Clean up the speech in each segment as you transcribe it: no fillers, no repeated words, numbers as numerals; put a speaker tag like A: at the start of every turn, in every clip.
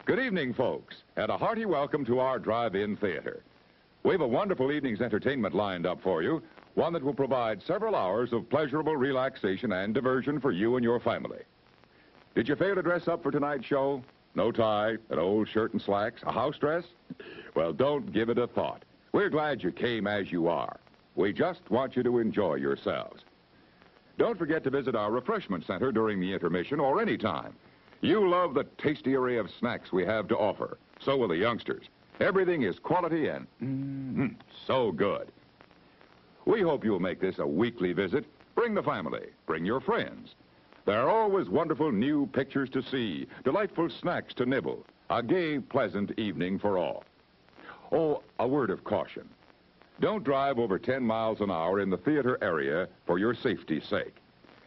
A: Good evening, folks, and a hearty welcome to our drive-in theater. We have a wonderful evening's entertainment lined up for you, one that will provide several hours of pleasurable relaxation and diversion for you and your family. Did you fail to dress up for tonight's show? No tie, an old shirt and slacks, a house dress? Well, don't give it a thought. We're glad you came as you are. We just want you to enjoy yourselves. Don't forget to visit our refreshment center during the intermission or any time. You love the tasty array of snacks we have to offer. So will the youngsters. Everything is quality and so good. We hope you'll make this a weekly visit. Bring the family. Bring your friends. There are always wonderful new pictures to see, delightful snacks to nibble, a gay, pleasant evening for all. Oh, a word of caution. Don't drive over 10 miles an hour in the theater area for your safety's sake.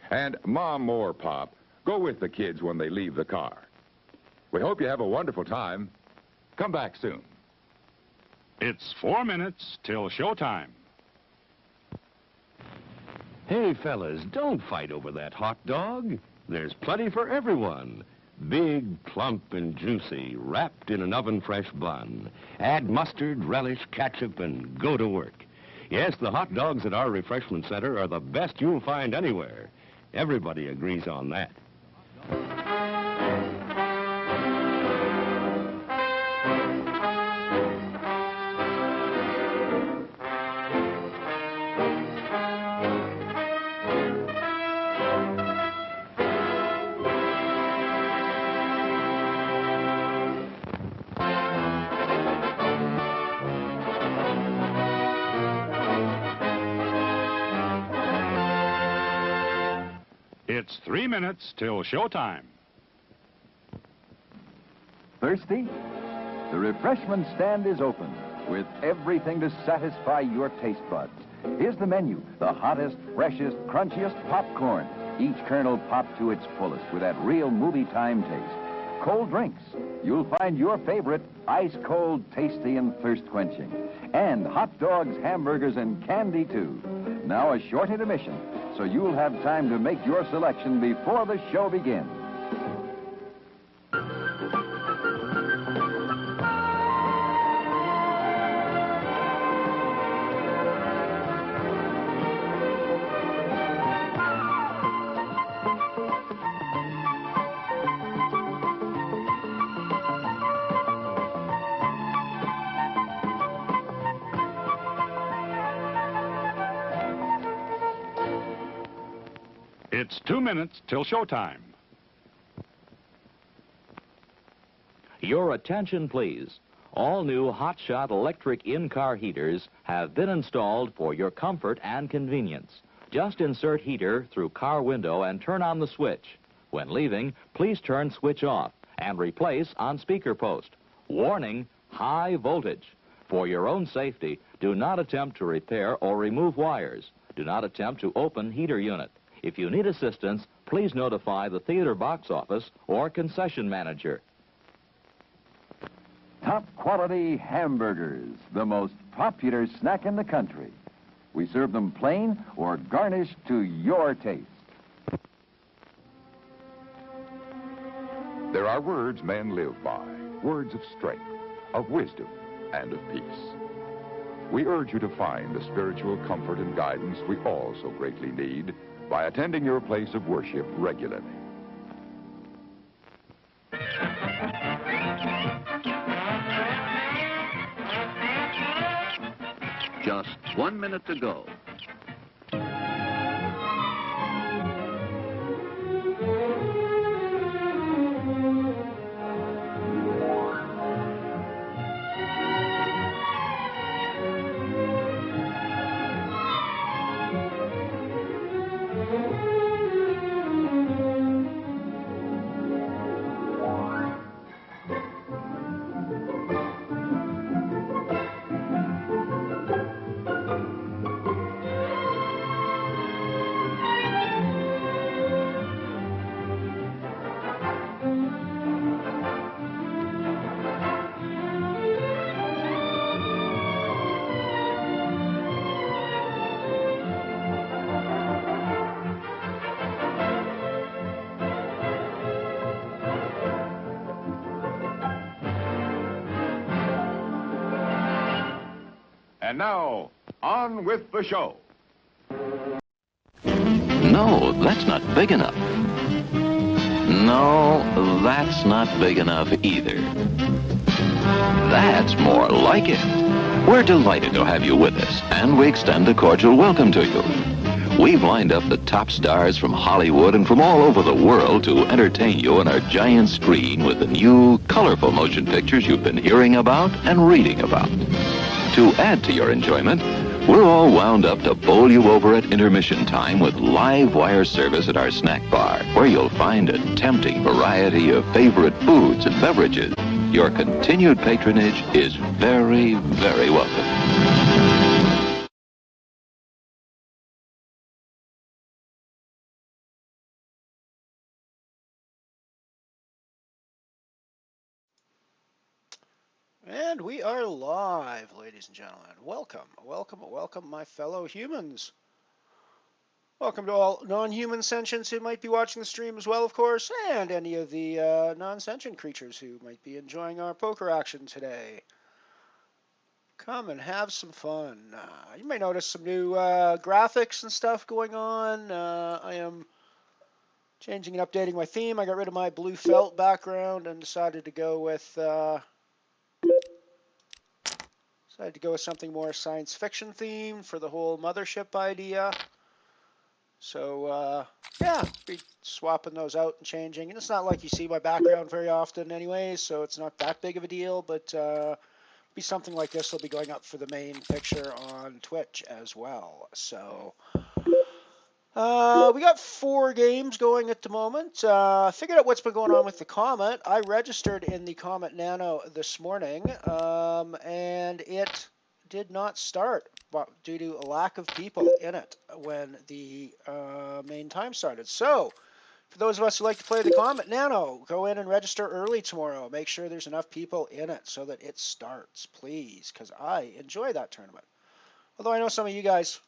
A: And Mom or Pop, go with the kids when they leave the car. We hope you have a wonderful time. Come back soon.
B: It's 4 minutes till showtime.
C: Hey, fellas, don't fight over that hot dog. There's plenty for everyone. Big, plump, and juicy, wrapped in an oven-fresh bun. Add mustard, relish, ketchup, and go to work. Yes, the hot dogs at our refreshment center are the best you'll find anywhere. Everybody agrees on that.
B: It's 3 minutes till showtime.
D: Thirsty? The refreshment stand is open with everything to satisfy your taste buds. Here's the menu: the hottest, freshest, crunchiest popcorn, each kernel popped to its fullest with that real movie time taste. Cold drinks. You'll find your favorite ice cold, tasty, and thirst quenching. And hot dogs, hamburgers, and candy too. Now a short intermission, so you'll have time to make your selection before the show begins.
B: It's 2 minutes till showtime.
E: Your attention, please. All new hotshot electric in-car heaters have been installed for your comfort and convenience. Just insert heater through car window and turn on the switch. When leaving, please turn switch off and replace on speaker post. Warning, high voltage. For your own safety, do not attempt to repair or remove wires. Do not attempt to open heater unit. If you need assistance, please notify the theater box office or concession manager.
D: Top quality hamburgers, the most popular snack in the country. We serve them plain or garnished to your taste.
A: There are words men live by, words of strength, of wisdom, and of peace. We urge you to find the spiritual comfort and guidance we all so greatly need by attending your place of worship regularly.
F: Just 1 minute to go.
A: And now, on with the show.
F: No, that's not big enough. No, that's not big enough either. That's more like it. We're delighted to have you with us, and we extend a cordial welcome to you. We've lined up the top stars from Hollywood and from all over the world to entertain you on our giant screen with the new, colorful motion pictures you've been hearing about and reading about. To add to your enjoyment, we're all wound up to bowl you over at intermission time with live wire service at our snack bar, where you'll find a tempting variety of favorite foods and beverages. Your continued patronage is very, very welcome.
G: And we are live, ladies and gentlemen. Welcome, welcome, welcome, my fellow humans. Welcome to all non-human sentients who might be watching the stream as well, of course, and any of the non-sentient creatures who might be enjoying our poker action today. Come and have some fun. You may notice some new graphics and stuff going on. I am changing and updating my theme. I got rid of my blue felt background and decided to go with something more science fiction themed for the whole mothership idea. So, yeah, be swapping those out and changing. And it's not like you see my background very often anyways, so it's not that big of a deal. But be something like this will be going up for the main picture on Twitch as well. So, we got 4 games going at the moment. Figured out what's been going on with the Comet. I registered in the Comet Nano this morning, and it did not start due to a lack of people in it when the main time started. So, for those of us who like to play the Comet Nano, go in and register early tomorrow. Make sure there's enough people in it so that it starts, please, because I enjoy that tournament. Although I know some of you guys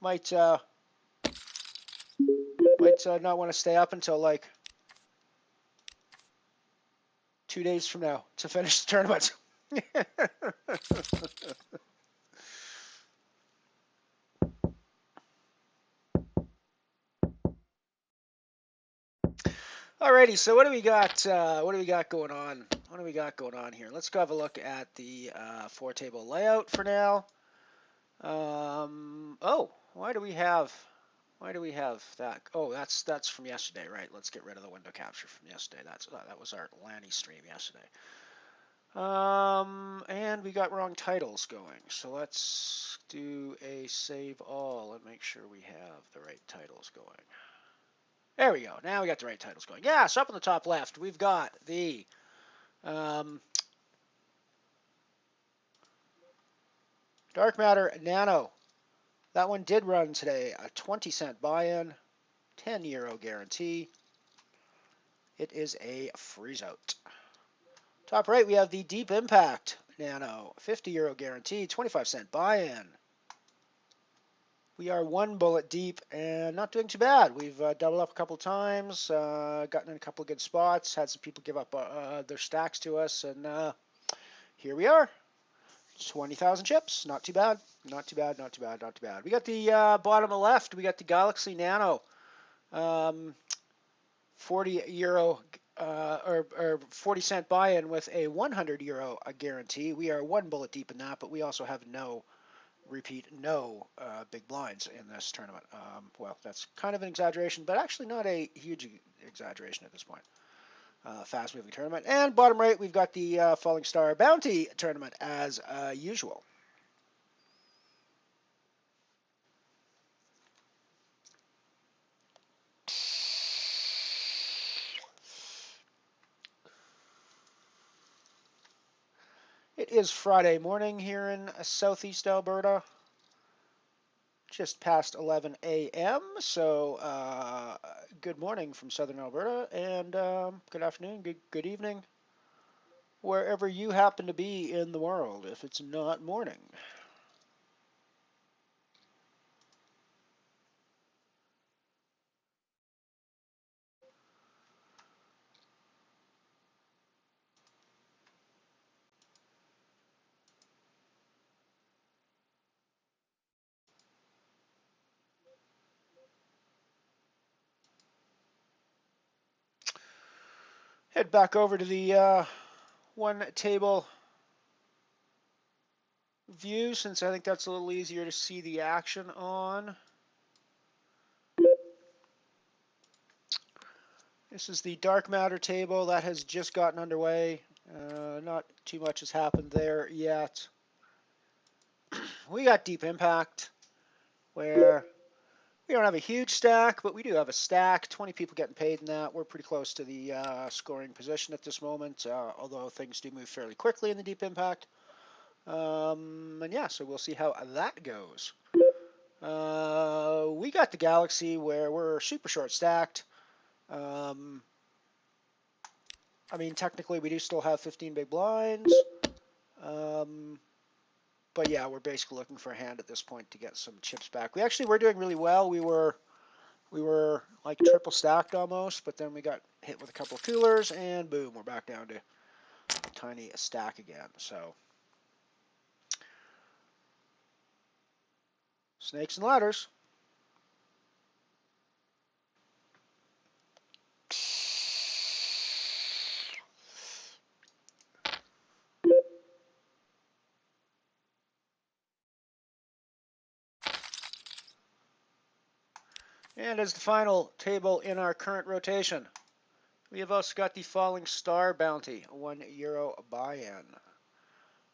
G: might not want to stay up until like 2 days from now to finish the tournament. Alrighty, so what do we got? What do we got going on? What do we got going on here? Let's go have a look at the 4-table layout for now. Oh, why do we have that? Oh, that's from yesterday, right? Let's get rid of the window capture from yesterday. That was our Lanny stream yesterday. And we got wrong titles going, so let's do a save all and make sure we have the right titles going. There we go. Now we got the right titles going. Yeah, so up in the top left, we've got the Dark Matter Nano. That one did run today. A 20-cent buy-in, €10 guarantee. It is a freeze-out. Top right, we have the Deep Impact Nano. €50 guarantee, 25-cent buy-in. We are 1 bullet deep and not doing too bad. We've doubled up a couple times, gotten in a couple of good spots, had some people give up their stacks to us, and here we are. 20,000 chips. Not too bad. Not too bad, not too bad, not too bad. We got the bottom left, we got the Galaxy Nano. €40 or 40-cent buy-in with a €100 guarantee. We are 1 bullet deep in that, but we also have no big blinds in this tournament. Well, that's kind of an exaggeration, but actually not a huge exaggeration at this point. Fast-moving tournament. And bottom right, we've got the Falling Star Bounty tournament as usual. It is Friday morning here in southeast Alberta. Just past 11 a.m. So good morning from southern Alberta, and good afternoon, good evening, wherever you happen to be in the world, if it's not morning. Head back over to the one table view, since I think that's a little easier to see the action on. This is the dark matter table that has just gotten underway. Not too much has happened there yet. We got deep impact, where we don't have a huge stack, but we do have a stack. 20 people getting paid in that. We're pretty close to the scoring position at this moment, although things do move fairly quickly in the deep impact. And yeah, so we'll see how that goes. We got the Galaxy, where we're super short stacked. I mean, technically we do still have 15 big blinds. But yeah, we're basically looking for a hand at this point to get some chips back. We actually were doing really well. We were like triple stacked almost, but then we got hit with a couple of coolers, and boom, we're back down to a tiny stack again. So snakes and ladders. And as the final table in our current rotation, we have also got the Falling Star Bounty, a €1 buy-in.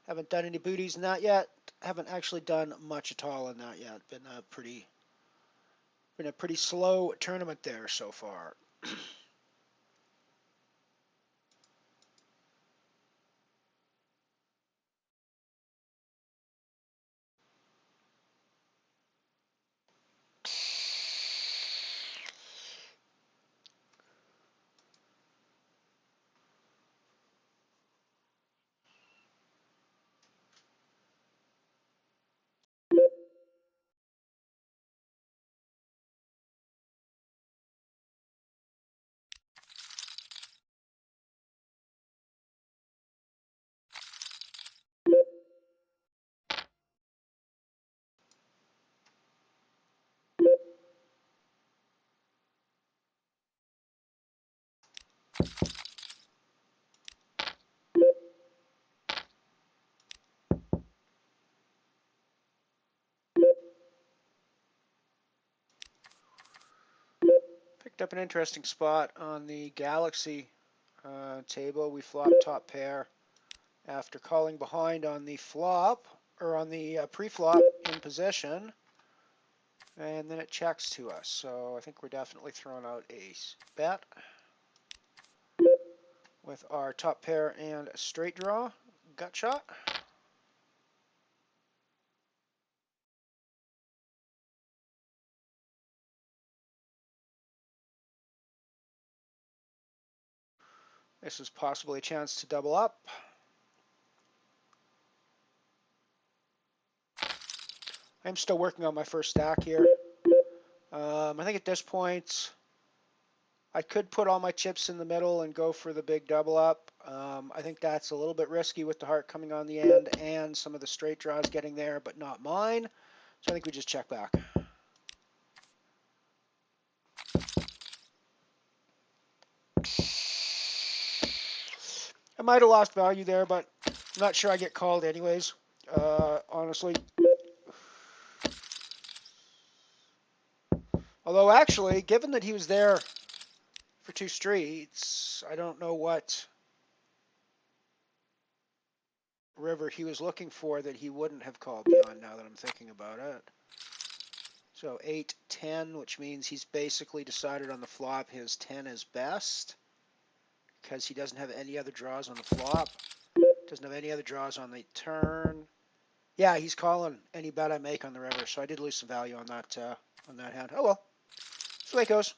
G: Haven't done any booties in that yet. Haven't actually done much at all in that yet. Been a pretty slow tournament there so far. Picked up an interesting spot on the Galaxy table. We flopped top pair after calling behind on the flop, or on the pre-flop in position, and then it checks to us. So I think we're definitely throwing out a bet with our top pair and straight draw gut shot. This is possibly a chance to double up. I'm still working on my first stack here. I think at this point, I could put all my chips in the middle and go for the big double up. I think that's a little bit risky with the heart coming on the end and some of the straight draws getting there, but not mine. So I think we just check back. I might have lost value there, but I'm not sure I get called anyways, honestly. Although actually, given that he was there for two streets, I don't know what river he was looking for that he wouldn't have called me on, now that I'm thinking about it. So 8-10, which means he's basically decided on the flop his 10 is best, because he doesn't have any other draws on the flop, doesn't have any other draws on the turn. Yeah, he's calling any bet I make on the river, so I did lose some value on that hand. Oh well, that's the way it goes.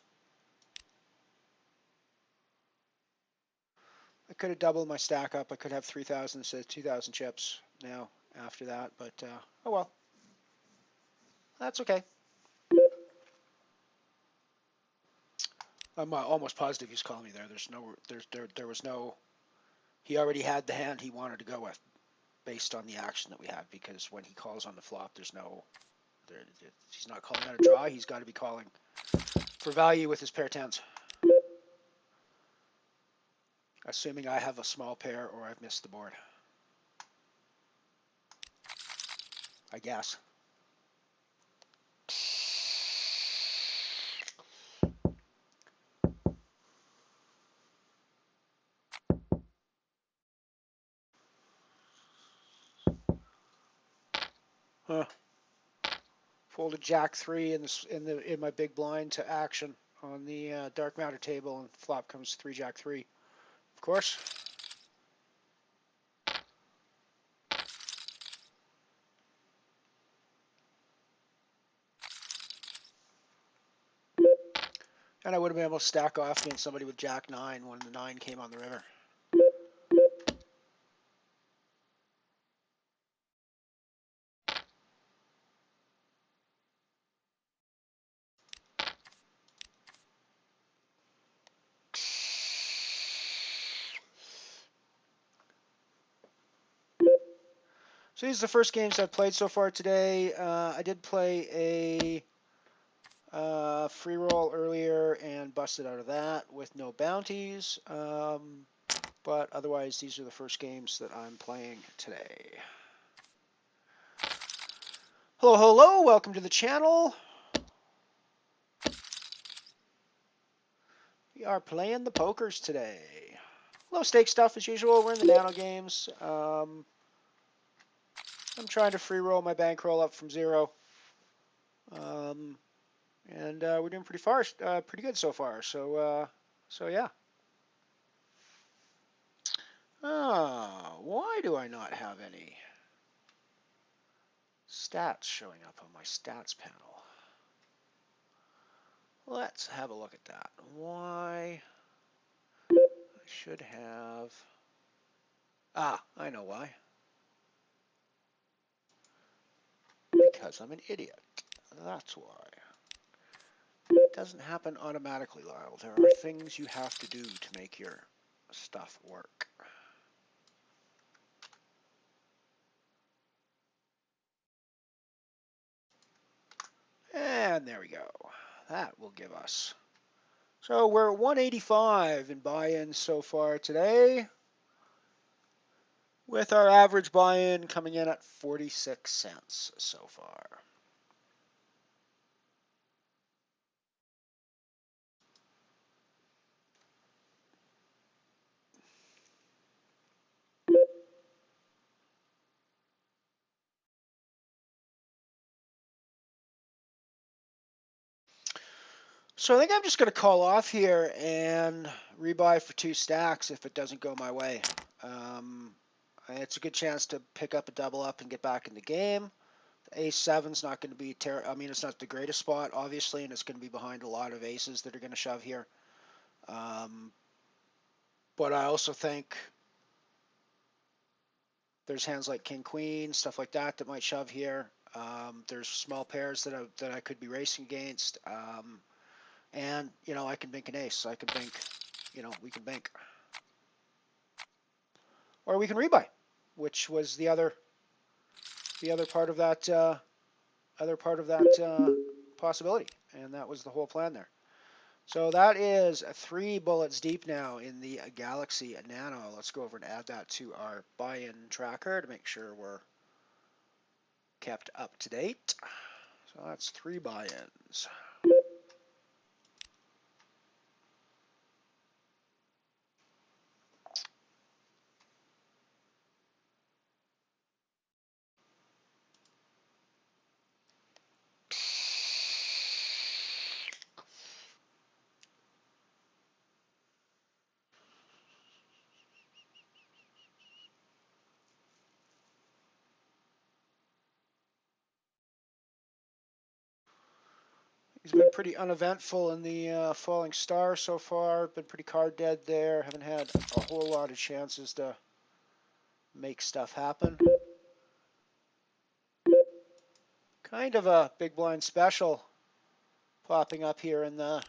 G: I could have doubled my stack up. I could have 3,000 instead of 2,000 chips now after that, but oh well. That's okay. I'm almost positive he's calling me there. There was no. He already had the hand he wanted to go with, based on the action that we had. Because when he calls on the flop, he's not calling out a draw. He's got to be calling for value with his pair tens. Assuming I have a small pair or I've missed the board. I guess. Huh. Folded Jack 3 in my big blind to action on the dark matter table, and flop comes 3 Jack 3. Of course. And I would have been able to stack off against somebody with Jack 9 when the 9 came on the river. So these are the first games I've played so far today. I did play a free roll earlier and busted out of that with no bounties. But otherwise, these are the first games that I'm playing today. Hello, hello, welcome to the channel. We are playing the pokers today. Low stake stuff as usual. We're in the nano games. I'm trying to free roll my bankroll up from 0. And we're doing pretty good so far. So yeah. Why do I not have any stats showing up on my stats panel? Let's have a look at that. Why? I should have... I know why. Because I'm an idiot. That's why. It doesn't happen automatically, Lyle. There are things you have to do to make your stuff work. And there we go. That will give us. So we're at 185 in buy-in so far today, with our average buy-in coming in at 46 cents so far. So I think I'm just going to call off here and rebuy for 2 stacks if it doesn't go my way. It's a good chance to pick up a double up and get back in the game. The ace-7's not going to be I mean, it's not the greatest spot, obviously, and it's going to be behind a lot of aces that are going to shove here. But I also think there's hands like king-queen, stuff like that that might shove here. There's small pairs that I could be racing against. And, you know, I can bank an ace. I can bank, you know, we can bank. Or we can rebuy, which was the other part of that, possibility. And that was the whole plan there. So that is 3 bullets deep now in the Galaxy Nano. Let's go over and add that to our buy-in tracker to make sure we're kept up to date. So that's 3 buy-ins. He's been pretty uneventful in the Falling Star so far. Been pretty card dead there. Haven't had a whole lot of chances to make stuff happen. Kind of a big blind special popping up here in the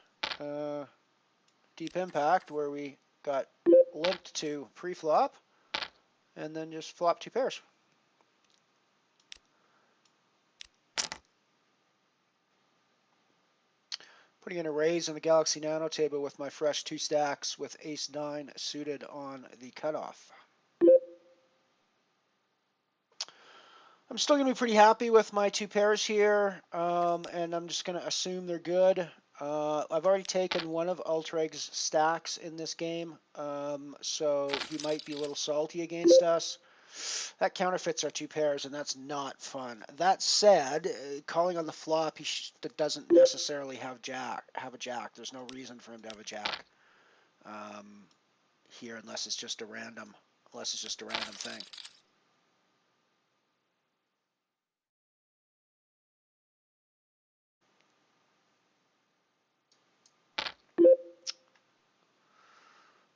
G: Deep Impact, where we got limped to pre-flop and then just flop 2 pairs. Putting Putting in a raise on the Galaxy Nano table with my fresh 2 stacks with ace-9 suited on the cutoff. I'm still going to be pretty happy with my 2 pairs here, and I'm just going to assume they're good. I've already taken one of Ultreg's stacks in this game, so he might be a little salty against us. That counterfeits our 2 pairs, and that's not fun. That said, calling on the flop, he doesn't necessarily have a jack. There's no reason for him to have a jack here, unless it's just a random thing.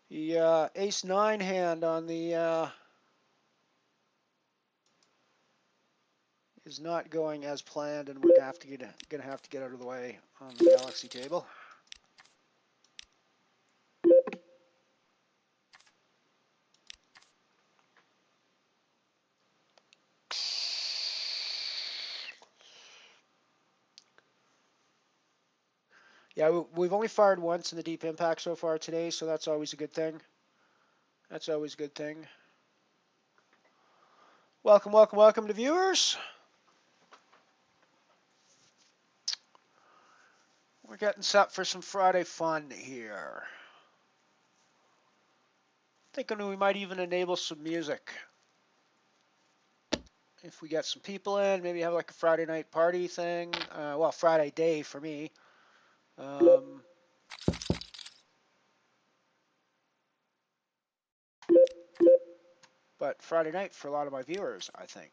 G: The ace-9 hand on the is not going as planned, and we're gonna have to get out of the way on the Galaxy table. Yeah, we've only fired once in the deep impact so far today, so that's always a good thing. That's always a good thing. Welcome, welcome, welcome to viewers. We're getting set for some Friday fun here. Thinking we might even enable some music. If we get some people in, maybe have like a Friday night party thing. Well, Friday day for me. But Friday night for a lot of my viewers, I think.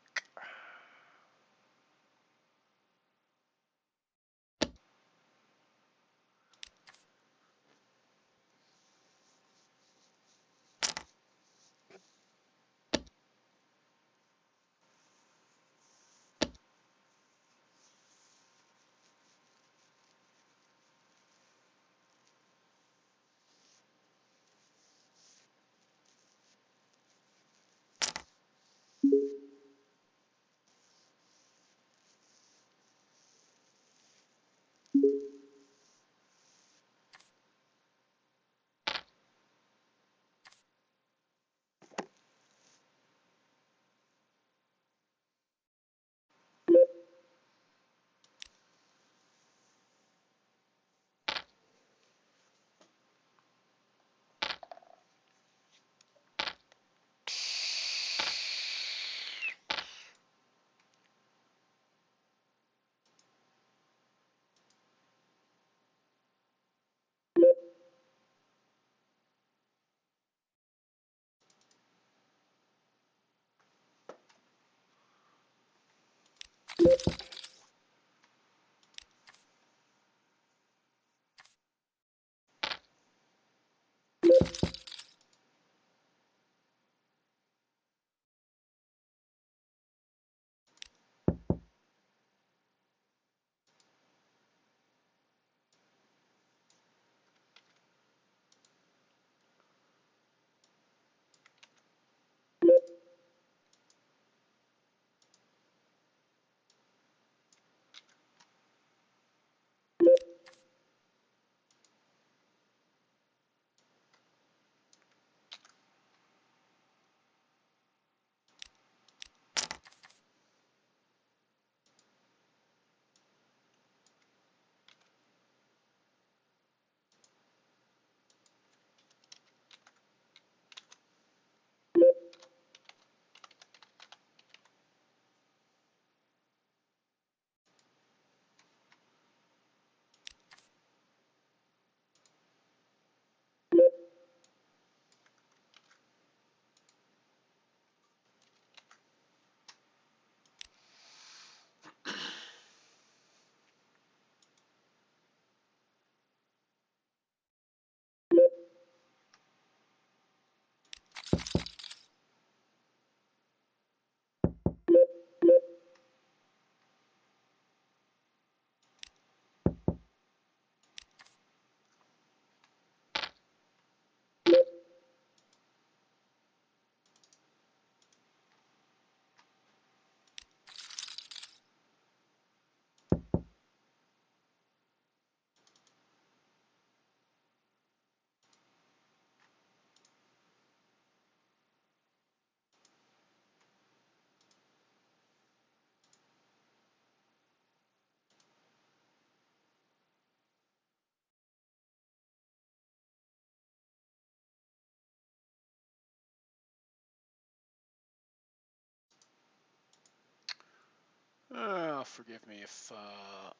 G: Forgive me if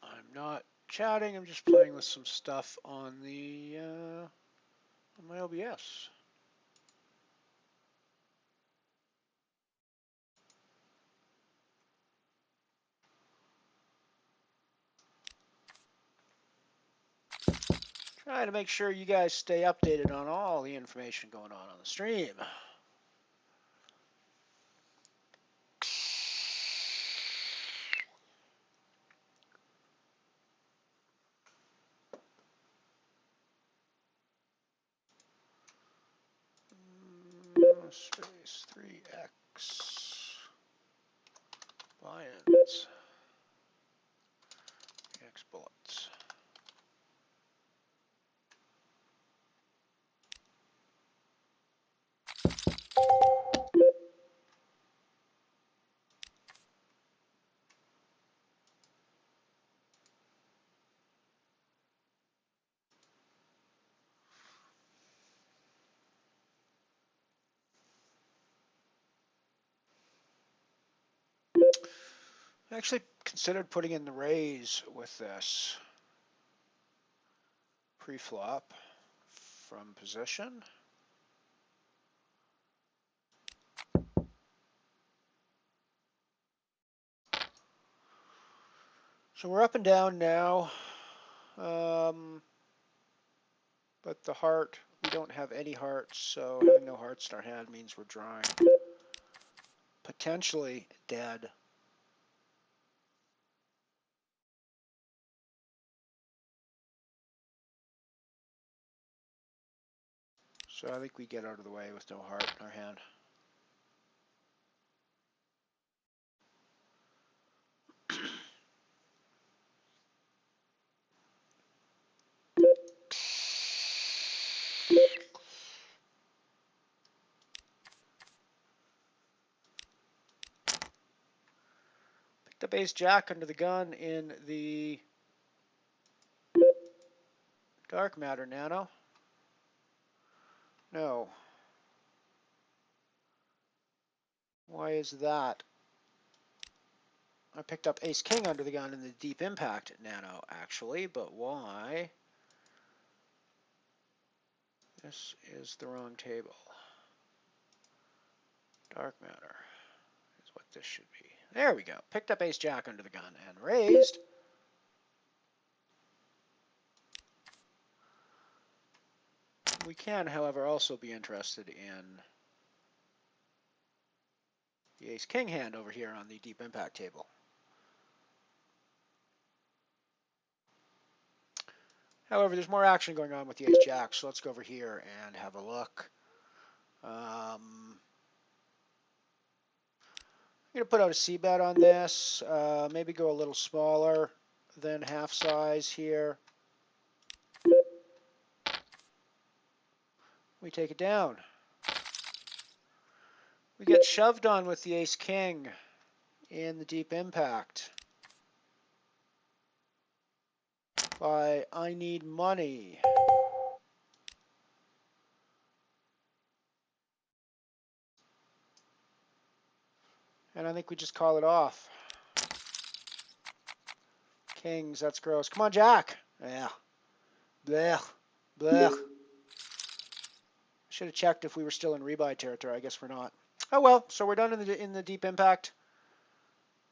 G: I'm not chatting. I'm just playing with some stuff on the on my OBS. Trying to make sure you guys stay updated on all the information going on the stream. Space 3x buy-ins, x bullets. I actually considered putting in the raise with this pre-flop from position. So we're up and down now, but the heart, we don't have any hearts, so having no hearts in our hand means we're drawing potentially dead. So I think we get out of the way with no heart in our hand. Picked up ace jack under the gun in the dark matter nano. No. Why is that? I picked up ace king under the gun in the deep impact nano, actually, but why? This is the wrong table. Dark matter is what this should be. There we go. Picked up ace jack under the gun and raised. We can, however, also be interested in the ace king hand over here on the deep impact table. However, there's more action going on with the ace jack, so let's go over here and have a look. I'm going to put out a c-bet on this, maybe go a little smaller than half size here. We take it down. We get shoved on with the ace king in the deep impact by I need money. And I think we just call it off. Kings, that's gross. Come on, jack. Yeah. Blech. Blech. Should have checked if we were still in rebuy territory. I guess we're not. Oh well, so we're done in the deep impact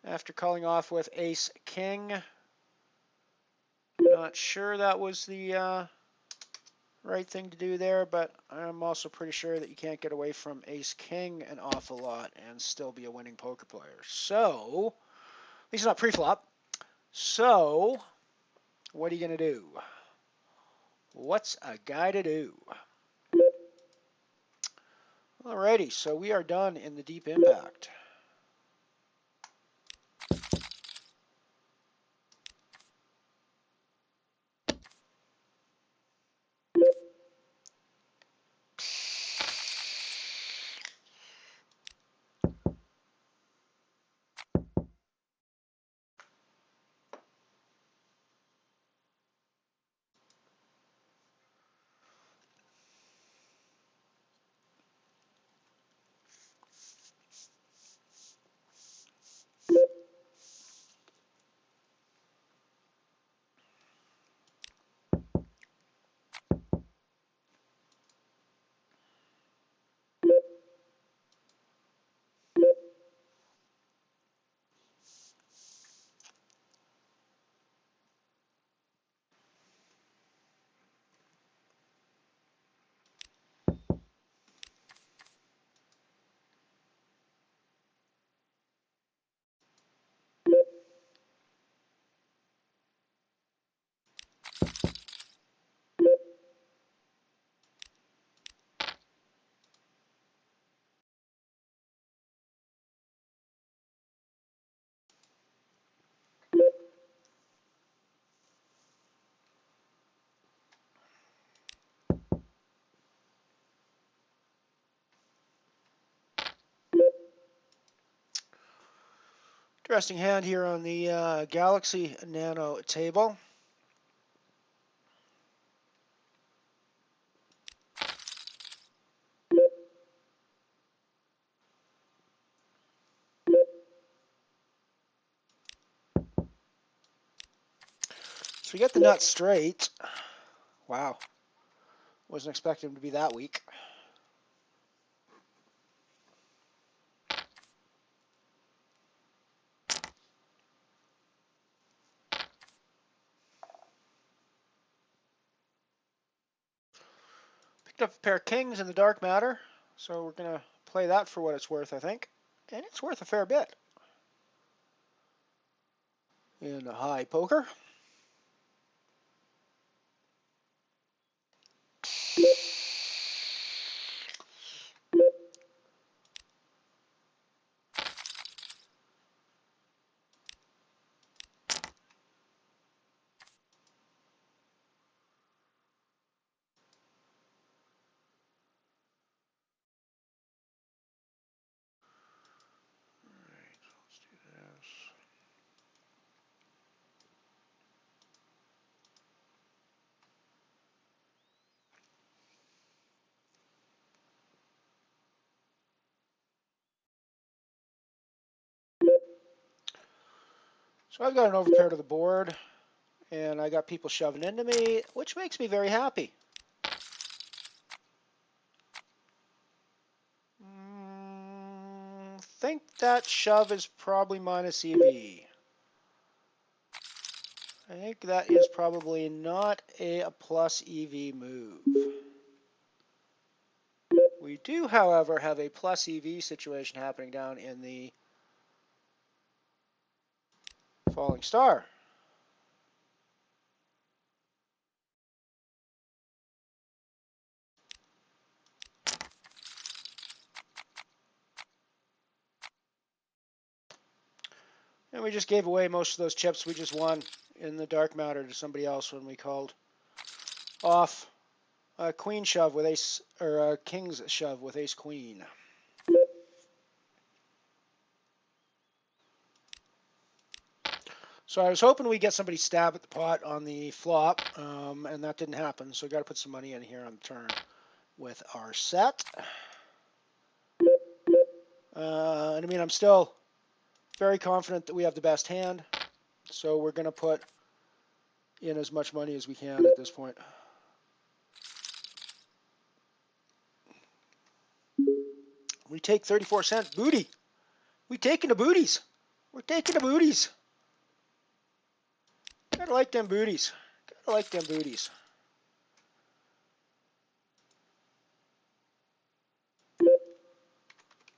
G: after calling off with ace king. Not sure that was the right thing to do there, but I'm also pretty sure that you can't get away from ace king an awful lot and still be a winning poker player. So, at least not pre-flop. So, what are you going to do? What's a guy to do? Alrighty, so we are done in the deep impact. Interesting hand here on the Galaxy Nano table. So we get the nut straight. Wow. Wasn't expecting him to be that weak. Picked up a pair of kings in the dark matter, so we're going to play that for what it's worth, I think. And it's worth a fair bit. In a high poker. So I've got an overpair to the board, and I got people shoving into me, which makes me very happy. Think that shove is probably minus EV. I think that is probably not a plus EV move. We do, however, have a plus EV situation happening down in the falling star. And we just gave away most of those chips we just won in the dark matter to somebody else when we called off a queen shove with ace, or a king's shove with ace queen. So I was hoping we'd get somebody stab at the pot on the flop, and that didn't happen. So we got to put some money in here on the turn with our set. And I mean, I'm still very confident that we have the best hand. So we're going to put in as much money as we can at this point. We take 34-cent booty. We taking the booties. We're taking the booties. Gotta like them booties. Gotta like them booties.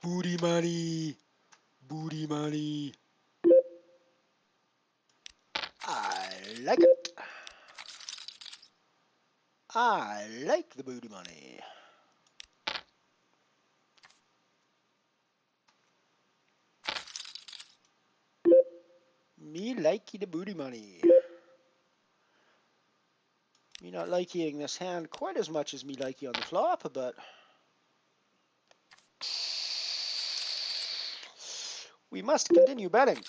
G: Booty money. Booty money. I like it. I like the booty money. Me likey the booty money. Me not liking this hand quite as much as me likey on the flop, but we must continue betting.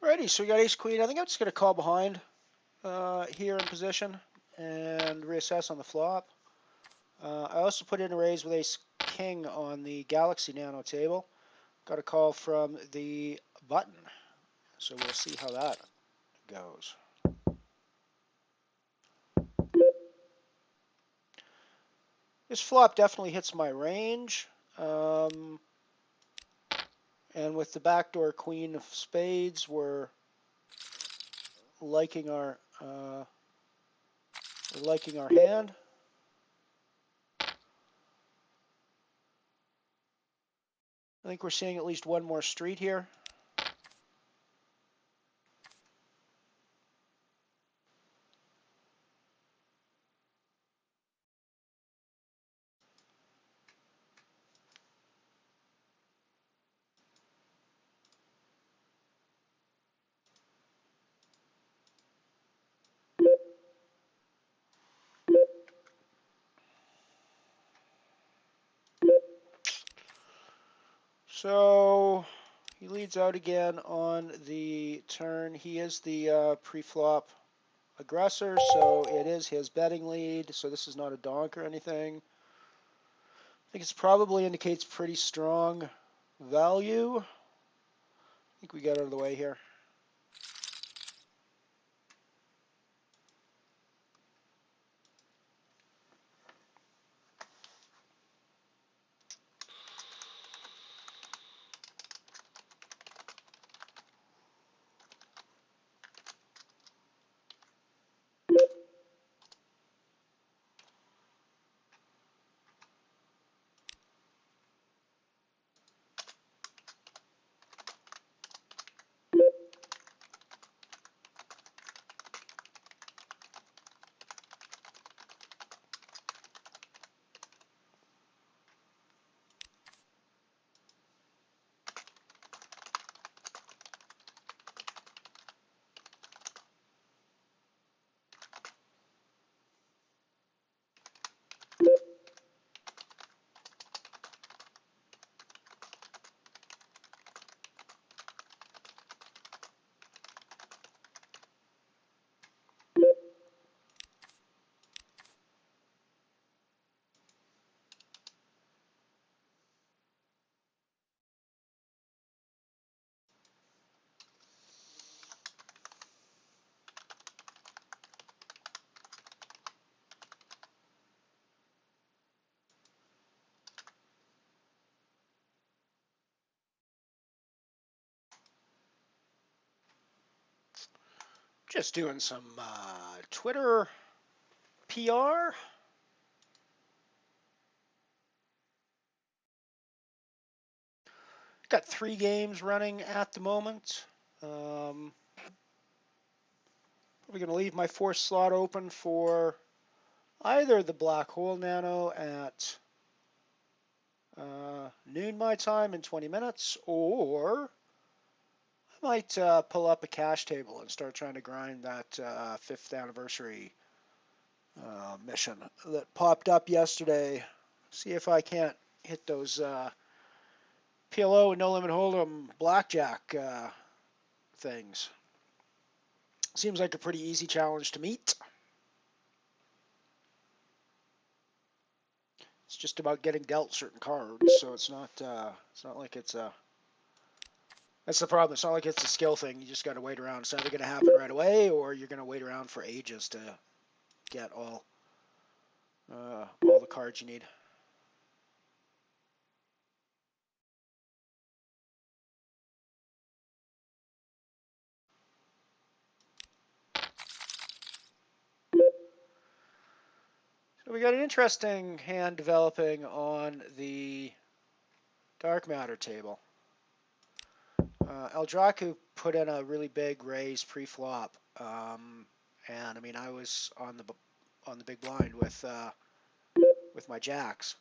G: Alrighty, so we got ace queen. I think I'm just going to call behind here in position and reassess on the flop. I also put in a raise with ace king on the Galaxy Nano table. Got a call from the button, so we'll see how that goes. This flop definitely hits my range. And with the backdoor queen of spades, we're liking our hand. I think we're seeing at least one more street here. So he leads out again on the turn. He is the pre-flop aggressor, so it is his betting lead. So this is not a donk or anything. I think it probably indicates pretty strong value. I think we got out of the way here. Just doing some Twitter PR. Got 3 games running at the moment. Probably going to leave my 4th slot open for either the Black Hole Nano at noon my time in 20 minutes, or I might pull up a cash table and start trying to grind that 5th anniversary mission that popped up yesterday. See if I can't hit those PLO and No Limit Holdem blackjack things. Seems like a pretty easy challenge to meet. It's just about getting dealt certain cards, so it's not like it's a. That's the problem. It's not like it's a skill thing. You just got to wait around. It's either going to happen right away, or you're going to wait around for ages to get all the cards you need. So we got an interesting hand developing on the dark matter table. Eldraku put in a really big raise pre-flop, and I mean I was on the big blind with my jacks.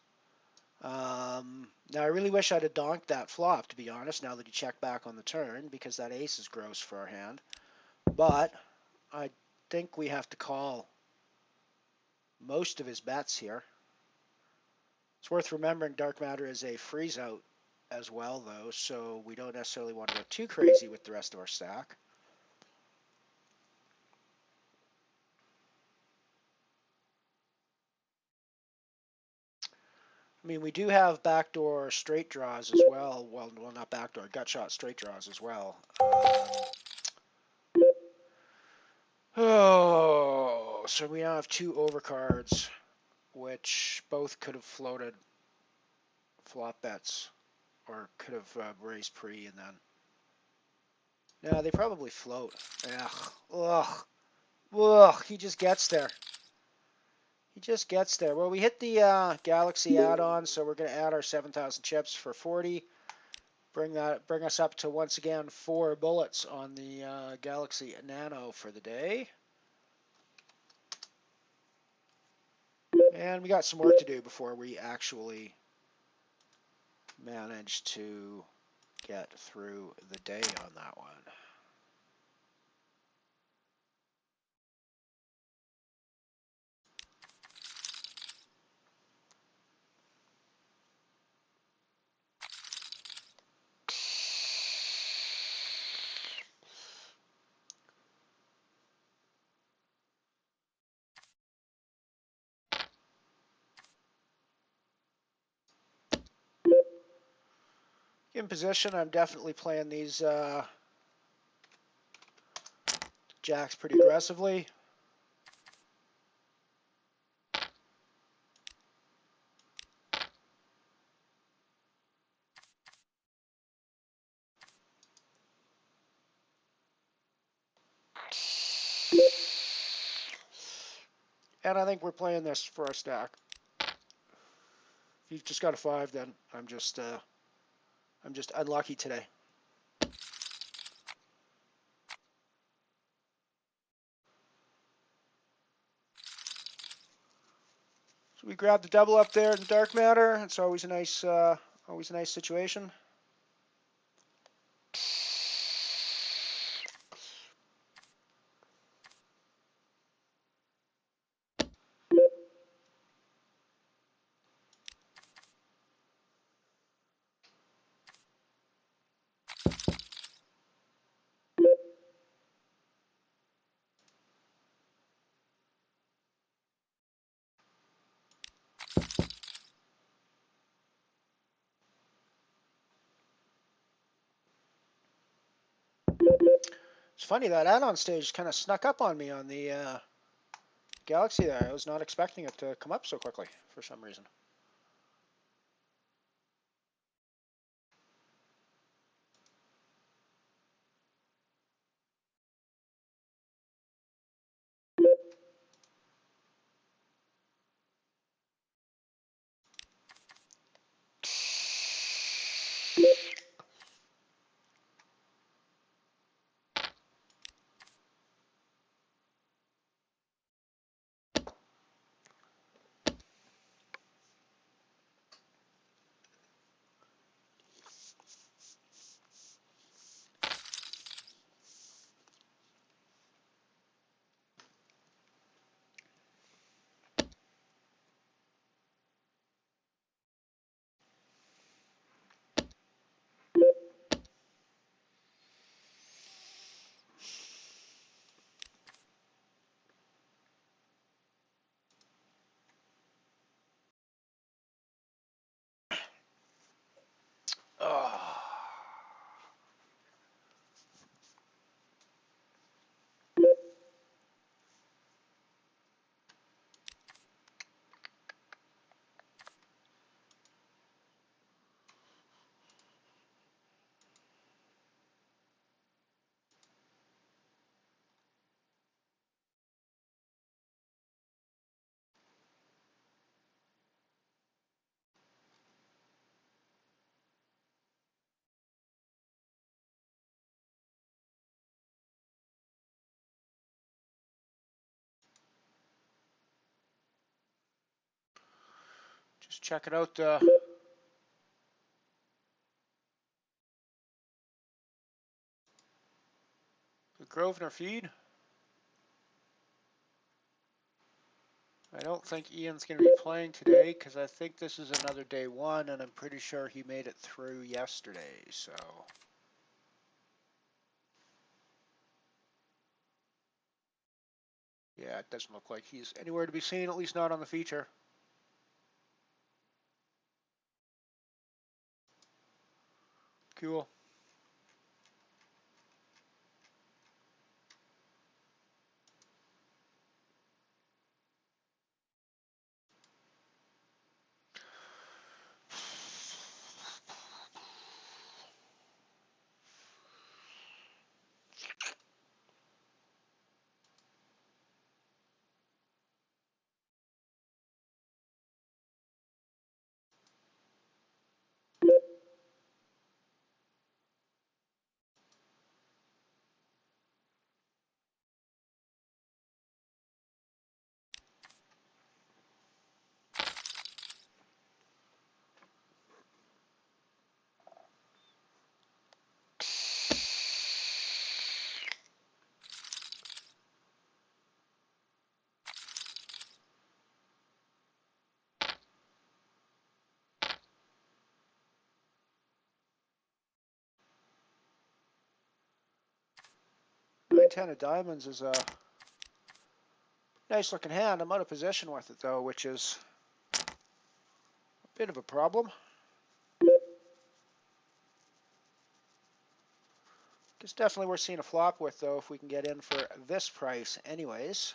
G: Now I really wish I'd have donked that flop, to be honest. Now that he checked back on the turn, because that ace is gross for our hand. But I think we have to call most of his bets here. It's worth remembering dark matter is a freeze out as well, though, so we don't necessarily want to go too crazy with the rest of our stack. I mean, we do have backdoor straight draws as well. Well, not backdoor, gut shot straight draws as well. Oh, so we now have two overcards, which both could have floated flop bets, or could have raised pre and then. No, they probably float. Ugh. Ugh. He just gets there. He just gets there. Well, we hit the Galaxy add-on, so we're going to add our 7,000 chips for 40. Bring us up to, once again, 4 bullets on the Galaxy Nano for the day. And we got some work to do before we actually manage to get through the day on that one. In position, I'm definitely playing these jacks pretty aggressively. And I think we're playing this for a stack. If you've just got a 5, then I'm just unlucky today. So we grab the double up there in dark matter. It's always a nice situation. It's funny that add-on stage kind of snuck up on me on the Galaxy there. I was not expecting it to come up so quickly for some reason. Oh. Just checking out the Grosvenor feed. I don't think Ian's going to be playing today because I think this is another day 1, and I'm pretty sure he made it through yesterday. So yeah, it doesn't look like he's anywhere to be seen, at least not on the feature. Cool. Nine, 10 of diamonds is a nice looking hand. I'm out of position with it though, which is a bit of a problem. It's definitely worth seeing a flop with though if we can get in for this price anyways.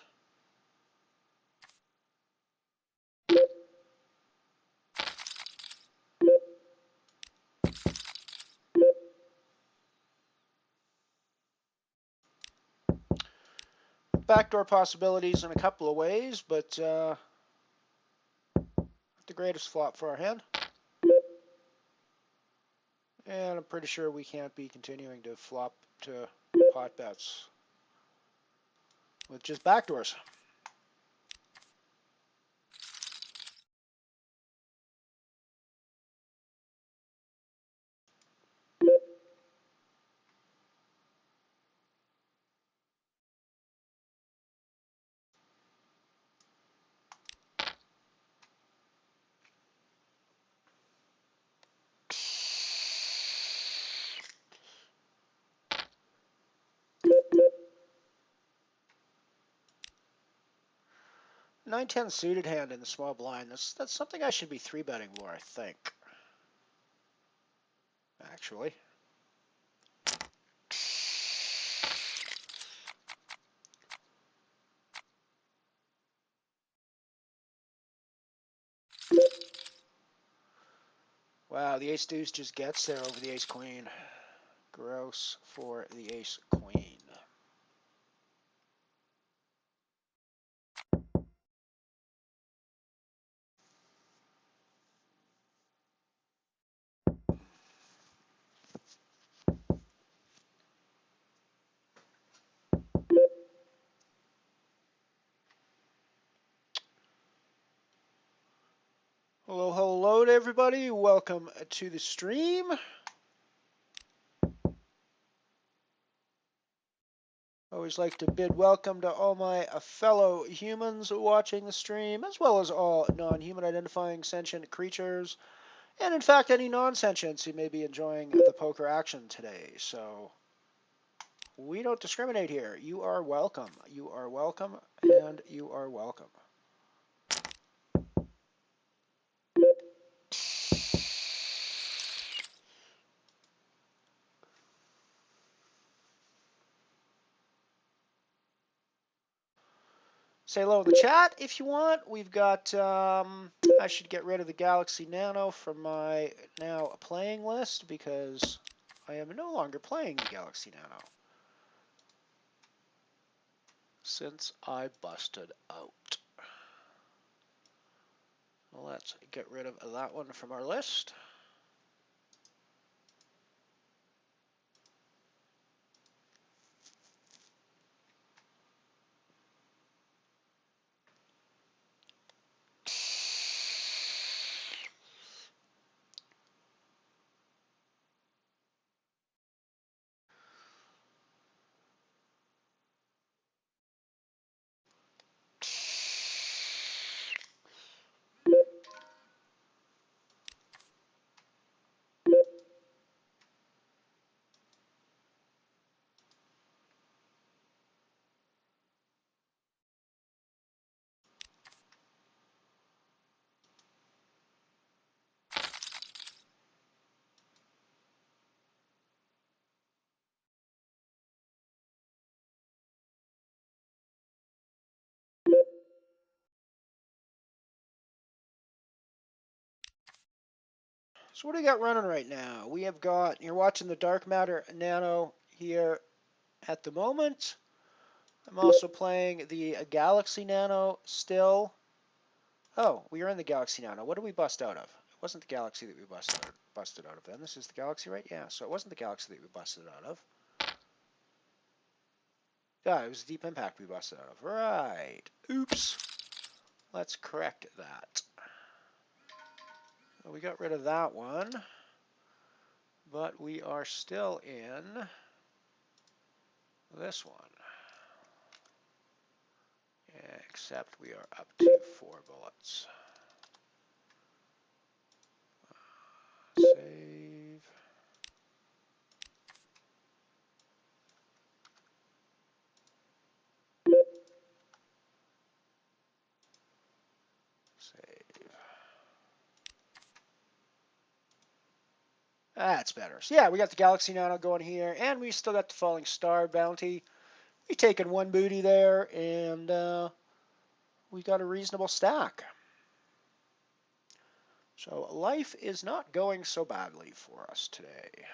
G: Backdoor possibilities in a couple of ways, but the greatest flop for our hand. And I'm pretty sure we can't be continuing to flop to pot bets with just backdoors. Nine, 10 suited hand in the small blind. That's something I should be 3-betting more, I think. Actually. Wow, the ace deuce just gets there over the ace queen. Gross for the ace queen. Hello, hello to everybody. Welcome to the stream. Always like to bid welcome to all my fellow humans watching the stream, as well as all non-human identifying sentient creatures, and in fact any non-sentients who may be enjoying the poker action today. So we don't discriminate here. You are welcome. You are welcome, and you are welcome. Say hello in the chat if you want. We've got, I should get rid of the Galaxy Nano from my now playing list because I am no longer playing the Galaxy Nano since I busted out. Let's get rid of that one from our list. So what do we got running right now? We have got, you're watching the Dark Matter Nano here at the moment. I'm also playing the Galaxy Nano still. Oh, we are in the Galaxy Nano. What did we bust out of? It wasn't the Galaxy that we busted out of then. This is the Galaxy, right? Yeah, so it wasn't the Galaxy that we busted out of. Yeah, it was Deep Impact we busted out of. Right. Oops. Let's correct that. Well, we got rid of that one. But we are still in this one. Except we are up to 4 bullets. Save. Save. That's better. So yeah, we got the Galaxy Nano going here, and we still got the Falling Star bounty. We've taken one booty there, and we got a reasonable stack. So life is not going so badly for us today.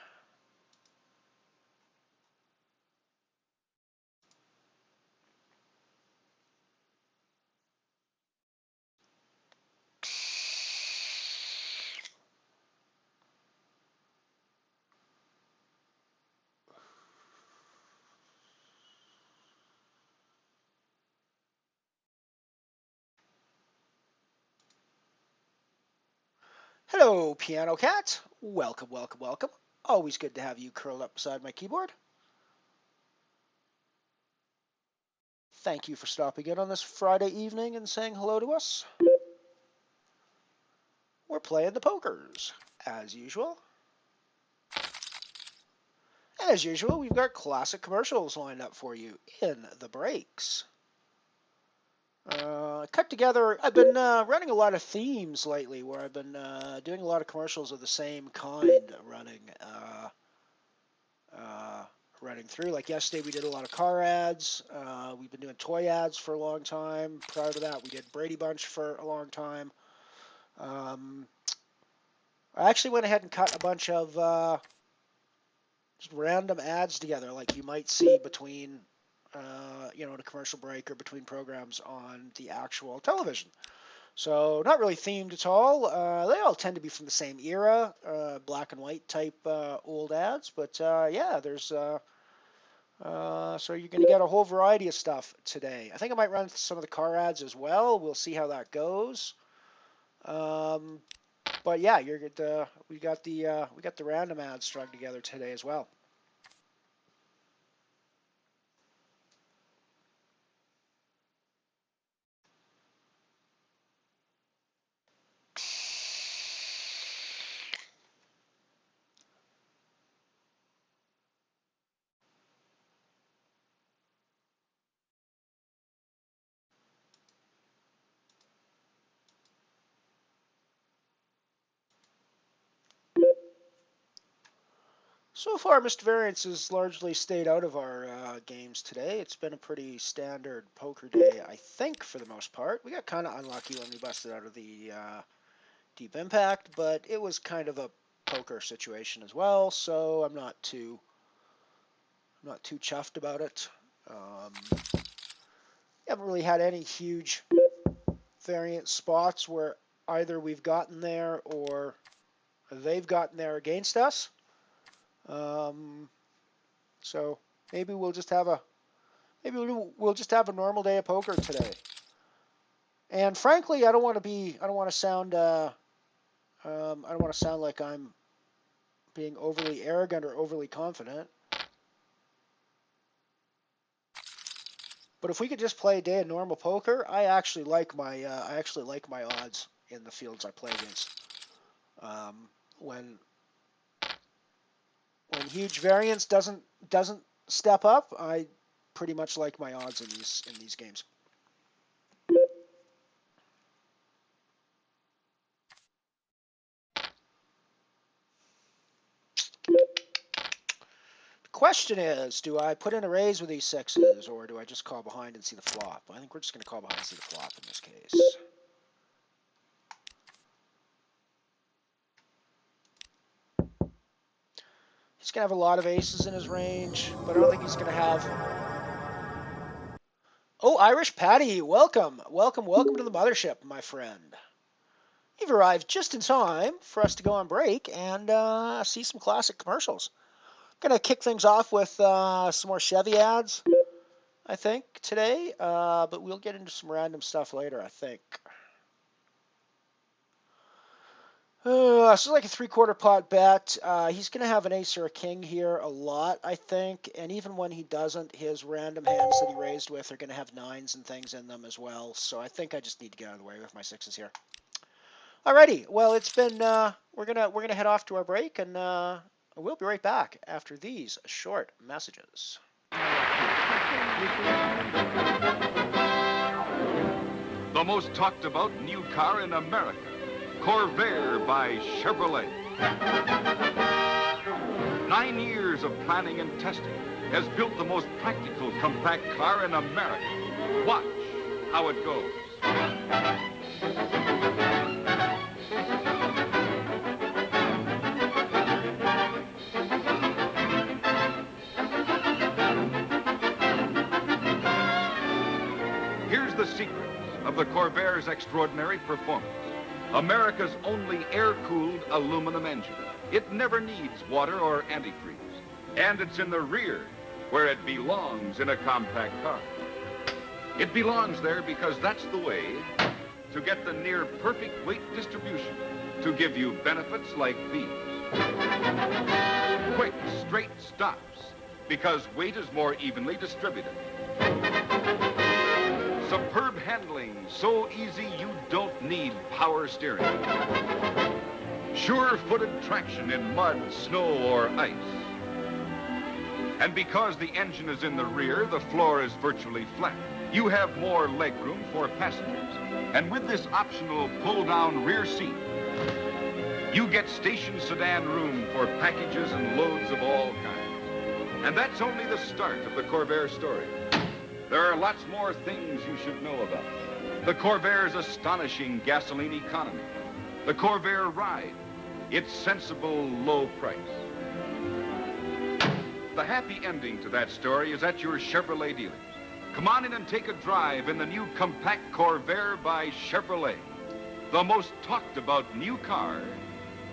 G: Hello, Piano Cat. Welcome, welcome, welcome. Always good to have you curled up beside my keyboard. Thank you for stopping in on this Friday evening and saying hello to us. We're playing the pokers, as usual. As usual, we've got classic commercials lined up for you in the breaks. Cut together, I've been running a lot of themes lately where I've been doing a lot of commercials of the same kind running through. Like yesterday we did a lot of car ads. We've been doing toy ads for a long time. Prior to that we did Brady Bunch for a long time. I actually went ahead and cut a bunch of just random ads together like you might see between the commercial break or between programs on the actual television. So not really themed at all. They all tend to be from the same era, black and white type old ads. But yeah, there's so you're going to get a whole variety of stuff today. I think I might run some of the car ads as well. We'll see how that goes. But yeah, we got the random ads strung together today as well. So far, Mr. Variance has largely stayed out of our games today. It's been a pretty standard poker day, I think, for the most part. We got kind of unlucky when we busted out of the Deep Impact, but it was kind of a poker situation as well, so I'm not too chuffed about it. Haven't really had any huge variance spots where either we've gotten there or they've gotten there against us. So maybe we'll just have a normal day of poker today. And frankly, I don't want to sound like I'm being overly arrogant or overly confident. But if we could just play a day of normal poker, I actually like my odds in the fields I play against. When huge variance doesn't step up, I pretty much like my odds in these games. The question is, do I put in a raise with these sixes, or do I just call behind and see the flop? I think we're just going to call behind and see the flop in this case. He's going to have a lot of aces in his range, but I don't think he's going to have... Oh, Irish Patty, welcome. Welcome to the mothership, my friend. You've arrived just in time for us to go on break and see some classic commercials. I'm going to kick things off with some more Chevy ads, I think, today, but we'll get into some random stuff later, I think. So it's like a 3/4 pot bet. He's going to have an ace or a king here a lot, I think. And even when he doesn't, his random hands that he raised with are going to have nines and things in them as well. So I think I just need to get out of the way with my sixes here. Alrighty. Well, it's been. We're gonna head off to our break, and we'll be right back after these short messages.
H: The most talked about new car in America. Corvair by Chevrolet. 9 years of planning and testing has built the most practical compact car in America. Watch how it goes. Here's the secret of the Corvair's extraordinary performance. America's only air-cooled aluminum engine. It never needs water or antifreeze. And it's in the rear, where it belongs in a compact car. It belongs there because that's the way to get the near-perfect weight distribution to give you benefits like these. Quick, straight stops, because weight is more evenly distributed. Superb handling, so easy you don't need power steering. Sure-footed traction in mud, snow, or ice. And because the engine is in the rear, the floor is virtually flat. You have more legroom for passengers. And with this optional pull-down rear seat, you get station sedan room for packages and loads of all kinds. And that's only the start of the Corvair story. There are lots more things you should know about. The Corvair's astonishing gasoline economy. The Corvair ride, its sensible low price. The happy ending to that story is at your Chevrolet dealers. Come on in and take a drive in the new compact Corvair by Chevrolet. The most talked about new car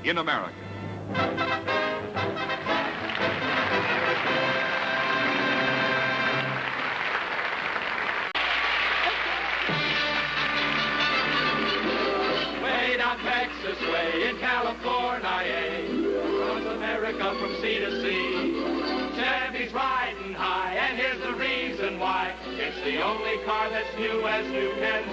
H: in America.
I: Texas way in California, runs America from sea to sea. Chevy's riding high, and here's the reason why. It's the only car that's new as new can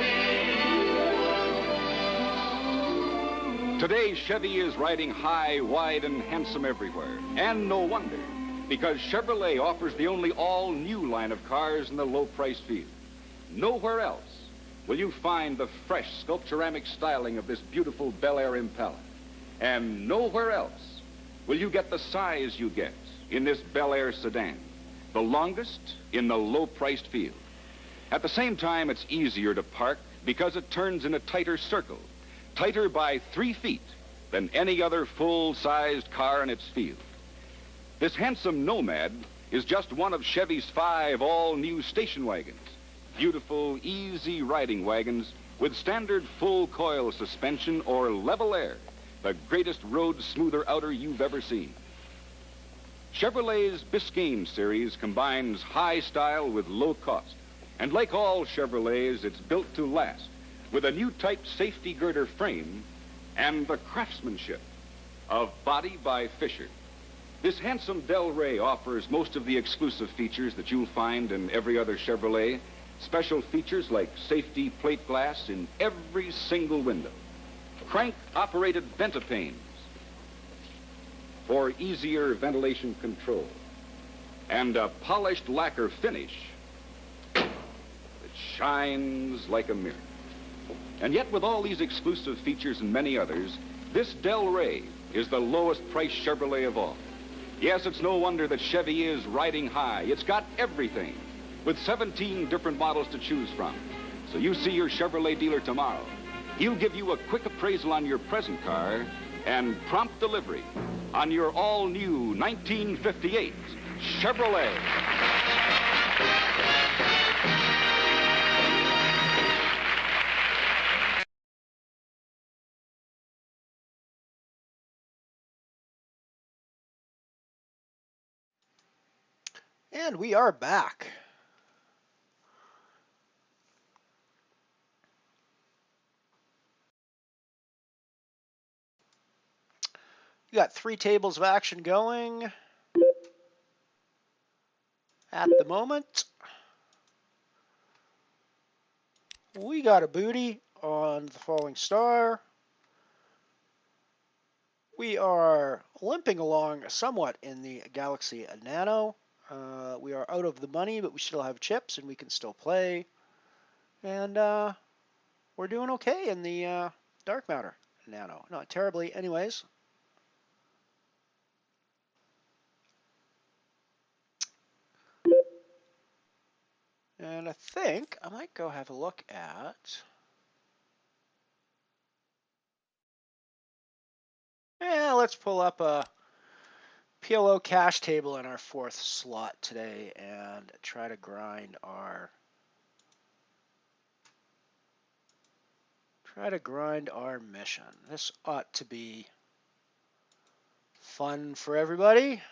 I: be.
H: Today, Chevy is riding high, wide, and handsome everywhere. And no wonder, because Chevrolet offers the only all-new line of cars in the low-price field. Nowhere else will you find the fresh sculpturamic styling of this beautiful Bel Air Impala. And nowhere else will you get the size you get in this Bel Air sedan, the longest in the low-priced field. At the same time, it's easier to park because it turns in a tighter circle, tighter by 3 feet than any other full-sized car in its field. This handsome Nomad is just one of Chevy's 5 all-new station wagons. Beautiful, easy riding wagons with standard full coil suspension or level air, the greatest road smoother outer you've ever seen. Chevrolet's Biscayne series combines high style with low cost. And like all Chevrolets, it's built to last with a new type safety girder frame and the craftsmanship of body by Fisher. This handsome Del Rey offers most of the exclusive features that you'll find in every other Chevrolet. Special features like safety plate glass in every single window. Crank-operated ventipanes for easier ventilation control. And a polished lacquer finish that shines like a mirror. And yet, with all these exclusive features and many others, this Del Rey is the lowest price Chevrolet of all. Yes, it's no wonder that Chevy is riding high. It's got everything, with 17 different models to choose from. So you see your Chevrolet dealer tomorrow. He'll give you a quick appraisal on your present car and prompt delivery on your all-new 1958 Chevrolet.
G: And we are back. We got 3 tables of action going at the moment. We got a booty on the Falling Star. We are limping along somewhat in the Galaxy Nano. We are out of the money, but we still have chips and we can still play. And we're doing okay in the Dark Matter Nano. Not terribly anyways. And I think I might go have a look at... Yeah, let's pull up a PLO cash table in our 4th slot today and try to grind our mission. This ought to be fun for everybody.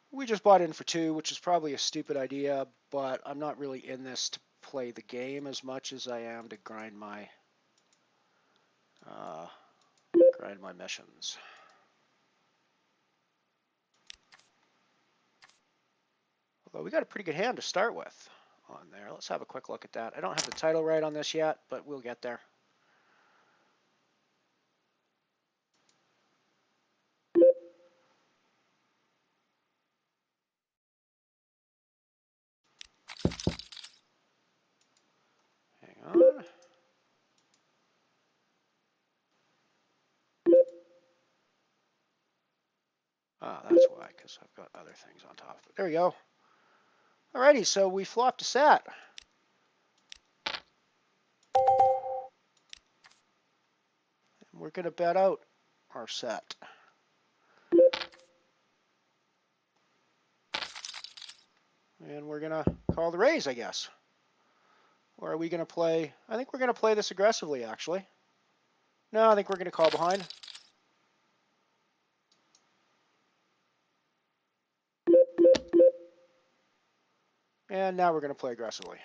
G: We just bought in for 2, which is probably a stupid idea, but I'm not really in this to play the game as much as I am to grind my missions. Although we got a pretty good hand to start with on there. Let's have a quick look at that. I don't have the title right on this yet, but we'll get there. Hang on. Ah, that's why, because I've got other things on top of it. There we go. Alrighty, so we flopped a sat. And we're going to bet out our set. And we're going to call the raise, I guess. Or are we going to play? I think we're going to play this aggressively, actually. No, I think we're going to call behind. And now we're going to play aggressively.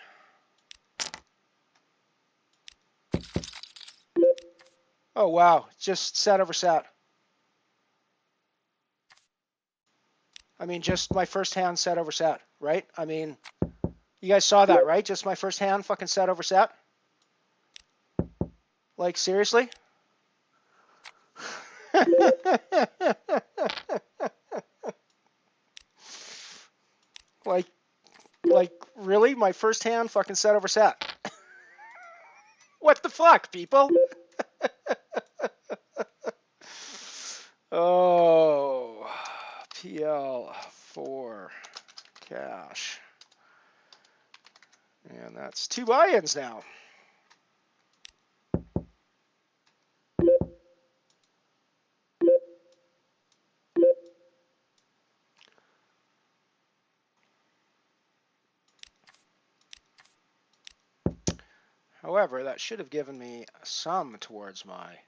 G: Oh, wow. Just sat over sat. I mean, just my first hand sat over sat, right? I mean, you guys saw that, right? Just my first hand fucking sat over sat. Like, seriously? Like, really? My first hand fucking sat over sat. What the fuck, people? Oh, PL4 cash. And that's 2 buy-ins now. However, that should have given me some towards my...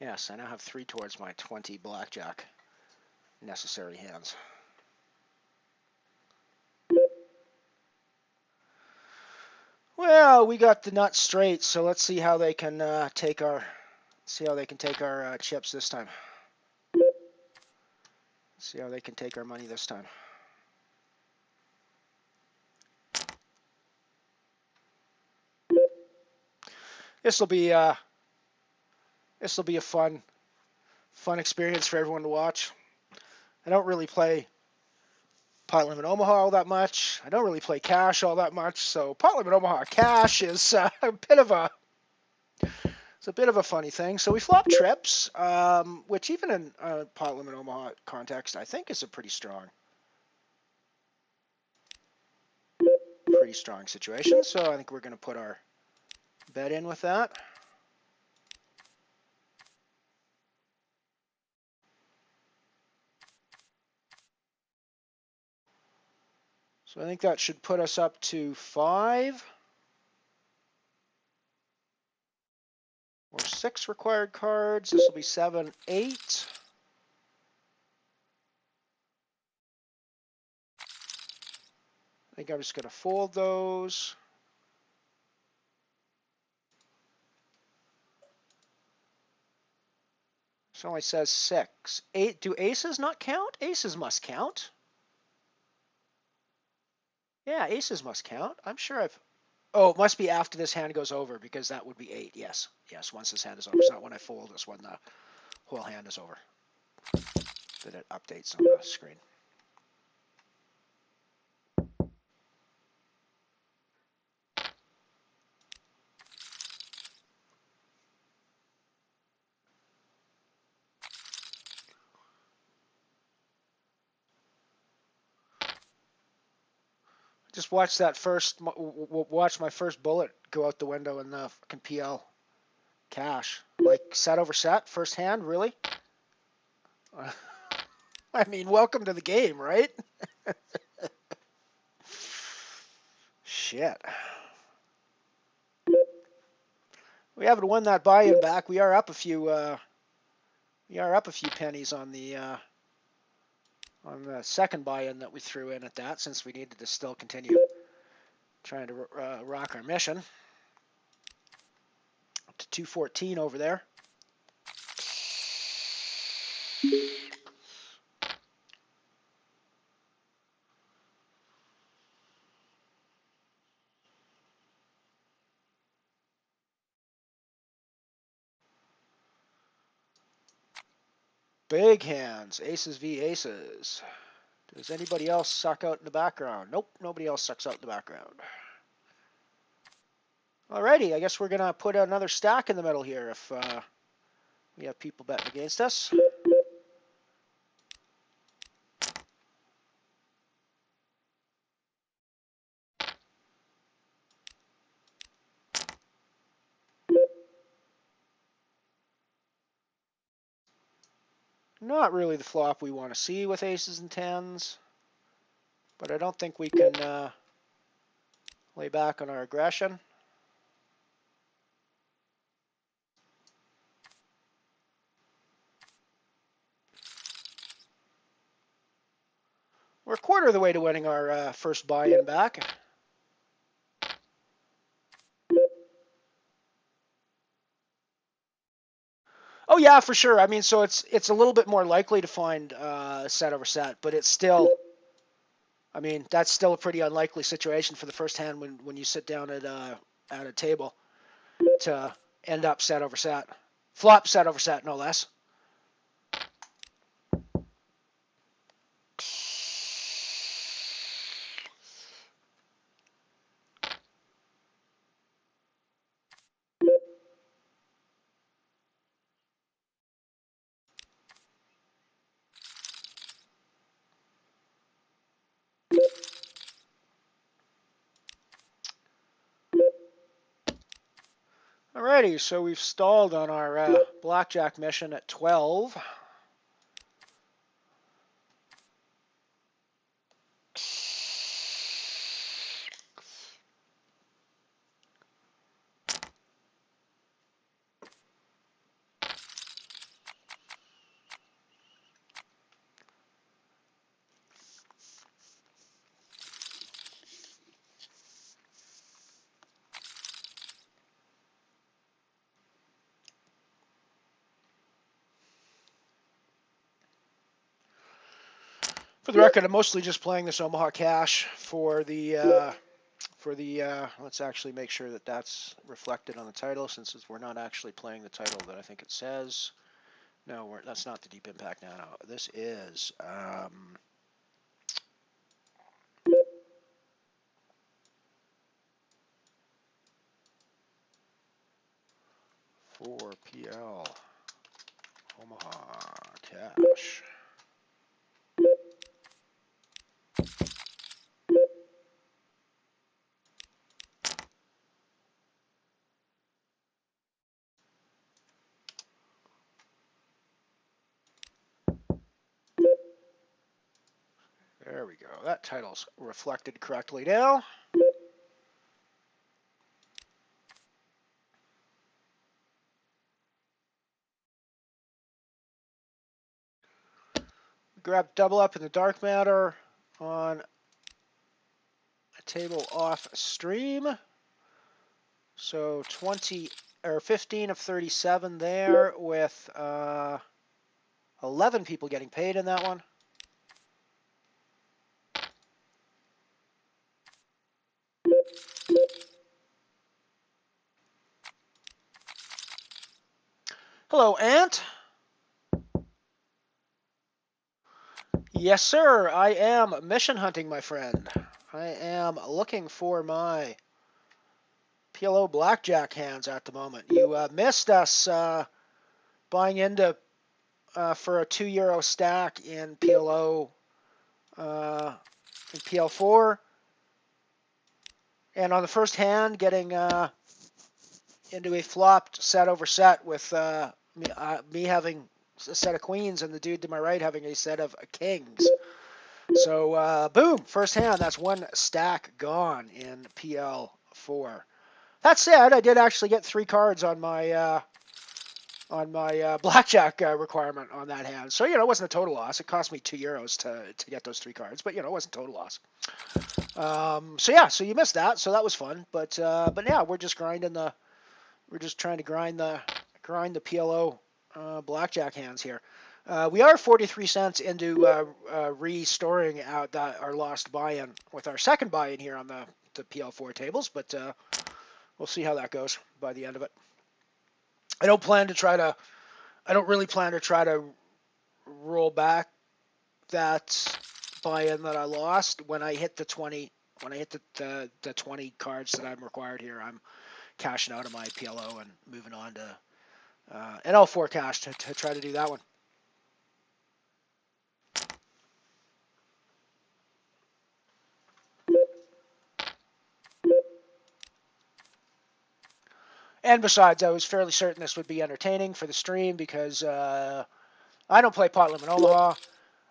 G: Yes, I now have 3 towards my 20 blackjack necessary hands. Well, we got the nuts straight, so let's see how they can take our chips this time. See how they can take our money this time. This will be a fun experience for everyone to watch. I don't really play Pot Limit Omaha all that much. I don't really play cash all that much, so Pot Limit Omaha cash is a bit of a funny thing. So we flop trips, which even in Pot Limit Omaha context, I think is a pretty strong situation. So I think we're going to put our bet in with that. So I think that should put us up to 5 or 6 required cards. This will be 7, 8. I think I'm just going to fold those. It only says 6. 8. Do aces not count? Aces must count. Yeah, aces must count. I'm sure I've... Oh, it must be after this hand goes over, because that would be 8. Yes. Yes, once this hand is over. It's not when I fold, it's when the whole hand is over that it updates on the screen. Just watch that watch my first bullet go out the window in the fucking PL cash. Like, set over set, first hand, really? I mean, welcome to the game, right? Shit. We haven't won that buy-in back. We are up a few pennies on the second buy-in that we threw in at that, since we needed to still continue trying to rock our mission. Up to 214 over there. Big hands, aces v aces. Does anybody else suck out in the background? Nope, nobody else sucks out in the background. Alrighty, I guess we're gonna put another stack in the middle here if we have people betting against us. Not really the flop we want to see with aces and tens, but I don't think we can lay back on our aggression. We're a quarter of the way to winning our first buy-in back. Oh yeah, for sure. I mean, so it's a little bit more likely to find set over set, but it's still, I mean, that's still a pretty unlikely situation for the first hand when you sit down at a table to end up set over set. Flop set over set, no less. Alrighty, so we've stalled on our blackjack mission at 12. For the record, I'm mostly just playing this Omaha Cash for the let's actually make sure that that's reflected on the title, since we're not actually playing the title that I think it says. No, that's not the Deep Impact Nano. This is for PL Omaha cash. There we go. That title's reflected correctly now. Grab double up in the dark matter on a table off stream. So 20 or 15 of 37 there with 11 people getting paid in that one. Hello, Ant. Yes, sir. I am mission hunting, my friend. I am looking for my PLO blackjack hands at the moment. You missed us buying into for a €2 stack in PLO in PL4, and on the first hand getting into a flopped set over set with me having a set of queens and the dude to my right having a set of kings. So boom, first hand, that's one stack gone in PL4. That said, I did actually get 3 cards on my blackjack requirement on that hand. So, it wasn't a total loss. It cost me €2 to get those 3 cards, but, it wasn't a total loss. So yeah, so you missed that. So that was fun. But yeah, we're just trying to grind the PLO blackjack hands here. We are 43 cents into restoring out our lost buy-in with our second buy-in here on the PL4 tables, but we'll see how that goes by the end of it. I don't really plan to try to roll back that buy-in that I lost when I hit the 20. When I hit the 20 cards that I'm required here, I'm cashing out of my PLO and moving on to NL4 cash to try to do that one. And besides, I was fairly certain this would be entertaining for the stream because I don't play Pot Limit Omaha.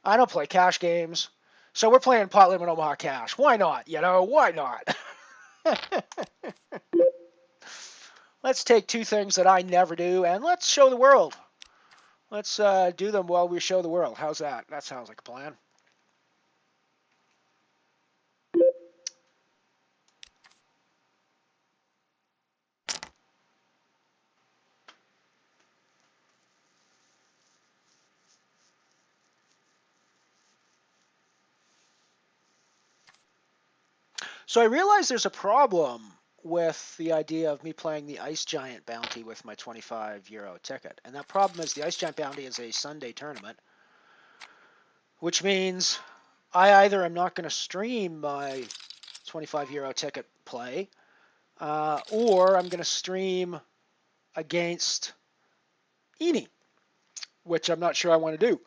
G: I don't play cash games. So we're playing Pot Limit Omaha cash. Why not? Why not? Let's take 2 things that I never do and let's show the world. Let's do them while we show the world. How's that? That sounds like a plan. So I realize there's a problem with the idea of me playing the Ice Giant bounty with my €25 ticket. And that problem is the Ice Giant bounty is a Sunday tournament, which means I either am not going to stream my €25 ticket play, or I'm going to stream against Eni, which I'm not sure I want to do.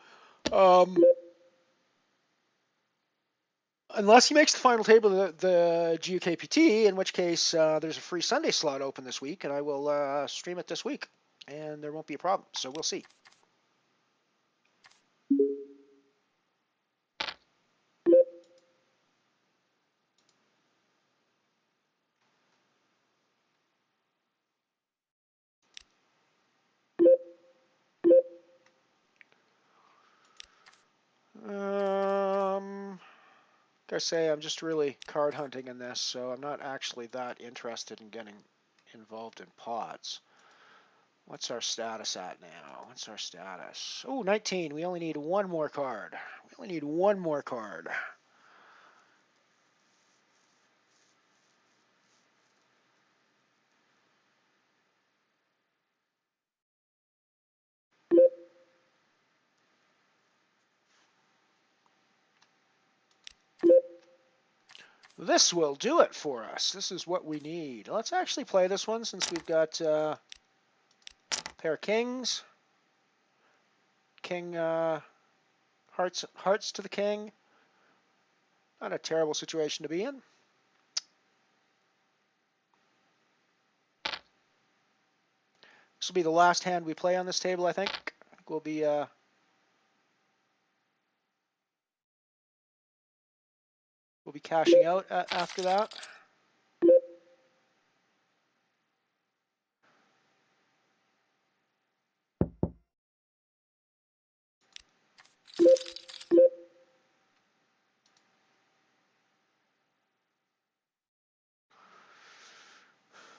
G: Unless he makes the final table of the GUKPT, in which case there's a free Sunday slot open this week, and I will stream it this week, and there won't be a problem. So we'll see. Like I say, I'm just really card hunting in this, so I'm not actually that interested in getting involved in pots. What's our status at now? What's our status? Oh, 19. We only need 1 more card. We only need 1 more card. This will do it for us. This is what we need. Let's actually play this one since we've got Pair of kings. King, hearts to the king. Not a terrible situation to be in. This will be the last hand we play on this table, I think. We'll be cashing out after that.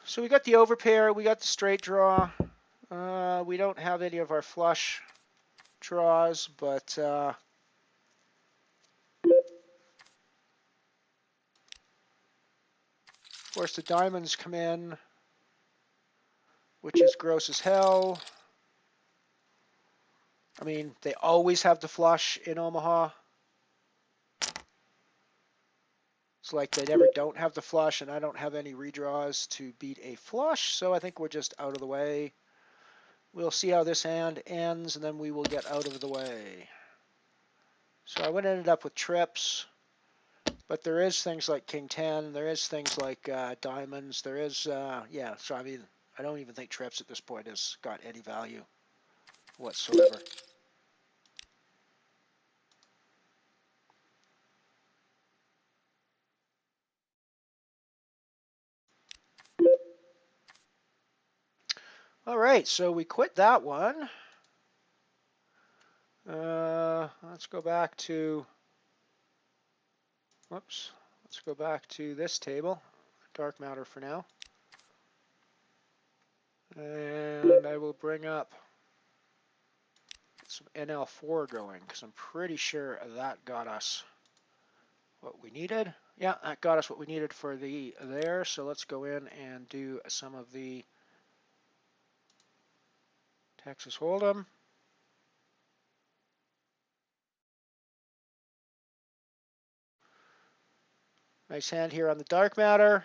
G: So we got the overpair, we got the straight draw. We don't have any of our flush draws, but of course the diamonds come in, which is gross as hell. I mean, they always have the flush in Omaha. It's like they never don't have the flush, and I don't have any redraws to beat a flush, so I think we're just out of the way. We'll see how this hand ends, and then we will get out of the way. So I would have ended up with trips, but there is things like King 10, there is things like diamonds, there is, yeah, so I mean, I don't even think trips at this point has got any value whatsoever. All right, so we quit that one. Let's go back to, whoops, let's go back to this table, dark matter for now. And I will bring up some NL4 going, because I'm pretty sure that got us what we needed. Yeah, that got us what we needed for the there, so let's go in and do some of the Texas Holdem. Nice hand here on the dark matter.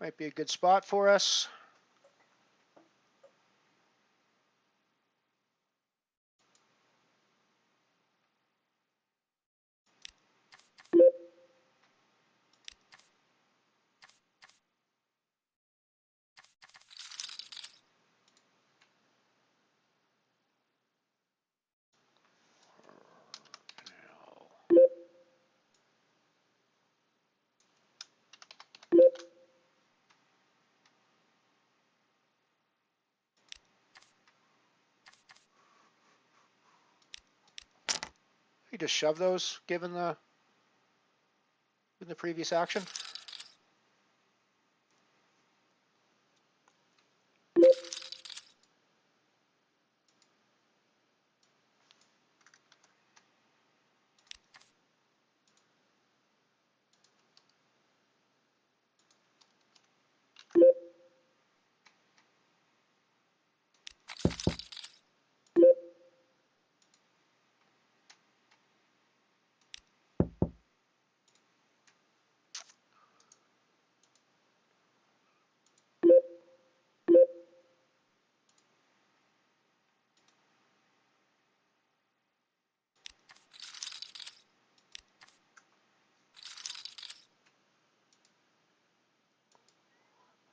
G: Might be a good spot for us. You just shove those given the previous action.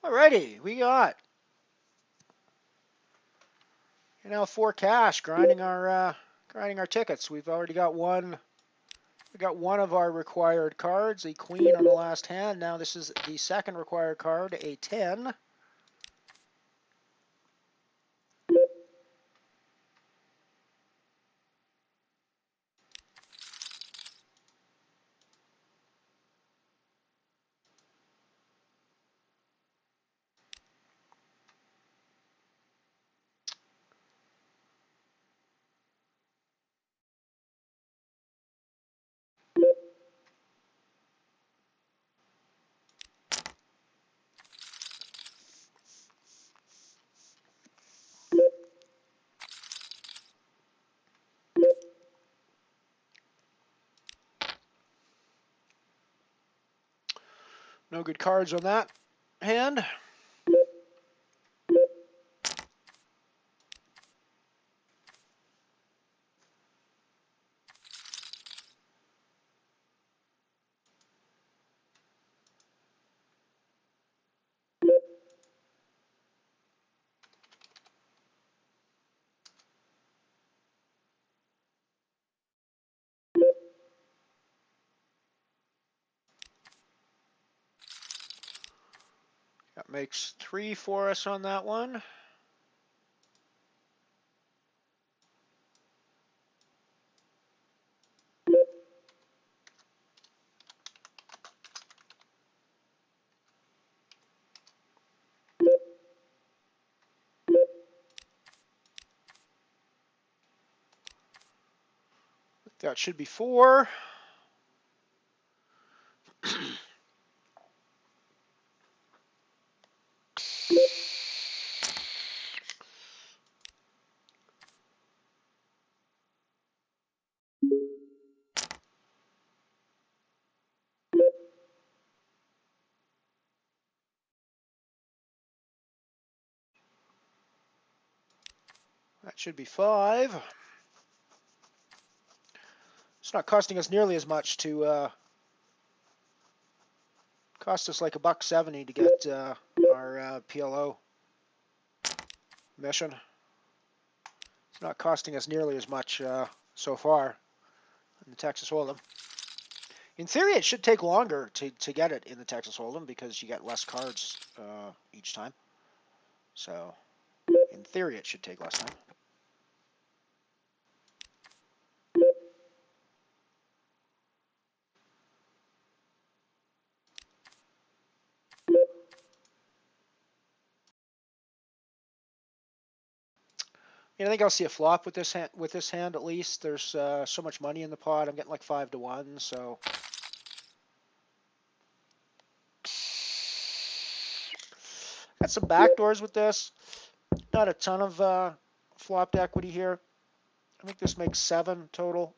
G: Alrighty, we got NL4 cash grinding our tickets. We've already got one. We got one of our required cards, a queen on the last hand. Now this is the second required card, a 10. No good cards on that hand. Makes 3 for us on that one. That should be 4. That should be 5. It's not costing us nearly as much to cost us like $1.70 to get our PLO mission. It's not costing us nearly as much so far in the Texas Hold'em. In theory, it should take longer to get it in the Texas Hold'em because you get less cards each time. So, in theory, it should take less time. I think I'll see a flop with this hand at least. There's so much money in the pot. I'm getting like 5 to 1, so. Got some backdoors with this. Not a ton of flopped equity here. I think this makes 7 total.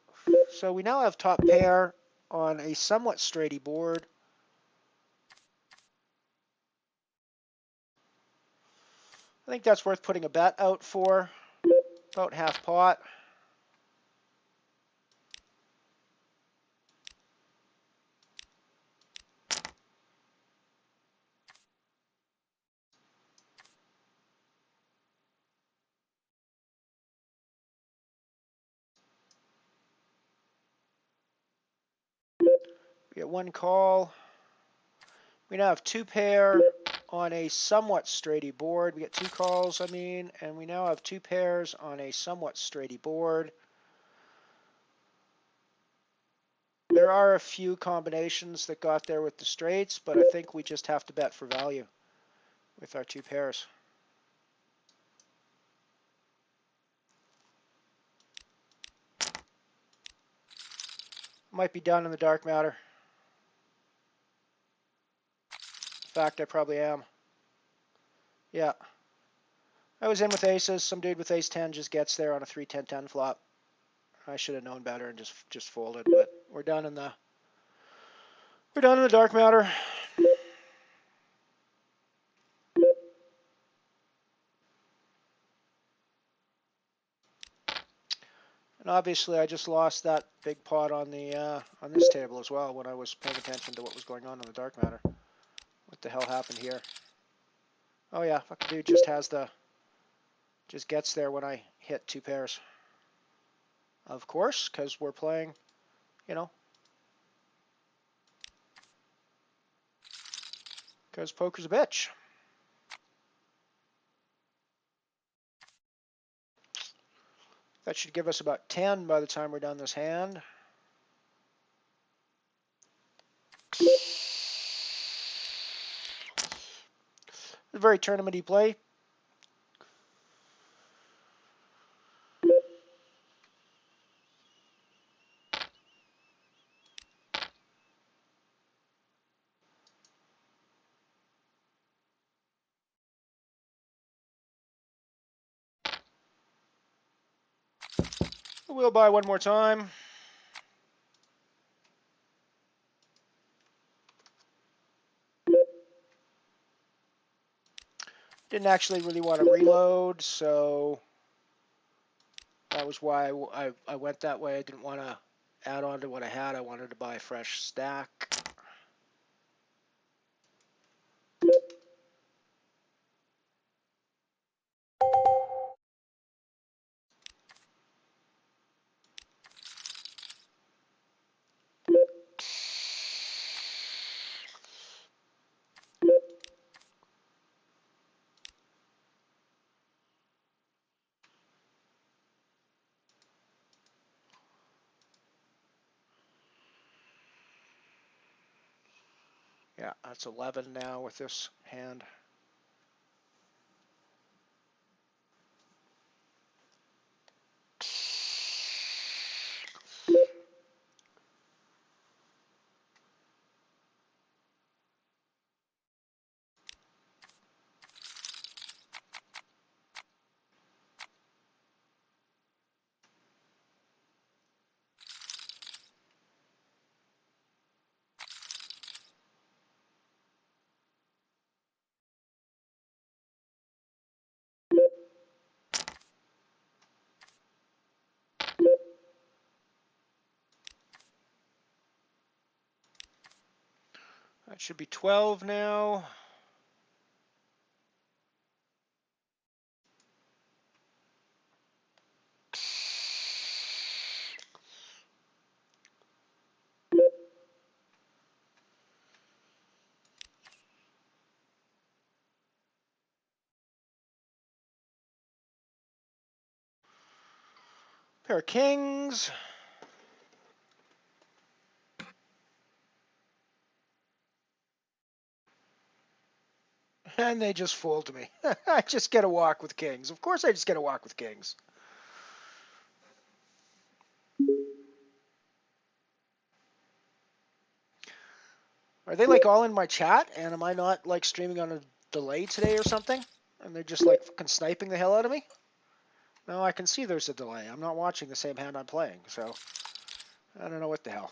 G: So we now have top pair on a somewhat straighty board. I think that's worth putting a bet out for. About half pot. We get 1 call. We now have 2 pair on a somewhat straighty board. We get 2 calls, and we now have 2 pairs on a somewhat straighty board. There are a few combinations that got there with the straights, but I think we just have to bet for value with our 2 pairs. Might be done in the dark matter. In fact, I probably am. Yeah. I was in with aces. Some dude with ace 10 just gets there on a 3-10-10 flop. I should have known better and just folded, but we're done in the dark matter. And obviously, I just lost that big pot on the on this table as well when I was paying attention to what was going on in the dark matter. What the hell happened here? Oh yeah, fucking dude just gets there when I hit 2 pairs. Of course, because we're playing, because poker's a bitch. That should give us about 10 by the time we're done this hand. A very tournament-y play. We'll buy one more time. Didn't actually really want to reload, so that was why I went that way. I didn't want to add on to what I had. I wanted to buy a fresh stack. Yeah, that's 11 now with this hand. That should be 12 now. Pair of kings. And they just fooled me. I just get a walk with kings. Of course I just get a walk with kings. Are they like all in my chat? And am I not like streaming on a delay today or something? And they're just like fucking sniping the hell out of me? No, I can see there's a delay. I'm not watching the same hand I'm playing, so I don't know what the hell.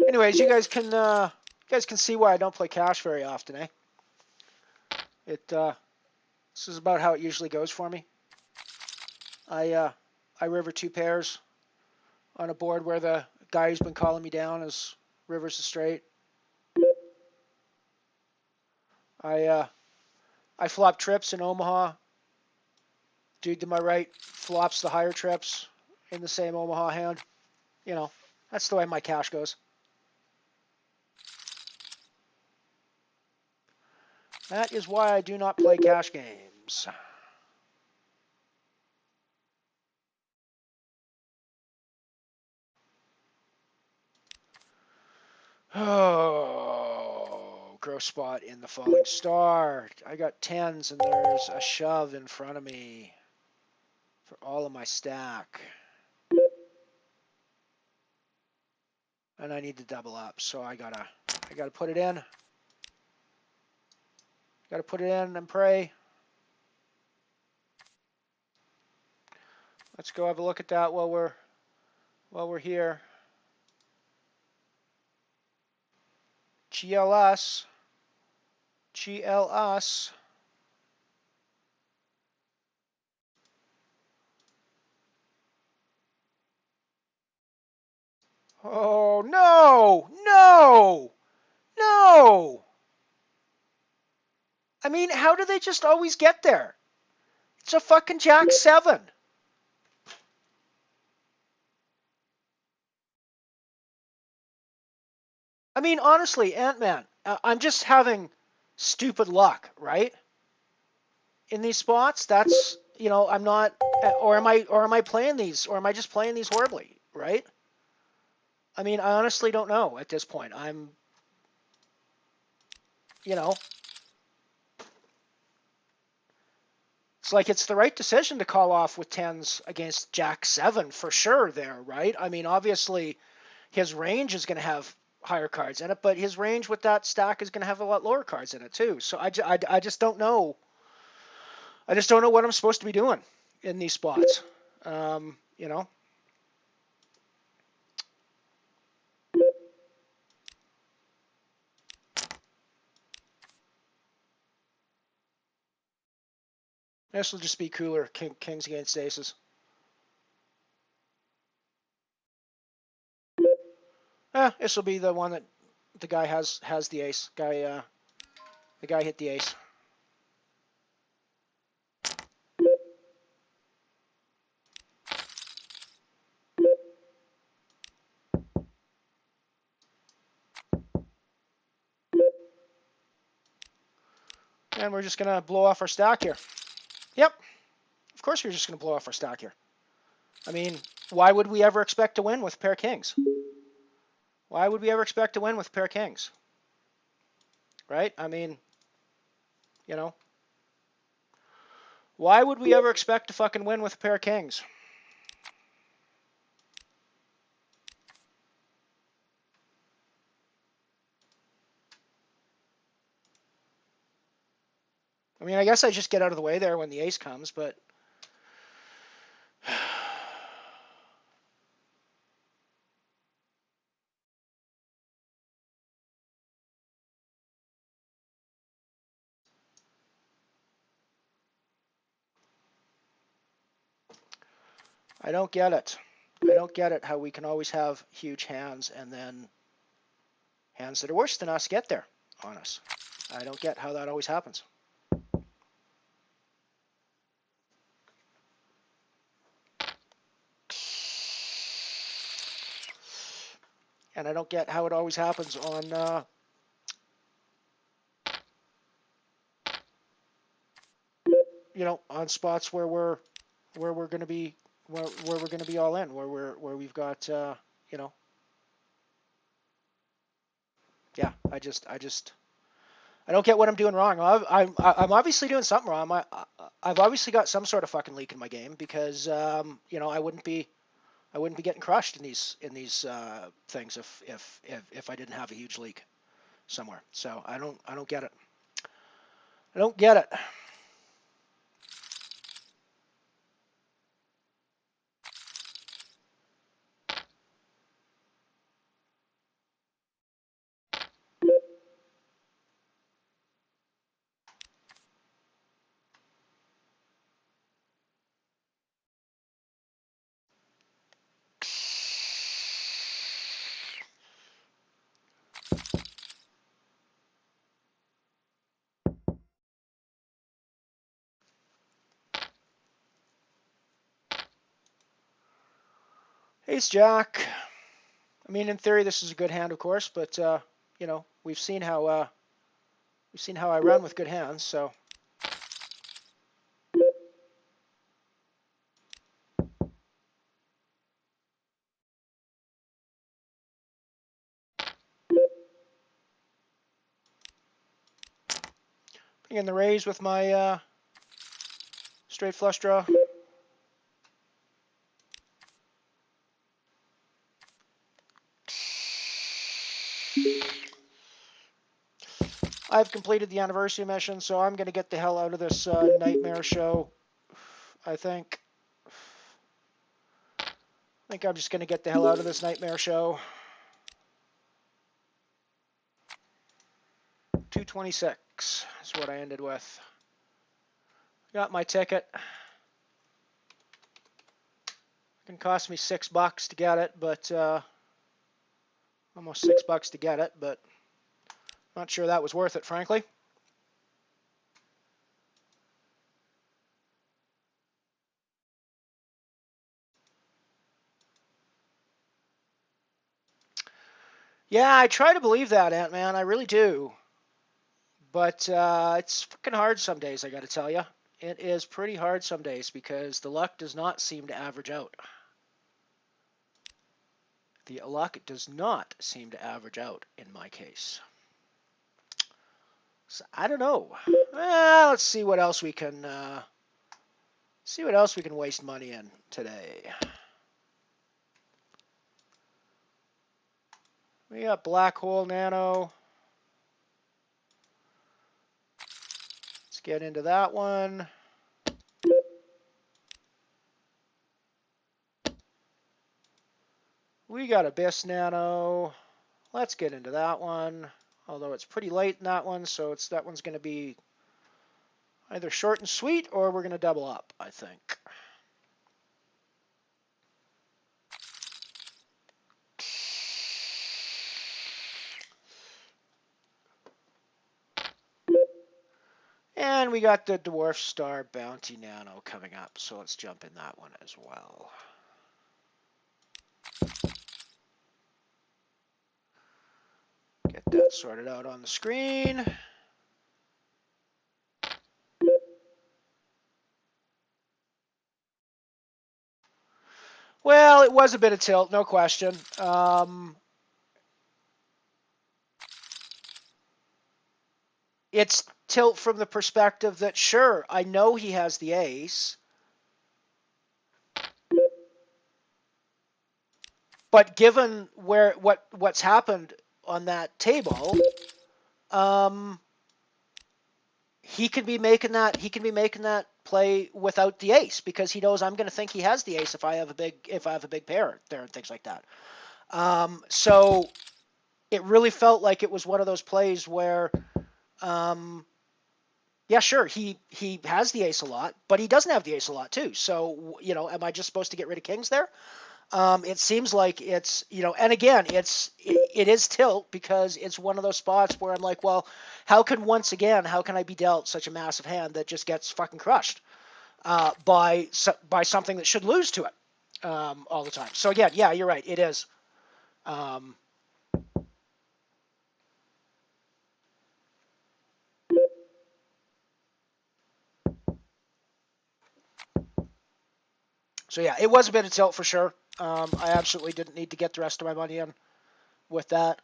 G: Anyways, you guys can see why I don't play cash very often, eh? This is about how it usually goes for me. I river 2 pairs on a board where the guy who's been calling me down is rivers a straight. I flop trips in Omaha. Dude to my right flops the higher trips in the same Omaha hand. You know, that's the way my cash goes. That is why I do not play cash games. Oh, gross spot in the falling star. I got 10s and there's a shove in front of me for all of my stack. And I need to double up, so I gotta put it in. Gotta put it in and pray. Let's go have a look at that while we're here. GLS. GLS. Oh, no! No! No! I mean, how do they just always get there? It's a fucking Jack 7. I mean, honestly, Ant-Man, I'm just having stupid luck, right? In these spots, that's, you know, I'm not, or am I playing these, or am I just playing these horribly, right? I mean, I honestly don't know at this point. I'm, you know, it's like it's the right decision to call off with 10s against Jack 7 for sure there, right? I mean, obviously, his range is going to have higher cards in it, but his range with that stack is going to have a lot lower cards in it too. So I just don't know. I just don't know what I'm supposed to be doing in these spots. You know. This will just be cooler. Kings against aces. This will be the one that the guy has the ace. The guy hit the ace. And we're just going to blow off our stack here. Yep. Of course we're just going to blow off our stack here. I mean, why would we ever expect to win with a pair of kings? Why would we ever expect to win with a pair of kings? Right? I mean, you know. Why would we ever expect to fucking win with a pair of kings? I mean, I guess I just get out of the way there when the ace comes, but... I don't get it. I don't get it how we can always have huge hands and then hands that are worse than us get there on us. I don't get how that always happens. And I don't get how it always happens on you know, on spots where we're going to be where we're going to be all in, where we've got you know. Yeah, I don't get what I'm doing wrong. I'm obviously doing something wrong. I've obviously got some sort of fucking leak in my game because you know, I wouldn't be getting crushed in these things if I didn't have a huge leak somewhere. So I don't get it. I don't get it. Ace Jack. I mean, in theory, this is a good hand, of course, but you know, we've seen how I run with good hands. So bring in the raise with my straight flush draw. I've completed the anniversary mission, so I'm going to get the hell out of this nightmare show. I think I'm just going to get the hell out of this nightmare show. 226 is what I ended with. Got my ticket. It can cost me $6 to get it, but almost $6 to get it, but not sure that was worth it, frankly. Yeah, I try to believe that, Ant-Man. I really do. But it's fucking hard some days, I got to tell you. It is pretty hard some days because the luck does not seem to average out. The luck does not seem to average out in my case. So I don't know. Well, let's see what else we can waste money in today. We got Black Hole Nano. Let's get into that one. We got Abyss Nano. Let's get into that one. Although it's pretty late in that one, so that one's going to be either short and sweet or we're going to double up, I think. And we got the Dwarf Star Bounty Nano coming up, so let's jump in that one as well. Get that sorted out on the screen. Well, it was a bit of tilt, no question. It's tilt from the perspective that, sure, I know he has the ace, but given what's happened on that table, he can be making that play without the ace because he knows I'm going to think he has the ace if I have a big pair there and things like that. So it really felt like it was one of those plays where, yeah, sure, he has the ace a lot, but he doesn't have the ace a lot too. So, am I just supposed to get rid of kings there? It seems like it's, and again, it is tilt because it's one of those spots where I'm like, well, how can I be dealt such a massive hand that just gets fucking crushed by something that should lose to it all the time? So again, yeah, you're right, it is. So yeah, it was a bit of tilt for sure. I absolutely didn't need to get the rest of my money in with that.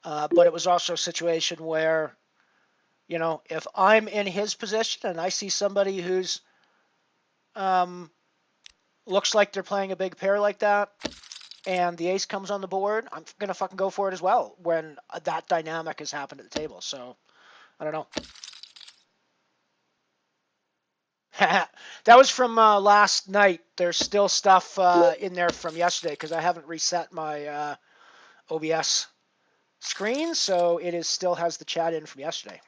G: But it was also a situation where, if I'm in his position and I see somebody who's looks like they're playing a big pair like that, and the ace comes on the board, I'm gonna fucking go for it as well when that dynamic has happened at the table. So I don't know. That was from last night. There's still stuff in there from yesterday because I haven't reset my OBS screen, so it still has the chat in from yesterday.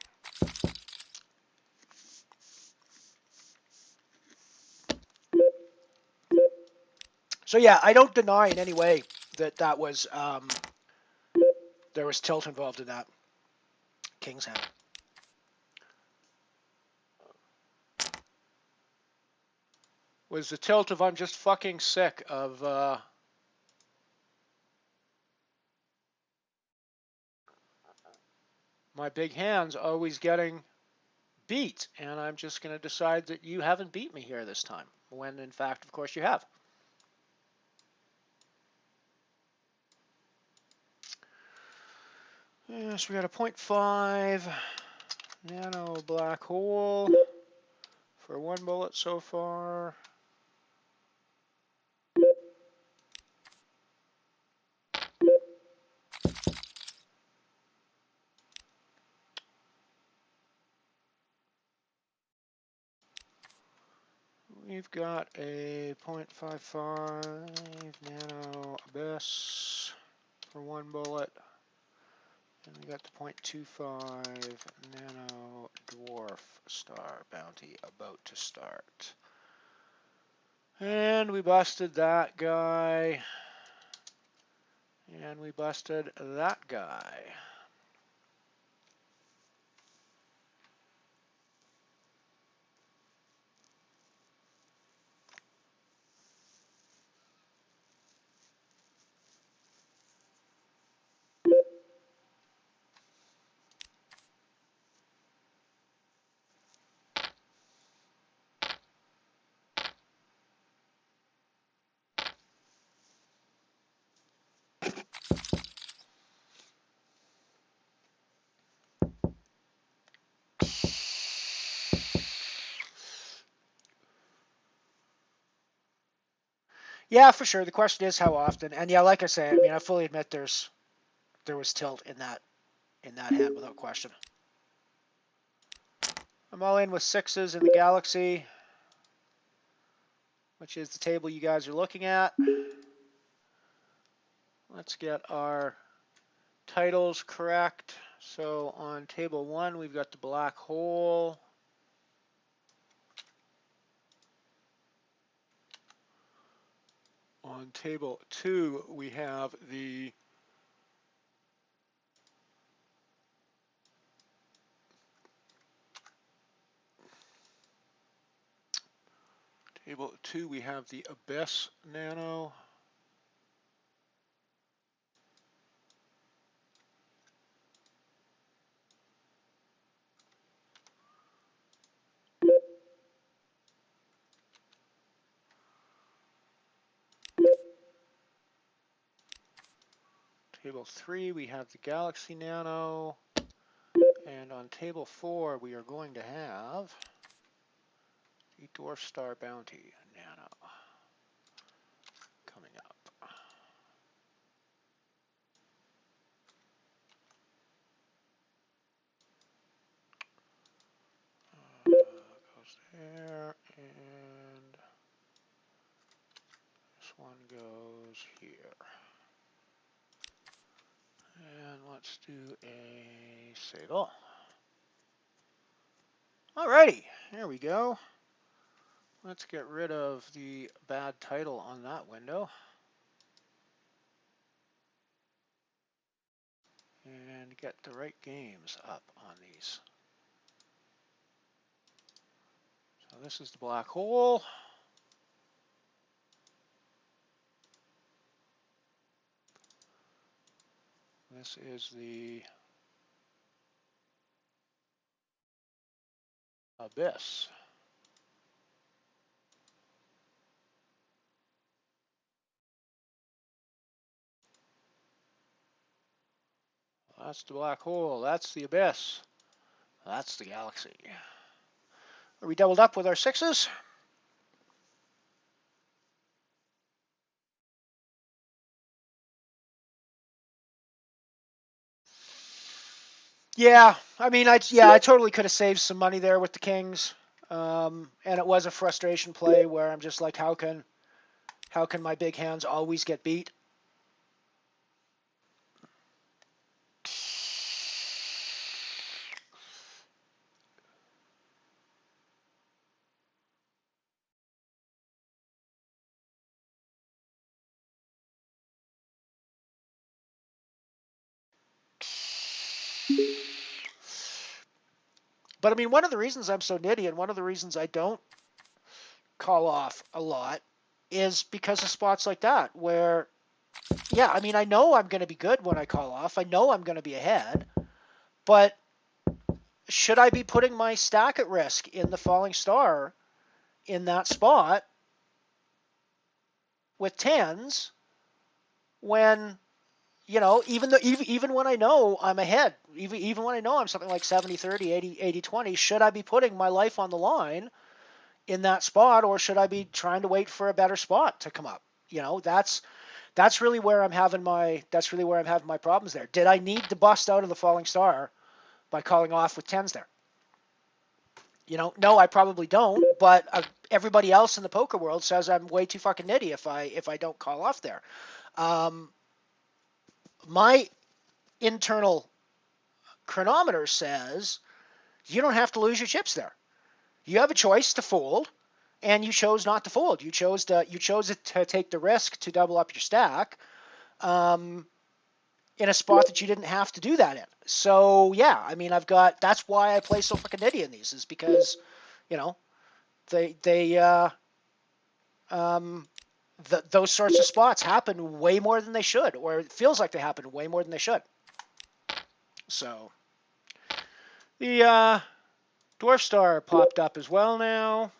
G: So yeah, I don't deny in any way that was there was tilt involved in that king's hand. Was the tilt of I'm just fucking sick of my big hands always getting beat, and I'm just going to decide that you haven't beat me here this time, when in fact, of course, you have. Yes, we got a 0.5 nano black hole for one bullet so far. We've got a 0.55 nano abyss for one bullet. And we got the 0.25 nano dwarf star bounty about to start. And we busted that guy. And we busted that guy. Yeah, for sure. The question is how often. And yeah, like I say, I mean, I fully admit there was tilt in that hand without question. I'm all in with sixes in the Galaxy, which is the table you guys are looking at. Let's get our titles correct. So on table 1, we've got the black hole. On table 2, we have the abyss nano. Table 3, we have the Galaxy Nano. And on table 4, we are going to have the Dwarf Star Bounty Nano coming up. Goes there, and this one goes here. And let's do a save all. Alrighty, there we go. Let's get rid of the bad title on that window. And get the right games up on these. So this is the black hole. This is the abyss. That's the black hole. That's the abyss. That's the galaxy. Are we doubled up with our 6s? Yeah, I mean, I totally could have saved some money there with the kings, and it was a frustration play where I'm just like, how can my big hands always get beat? But I mean, one of the reasons I'm so nitty and one of the reasons I don't call off a lot is because of spots like that where, yeah, I mean, I know I'm going to be good when I call off. I know I'm going to be ahead, but should I be putting my stack at risk in the falling star in that spot with 10s when, you know, even when I know I'm ahead, even when I know I'm something like 70-30, 80-20, should I be putting my life on the line in that spot, or should I be trying to wait for a better spot to come up? You know, that's really where I'm having my problems there. Did I need to bust out of the falling star by calling off with 10s there? You know, no, I probably don't, but everybody else in the poker world says I'm way too fucking nitty if I don't call off there. My internal chronometer says you don't have to lose your chips there. You have a choice to fold, and you chose not to fold. You chose to take the risk to double up your stack in a spot that you didn't have to do that in. So yeah, I mean, that's why I play so fucking nitty in these, is because, you know, those sorts of spots happen way more than they should, or it feels like they happen way more than they should. So the Dwarf Star popped up as well now.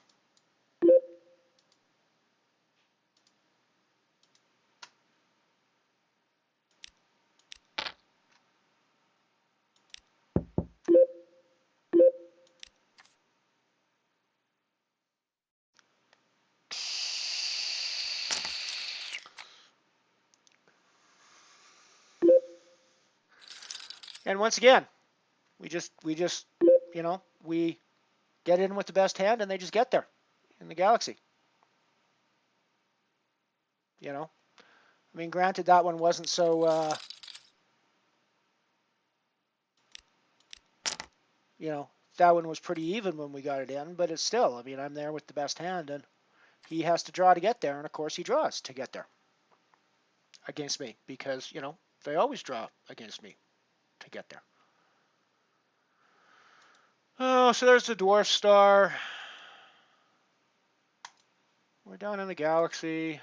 G: And once again, we just you know, we get in with the best hand and they just get there in the galaxy. You know, I mean, granted, that one wasn't so you know, that one was pretty even when we got it in, but it's still, I mean, I'm there with the best hand and he has to draw to get there, and of course he draws to get there against me, because, you know, they always draw against me to get there. Oh, so there's the Dwarf Star. We're down in the galaxy.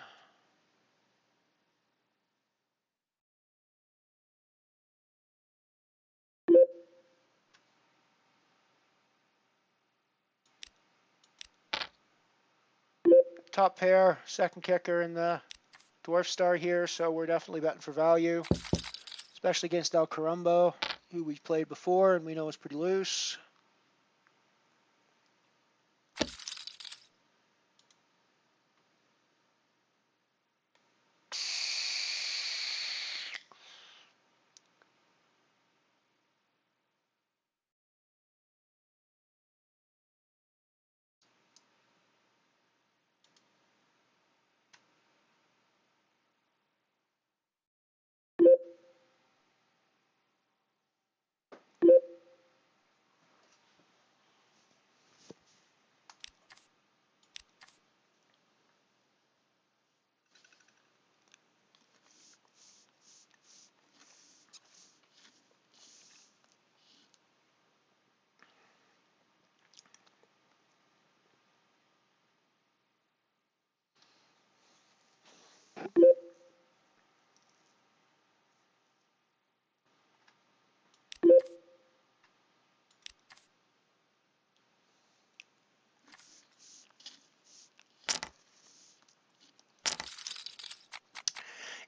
G: Top pair, second kicker in the Dwarf Star here, so we're definitely betting for value. especially against El Carumbo, who we've played before and we know is pretty loose.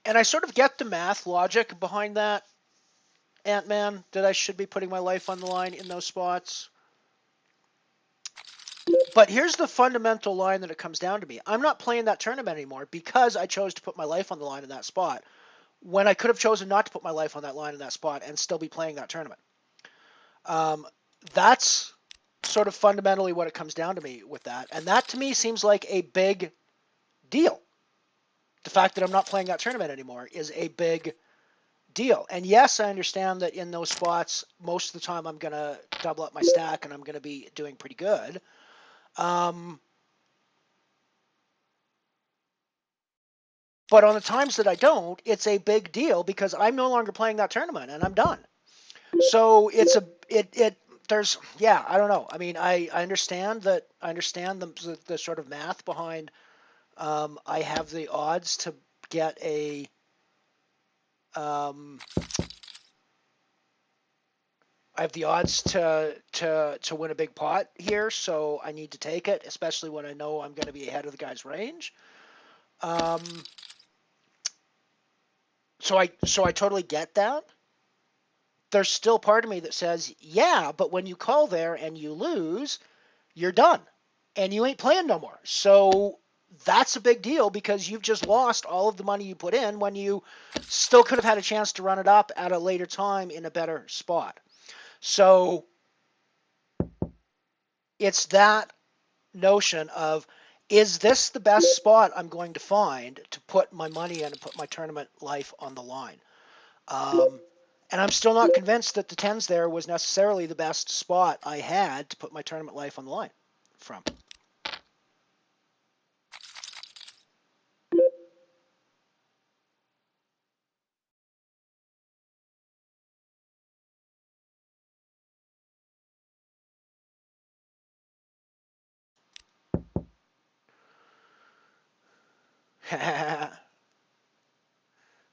G: And I sort of get the math logic behind that, Ant-Man, that I should be putting my life on the line in those spots. But here's the fundamental line that it comes down to me. I'm not playing that tournament anymore because I chose to put my life on the line in that spot, when I could have chosen not to put my life on that line in that spot and still be playing that tournament. That's sort of fundamentally what it comes down to me with that. And that to me seems like a big deal. The fact that I'm not playing that tournament anymore is a big deal. And yes, I understand that in those spots, most of the time I'm going to double up my stack and I'm going to be doing pretty good. But on the times that I don't, it's a big deal because I'm no longer playing that tournament and I'm done. So there's, yeah, I don't know. I mean, I understand that. I understand the sort of math behind. I have the odds to get a. I have the odds to win a big pot here, so I need to take it, especially when I know I'm going to be ahead of the guy's range. So I totally get that. There's still part of me that says, yeah, but when you call there and you lose, you're done. And you ain't playing no more. So that's a big deal because you've just lost all of the money you put in when you still could have had a chance to run it up at a later time in a better spot. So it's that notion of, is this the best spot I'm going to find to put my money in and put my tournament life on the line? And I'm still not convinced that the 10s there was necessarily the best spot I had to put my tournament life on the line from.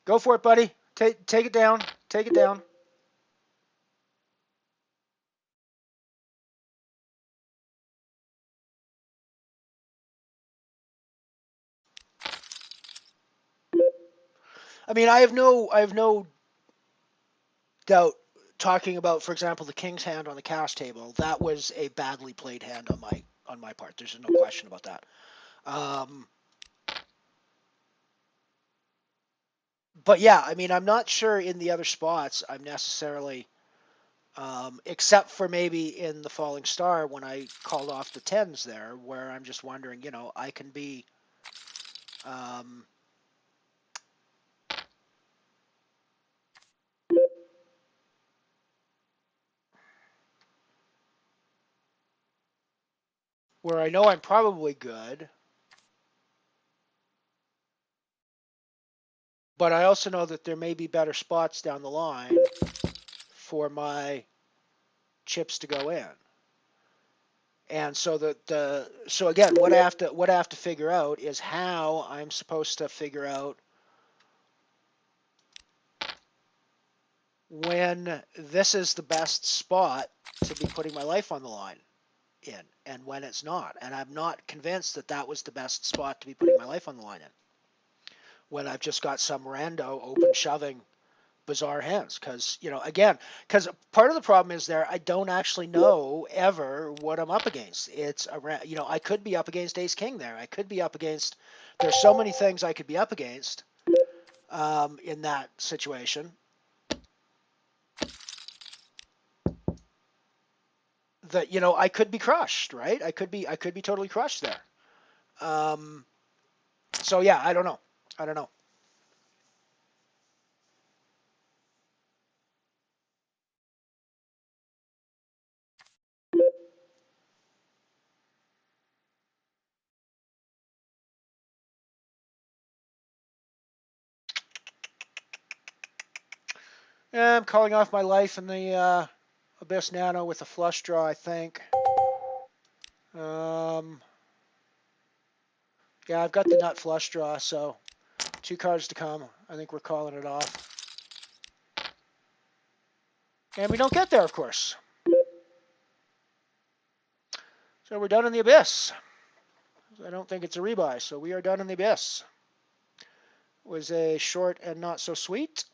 G: Go for it, buddy. Take it down. Take it down. I mean, I have no doubt talking about, for example, the king's hand on the cast table. That was a badly played hand on my part. There's no question about that. But yeah, I mean, I'm not sure in the other spots I'm necessarily, except for maybe in the Falling Star when I called off the 10s there, where I'm just wondering, I can be, where I know I'm probably good, but I also know that there may be better spots down the line for my chips to go in. And so so again, what I have to figure out is how I'm supposed to figure out when this is the best spot to be putting my life on the line in, and when it's not. And I'm not convinced that that was the best spot to be putting my life on the line in, when I've just got some rando open shoving bizarre hands because, again, because part of the problem is I don't actually know ever what I'm up against. It's around, I could be up against ace king there. I could be up against, there's so many things I could be up against in that situation that, I could be crushed, right? I could be totally crushed there. So yeah, I don't know. Yeah, I'm calling off my life in the Abyss Nano with a flush draw, I think. Yeah, I've got the nut flush draw, so 2 cards to come. I think we're calling it off. And we don't get there, of course. So we're done in the Abyss. I don't think it's a rebuy, so we are done in the Abyss. It was a short and not so sweet.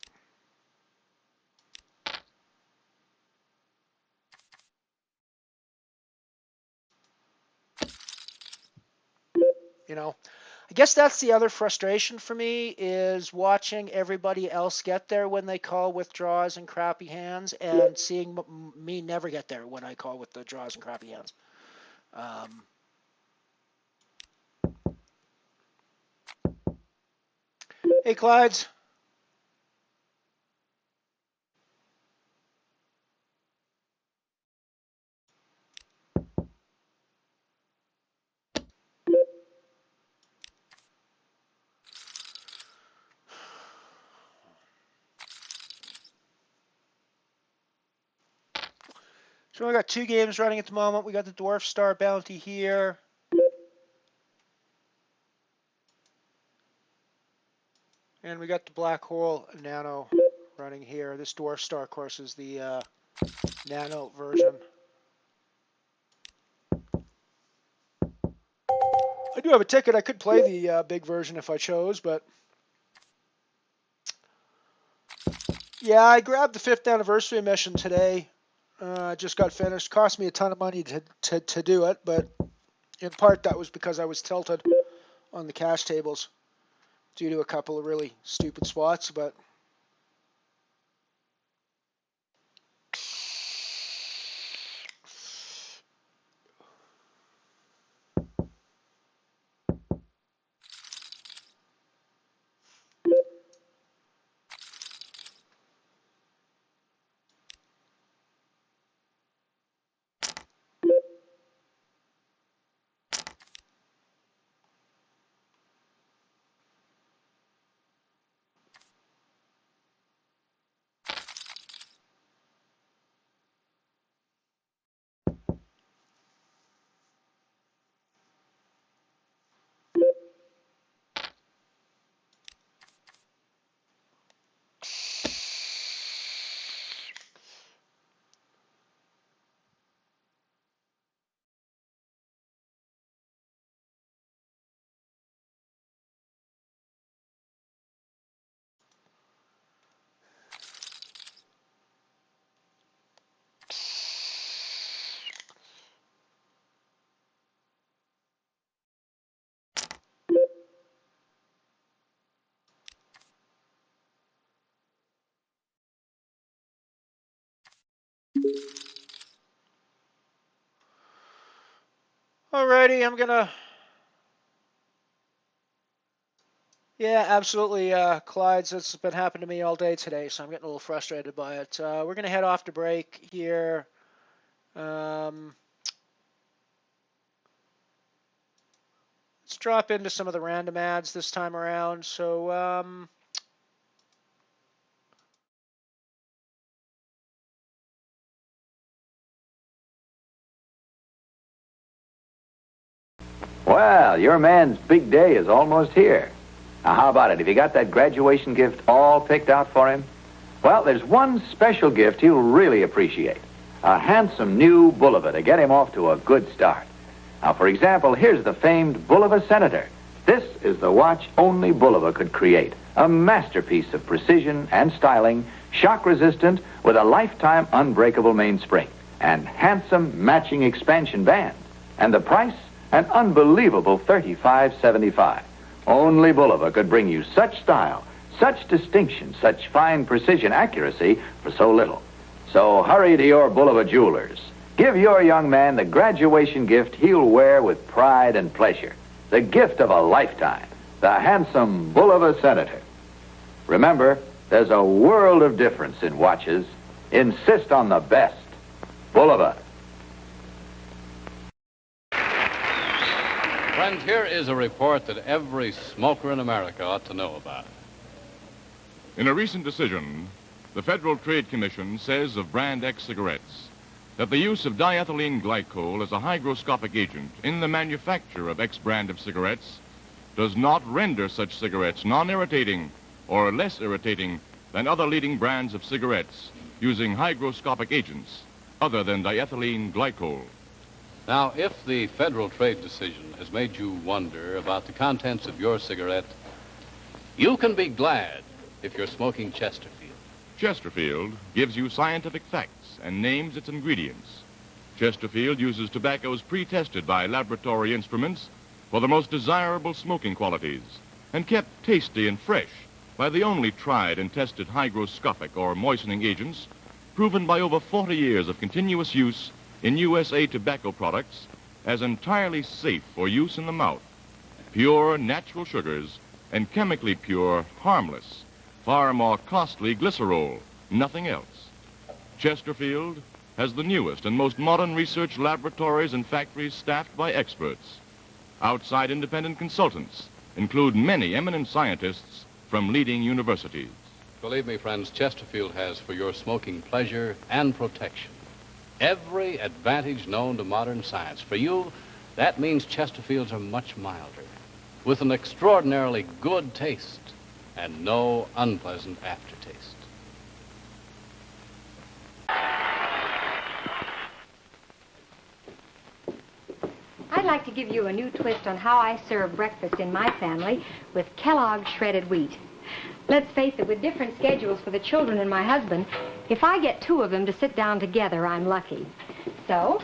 G: I guess that's the other frustration for me is watching everybody else get there when they call with draws and crappy hands and seeing me never get there when I call with the draws and crappy hands. Hey, Clydes. So we got 2 games running at the moment. We got the Dwarf Star Bounty here. And we got the Black Hole Nano running here. This Dwarf Star, of course, is the Nano version. I do have a ticket. I could play the big version if I chose, but yeah, I grabbed the 5th anniversary mission today. Just got finished. Cost me a ton of money to do it, but in part that was because I was tilted on the cash tables due to a couple of really stupid spots, but alrighty, I'm gonna. Yeah, absolutely, Clydes. It's been happening to me all day today, so I'm getting a little frustrated by it. We're gonna head off to break here. Let's drop into some of the random ads this time around. So,
D: Well, your man's big day is almost here. Now, how about it? Have you got that graduation gift all picked out for him? Well, there's one special gift he'll really appreciate. A handsome new Bulova to get him off to a good start. Now, for example, here's the famed Bulova Senator. This is the watch only Bulova could create. A masterpiece of precision and styling, shock-resistant with a lifetime unbreakable mainspring and handsome matching expansion band. And the price? An unbelievable $35.75. Only Bulova could bring you such style, such distinction, such fine precision accuracy for so little. So hurry to your Bulova jewelers. Give your young man the graduation gift he'll wear with pride and pleasure. The gift of a lifetime. The handsome Bulova Senator. Remember, there's a world of difference in watches. Insist on the best. Bulova.
J: Friends, here is a report that every smoker in America ought to know about.
A: In a recent decision, the Federal Trade Commission says of Brand X cigarettes that the use of diethylene glycol as a hygroscopic agent in the manufacture of X brand of cigarettes does not render such cigarettes non-irritating or less irritating than other leading brands of cigarettes using hygroscopic agents other than diethylene glycol.
J: Now, if the federal trade decision has made you wonder about the contents of your cigarette, you can be glad if you're smoking Chesterfield.
A: Chesterfield gives you scientific facts and names its ingredients. Chesterfield uses tobaccos pre-tested by laboratory instruments for the most desirable smoking qualities and kept tasty and fresh by the only tried and tested hygroscopic or moistening agents proven by over 40 years of continuous use in USA tobacco products as entirely safe for use in the mouth. Pure natural sugars and chemically pure, harmless, far more costly glycerol, nothing else. Chesterfield has the newest and most modern research laboratories and factories staffed by experts. Outside independent consultants include many eminent scientists from leading universities.
J: Believe me, friends, Chesterfield has for your smoking pleasure and protection every advantage known to modern science. For you, that means Chesterfields are much milder, with an extraordinarily good taste and no unpleasant aftertaste.
K: I'd like to give you a new twist on how I serve breakfast in my family with Kellogg's shredded wheat. Let's face it, with different schedules for the children and my husband, if I get two of them to sit down together, I'm lucky. So,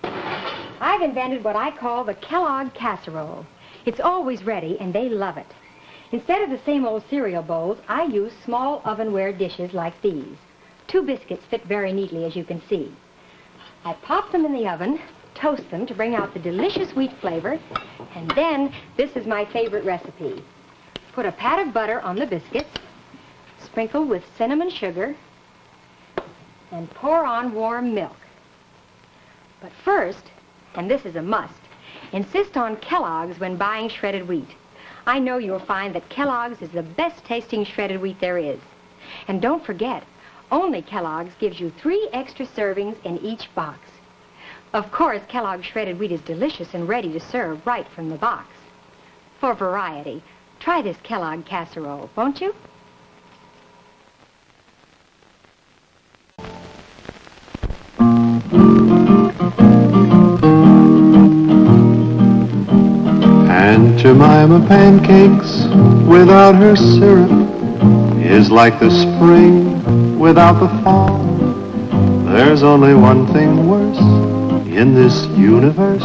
K: I've invented what I call the Kellogg casserole. It's always ready, and they love it. Instead of the same old cereal bowls, I use small ovenware dishes like these. 2 biscuits fit very neatly, as you can see. I pop them in the oven, toast them to bring out the delicious wheat flavor, and then this is my favorite recipe. Put a pat of butter on the biscuits, sprinkle with cinnamon sugar, and pour on warm milk. But first, and this is a must, insist on Kellogg's when buying shredded wheat. I know you'll find that Kellogg's is the best tasting shredded wheat there is. And don't forget, only Kellogg's gives you 3 extra servings in each box. Of course, Kellogg's shredded wheat is delicious and ready to serve right from the box. For variety, try this Kellogg casserole, won't you?
L: Aunt Jemima pancakes without her syrup is like the spring without the fall. There's only one thing worse in this universe.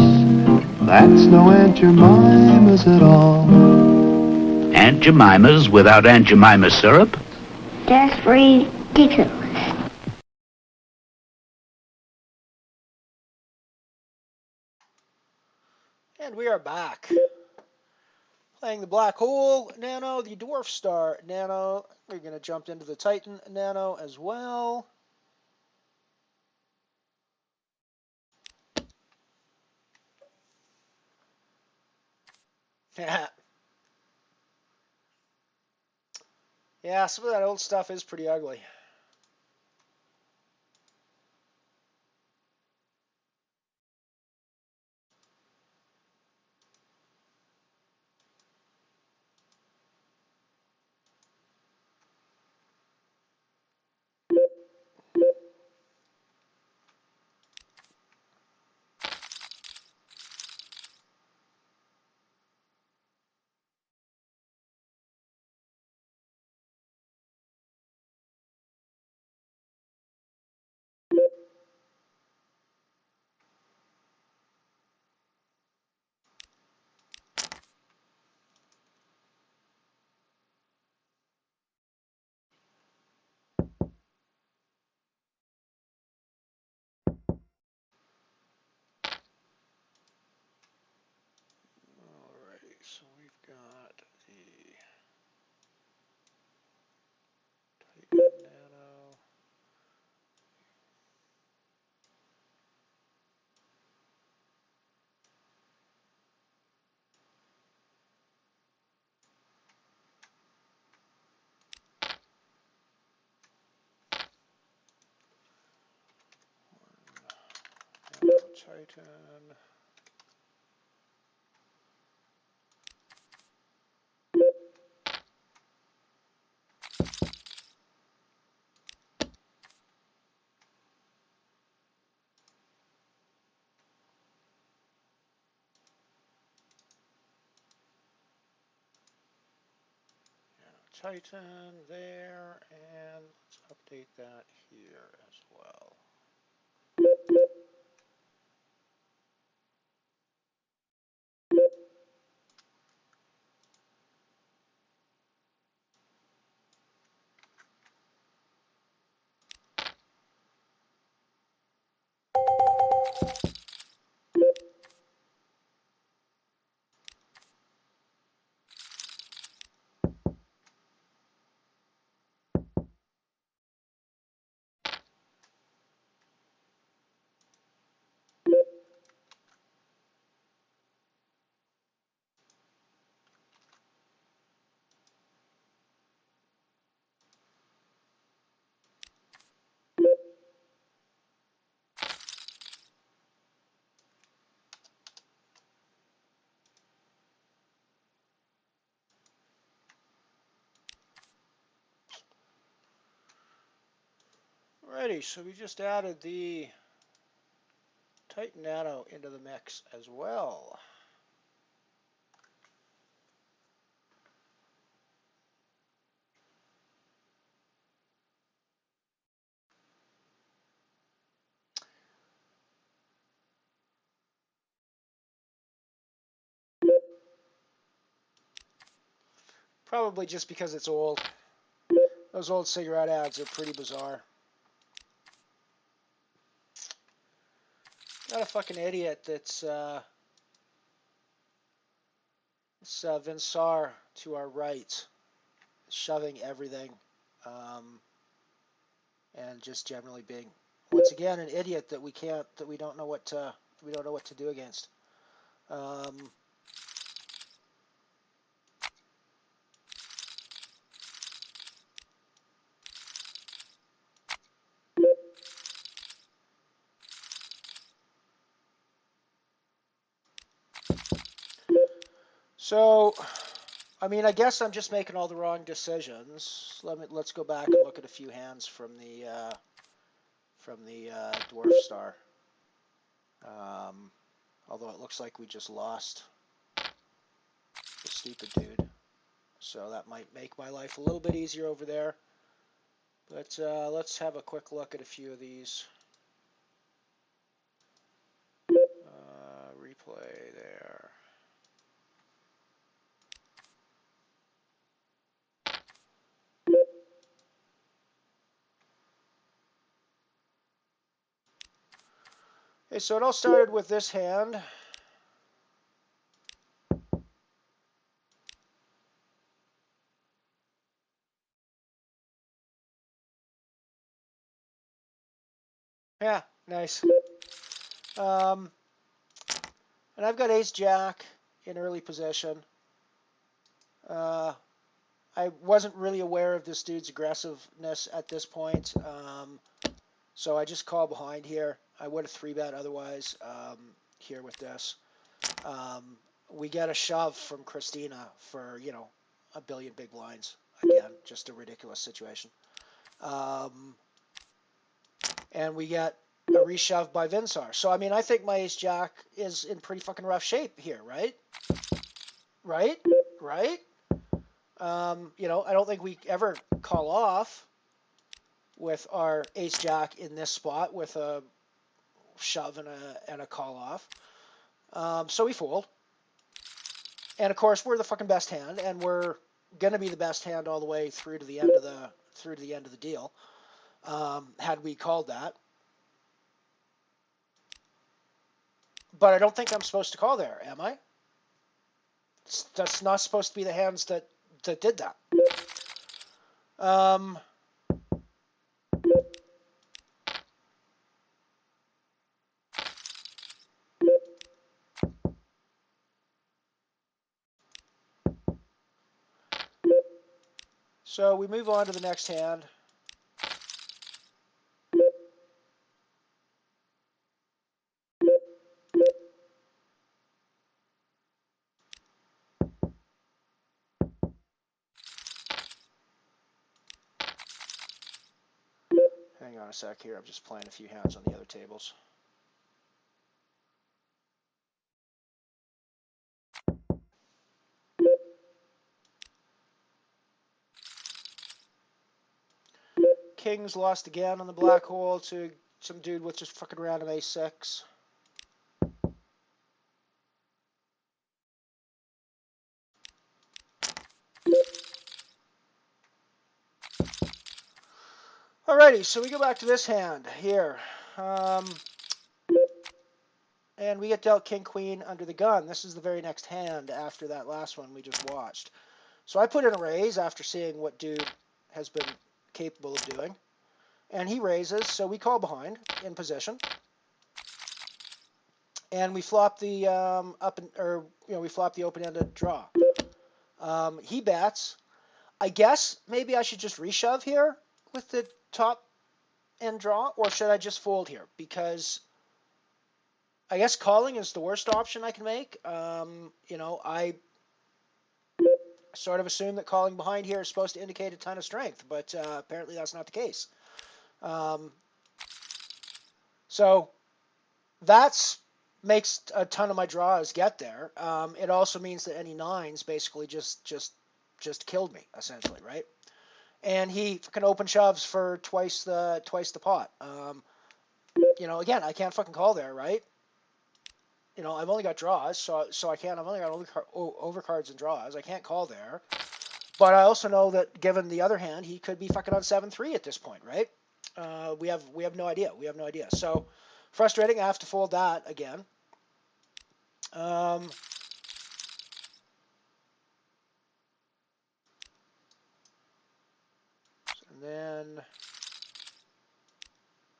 L: That's no Aunt Jemima's at all.
M: Aunt Jemima's without Aunt Jemima syrup?
N: That's ridiculous.
G: And we are back. Playing the Black Hole Nano, the Dwarf Star Nano. We're going to jump into the Titan Nano as well. Yeah, some of that old stuff is pretty ugly. Titan. Titan there, and let's update that here as well. Alrighty, so we just added the Titan Nano into the mix as well. Probably just because it's old. Those old cigarette ads are pretty bizarre. Got a fucking idiot that's it's Vinsar to our right, shoving everything, and just generally being, once again, an idiot that we don't know what to do against. So, I mean, I guess I'm just making all the wrong decisions. Let's go back and look at a few hands from the Dwarf Star. Although it looks like we just lost the stupid dude, so that might make my life a little bit easier over there. But let's have a quick look at a few of these. Replay there. Okay, so it all started with this hand. Yeah, nice. And I've got Ace Jack in early position. I wasn't really aware of this dude's aggressiveness at this point, so I just call behind here. I would have 3-bet otherwise here with this. We get a shove from Christina for, you know, a billion big blinds. Again, just a ridiculous situation. And we get a reshove by Vinsar. So, I mean, I think my Ace-Jack is in pretty fucking rough shape here, right? Right? Right? You know, I don't think we ever call off with our Ace-Jack in this spot with a shove and a call off. So we fold. And, of course, we're the fucking best hand, and we're going to be the best hand all the way through to the end of the deal. Had we called that. But I don't think I'm supposed to call there, am I? That's not supposed to be the hands that did that. So we move on to the next hand. Hang on a sec here. I'm just playing a few hands on the other tables. Kings lost again on the black hole to some dude with just fucking random A6. Alrighty, so we go back to this hand here. And we get dealt King Queen under the gun. This is the very next hand after that last one we just watched. So I put in a raise after seeing what dude has been capable of doing. And he raises, so we call behind in position. And we flop the we flop the open-ended draw. He bets. I guess maybe I should just reshove here with the top end draw, or should I just fold here? Because I guess calling is the worst option I can make. I sort of assume that calling behind here is supposed to indicate a ton of strength, but apparently that's not the case. So that's makes a ton of my draws get there. It also means that any nines basically just killed me essentially, right? And he fucking open shoves for twice the pot. Again, I can't fucking call there, right? I've only got draws, so I can't. I've only got overcards and draws. I can't call there. But I also know that given the other hand, he could be fucking on 7-3 at this point, right? We have no idea. We have no idea. So frustrating. I have to fold that again. And then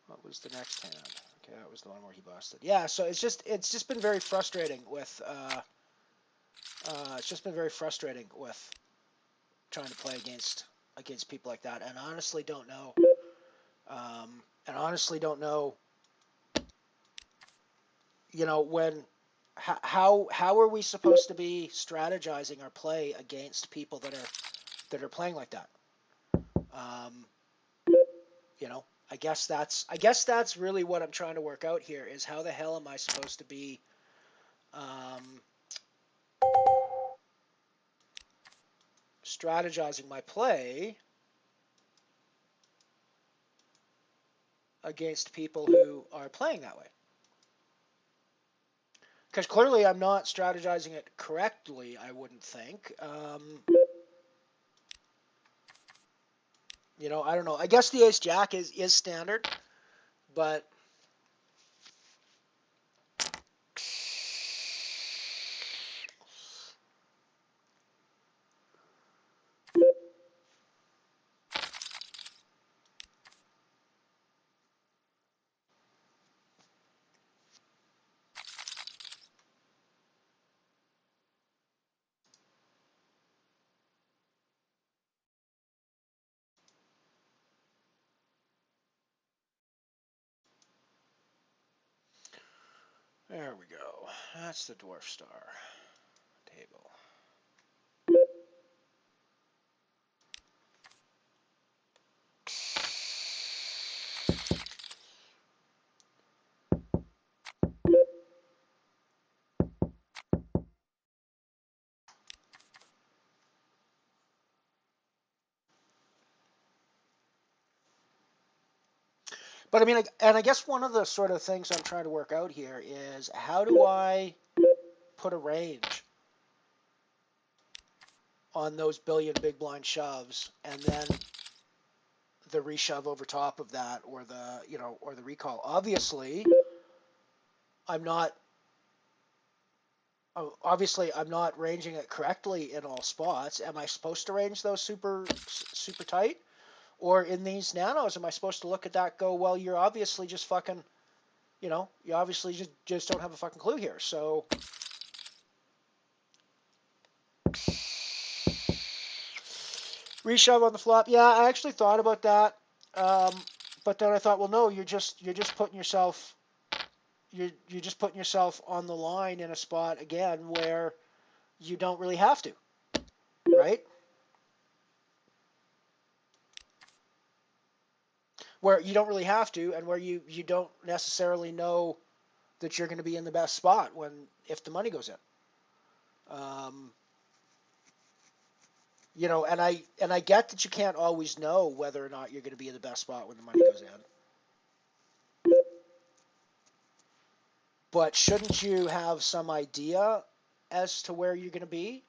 G: what was the next hand? Okay, that was the one where he busted. Yeah, so it's just been very frustrating with trying to play against people like that, and honestly don't know. How are we supposed to be strategizing our play against people that are playing like that? I guess that's really what I'm trying to work out here, is how the hell am I supposed to be strategizing my play against people who are playing that way. Because clearly I'm not strategizing it correctly, I wouldn't think. I don't know. I guess the ace-jack is standard, but there we go. That's the dwarf star table. But I mean, and I guess one of the sort of things I'm trying to work out here is how do I put a range on those billion big blind shoves, and then the reshove over top of that, or the recall. Obviously, I'm not ranging it correctly in all spots. Am I supposed to range those super tight? Or in these nanos, am I supposed to look at that, go, well, you're obviously just fucking, you obviously just don't have a fucking clue here. So reshove on the flop. Yeah, I actually thought about that. But then I thought, well, no, you're just putting yourself on the line in a spot again where you don't really have to, right? where you don't really have to, and where you don't necessarily know that you're going to be in the best spot if the money goes in. You know, and I get that you can't always know whether or not you're going to be in the best spot when the money goes in. But shouldn't you have some idea as to where you're going to be?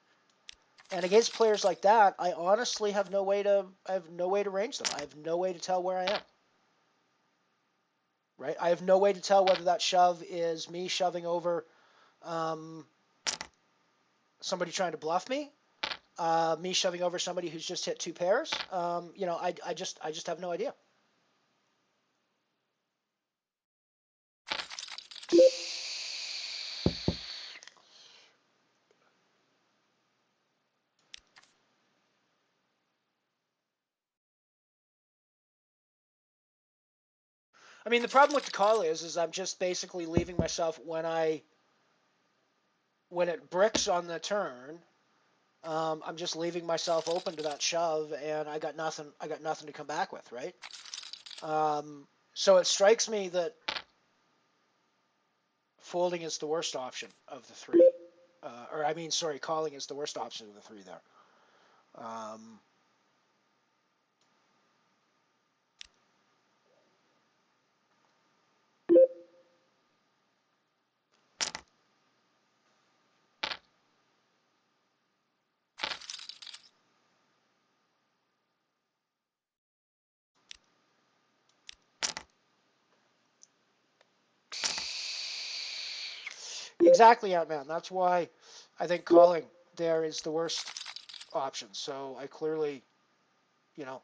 G: And against players like that, I honestly have no way to range them. I have no way to tell where I am. Right? I have no way to tell whether that shove is me shoving over somebody trying to bluff me, me shoving over somebody who's just hit two pairs. You know, I just have no idea. I mean, the problem with the call is I'm just basically leaving myself when it bricks on the turn. I'm just leaving myself open to that shove, and I got nothing to come back with, right? So it strikes me that folding is the worst option of the three, calling is the worst option of the three there. Exactly, Ant-Man. That's why I think calling there is the worst option. So I clearly, you know,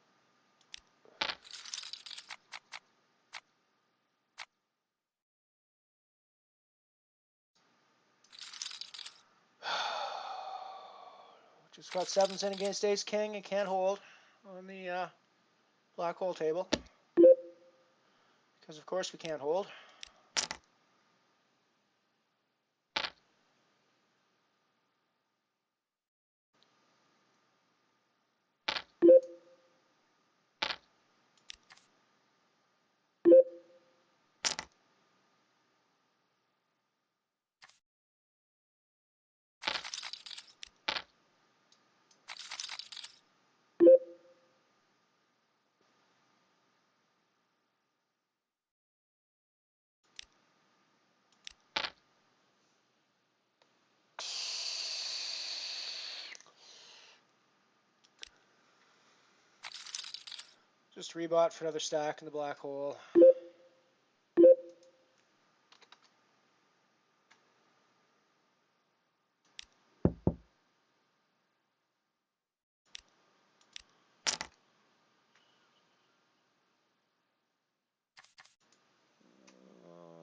G: just got sevens in against ace king and can't hold on the black hole table because of course we can't hold. Just rebought for another stack in the black hole.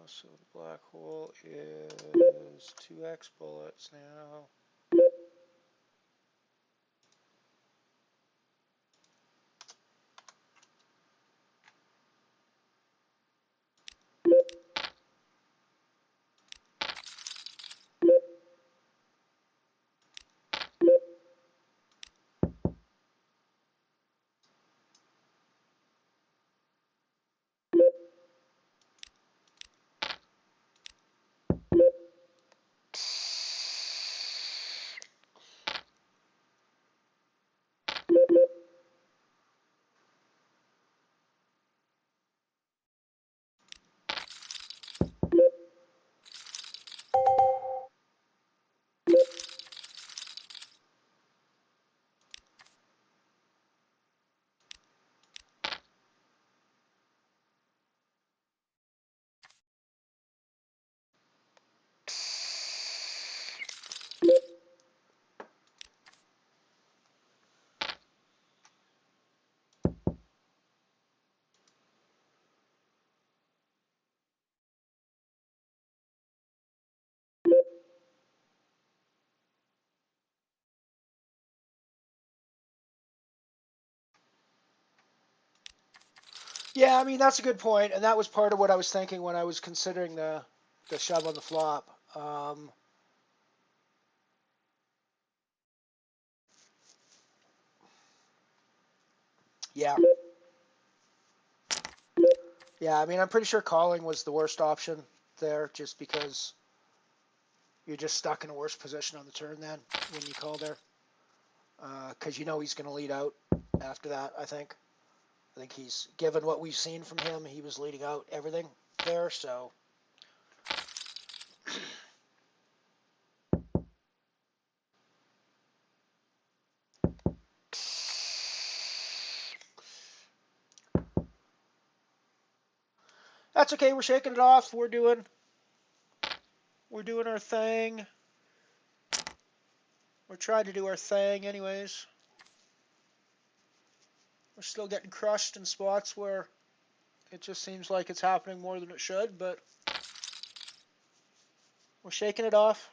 G: So the black hole is 2x bullets now. Yeah, I mean, that's a good point, and that was part of what I was thinking when I was considering the shove on the flop. Yeah. Yeah, I mean, I'm pretty sure calling was the worst option there, just because you're just stuck in a worse position on the turn then when you call there. Because you know he's going to lead out after that, I think. I think he's, given what we've seen from him, he was leading out everything there, so. That's okay, we're shaking it off. We're doing our thing. We're trying to do our thing anyways. We're still getting crushed in spots where it just seems like it's happening more than it should, but we're shaking it off.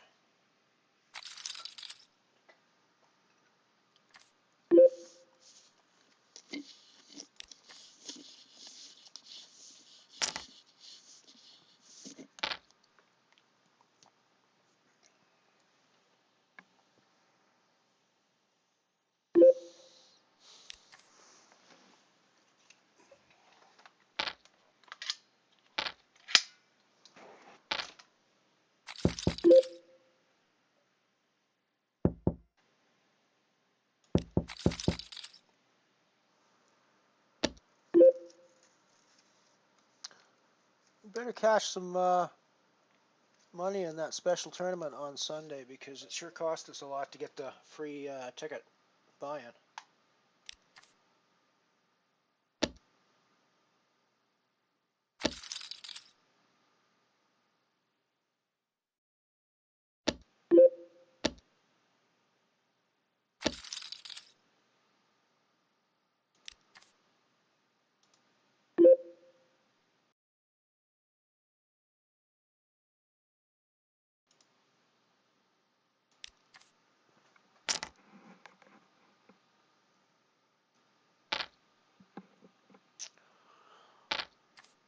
G: We better cash some money in that special tournament on Sunday, because it sure cost us a lot to get the free ticket buy-in.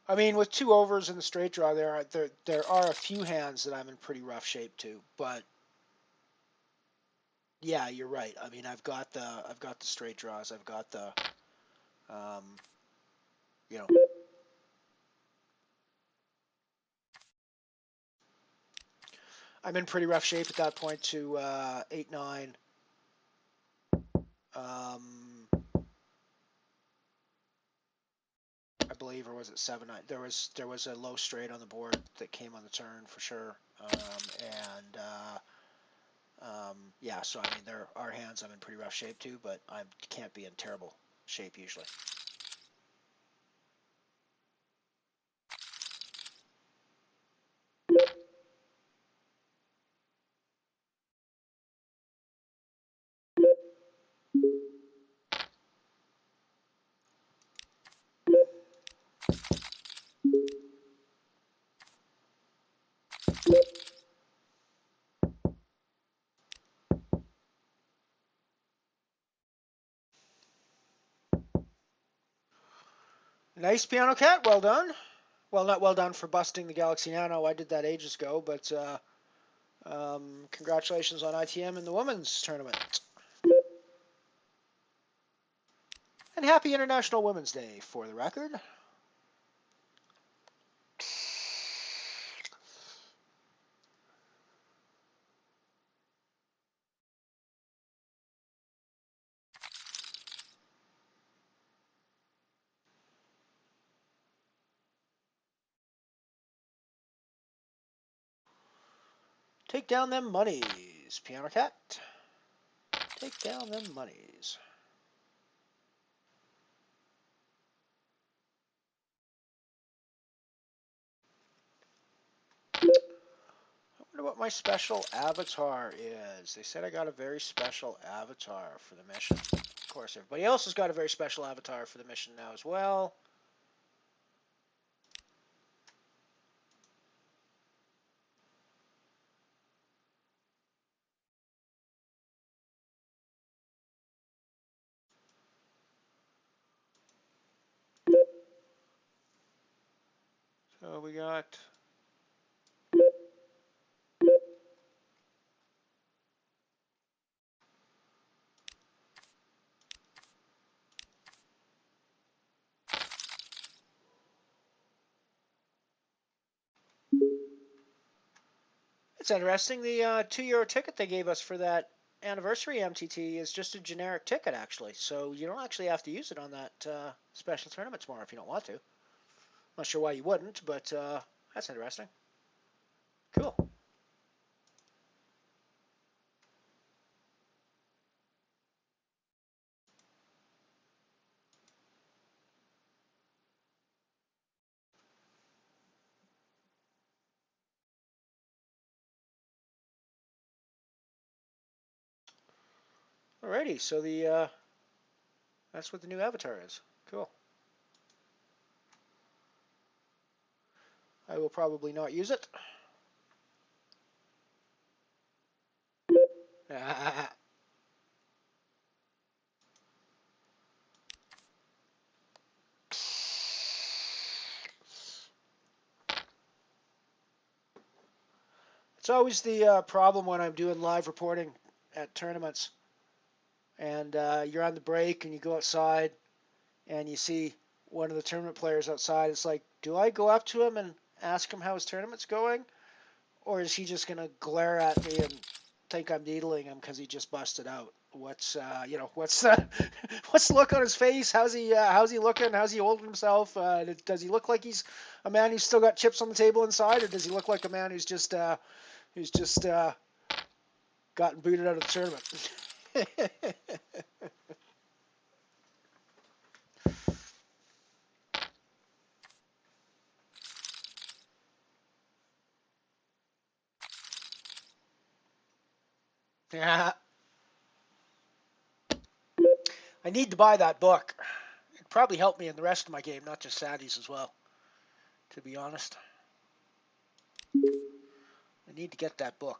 G: I mean, with 2 overs in the straight draw, there are a few hands that I'm in pretty rough shape too. But yeah, you're right. I mean, I've got the straight draws. I've got the you know. I'm in pretty rough shape at that point to 8-9. I believe, or was it 7-9? There was a low straight on the board that came on the turn for sure, yeah. So I mean, there are hands I'm in pretty rough shape too, but I can't be in terrible shape usually. Nice Piano Cat, well done. Well, not well done for busting the Galaxy Nano. I did that ages ago, but congratulations on ITM in the women's tournament. And happy International Women's Day, for the record. Take down them monies, Piano Cat. Take down them monies. I wonder what my special avatar is. They said I got a very special avatar for the mission. Of course, everybody else has got a very special avatar for the mission now as well. So we got It's interesting. The €2 ticket they gave us for that anniversary MTT is just a generic ticket, actually. So you don't actually have to use it on that special tournament tomorrow if you don't want to. Not sure why you wouldn't, but that's interesting. Cool. Alrighty, so that's what the new avatar is. Cool. I will probably not use it. It's always the problem when I'm doing live reporting at tournaments, and you're on the break and you go outside and you see one of the tournament players outside. It's like, do I go up to him and ask him how his tournament's going, or is he just gonna glare at me and think I'm needling him because he just busted out? What's what's the look on his face? How's he looking? How's he holding himself? Does he look like he's a man who's still got chips on the table inside, or does he look like a man who's just gotten booted out of the tournament? Yeah. I need to buy that book. It'd probably help me in the rest of my game, not just Sadie's as well, to be honest. I need to get that book.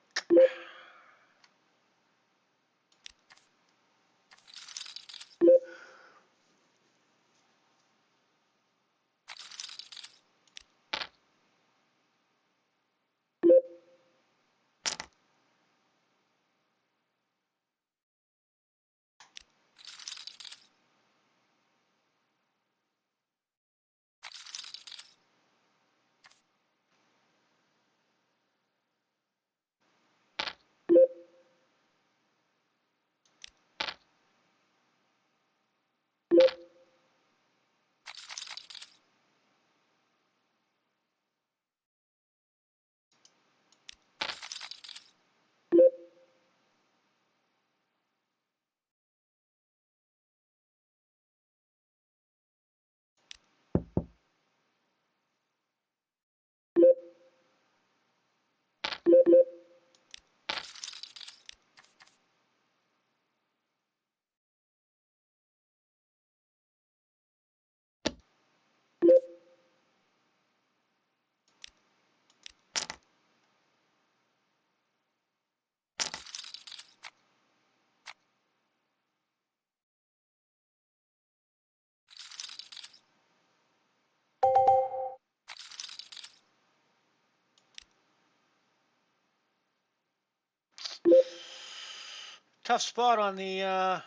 G: Tough spot on the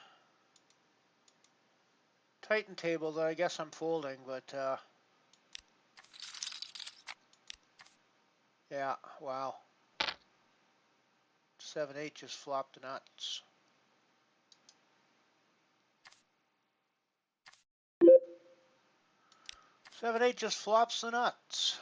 G: Titan table that I guess I'm folding, but yeah, wow. 7-8 just flopped the nuts. Seven eight just flops the nuts.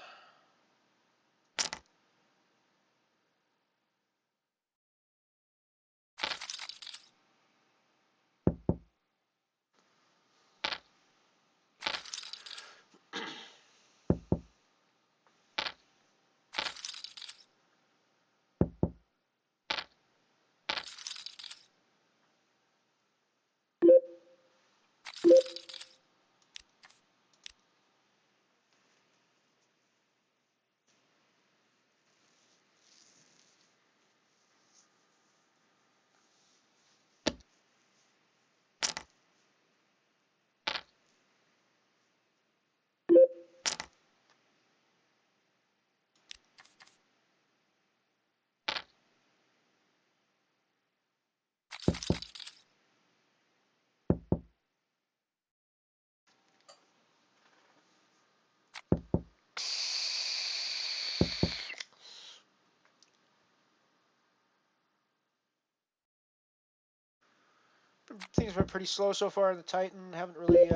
G: Things have been pretty slow so far in the Titan. Haven't really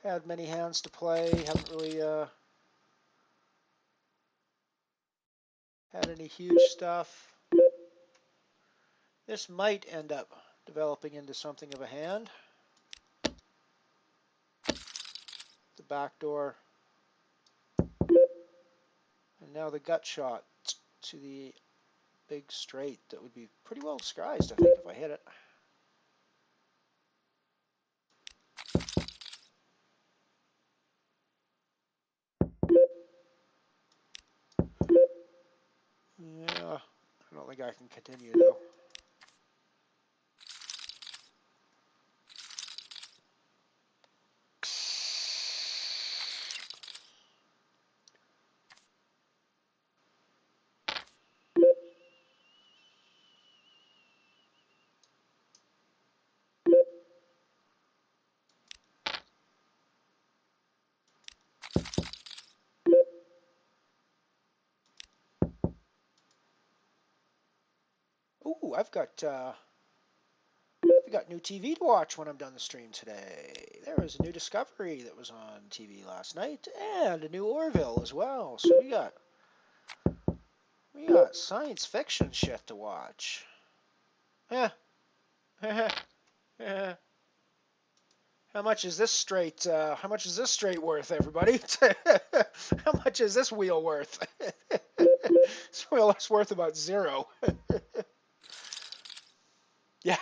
G: had many hands to play. Haven't really had any huge stuff. This might end up developing into something of a hand. The back door. And now the gut shot to the big straight that would be pretty well disguised, I think, if I hit it. Yeah, I don't think I can continue though. Ooh, I've got new TV to watch when I'm done the stream today. There was a new Discovery that was on TV last night, and a new Orville as well. So we got science fiction shit to watch. Yeah. How much is this straight? How much is this straight worth, everybody? How much is this wheel worth? This wheel is worth about 0. Yeah,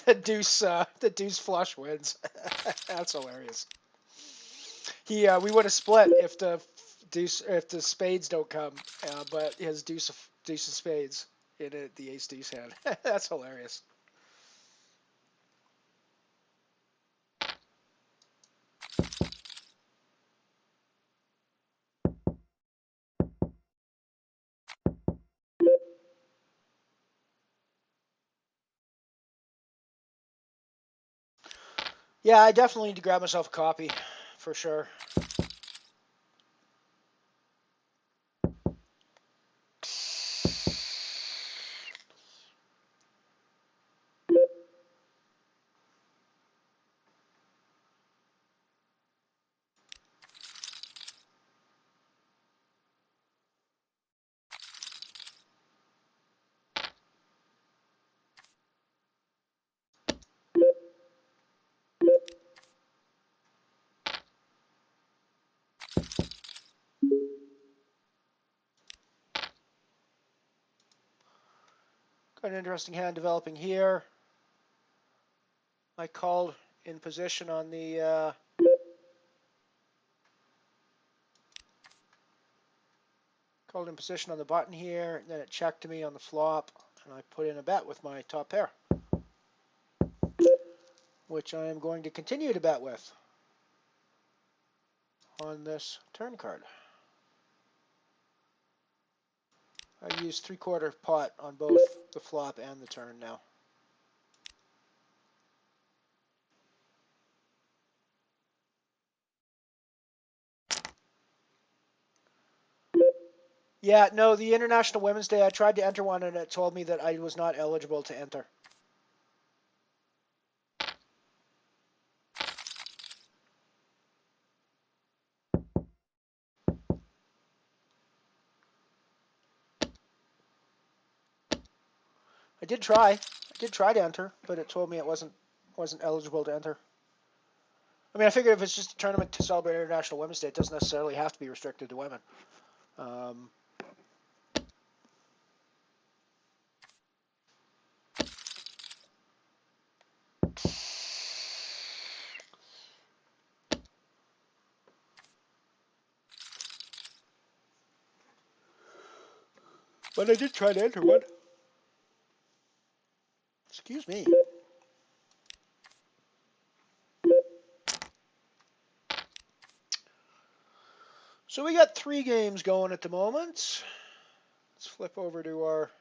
G: the deuce flush wins. That's hilarious. We would have split if the spades don't come, but his deuce of spades in it, the ace deuce hand. That's hilarious. Yeah, I definitely need to grab myself a copy, for sure. Got an interesting hand developing here. I called in position on the button here, and then it checked me on the flop, and I put in a bet with my top pair, which I am going to continue to bet with on this turn card. I used 3/4 pot on both the flop and the turn now. Yeah, no, the International Women's Day, I tried to enter one and it told me that I was not eligible to enter. I did try to enter, but it told me it wasn't eligible to enter. I mean, I figured if it's just a tournament to celebrate International Women's Day, it doesn't necessarily have to be restricted to women. But I did try to enter one. Excuse me. So we got 3 games going at the moment. Let's flip over to our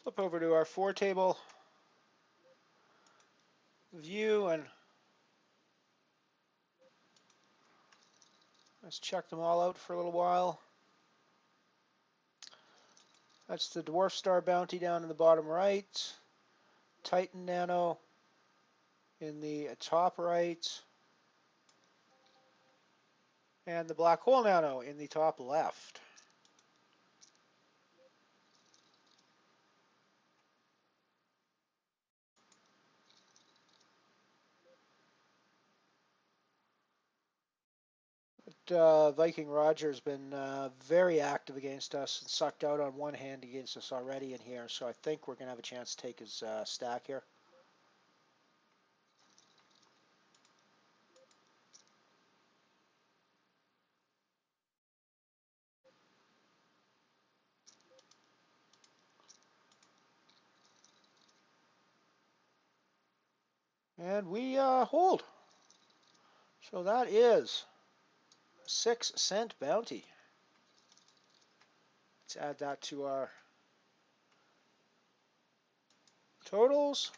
G: Flip over to our 4-table view and let's check them all out for a little while. That's the Dwarf Star Bounty down in the bottom right. Titan Nano in the top right. And the Black Hole Nano in the top left. Viking Roger has been very active against us and sucked out on one hand against us already in here, so I think we're going to have a chance to take his stack here. And we hold. So that is a 6-cent bounty. Let's add that to our totals.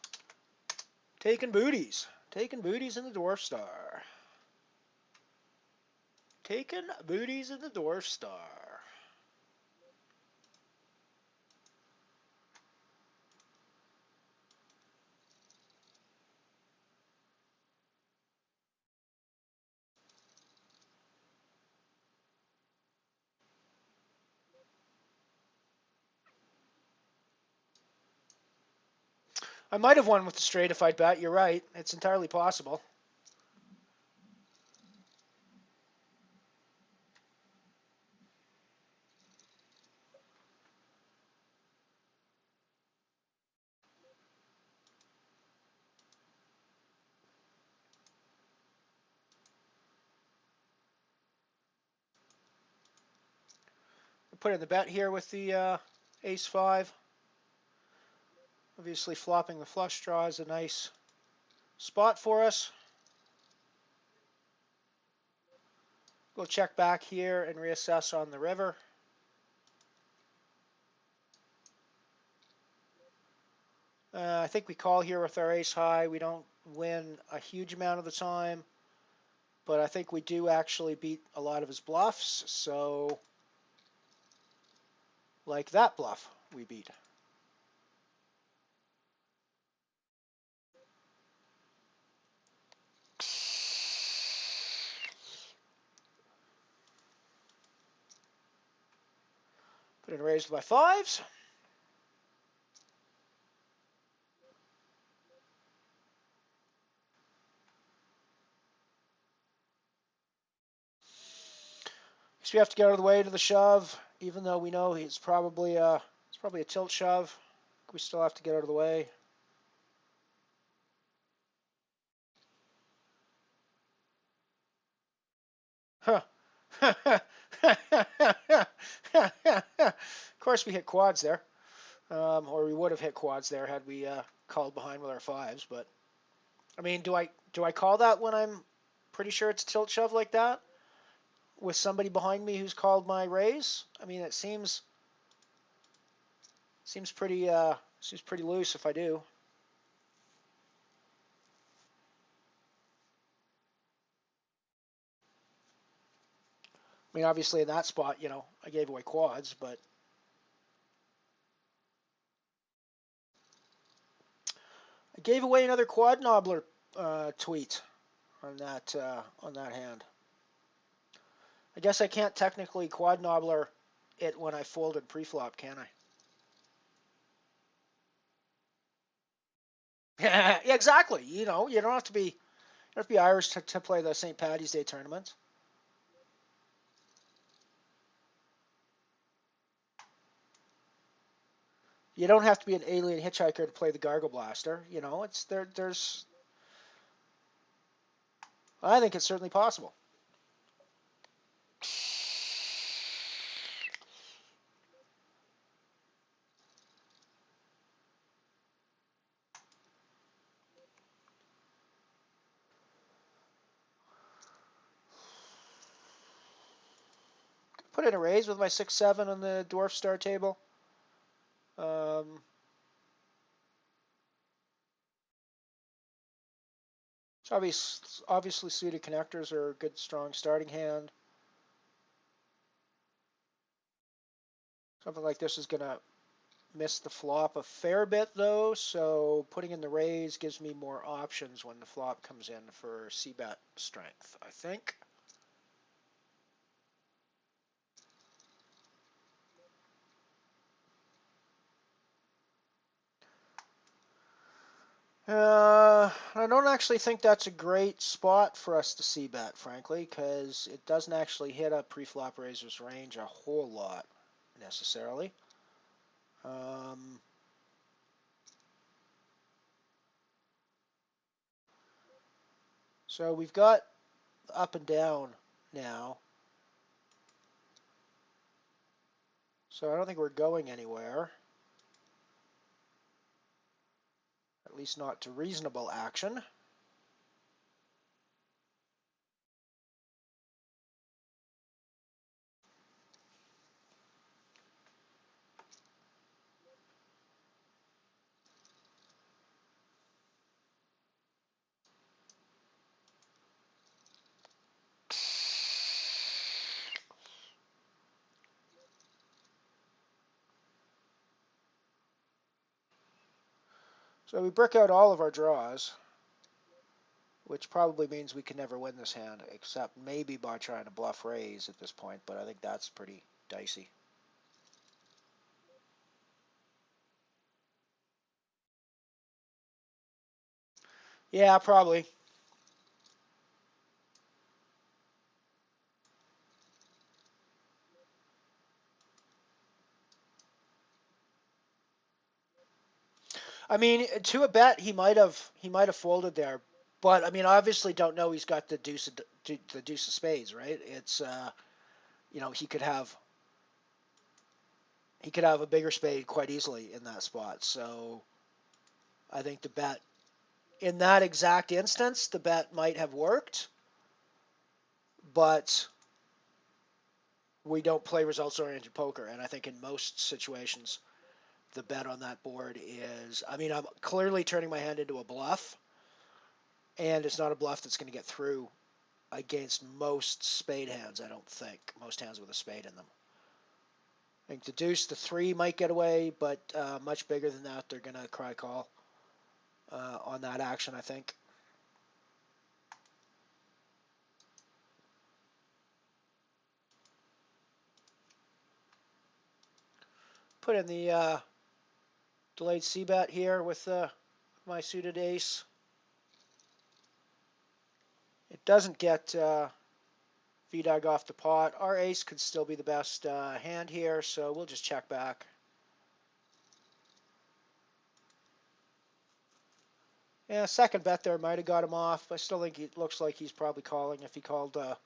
G: Taking booties. Taking booties in the Dwarf Star. Taking booties in the Dwarf Star. I might have won with the straight if I'd bet. You're right. It's entirely possible. Put in the bet here with the ace-5. Obviously flopping the flush draw is a nice spot for us. We'll check back here and reassess on the river. I think we call here with our ace high. We don't win a huge amount of the time, but I think we do actually beat a lot of his bluffs. So, like that bluff, we beat. Put in raised by 5s. So we have to get out of the way to the shove, even though we know it's probably a tilt shove. We still have to get out of the way. Huh. Of course we hit quads there. Or we would have hit quads there had we called behind with our 5s. But I mean, do I call that when I'm pretty sure it's a tilt shove like that with somebody behind me who's called my raise? I mean, it seems pretty loose if I do. I mean, obviously in that spot, you know, I gave away quads, but I gave away another quad knobbler tweet on that hand. I guess I can't technically quad knobbler it when I folded preflop, can I? Yeah, exactly. You know, you don't have to be Irish to play the St. Paddy's Day tournament. You don't have to be an alien hitchhiker to play the Gargle Blaster. You know, it's there's. I think it's certainly possible. Put in a raise with my 6-7 on the Dwarf Star table. So obviously suited connectors are a good, strong starting hand. Something like this is going to miss the flop a fair bit, though, so putting in the raise gives me more options when the flop comes in for c-bet strength, I think. I don't actually think that's a great spot for us to c-bet, frankly, because it doesn't actually hit a pre-flop raiser's range a whole lot, necessarily. So we've got up and down now. So I don't think we're going anywhere. At least not to reasonable action. So we brick out all of our draws, which probably means we can never win this hand, except maybe by trying to bluff raise at this point, but I think that's pretty dicey. Yeah, probably. I mean, to a bet, he might have folded there, but I mean, obviously don't know he's got the deuce of spades, right? It's you know, he could have a bigger spade quite easily in that spot. So I think the bet in that exact instance, the bet might have worked, but we don't play results-oriented poker, and I think in most situations, the bet on that board is, I mean, I'm clearly turning my hand into a bluff, and it's not a bluff that's going to get through against most spade hands, I don't think. Most hands with a spade in them. I think the deuce, the three might get away, but much bigger than that, they're going to cry call on that action, I think. Put in the delayed c-bet here with my suited ace. It doesn't get VDAG off the pot. Our ace could still be the best hand here, so we'll just check back. Yeah, second bet there might have got him off. I still think it looks like he's probably calling. If he called the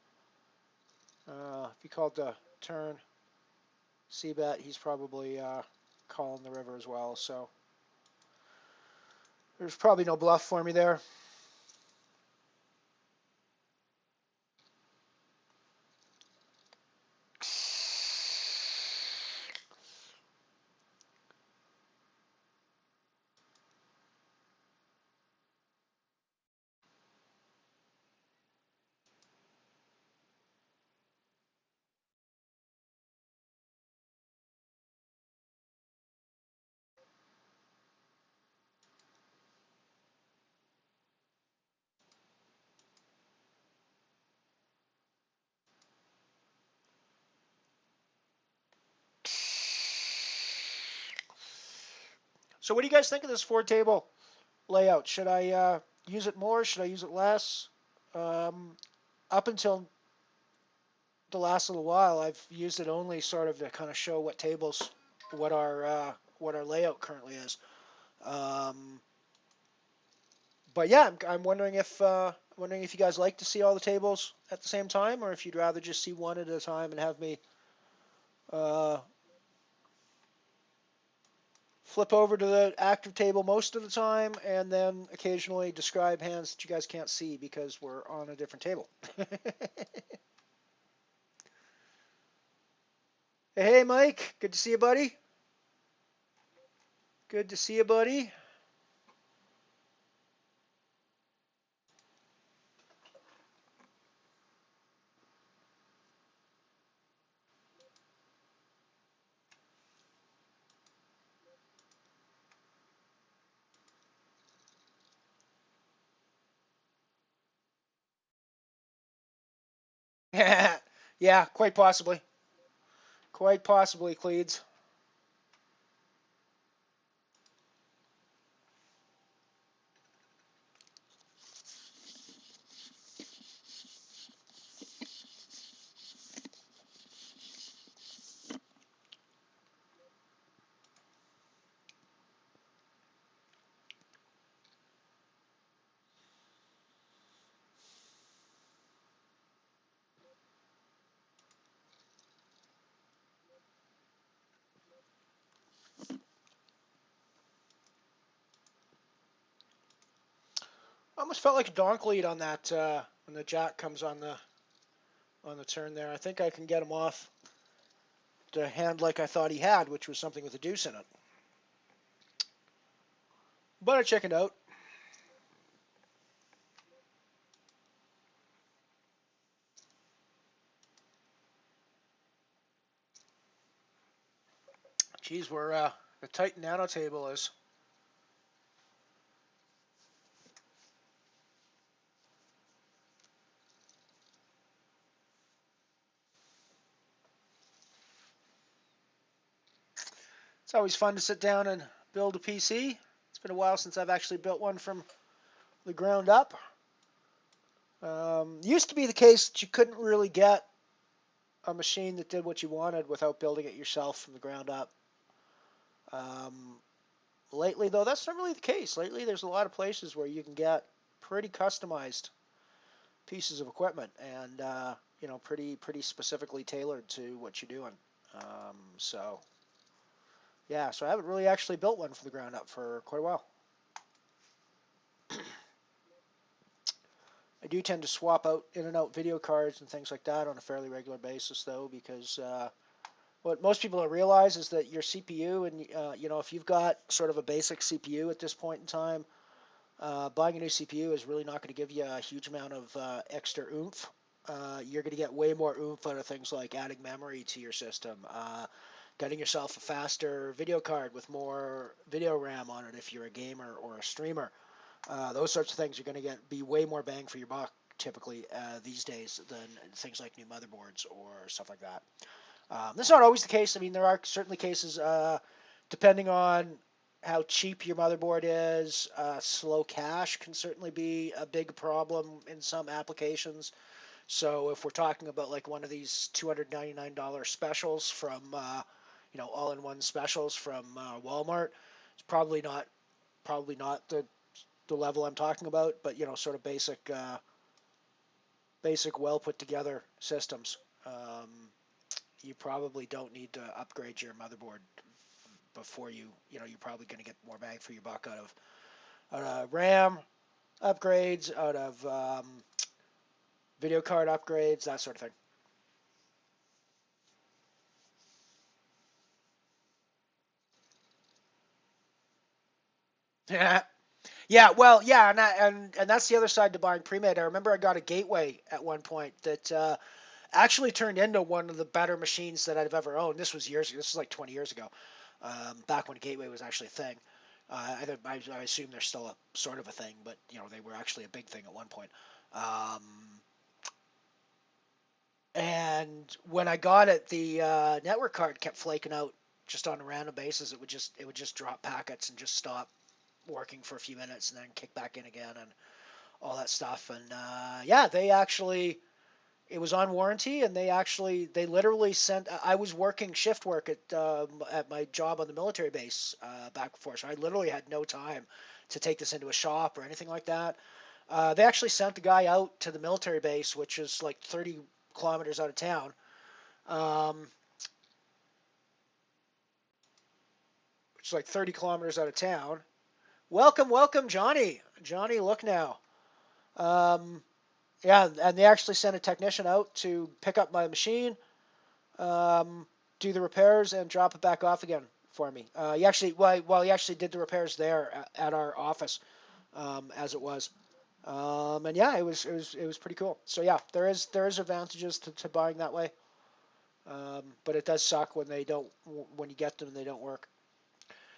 G: turn c-bet, he's probably calling the river as well. So there's probably no bluff for me there. So what do you guys think of this four table layout? Should I use it more? Should I use it less? Up until the last little while, I've used it only sort of to kind of show what our layout currently is. But yeah, I'm wondering if you guys like to see all the tables at the same time, or if you'd rather just see one at a time and have me flip over to the active table most of the time, and then occasionally describe hands that you guys can't see because we're on a different table. Hey, Mike. Good to see you, buddy. Good to see you, buddy. Yeah, quite possibly. Quite possibly, Cleeds. Almost felt like a donk lead on that when the jack comes on the turn there. I think I can get him off the hand like I thought he had, which was something with a deuce in it. But I chickened out. Geez, we're the tight nano table is. It's always fun to sit down and build a PC. It's been a while since I've actually built one from the ground up. Used to be the case that you couldn't really get a machine that did what you wanted without building it yourself from the ground up. Lately, though, that's not really the case. Lately, there's a lot of places where you can get pretty customized pieces of equipment and pretty specifically tailored to what you're doing. So I haven't really actually built one from the ground up for quite a while. I do tend to swap out in and out video cards and things like that on a fairly regular basis, though, because what most people don't realize is that your CPU and if you've got sort of a basic CPU at this point in time, buying a new CPU is really not going to give you a huge amount of extra oomph. You're going to get way more oomph out of things like adding memory to your system, getting yourself a faster video card with more video RAM on it if you're a gamer or a streamer. Those sorts of things are going to be way more bang for your buck typically these days than things like new motherboards or stuff like that. That's not always the case. I mean, there are certainly cases, depending on how cheap your motherboard is, slow cache can certainly be a big problem in some applications. So if we're talking about like one of these $299 specials from, all-in-one specials from Walmart, it's probably not the level I'm talking about, but sort of basic well put together systems. You probably don't need to upgrade your motherboard before you're probably going to get more bang for your buck out of RAM upgrades, out of video card upgrades, that sort of thing. And that's the other side to buying pre-made. I remember I got a Gateway at one point that actually turned into one of the better machines that I've ever owned. This was years ago. This is like 20 years ago, back when Gateway was actually a thing. I assume they're still a sort of a thing, but they were actually a big thing at one point. And when I got it, the network card kept flaking out just on a random basis. It would just drop packets and just stop working for a few minutes and then kick back in again and all that stuff. And they actually, it was on warranty, and they literally sent. I was working shift work at my job on the military base back before, so I literally had no time to take this into a shop or anything like that. They actually sent the guy out to the military base, which is like 30 kilometers out of town. Which is like 30 kilometers out of town. Welcome, Johnny. Johnny, look now. And they actually sent a technician out to pick up my machine, do the repairs, and drop it back off again for me. He actually did the repairs there at our office, as it was. It was pretty cool. So there is advantages to buying that way, but it does suck when you get them and they don't work.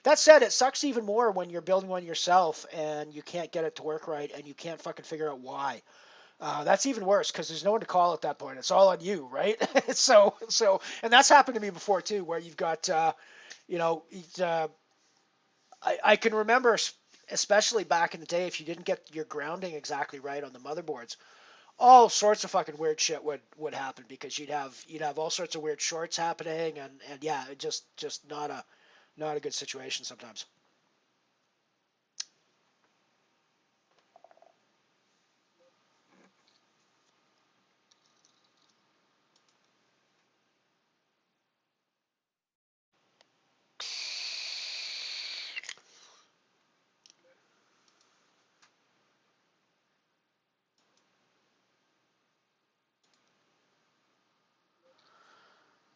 G: That said, it sucks even more when you're building one yourself and you can't get it to work right and you can't fucking figure out why. That's even worse because there's no one to call at that point. It's all on you, right? so, and that's happened to me before too, where you've got, I can remember, especially back in the day, if you didn't get your grounding exactly right on the motherboards, all sorts of fucking weird shit would happen because you'd have all sorts of weird shorts happening, and yeah, it just not a good situation sometimes.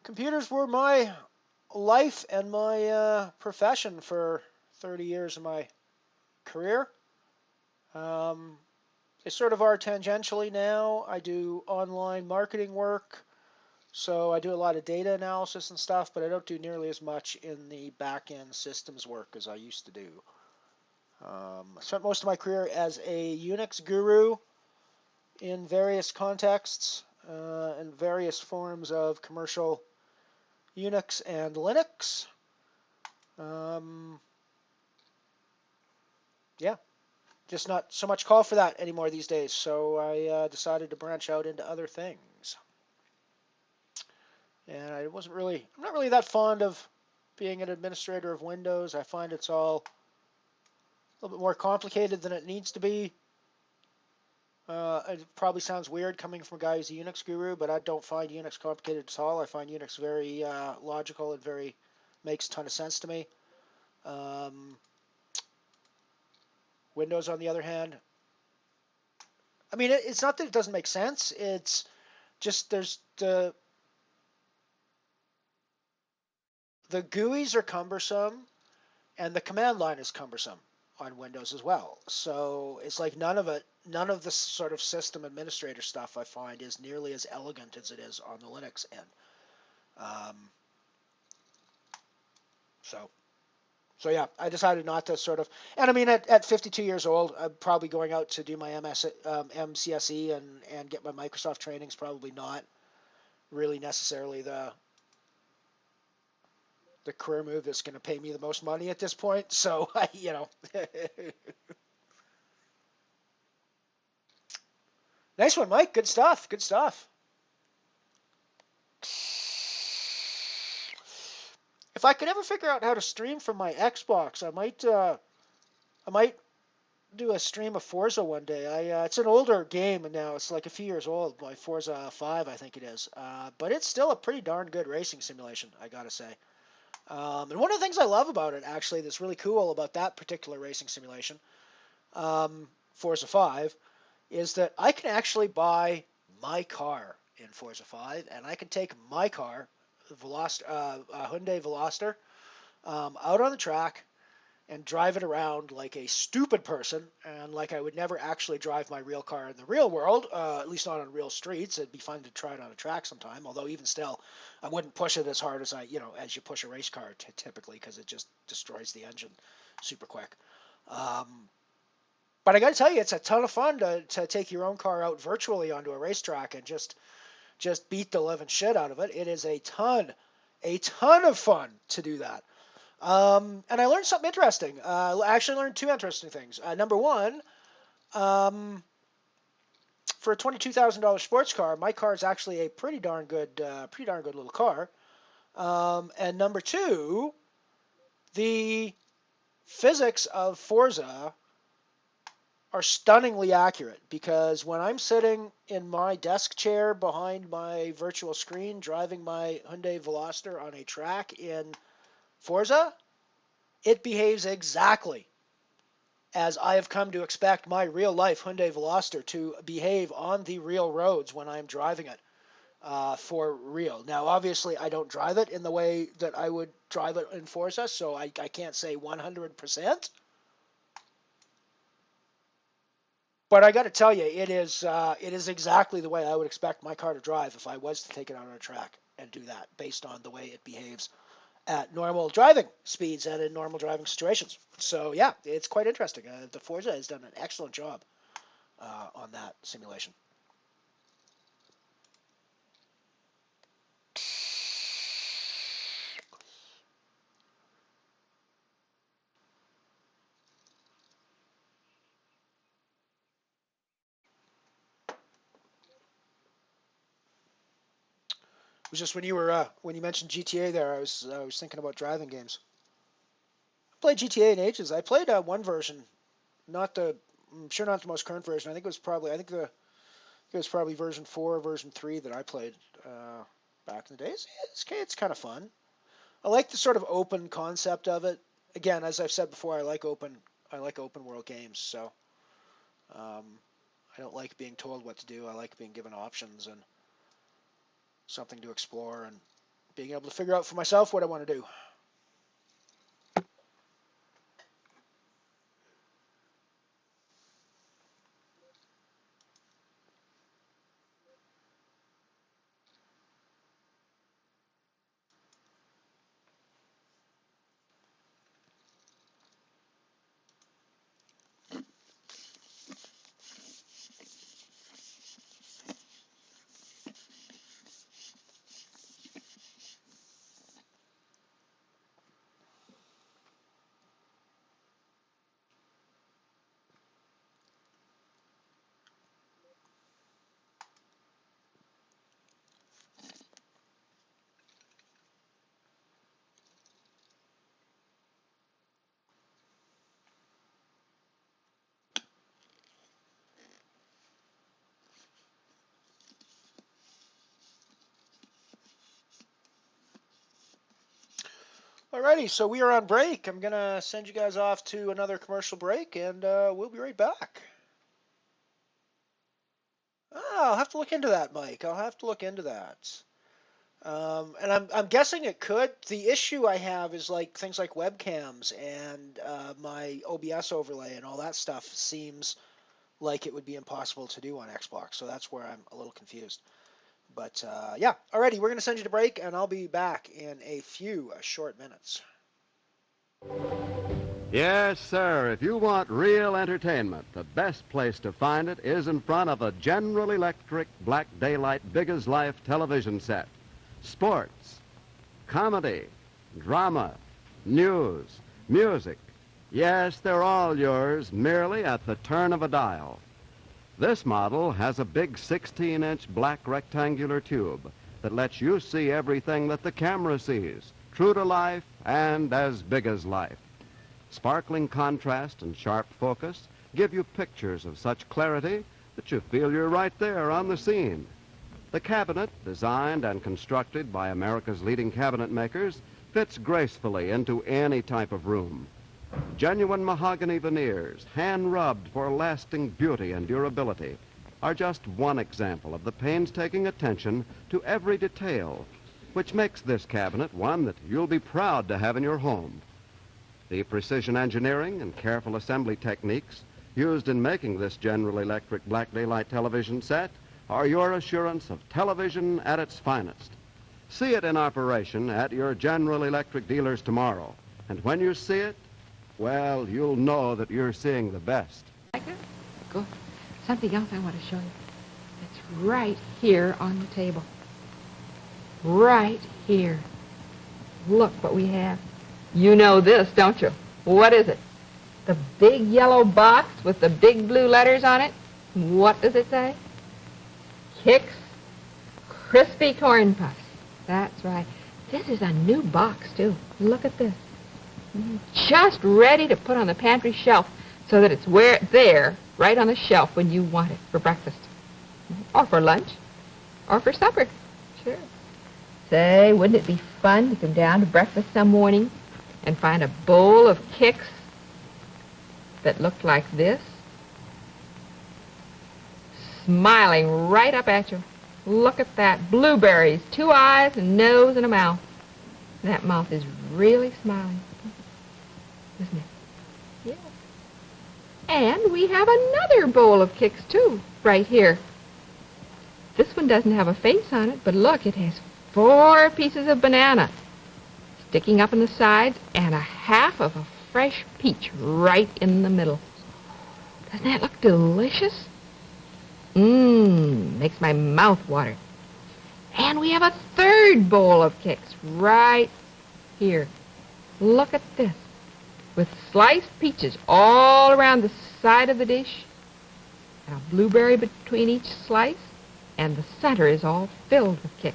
G: Computers were my life and my profession for 30 years of my career. They sort of are tangentially now. I do online marketing work, so I do a lot of data analysis and stuff, but I don't do nearly as much in the back-end systems work as I used to do. I spent most of my career as a Unix guru in various contexts and various forms of commercial Unix and Linux. Yeah, just not so much call for that anymore these days, so I decided to branch out into other things. And I'm not really that fond of being an administrator of Windows. I find it's all a little bit more complicated than it needs to be. It probably sounds weird coming from a guy who's a Unix guru, but I don't find Unix complicated at all. I find Unix very logical and makes a ton of sense to me. Windows, on the other hand, I mean, it's not that it doesn't make sense. It's just there's the GUIs are cumbersome, and the command line is cumbersome on Windows as well. So it's like none of the sort of system administrator stuff I find is nearly as elegant as it is on the Linux end. So yeah, I decided not to sort of, and I mean at 52 years old, I'm probably going out to do my MCSE and get my Microsoft training is probably not really necessarily the career move that's going to pay me the most money at this point. So Nice one, Mike. Good stuff. Good stuff. If I could ever figure out how to stream from my Xbox, I might do a stream of Forza one day. It's an older game now. It's like a few years old. My Forza 5, I think it is. But it's still a pretty darn good racing simulation, I gotta say. And one of the things I love about it, actually, that's really cool about that particular racing simulation, Forza 5, is that I can actually buy my car in Forza 5, and I can take my car, Hyundai Veloster, out on the track and drive it around like a stupid person, and like I would never actually drive my real car in the real world, at least not on real streets. It'd be fun to try it on a track sometime, although even still, I wouldn't push it as hard as as you push a race car typically, because it just destroys the engine super quick. But I got to tell you, it's a ton of fun to take your own car out virtually onto a racetrack and just beat the living shit out of it. It is a ton of fun to do that. And I learned something interesting. I actually learned two interesting things. Number one, for a $22,000 sports car, my car is actually a pretty darn good little car. And number two, the physics of Forza are stunningly accurate, because when I'm sitting in my desk chair behind my virtual screen driving my Hyundai Veloster on a track in Forza, it behaves exactly as I have come to expect my real life Hyundai Veloster to behave on the real roads when I'm driving it for real. Now, obviously, I don't drive it in the way that I would drive it in Forza, so I can't say 100%. But I got to tell you, it is exactly the way I would expect my car to drive if I was to take it out on a track and do that, based on the way it behaves at normal driving speeds and in normal driving situations. So yeah, it's quite interesting. The Forza has done an excellent job on that simulation. It was just when you mentioned GTA there, I was thinking about driving games. I played GTA in ages. I played one version, I'm sure not the most current version. I think it was probably version 4 or version 3 that I played back in the days. It's kind of fun. I like the sort of open concept of it. Again, as I've said before, I like open world games. So I don't like being told what to do. I like being given options and something to explore and being able to figure out for myself what I want to do. Alrighty, so we are on break. I'm going to send you guys off to another commercial break, and we'll be right back. I'll have to look into that, Mike. I'll have to look into that. And I'm guessing it could. The issue I have is like things like webcams and my OBS overlay and all that stuff seems like it would be impossible to do on Xbox. So that's where I'm a little confused. But yeah, alrighty, we're going to send you to break, and I'll be back in a few short minutes.
O: Yes, sir. If you want real entertainment, the best place to find it is in front of a General Electric Black Daylight Big as Life television set. Sports, comedy, drama, news, music. Yes, they're all yours, merely at the turn of a dial. This model has a big 16-inch black rectangular tube that lets you see everything that the camera sees, true to life and as big as life. Sparkling contrast and sharp focus give you pictures of such clarity that you feel you're right there on the scene. The cabinet, designed and constructed by America's leading cabinet makers, fits gracefully into any type of room. Genuine mahogany veneers, hand-rubbed for lasting beauty and durability, are just one example of the painstaking attention to every detail, which makes this cabinet one that you'll be proud to have in your home. The precision engineering and careful assembly techniques used in making this General Electric Black Daylight television set are your assurance of television at its finest. See it in operation at your General Electric dealers tomorrow. And when you see it, well, you'll know that you're seeing the best.
P: Go. Something else I want to show you. It's right here on the table. Right here. Look what we have. You know this, don't you? What is it? The big yellow box with the big blue letters on it. What does it say? Kix Crispy Corn Puffs. That's right. This is a new box, too. Look at this. Just ready to put on the pantry shelf so that it's there, right on the shelf when you want it for breakfast. Or for lunch. Or for supper. Sure. Say, wouldn't it be fun to come down to breakfast some morning and find a bowl of Kix that looked like this? Smiling right up at you. Look at that. Blueberries, 2 eyes, a nose, and a mouth. That mouth is really smiling. Isn't it? Yeah. And we have another bowl of Kix, too, right here. This one doesn't have a face on it, but look, it has 4 pieces of banana sticking up in the sides and a half of a fresh peach right in the middle. Doesn't that look delicious? Makes my mouth water. And we have a third bowl of Kix right here. Look at this. With sliced peaches all around the side of the dish, and a blueberry between each slice, and the center is all filled with Kix.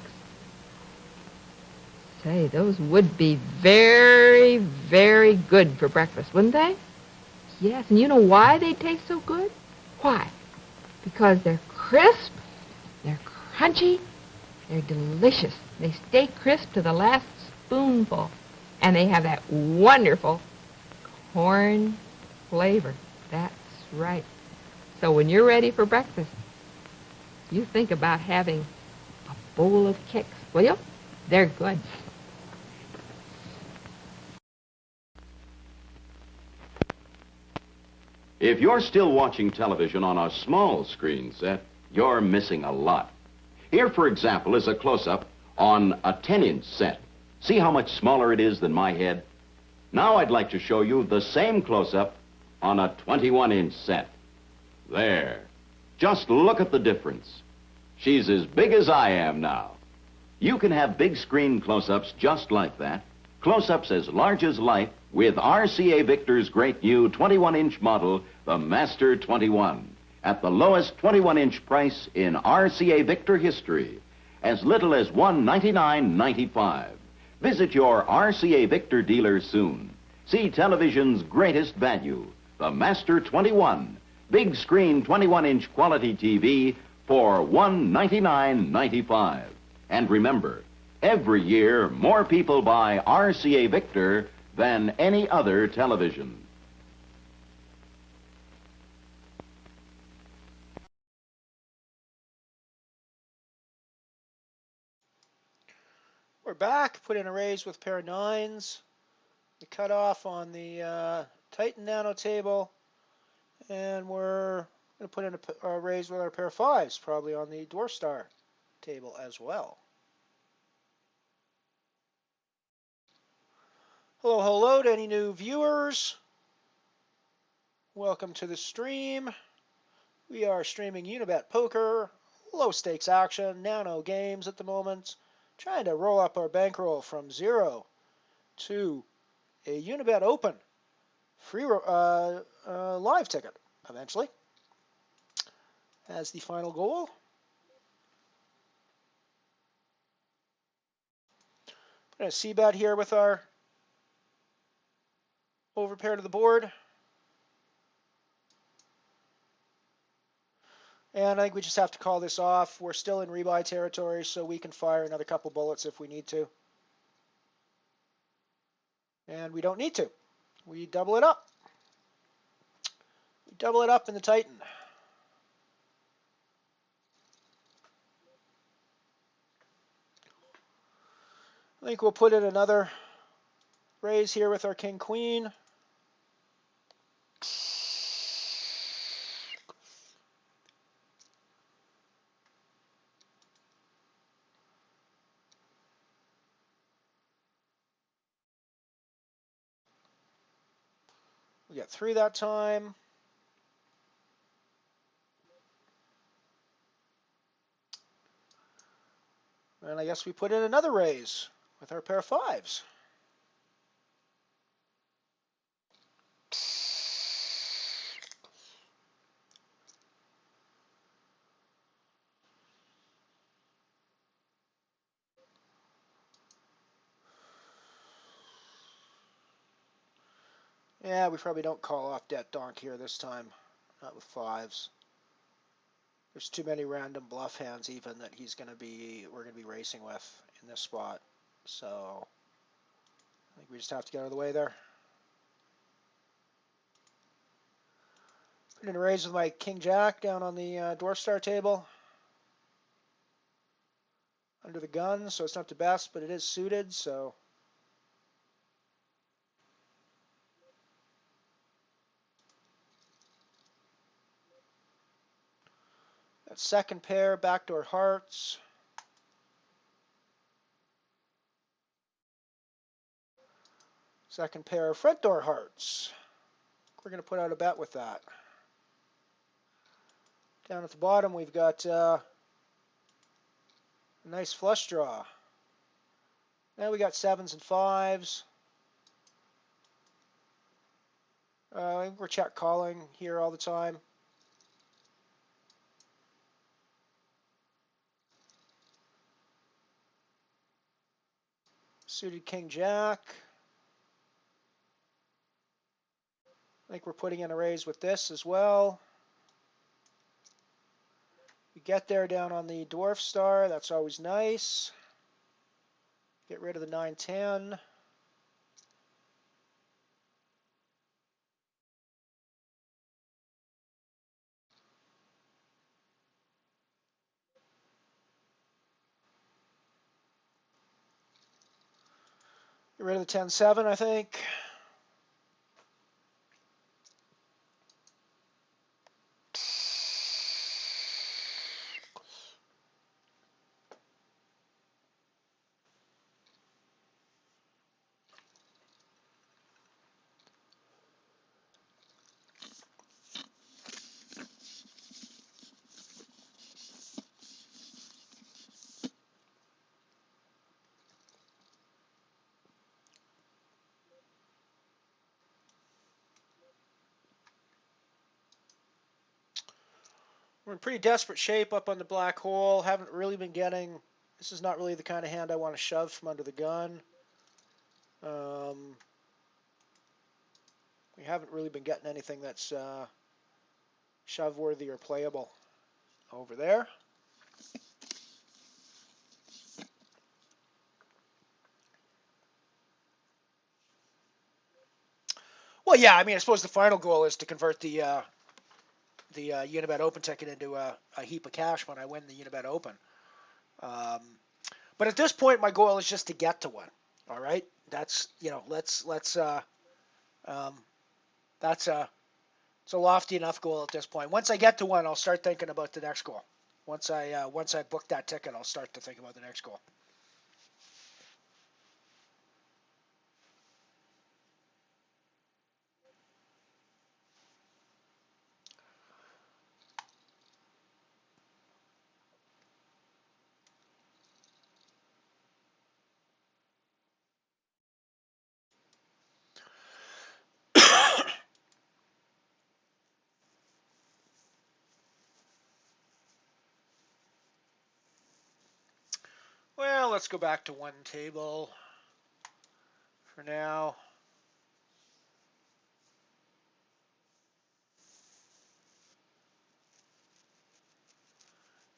P: Say, those would be very, very good for breakfast, wouldn't they? Yes, and you know why they taste so good? Why? Because they're crisp, they're crunchy, they're delicious. They stay crisp to the last spoonful, and they have that wonderful corn flavor. That's right. So when you're ready for breakfast, you think about having a bowl of Kix, will you? They're good.
C: If you're still watching television on a small screen set, you're missing a lot. Here, for example, is a close-up on a 10-inch set. See how much smaller it is than my head? Now I'd like to show you the same close-up on a 21-inch set. There. Just look at the difference. She's as big as I am now. You can have big screen close-ups just like that. Close-ups as large as life with RCA Victor's great new 21-inch model, the Master 21, at the lowest 21-inch price in RCA Victor history, as little as $199.95. Visit your RCA Victor dealer soon. See television's greatest value, the Master 21, big screen 21-inch quality TV for $199.95. And remember, every year, more people buy RCA Victor than any other television.
G: We're back. Put in arrays with pair of 9s. The cutoff on the Titan Nano table. And we're going to put in arrays with our pair of 5s, probably on the Dwarf Star table as well. Hello, hello to any new viewers. Welcome to the stream. We are streaming Unibet Poker, low stakes action, nano games at the moment, trying to roll up our bankroll from 0 to a Unibet Open free live ticket eventually as the final goal. Put a C-bet here with our overpair to the board. And I think we just have to call this off. We're still in rebuy territory, so we can fire another couple bullets if we need to. And we don't need to. We double it up. We double it up in the Titan. I think we'll put in another raise here with our King Queen. We got 3 that time. And I guess we put in another raise with our pair of 5s. Yeah, we probably don't call off Det Donk here this time. Not with 5s. There's too many random bluff hands even that we're gonna be racing with in this spot. So I think we just have to get out of the way there. Put in a raise with my King Jack down on the Dwarf Star table. Under the gun, so it's not the best, but it is suited, so. That second pair, backdoor hearts. Second pair, front door hearts. We're going to put out a bet with that. Down at the bottom, we've got a nice flush draw. Now we got 7s and 5s. I think we're check calling here all the time. Suited king jack. I think we're putting in a raise with this as well. We get there down on the dwarf star. That's always nice. Get rid of the 9-10. Get rid of the 10-7, I think. We're in pretty desperate shape up on the black hole. Haven't really been getting... This is not really the kind of hand I want to shove from under the gun. We haven't really been getting anything that's shove-worthy or playable over there. Well, yeah, I mean, I suppose the final goal is to convert the Unibet Open ticket into a heap of cash when I win the Unibet Open. But at this point, my goal is just to get to one. All right, that's it's a lofty enough goal at this point. Once I get to one, I'll start thinking about the next goal. Once I book that ticket, I'll start to think about the next goal. Well, let's go back to one table for now.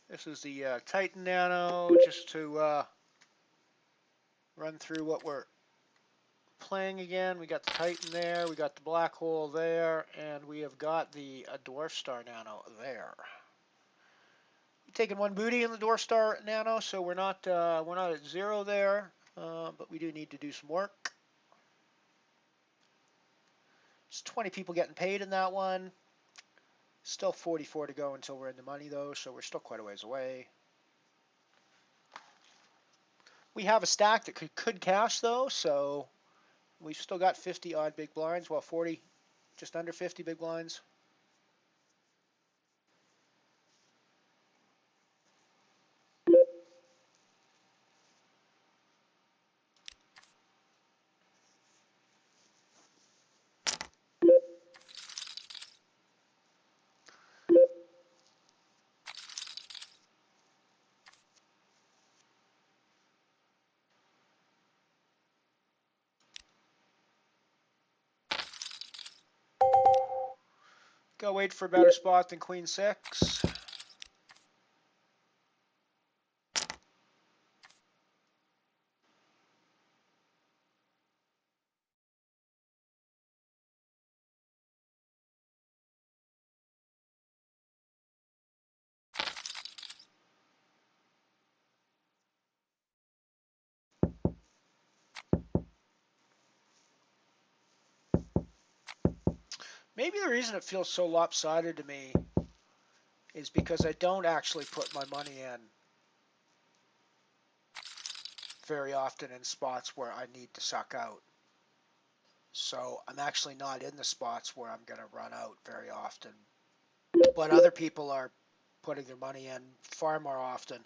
G: This is the Titan Nano, just to run through what we're playing again. We got the Titan there, we got the black hole there, and we have got the Dwarf Star Nano there. Taking one booty in the Dwarf Star Nano, so we're not at zero there, but we do need to do some work. There's 20 people getting paid in that one. Still 44 to go until we're in the money, though, so we're still quite a ways away. We have a stack that could cash, though, so we've still got 50 odd big blinds, well, 40, just under 50 big blinds. Go wait for a better spot than Queen 6. Maybe the reason it feels so lopsided to me is because I don't actually put my money in very often in spots where I need to suck out. So I'm actually not in the spots where I'm going to run out very often. But other people are putting their money in far more often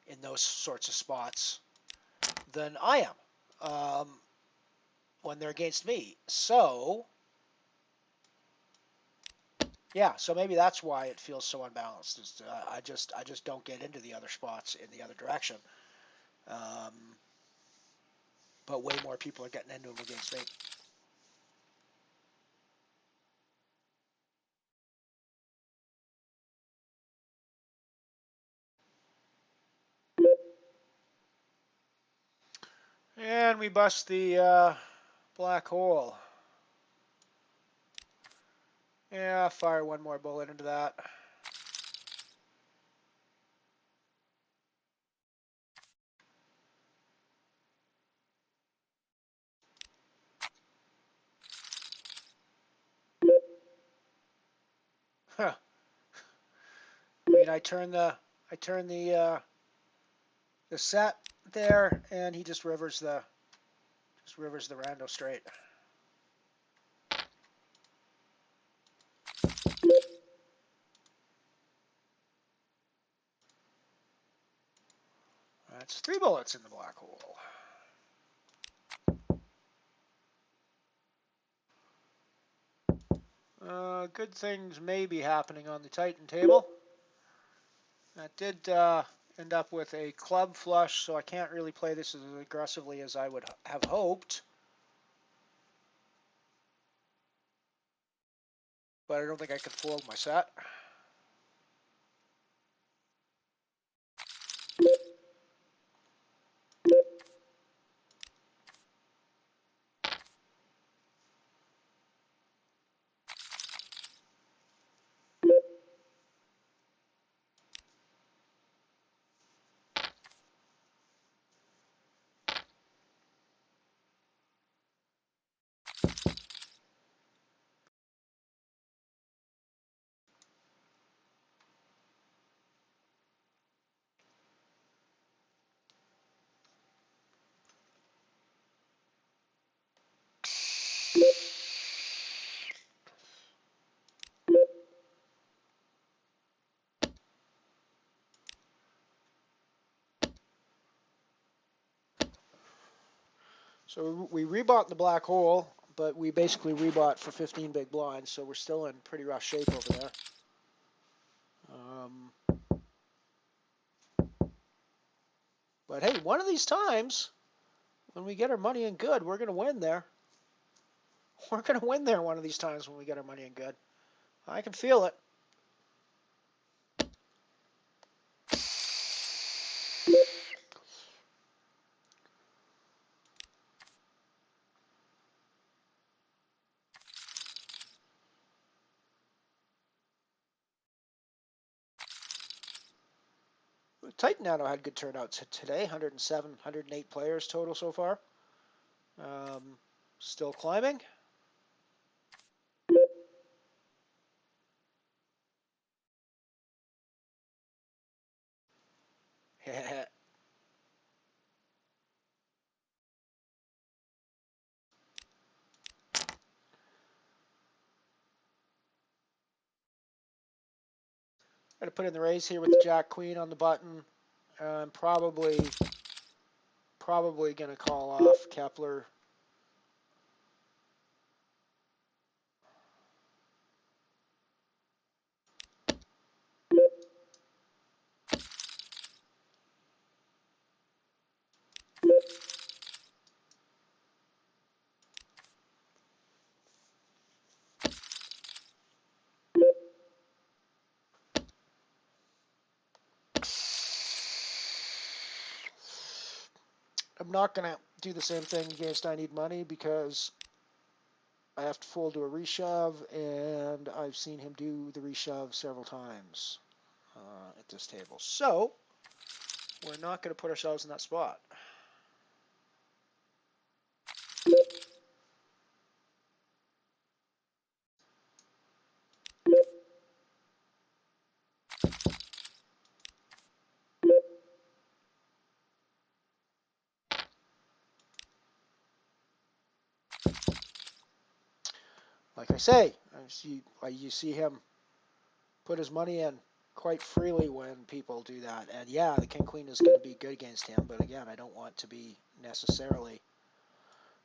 G: in those sorts of spots than I am when they're against me. So, yeah, so maybe that's why it feels so unbalanced. Is I just don't get into the other spots in the other direction. but way more people are getting into them against me. And we bust the black hole. Yeah, fire one more bullet into that. Huh. I mean, I turn the set there, and he just rivers the rando straight. That's 3 bullets in the black hole. Good things may be happening on the Titan table. That did end up with a club flush, so I can't really play this as aggressively as I would have hoped. But I don't think I could fold my set. So we rebought the black hole, but we basically rebought for 15 big blinds, so we're still in pretty rough shape over there. But hey, one of these times, when we get our money in good, we're going to win there. We're going to win there one of these times when we get our money in good. I can feel it. Titan Nano had good turnouts today, 107, 108 players total so far. Still climbing. Going to put in the raise here with the Jack Queen on the button. I'm probably going to call off Kepler. I'm not going to do the same thing against I Need Money because I have to fold to a reshove, and I've seen him do the reshove several times at this table. So we're not going to put ourselves in that spot. Like I say, you see him put his money in quite freely when people do that. And yeah, the King Queen is going to be good against him, but again, I don't want to be necessarily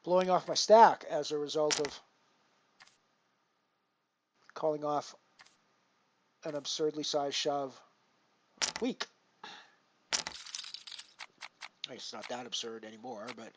G: blowing off my stack as a result of calling off an absurdly sized shove weak. It's not that absurd anymore, but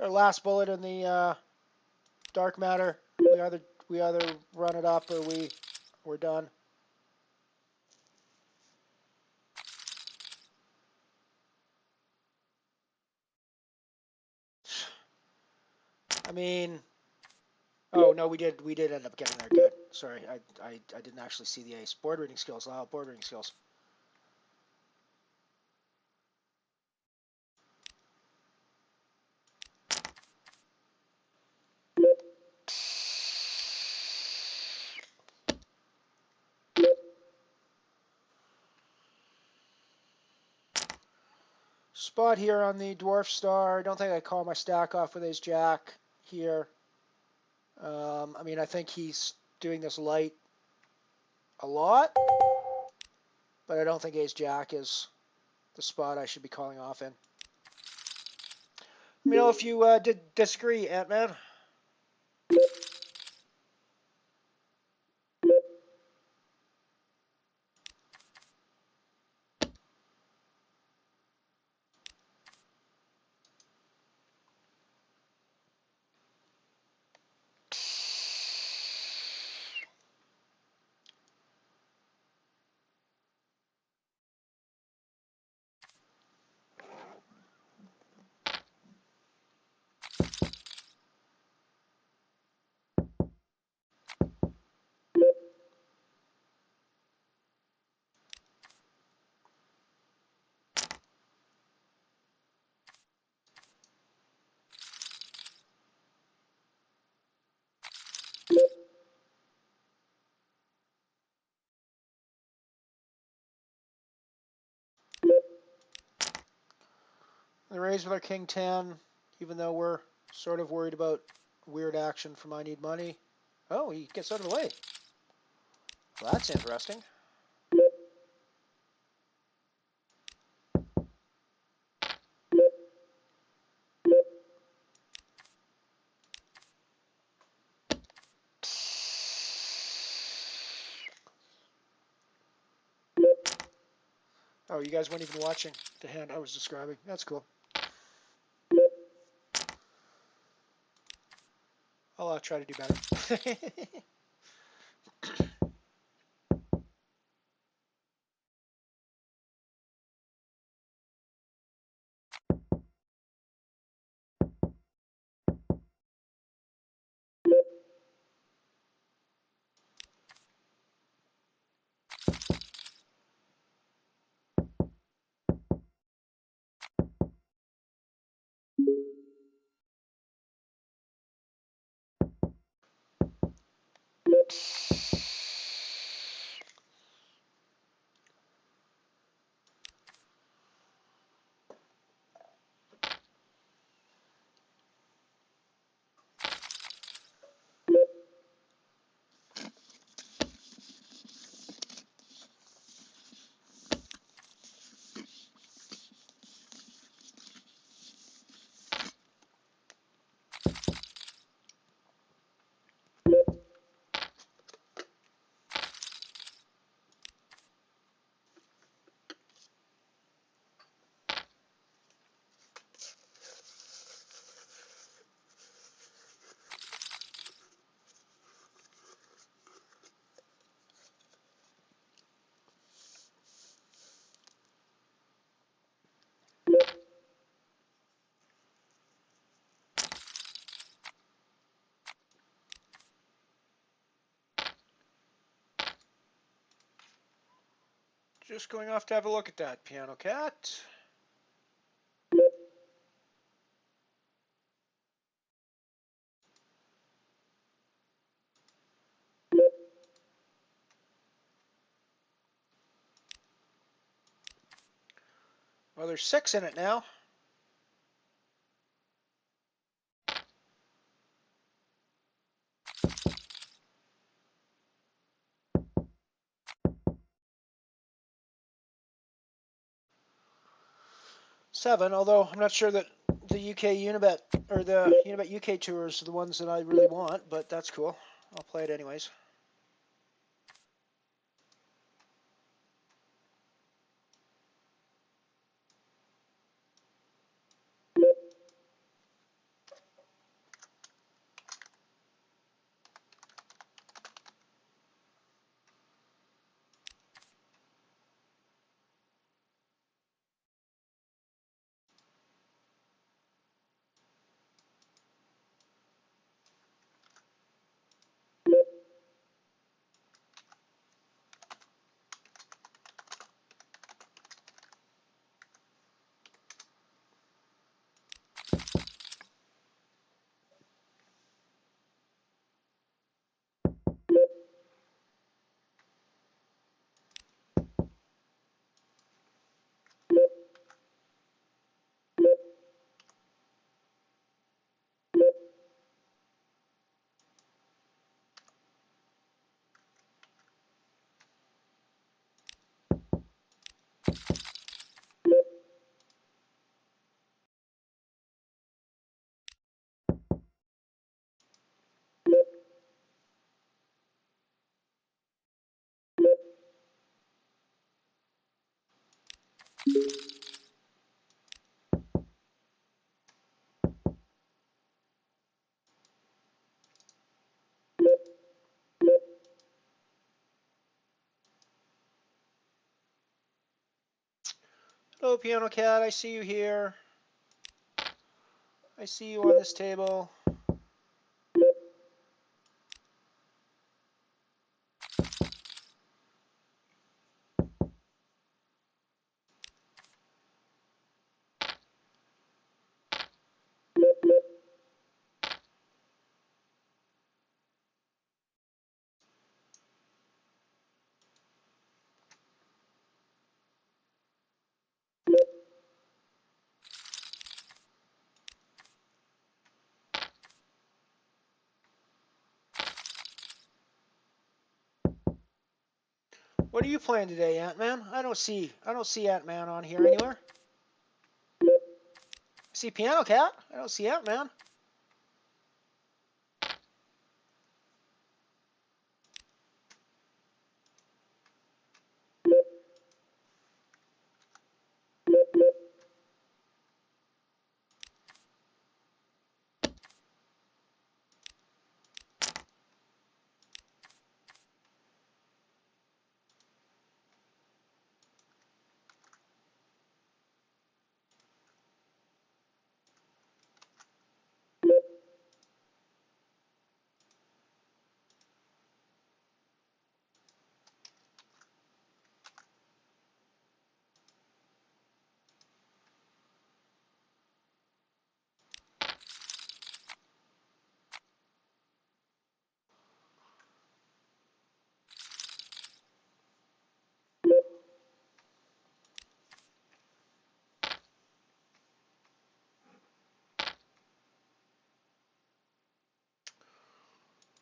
G: It's our last bullet in the dark matter. We either run it up or we're done. I mean, oh no, we did end up getting there. Good. Sorry, I didn't actually see the ace. Board reading skills. Board reading skills. Spot here on the dwarf star. I don't think I call my stack off with ace jack here. I mean, I think he's doing this light a lot, but I don't think ace jack is the spot I should be calling off in. Let me know if you did disagree, Ant-Man. The raise with our king 10, even though we're sort of worried about weird action from I need money. Oh, he gets out of the way. Well, that's interesting. Oh, you guys weren't even watching the hand I was describing. That's cool. I'll try to do better. Just going off to have a look at that, Piano Cat. Well, there's 6 in it now. Seven, although I'm not sure that the UK Unibet or the Unibet UK tours are the ones that I really want, but that's cool. I'll play it anyways. Hello, Piano Cat. I see you here. I see you on this table. What are you playing today, Ant-Man? I don't see Ant-Man on here anywhere. I see Piano Cat. I don't see Ant-Man.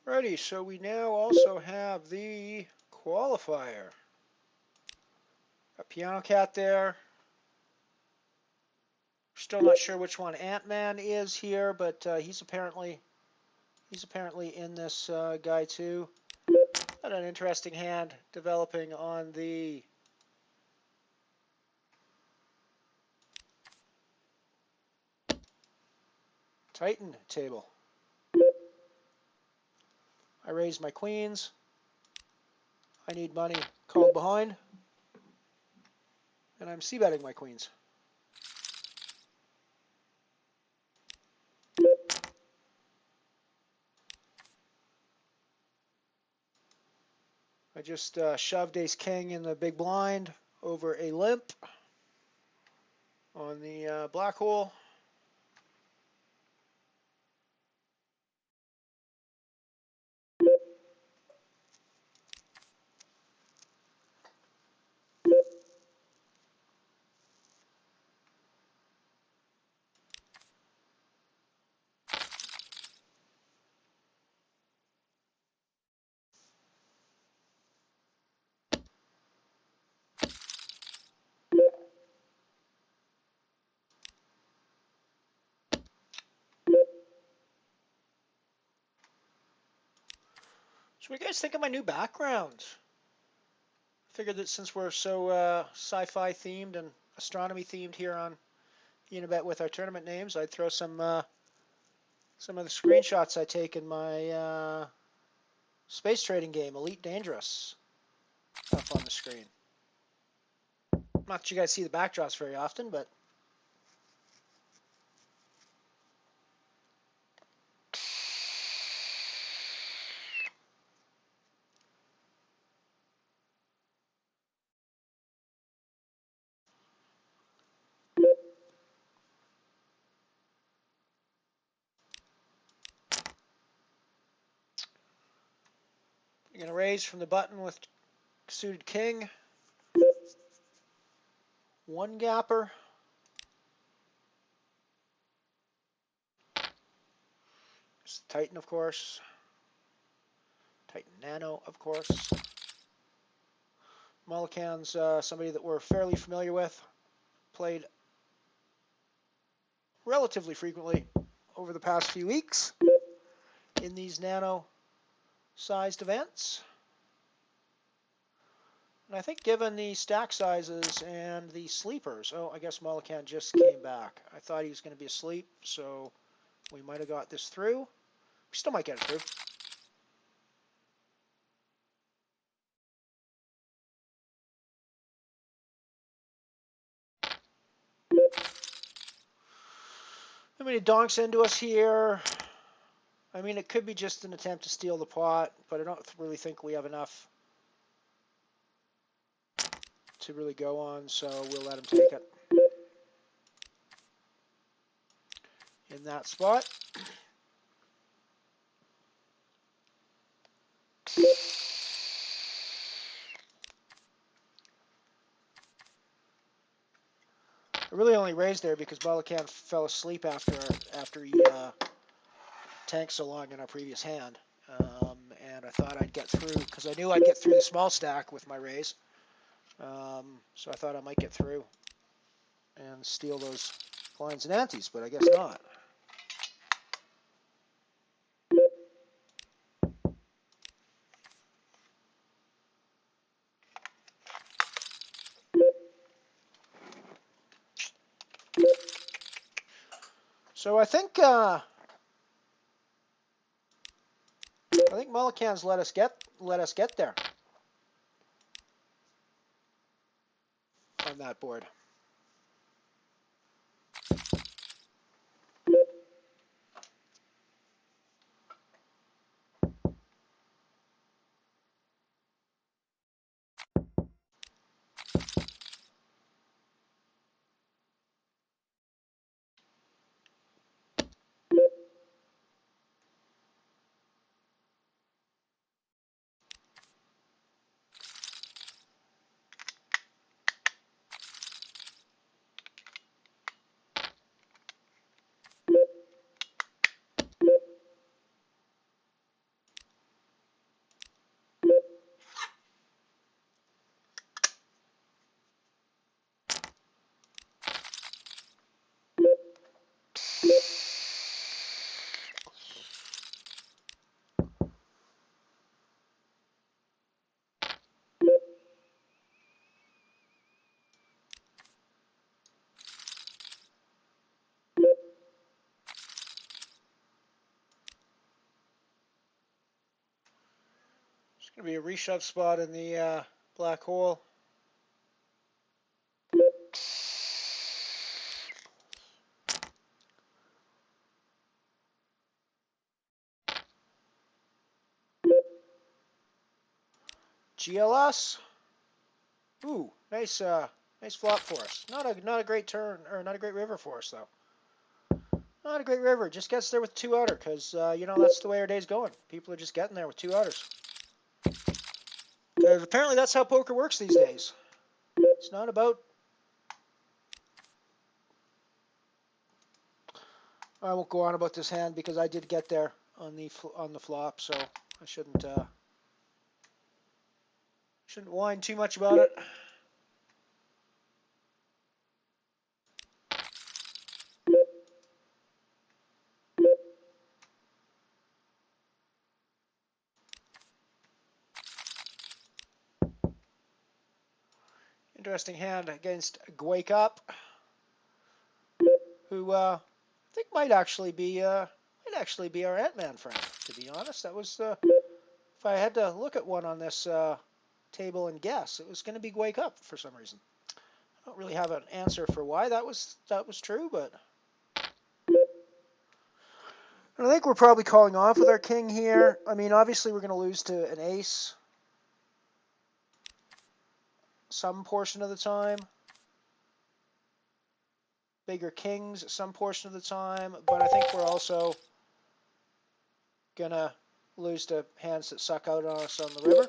G: Righty, so we now also have the qualifier. A Piano Cat there. Still not sure which one Ant-Man is here, but he's apparently in this guy too. Got an interesting hand developing on the Titan table. I raised my queens. I need money called behind. And I'm c-betting my queens. I just shoved ace-king in the big blind over a limp on the black hole. So what do you guys think of my new background? Figured that since we're so sci-fi themed and astronomy themed here on Unibet with our tournament names, I'd throw some of the screenshots I take in my space trading game, Elite Dangerous, up on the screen. Not that you guys see the backdrops very often, but you're going to raise from the button with suited king. One gapper. It's the Titan, of course. Titan Nano, of course. Mulligan's somebody that we're fairly familiar with. Played relatively frequently over the past few weeks in these nano-sized events. And I think given the stack sizes and the sleepers, oh, I guess Mullican just came back. I thought he was going to be asleep, so we might have got this through. We still might get it through. I mean, it donks into us here. I mean, it could be just an attempt to steal the pot, but I don't really think we have enough to really go on, so we'll let him take it. In that spot. I really only raised there because Mullican fell asleep after he tanked so long in our previous hand. And I thought I'd get through, because I knew I'd get through the small stack with my raise. So I thought I might get through and steal those lines and antes, but I guess not. So I think Mullican's let us get there on that board. It's going to be a reshove spot in the black hole. GLS. Ooh, nice flop for us. Not a great turn, or not a great river for us though. Not a great river. Just gets there with two outer, because you know, that's the way our day's going. People are just getting there with two outers. Because apparently that's how poker works these days. It's not about. I won't go on about this hand because I did get there on the flop, so I shouldn't whine too much about it. Interesting hand against Wake Up, who I think might actually be our Ant-Man friend. To be honest, that was if I had to look at one on this table and guess, it was going to be Wake Up for some reason. I don't really have an answer for why that was true, but I think we're probably calling off with our king here. I mean, obviously we're going to lose to an ace some portion of the time. Bigger kings some portion of the time, but I think we're also going to lose to hands that suck out on us on the river.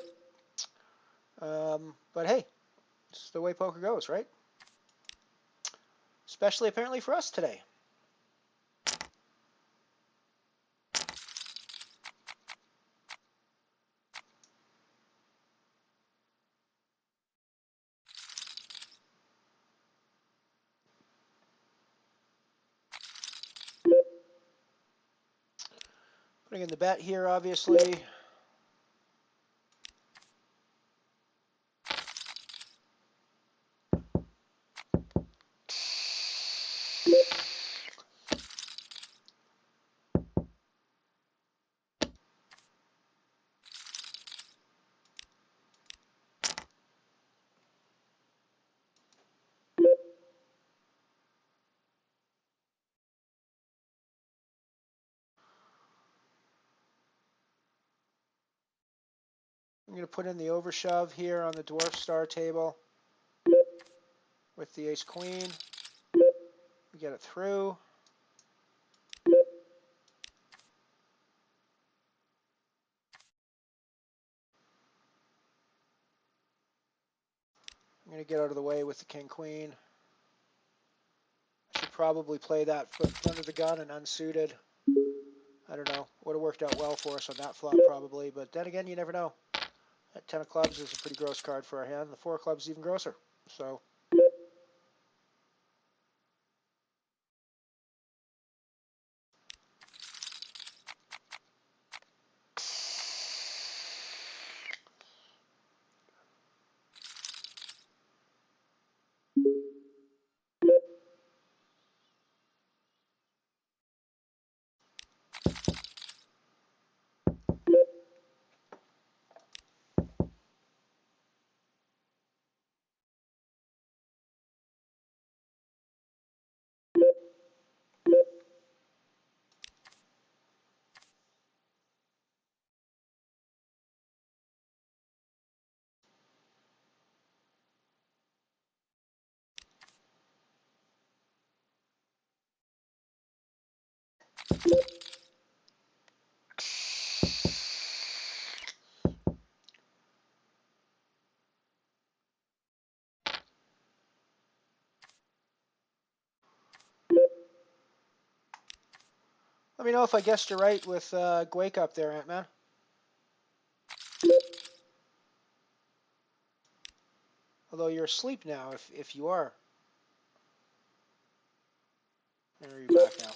G: But hey, it's the way poker goes, right? Especially apparently for us today. Putting in the bet here, obviously. I'm going to put in the overshove here on the dwarf star table with the ace queen. We get it through. I'm going to get out of the way with the king queen. I should probably play that foot under the gun and unsuited. I don't know. Would have worked out well for us on that flop probably, but then again, you never know. That 10 of clubs is a pretty gross card for our hand. The 4 of clubs is even grosser. So let me know if I guessed you right with Gwake up there, Ant-Man. Although you're asleep now, if you are. There you're back now.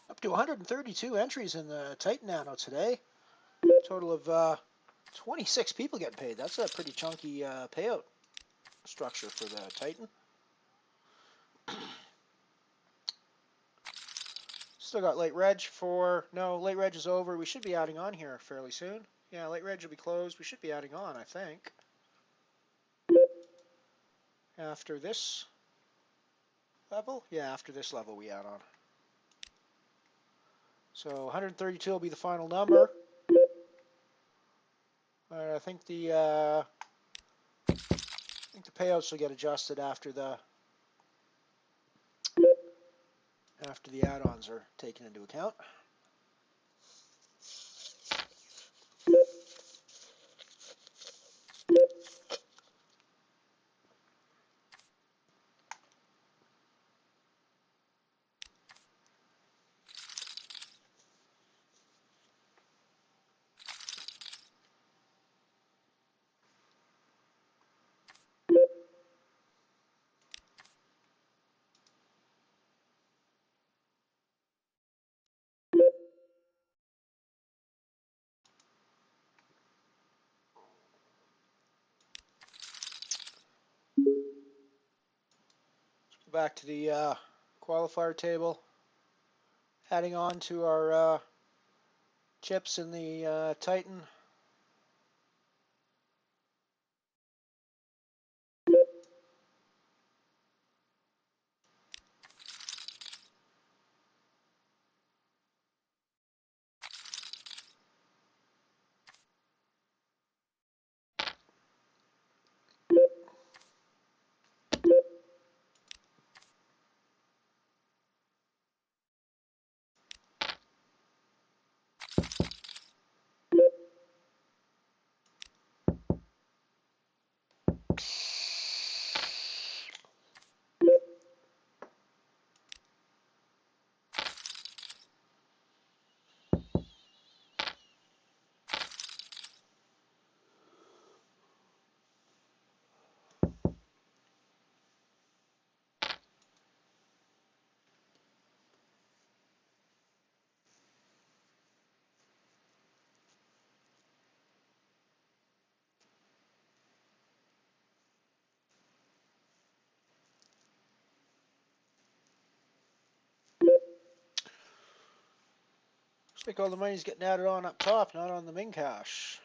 G: Up to 132 entries in the Titan Nano today. Total of 26 people getting paid. That's a pretty chunky payout structure for the Titan. Still got late reg for... No, late reg is over. We should be adding on here fairly soon. Yeah, late reg will be closed. We should be adding on, I think. After this level? Yeah, after this level we add on. So 132 will be the final number. I think the payouts will get adjusted after the add-ons are taken into account. Back to the qualifier table, adding on to our chips in the Titan. Looks like all the money's getting added on up top, not on the main cash.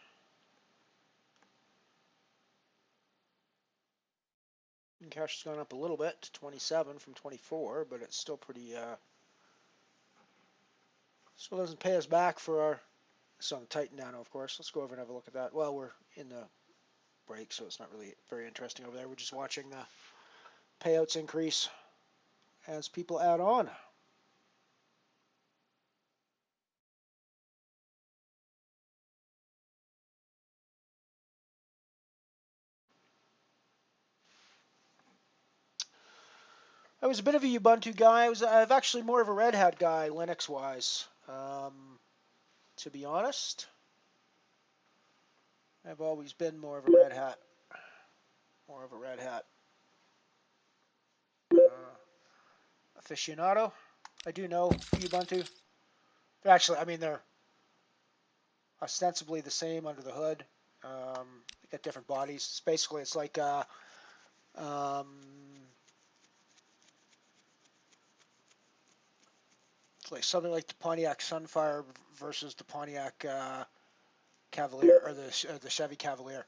G: Main cash has gone up a little bit to 27 from 24, but it's still pretty, still doesn't pay us back for our, it's on the Titan Nano, of course. Let's go over and have a look at that. Well, we're in the break, so it's not really very interesting over there. We're just watching the payouts increase as people add on. I was a bit of a Ubuntu guy. I've actually more of a Red Hat guy, Linux-wise. To be honest, I've always been more of a Red Hat. Aficionado. I do know Ubuntu. Actually, I mean, they're ostensibly the same under the hood. They got different bodies. It's basically, it's like it's like something like the Pontiac Sunfire versus the Pontiac Cavalier, or the Chevy Cavalier.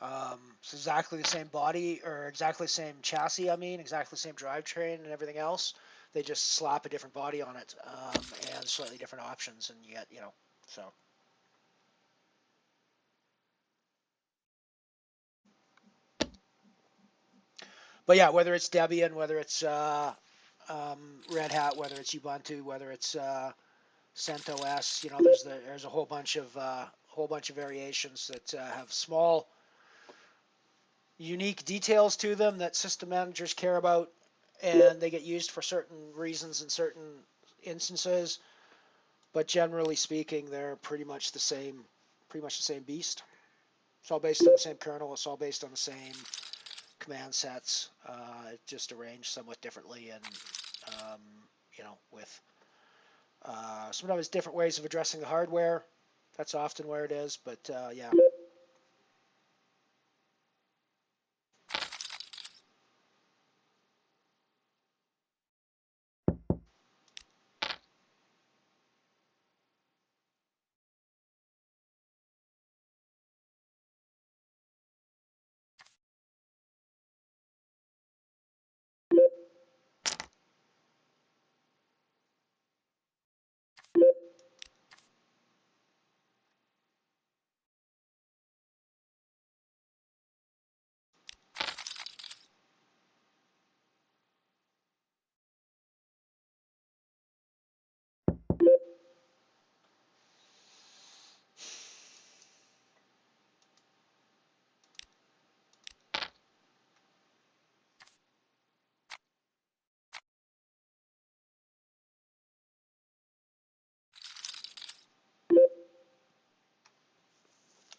G: It's exactly the same body, or exactly the same chassis, I mean, exactly the same drivetrain and everything else. They just slap a different body on it, and slightly different options, and you get, you know, so. But yeah, whether it's Debian, whether it's Red Hat, whether it's Ubuntu, whether it's CentOS, you know, there's a whole bunch of variations that have small, unique details to them that system managers care about, and they get used for certain reasons in certain instances. But generally speaking, they're pretty much the same beast. It's all based on the same kernel. It's all based on the same command sets, just arranged somewhat differently, and you know, with sometimes different ways of addressing the hardware. That's often where it is, but yeah.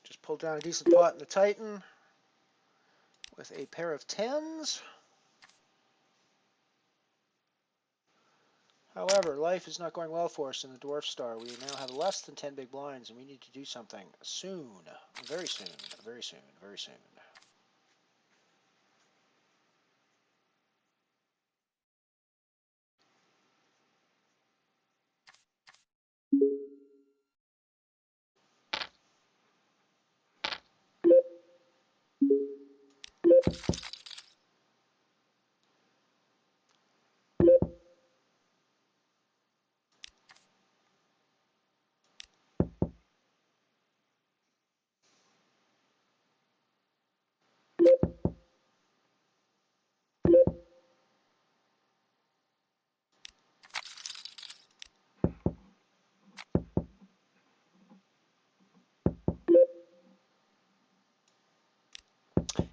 G: Just pulled down a decent pot in the Titan with a pair of 10s. However, life is not going well for us in the Dwarf Star. We now have less than 10 big blinds, and we need to do something soon. Very soon. Very soon. Very soon.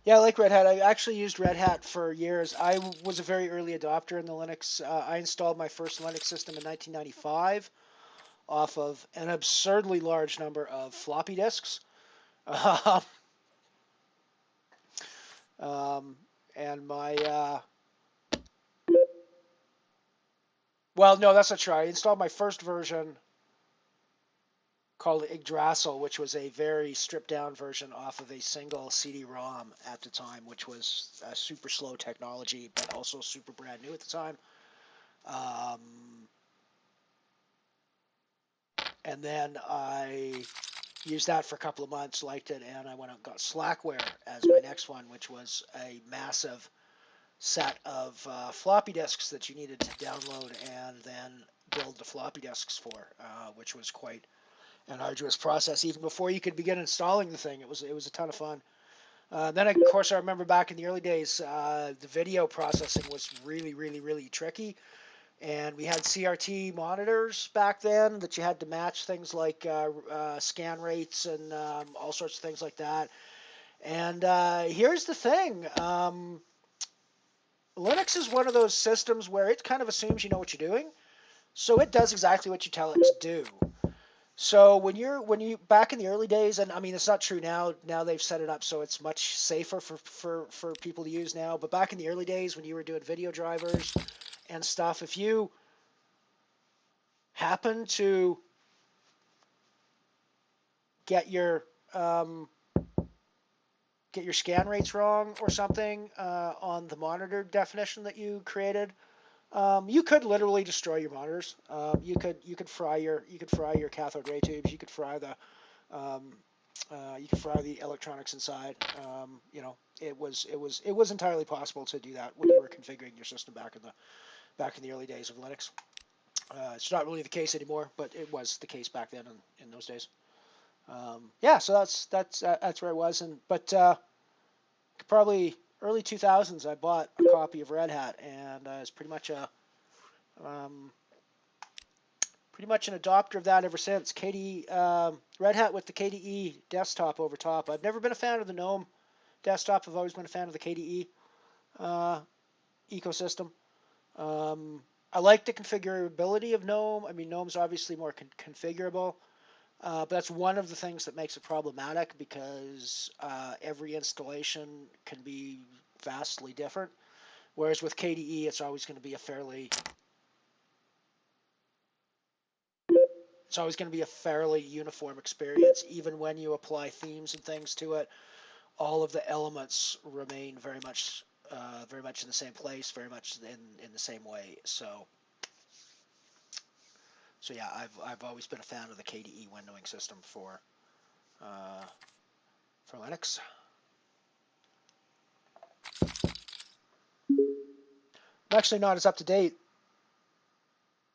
G: Yeah, I like Red Hat. I actually used Red Hat for years. I was a very early adopter in the Linux. I installed my first Linux system in 1995 off of an absurdly large number of floppy disks. And my, well, no, that's not true. I installed my first version called Yggdrasil, which was a very stripped down version off of a single CD-ROM at the time, which was a super slow technology, but also super brand new at the time. And then I used that for a couple of months, liked it, and I went out and got Slackware as my next one, which was a massive set of floppy disks that you needed to download and then build the floppy disks for, which was quite an arduous process. Even before you could begin installing the thing, it was a ton of fun. Then, of course, I remember back in the early days, the video processing was really, really, really tricky. And we had CRT monitors back then that you had to match things like scan rates and all sorts of things like that. And here's the thing. Linux is one of those systems where it kind of assumes you know what you're doing. So it does exactly what you tell it to do. So when you back in the early days, and I mean it's not true now. Now they've set it up so it's much safer for people to use now. But back in the early days when you were doing video drivers and stuff, if you happen to get your scan rates wrong or something on the monitor definition that you created, you could literally destroy your monitors. You could fry your cathode ray tubes. You could fry the electronics inside. It was entirely possible to do that when you were configuring your system back in the early days of Linux. It's not really the case anymore, but it was the case back then in those days. So that's where I was, but probably early 2000s I bought a copy of Red Hat, and it's pretty much an adopter of that ever since. Red Hat with the KDE desktop over top. I've never been a fan of the GNOME desktop. I've always been a fan of the KDE ecosystem. I like the configurability of GNOME. I mean, GNOME's obviously more configurable. But that's one of the things that makes it problematic, because every installation can be vastly different. Whereas with KDE, it's always going to be a fairly uniform experience. Even when you apply themes and things to it, all of the elements remain very much in the same place, very much in the same way. So yeah, I've always been a fan of the KDE windowing system for Linux. I'm actually not as up to date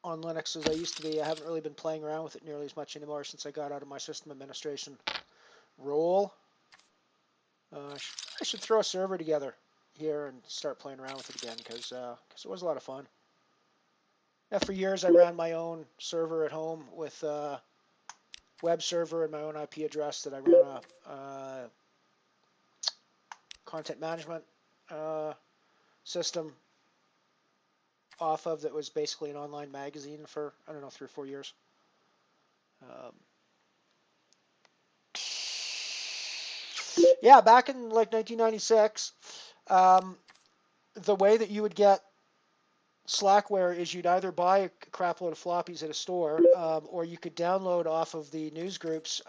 G: on Linux as I used to be. I haven't really been playing around with it nearly as much anymore since I got out of my system administration role. I should throw a server together here and start playing around with it again, because it was a lot of fun. Yeah, for years I ran my own server at home with a web server and my own IP address that I ran a content management system off of, that was basically an online magazine for, I don't know, 3 or 4 years. Yeah, back in like 1996, the way that you would get Slackware is you'd either buy a crap load of floppies at a store, or you could download off of the news groups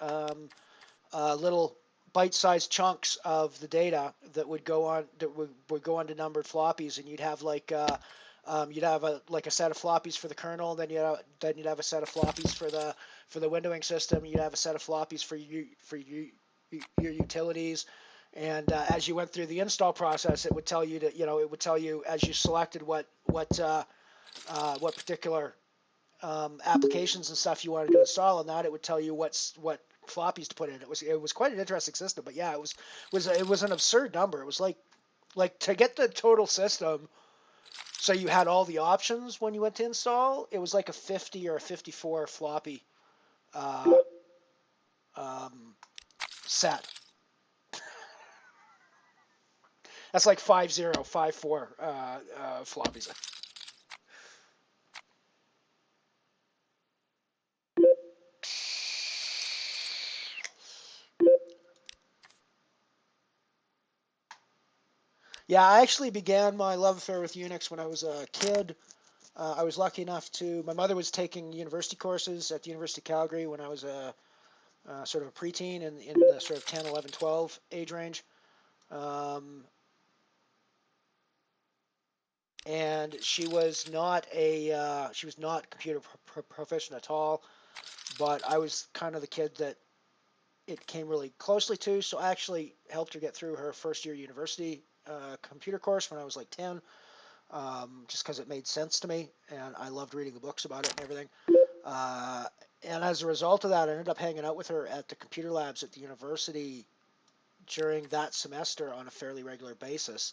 G: little bite-sized chunks of the data that would go on to numbered floppies, and you'd have like a set of floppies for the kernel, then you'd have a set of floppies for the windowing system, you'd have a set of floppies for your utilities. And as you went through the install process, it would tell you as you selected what particular applications and stuff you wanted to install on that, it would tell you what floppies to put in. It was quite an interesting system, but yeah, it was an absurd number. It was like to get the total system, so you had all the options when you went to install. It was like a 50 or a 54 floppy set. That's like 5054 floppies. Yeah, I actually began my love affair with Unix when I was a kid. I was lucky enough my mother was taking university courses at the University of Calgary when I was sort of a preteen in the sort of 10, 11, 12 age range. And she was not computer proficient at all, but I was kind of the kid that it came really closely to, so I actually helped her get through her first year university computer course when I was like 10, just because it made sense to me, and I loved reading the books about it and everything. And as a result of that, I ended up hanging out with her at the computer labs at the university during that semester on a fairly regular basis.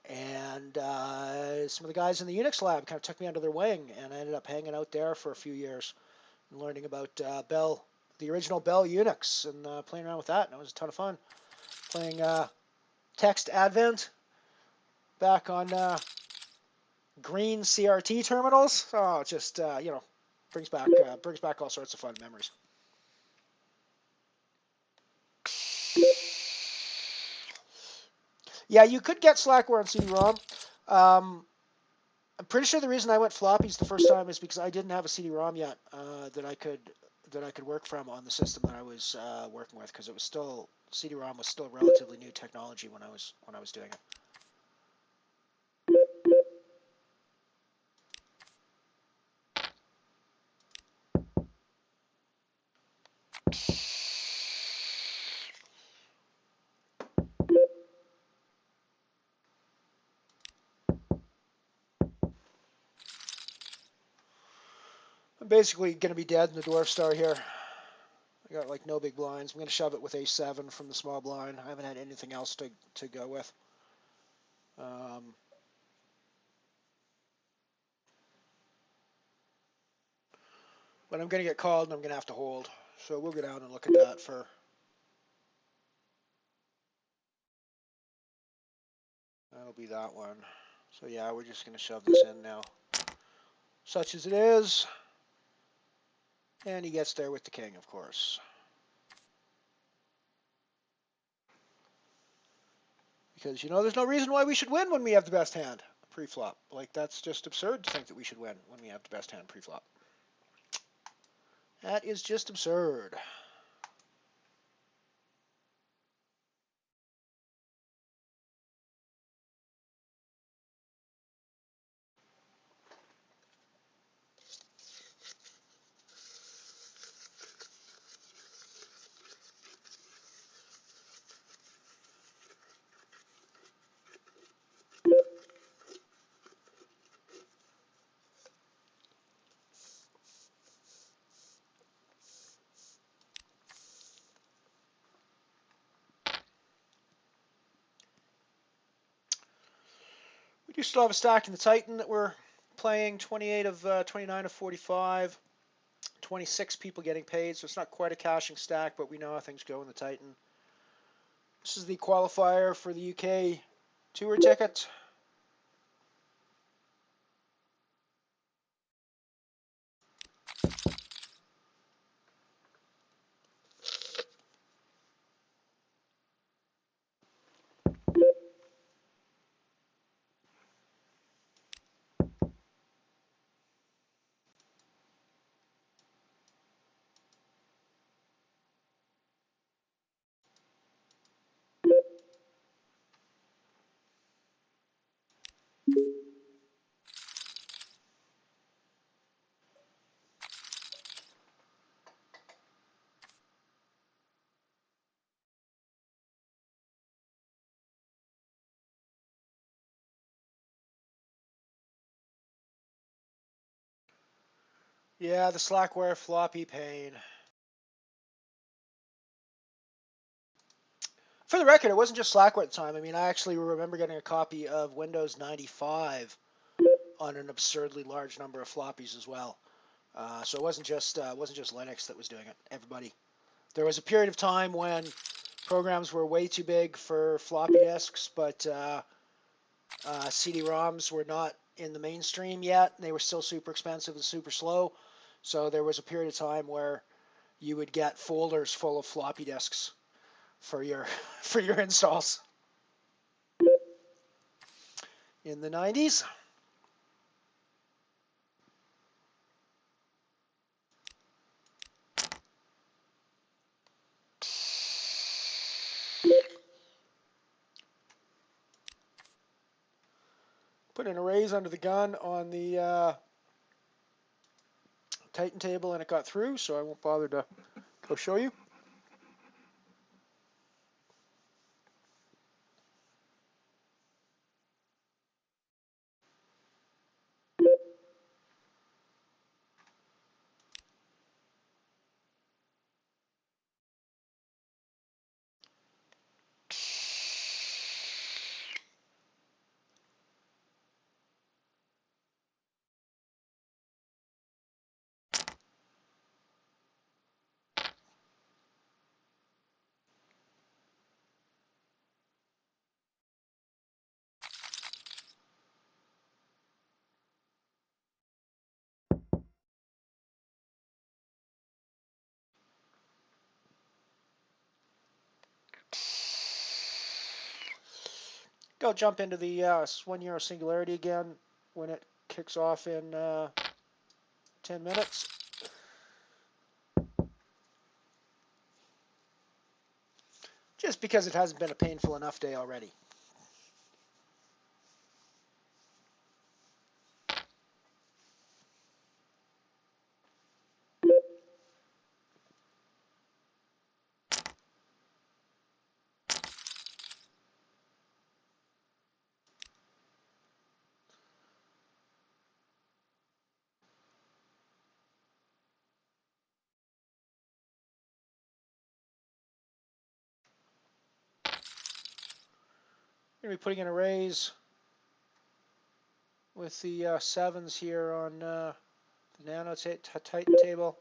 G: And some of the guys in the Unix lab kind of took me under their wing, and I ended up hanging out there for a few years and learning about Bell, the original Bell Unix, and playing around with that. And it was a ton of fun. Playing Text Advent back on green CRT terminals. Oh, just brings back all sorts of fun memories. Yeah, you could get Slackware on CD-ROM. I'm pretty sure the reason I went floppies the first time is because I didn't have a CD-ROM yet that I could work from on the system that I was working with, because it was still CD-ROM was still relatively new technology when I was doing it. I'm basically going to be dead in the dwarf star here. I got like no big blinds. I'm going to shove it with a7 from the small blind. I haven't had anything else to go with. But I'm going to get called and I'm going to have to hold. So we'll go down and look at that for... That'll be that one. So yeah, we're just going to shove this in now. Such as it is. And he gets there with the king, of course. Because, there's no reason why we should win when we have the best hand pre-flop. Like, that's just absurd to think that we should win when we have the best hand pre-flop. That is just absurd. We do still have a stack in the Titan that we're playing. 28 of 29 of 45. 26 people getting paid, so it's not quite a cashing stack, but we know how things go in the Titan. This is the qualifier for the UK tour ticket. Yeah, the Slackware floppy pain. For the record, it wasn't just Slackware at the time. I mean, I actually remember getting a copy of Windows 95 on an absurdly large number of floppies as well. So it wasn't just Linux that was doing it. Everybody. There was a period of time when programs were way too big for floppy disks, but CD-ROMs were not in the mainstream yet. They were still super expensive and super slow. So there was a period of time where you would get folders full of floppy disks for your installs in the 90s. Put in a raise under the gun on the Titan table and it got through, so I won't bother to go show you. I'll jump into the €1 singularity again when it kicks off in 10 minutes. Just because it hasn't been a painful enough day already. Going to be putting in arrays with the 7s here on the Nano Titan table.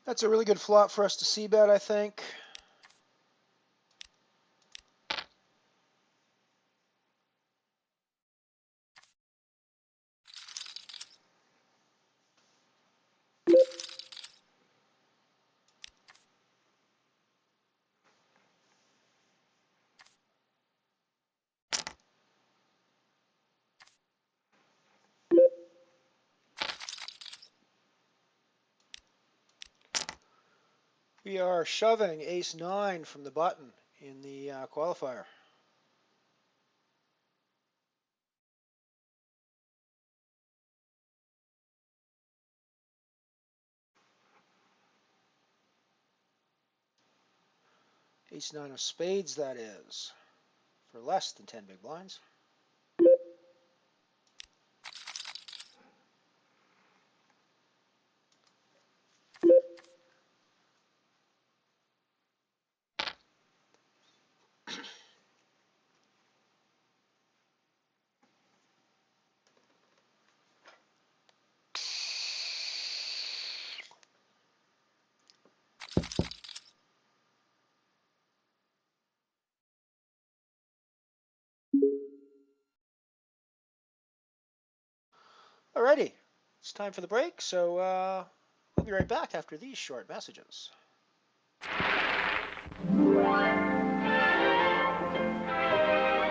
G: That's a really good flop for us to c-bet, I think. We are shoving ace-9 from the button in the qualifier. Ace-9 of spades, that is, for less than 10 big blinds. Alrighty, it's time for the break, so we'll be right back after these short messages.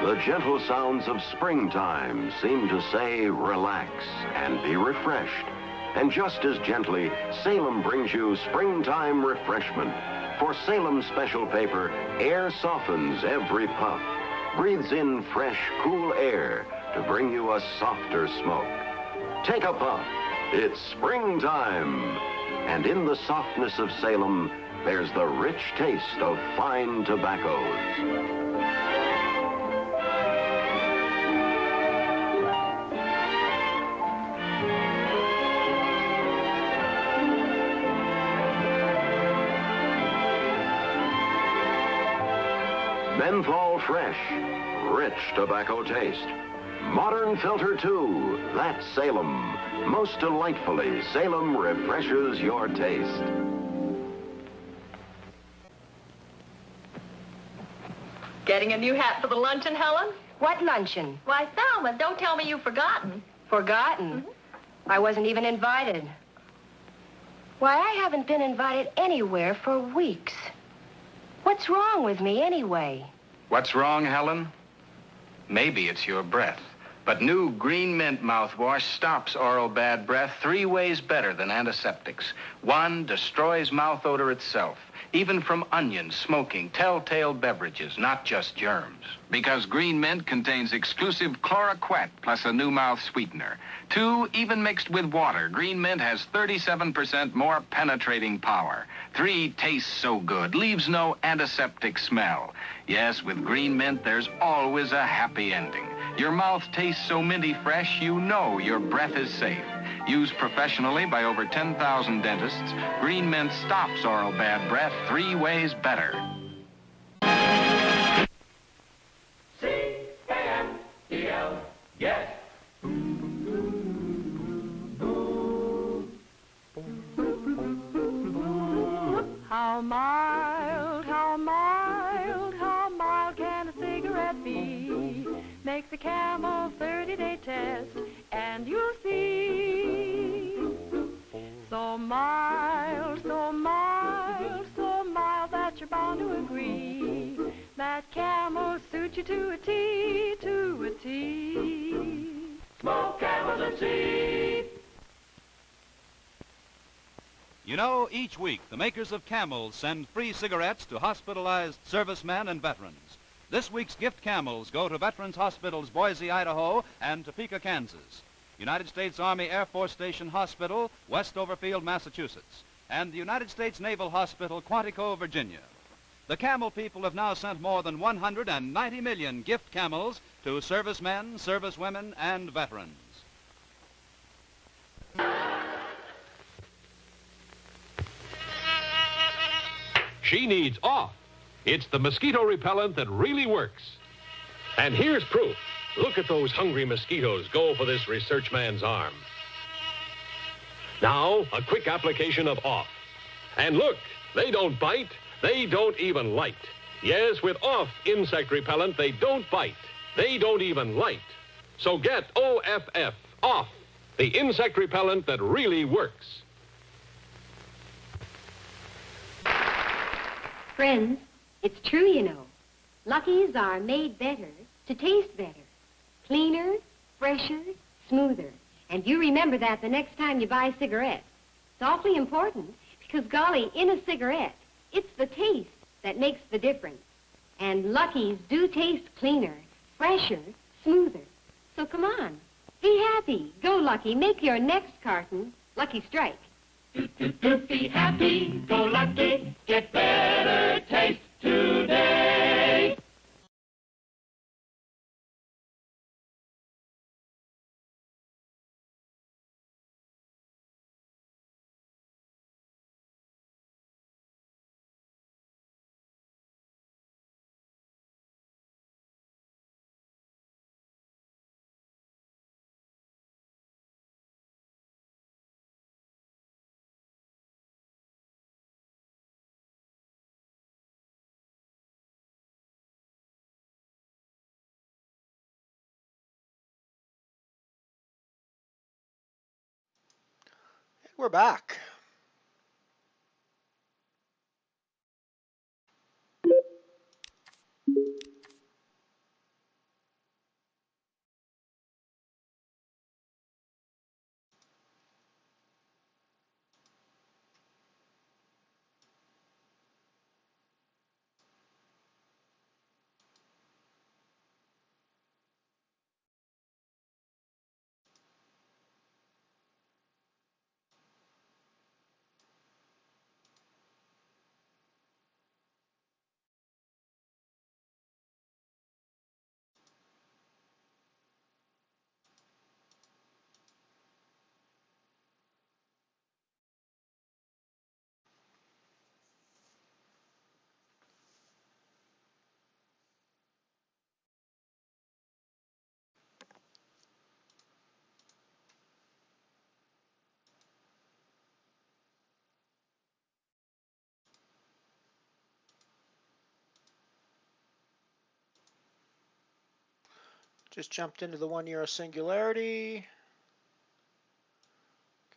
Q: The gentle sounds of springtime seem to say relax and be refreshed. And just as gently, Salem brings you springtime refreshment. For Salem special paper, air softens every puff, breathes in fresh, cool air to bring you a softer smoke. Take a puff. It's springtime. And in the softness of Salem, there's the rich taste of fine tobaccos. Menthol fresh, rich tobacco taste. Modern filter too, that's Salem. Most delightfully, Salem refreshes your taste.
R: Getting a new hat for the luncheon, Helen?
K: What luncheon?
R: Why, Thelma, don't tell me you've forgotten.
K: Forgotten?
R: Mm-hmm.
S: I wasn't even invited. Why, I haven't been invited anywhere for weeks. What's wrong with me anyway?
T: What's wrong, Helen? Maybe it's your breath. But new Green Mint mouthwash stops oral bad breath 3 ways better than antiseptics. 1, destroys mouth odor itself, even from onions, smoking, telltale beverages, not just germs. Because Green Mint contains exclusive chloroquet plus a new mouth sweetener. 2, even mixed with water, Green Mint has 37% more penetrating power. 3, tastes so good, leaves no antiseptic smell. Yes, with Green Mint, there's always a happy ending. Your mouth tastes so minty fresh, you know your breath is safe. Used professionally by over 10,000 dentists, Green Mint stops oral bad breath 3 ways better.
I: C-A-M-E-L, yes.
U: How mild, how mild, how mild can a cigarette be? Make the Camel 30-day test and you'll see. So mild, so mild, so mild that you're bound to agree that Camel suits you to a T, to a T.
I: Smoke Camels and see.
V: You know, each week the makers of Camels send free cigarettes to hospitalized servicemen and veterans. This week's gift Camels go to Veterans Hospitals Boise, Idaho, and Topeka, Kansas. United States Army Air Force Station Hospital, West Overfield, Massachusetts, and the United States Naval Hospital, Quantico, Virginia. The Camel people have now sent more than 190 million gift Camels to servicemen, servicewomen, and veterans.
W: She needs off. It's the mosquito repellent that really works. And here's proof. Look at those hungry mosquitoes go for this research man's arm. Now, a quick application of off. And look, they don't bite, they don't even light. Yes, with off insect repellent, they don't bite, they don't even light. So get OFF, off, the insect repellent that really works.
K: Friends, it's true, you know. Lucky's are made better to taste better. Cleaner, fresher, smoother. And you remember that the next time you buy cigarettes. It's awfully important because, golly, in a cigarette, it's the taste that makes the difference. And Lucky's do taste cleaner, fresher, smoother. So come on, be happy. Go, Lucky. Make your next carton Lucky Strike.
I: Be happy, go lucky, get better taste today.
G: We're back. Just jumped into the 1 euro singularity.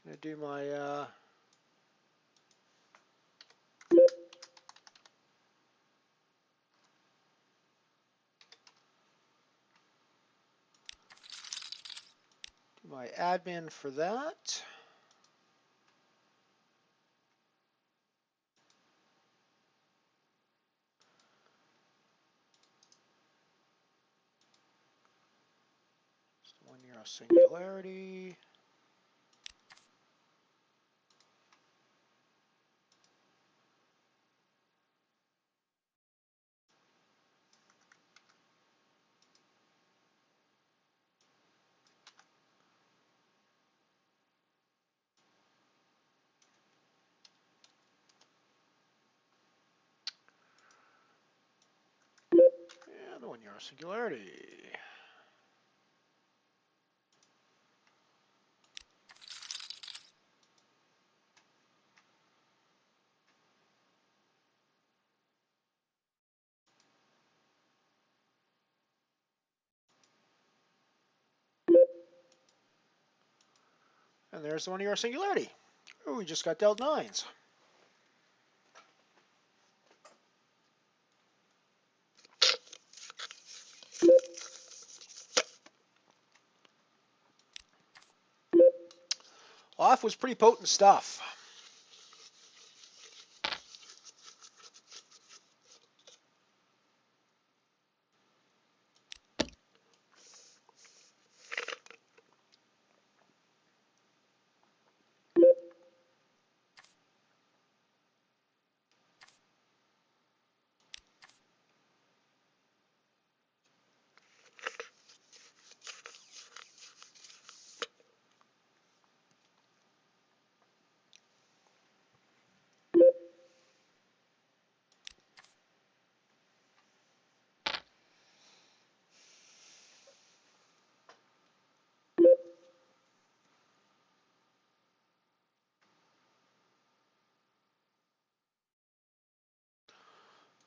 G: gonna do my my admin for that. Just 1 euro singularity. And the 1 euro singularity. And there's the 1 euro singularity. Oh, we just got dealt nines. Off was pretty potent stuff.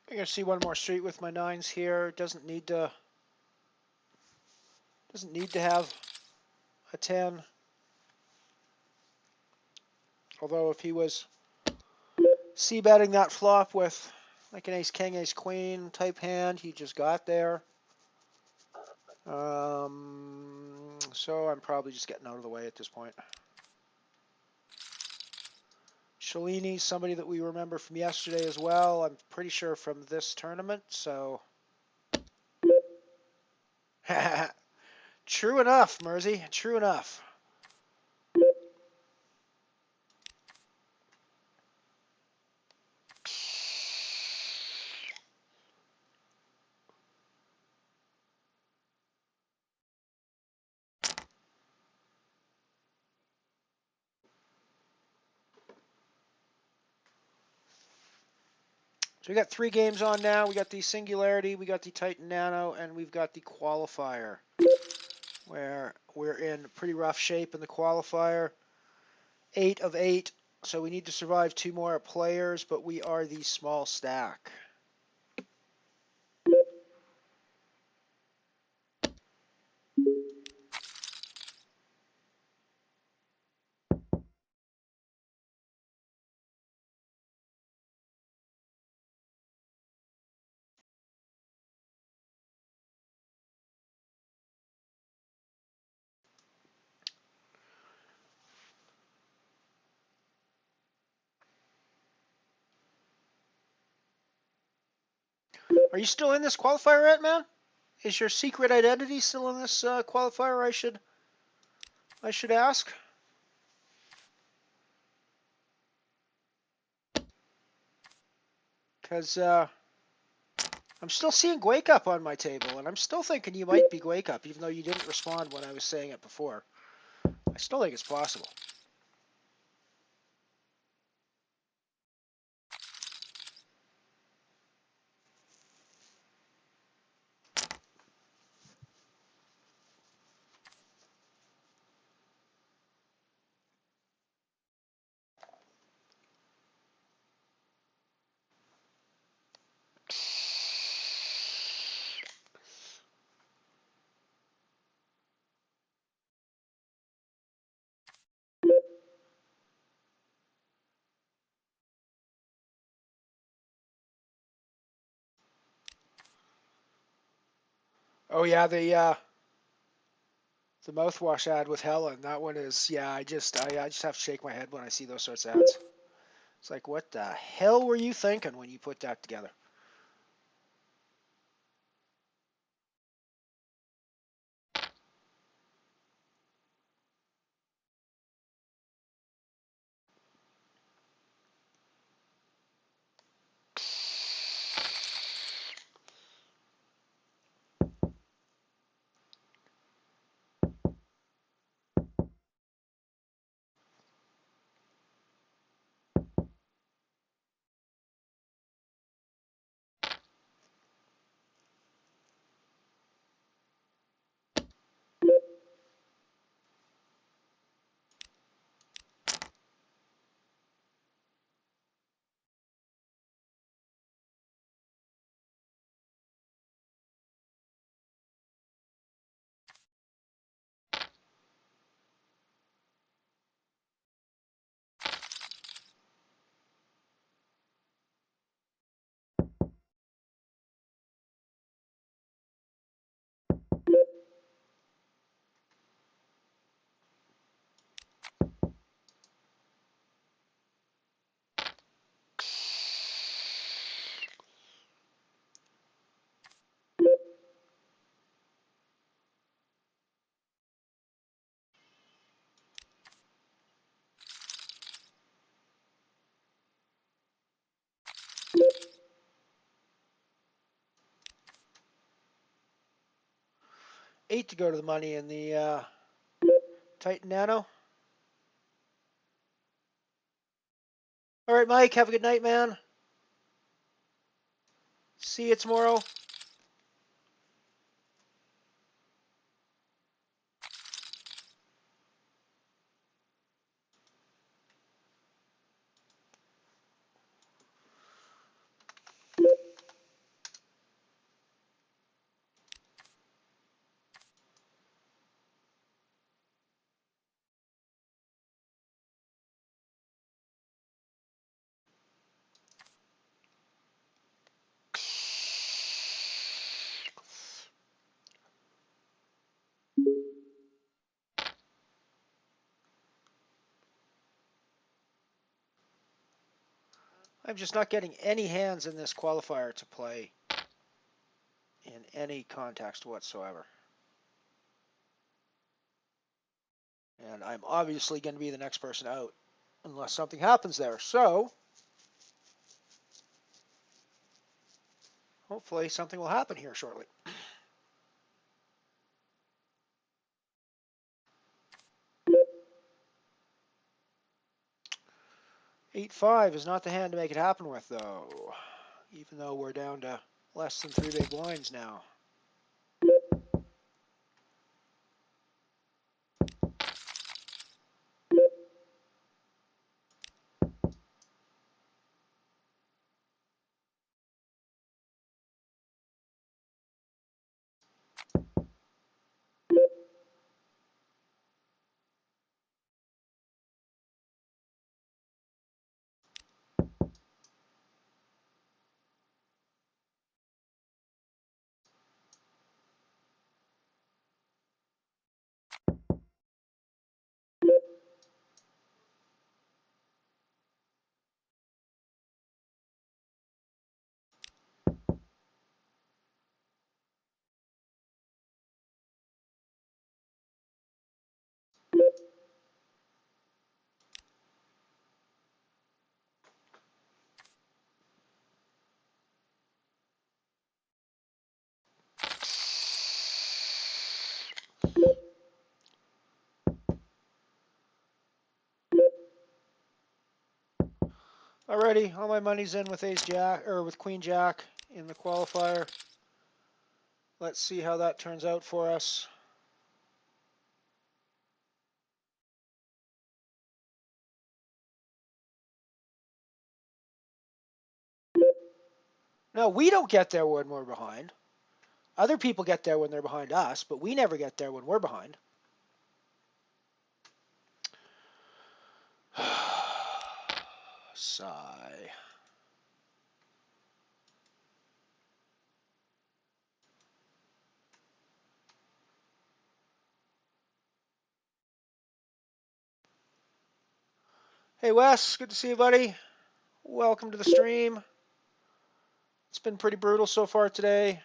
G: I'm gonna see one more street with my nines here. Doesn't need to have a 10. Although if he was c-betting that flop with like an ace king, ace queen type hand, he just got there. So I'm probably just getting out of the way at this point. Cellini, somebody that we remember from yesterday as well. I'm pretty sure from this tournament, so. True enough, Mersey. True enough. So we got 3 games on now. We got the Singularity, we got the Titan Nano, and we've got the Qualifier, where we're in pretty rough shape in the Qualifier. 8 of 8, so we need to survive 2 more players, but we are the small stack. Are you still in this qualifier, Ant-Man? Is your secret identity still in this qualifier? I should ask. Because I'm still seeing Wake Up on my table, and I'm still thinking you might be Wake Up, even though you didn't respond when I was saying it before. I still think it's possible. Oh yeah, the mouthwash ad with Helen. That one is, yeah. I just have to shake my head when I see those sorts of ads. It's like, what the hell were you thinking when you put that together? Eight to go to the money in the Titan Nano. All right, Mike, have a good night, man. See you tomorrow. I'm just not getting any hands in this qualifier to play in any context whatsoever. And I'm obviously going to be the next person out unless something happens there. So, hopefully something will happen here shortly. 8-5 is not the hand to make it happen with, though. Even though we're down to less than 3 big blinds now. Alrighty, all my money's in with Ace Jack or with Queen Jack in the qualifier. Let's see how that turns out for us. No, we don't get there when we're behind. Other people get there when they're behind us, but we never get there when we're behind. Sigh. Hey Wes, good to see you, buddy. Welcome to the stream. It's been pretty brutal so far today.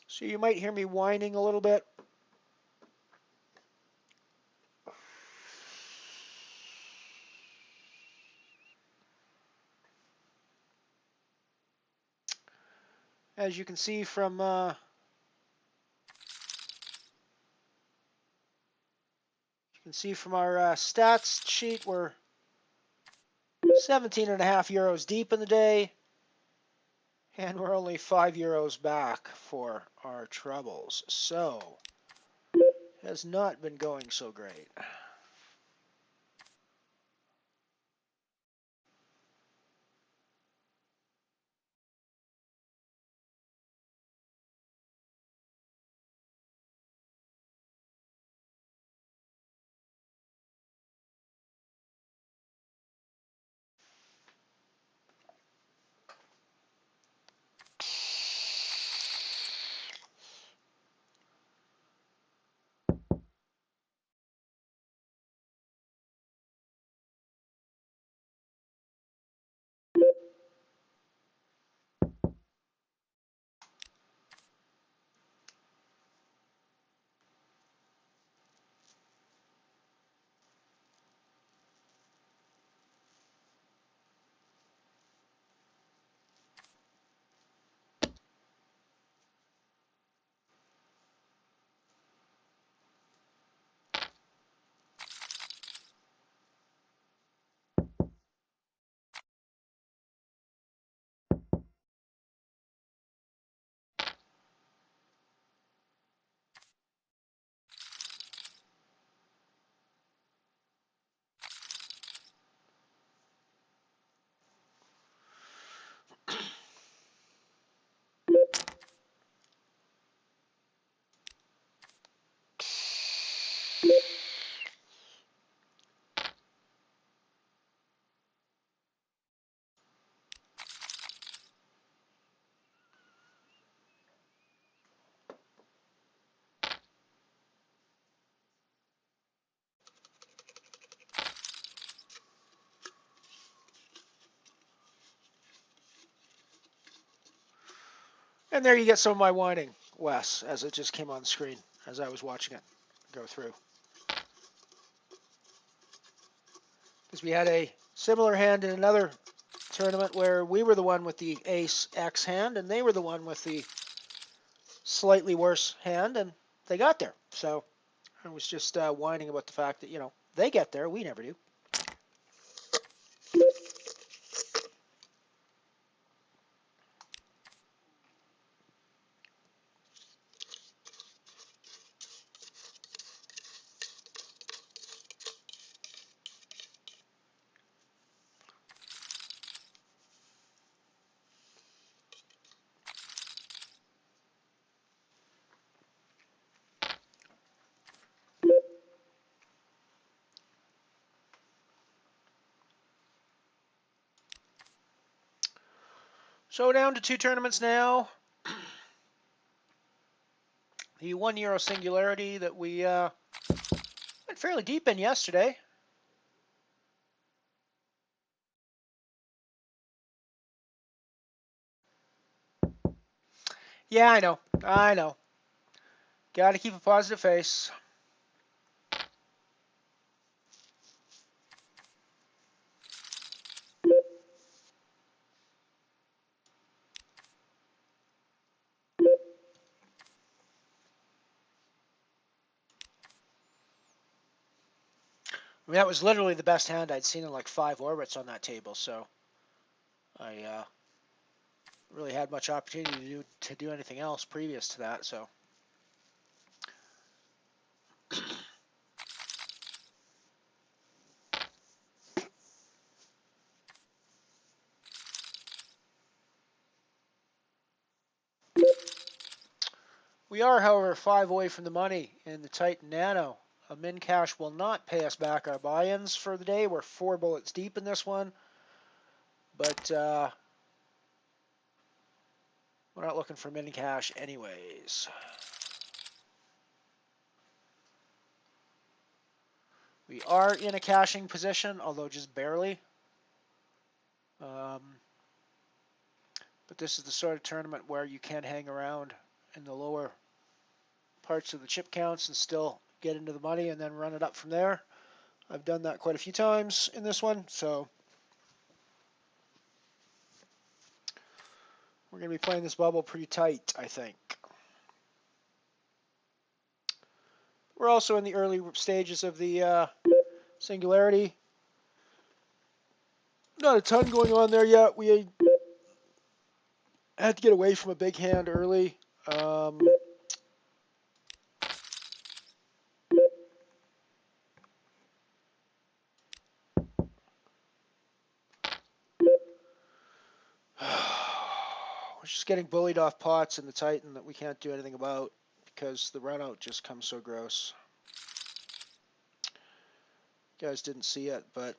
G: So you might hear me whining a little bit. As you can see from our stats sheet, we're 17.5 euros deep in the day, and we're only 5 euros back for our troubles. So, it has not been going so great. And there you get some of my whining, Wes, as it just came on the screen as I was watching it go through. Because we had a similar hand in another tournament where we were the one with the ace X hand and they were the one with the slightly worse hand, and they got there. So I was just whining about the fact that, they get there, we never do. So down to 2 tournaments now. The €1 singularity that we went fairly deep in yesterday. Yeah, I know. Got to keep a positive face. I mean, that was literally the best hand I'd seen in like 5 orbits on that table, so I really had much opportunity to do anything else previous to that, so. We are, however, 5 away from the money in the Titan Nano. A min cash will not pay us back our buy-ins for the day. We're 4 bullets deep in this one. But We're not looking for mini cash anyways. We are in a cashing position, although just barely. But this is the sort of tournament where you can hang around in the lower parts of the chip counts and still get into the money and then run it up from there. I've done that quite a few times in this one, so we're going to be playing this bubble pretty tight, I think. We're also in the early stages of the singularity. Not a ton going on there yet. We had to get away from a big hand early. We're just getting bullied off pots in the Titan that we can't do anything about because the run out just comes so gross. You guys didn't see it, but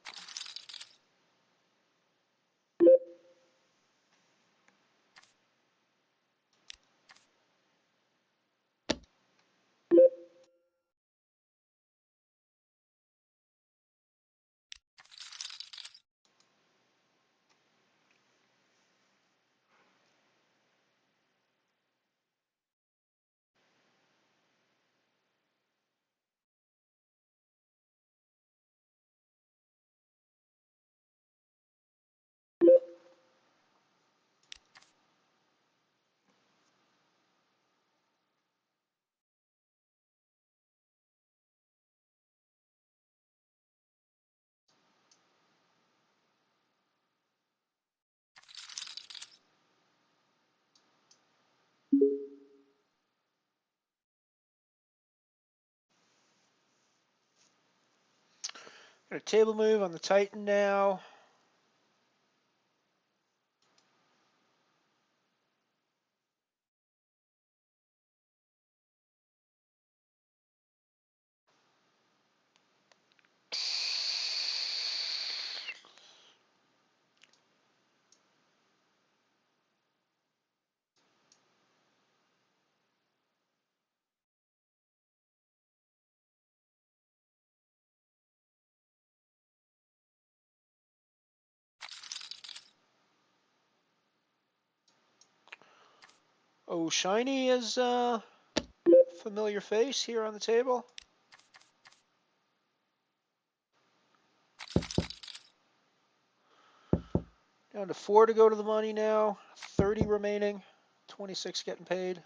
G: got a table move on the Titan now. Oh, Shiny is a familiar face here on the table. Down to 4 to go to the money now. 30 remaining. 26 getting paid.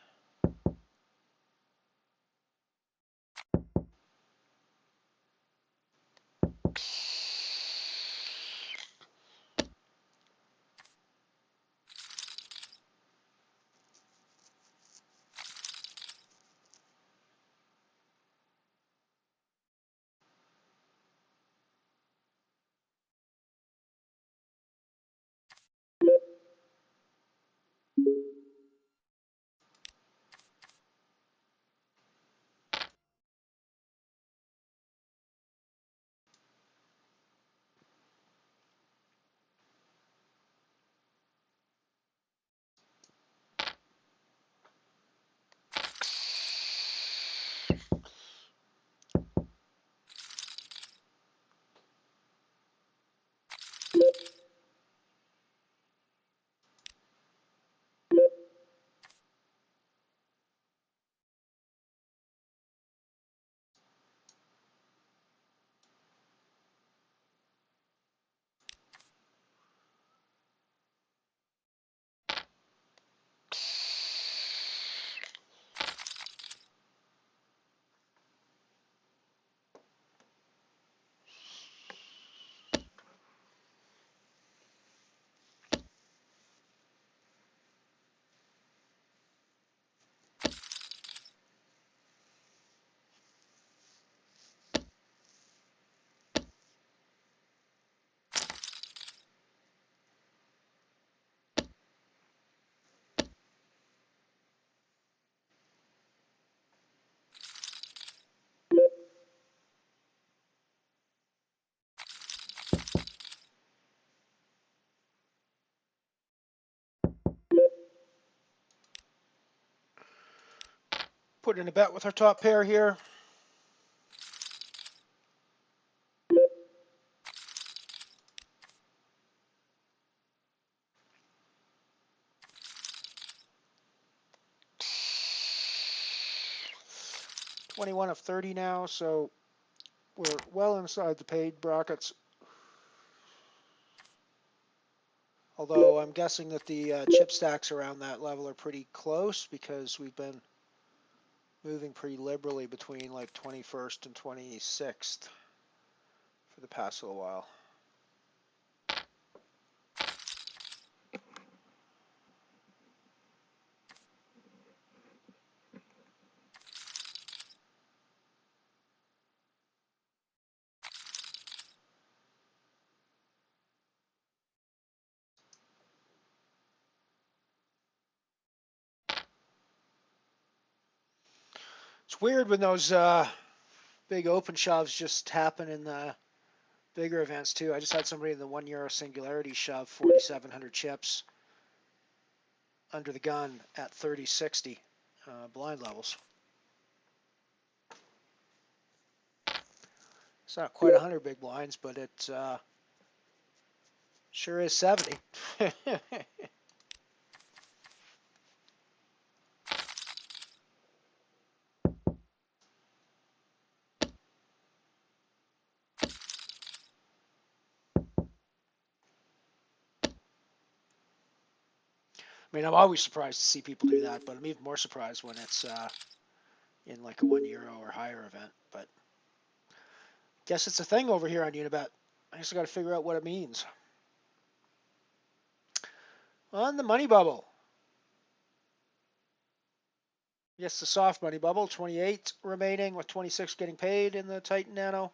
G: Put in a bet with our top pair here. $21 of 30 now, so we're well inside the paid brackets. Although I'm guessing that the chip stacks around that level are pretty close because we've been moving pretty liberally between like 21st and 26th for the past little while. It's weird when those big open shoves just happen in the bigger events too. I just had somebody in the €1 singularity shove 4,700 chips under the gun at 30-60 blind levels. It's not quite 100 big blinds, but it sure is 70. I mean, I'm always surprised to see people do that, but I'm even more surprised when it's in like a €1 or higher event. But guess it's a thing over here on Unibet. I just got to figure out what it means. On the money bubble. Yes, the soft money bubble, 28 remaining with 26 getting paid in the Titan Nano.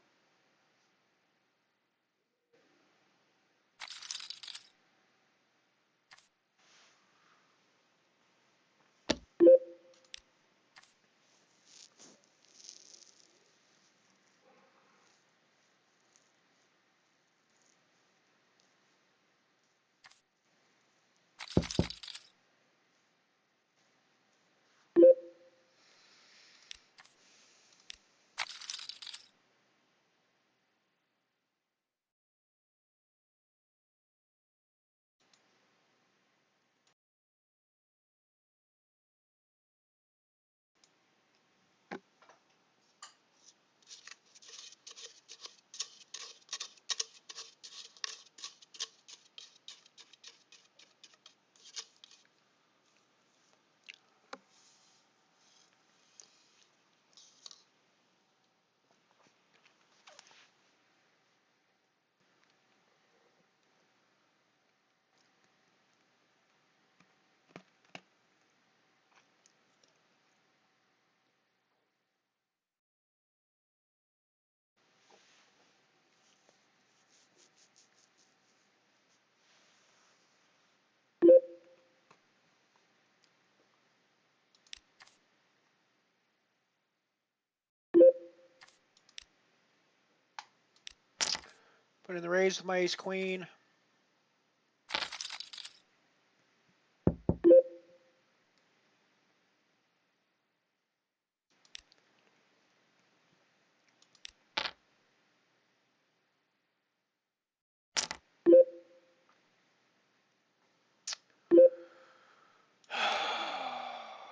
G: Put in the raise with my ace queen.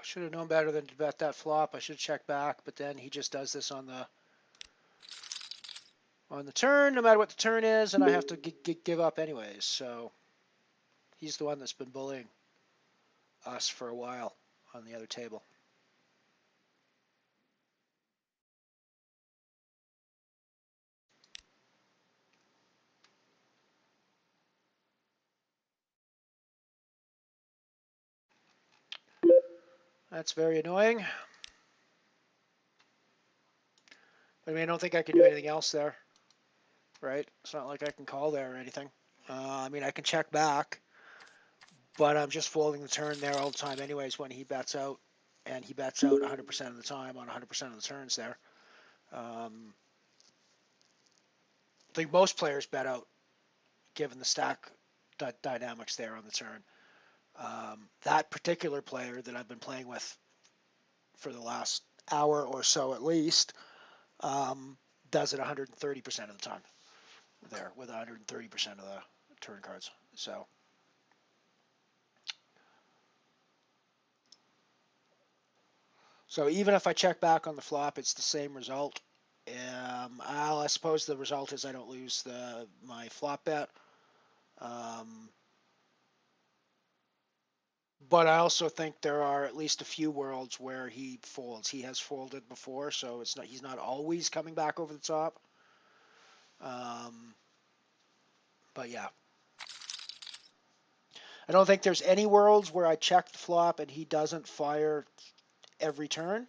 G: Should have known better than to bet that flop. I should check back, but then he just does this on the turn, no matter what the turn is, and I have to give up anyways. So he's the one that's been bullying us for a while on the other table. That's very annoying. I mean, I don't think I can do anything else there, right? It's not like I can call there or anything. I mean, I can check back, but I'm just folding the turn there all the time anyways when he bets out, and he bets out 100% of the time on 100% of the turns there. I think most players bet out given the stack dynamics there on the turn. That particular player that I've been playing with for the last hour or so at least, does it 130% of the time there with 130% of the turn cards. So even if I check back on the flop, it's the same result. I suppose the result is I don't lose my flop bet. But I also think there are at least a few worlds where he folds. He has folded before, so he's not always coming back over the top. But yeah. I don't think there's any worlds where I check the flop and he doesn't fire every turn.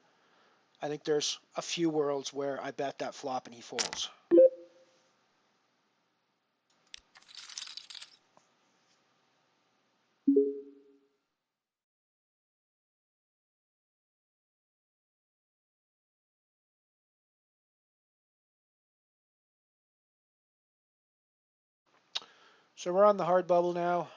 G: I think there's a few worlds where I bet that flop and he folds. So we're on the hard bubble now.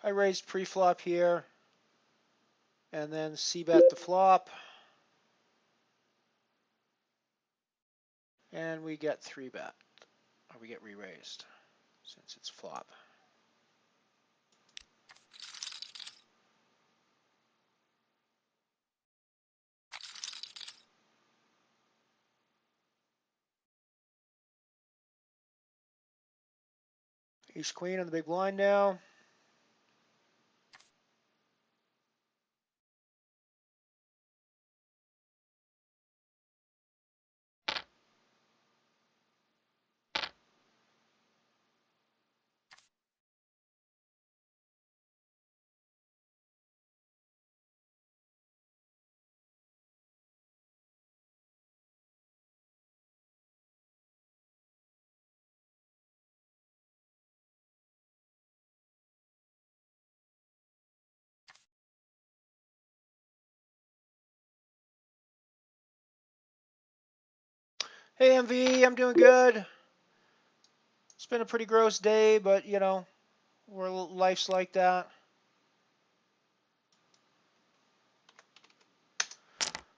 G: I raised pre-flop here, and then c-bet the flop, and we get 3-bet, or we get re-raised, since it's flop. Ace-queen on the big blind now. Hey MV, I'm doing good. It's been a pretty gross day, but you know, life's like that.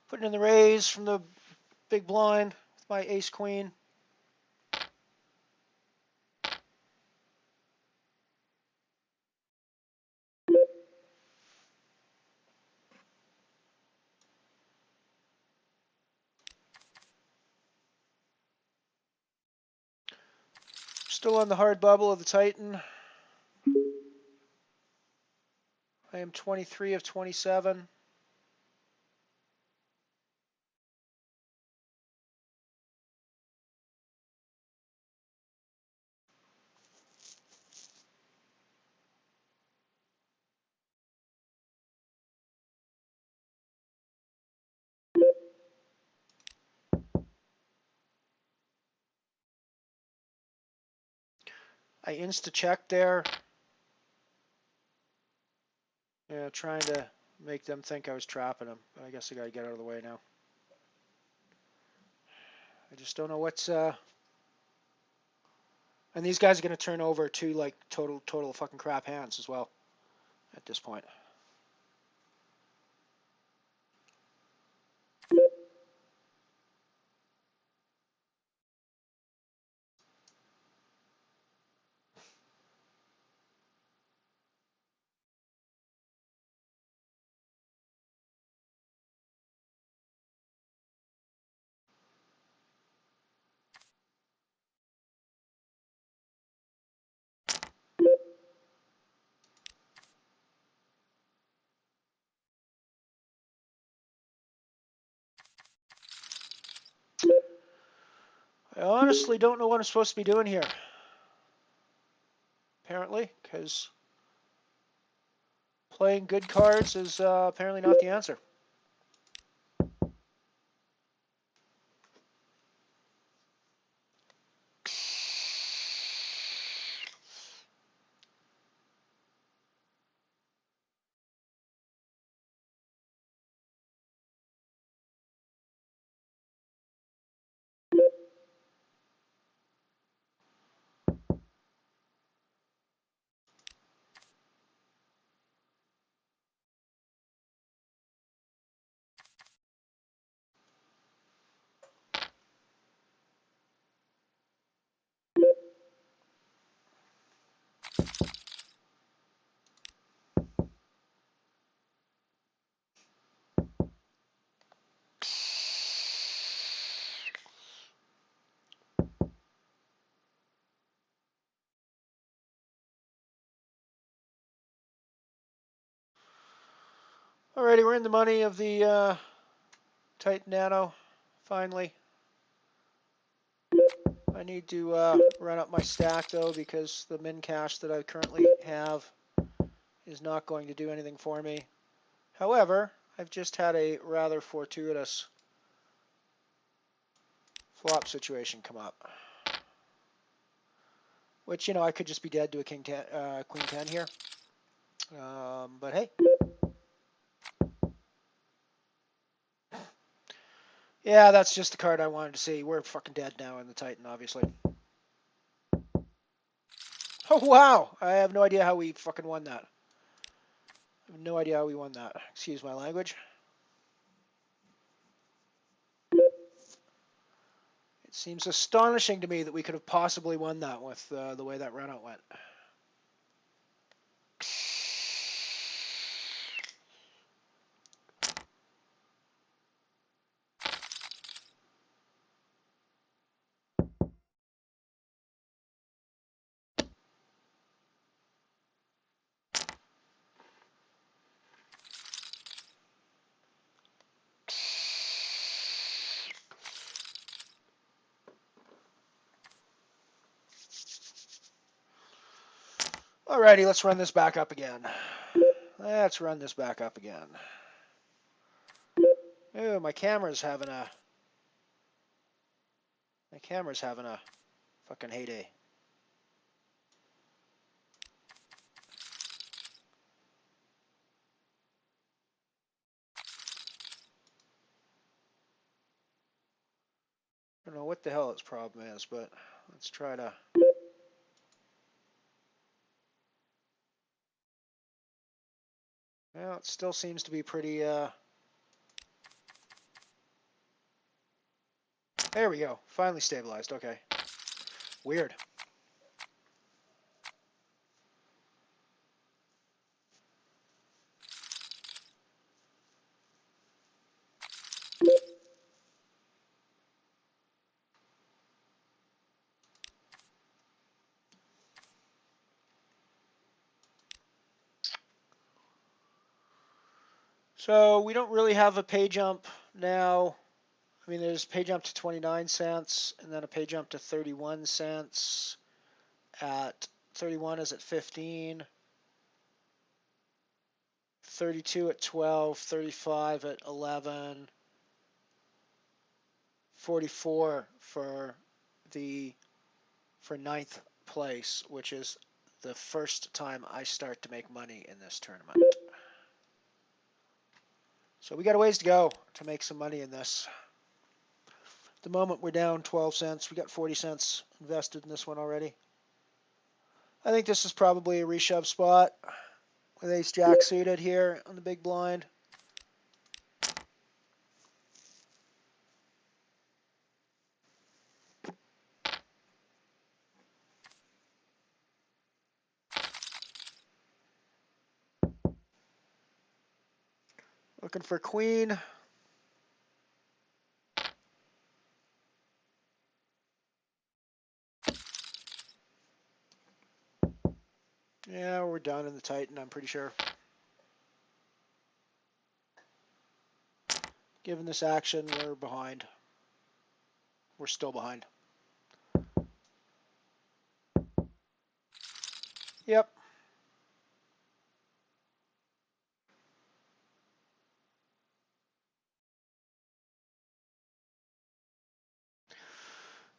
G: Putting in the raise from the big blind with my ace-queen. Still on the hard bubble of the Titan. I am 23 of 27. I insta-checked there. Yeah, trying to make them think I was trapping them. But I guess I gotta get out of the way now. I just don't know what's... And these guys are gonna turn over to like total fucking crap hands as well at this point. I honestly don't know what I'm supposed to be doing here. Apparently, because playing good cards is apparently not the answer. Alrighty, we're in the money of the Titan Nano, finally. I need to run up my stack though, because the min cash that I currently have is not going to do anything for me. However, I've just had a rather fortuitous flop situation come up. Which, you know, I could just be dead to a Queen 10 here. But hey. Yeah, that's just the card I wanted to see. We're fucking dead now in the Titan, obviously. Oh, wow! I have no idea how we fucking won that. I have no idea how we won that. Excuse my language. It seems astonishing to me that we could have possibly won that with the way that run-out went. Alrighty, let's run this back up again. Let's run this back up again. Ooh, my camera's having a fucking heyday. I don't know what the hell its problem is, but let's try to... Well, it still seems to be pretty, There we go. Finally stabilized. Okay. Weird. So we don't really have a pay jump now. I mean, there's a pay jump to 29 cents and then a pay jump to 31 cents. At 31 is at 15. 32 at 12, 35 at 11, 44 for ninth place, which is the first time I start to make money in this tournament. So we got a ways to go to make some money in this. At the moment we're down 12 cents. We got 40 cents invested in this one already. I think this is probably a reshove spot with ace jack suited here on the big blind. Looking for queen. Yeah, we're done in the Titan, I'm pretty sure. Given this action, we're behind. We're still behind. Yep.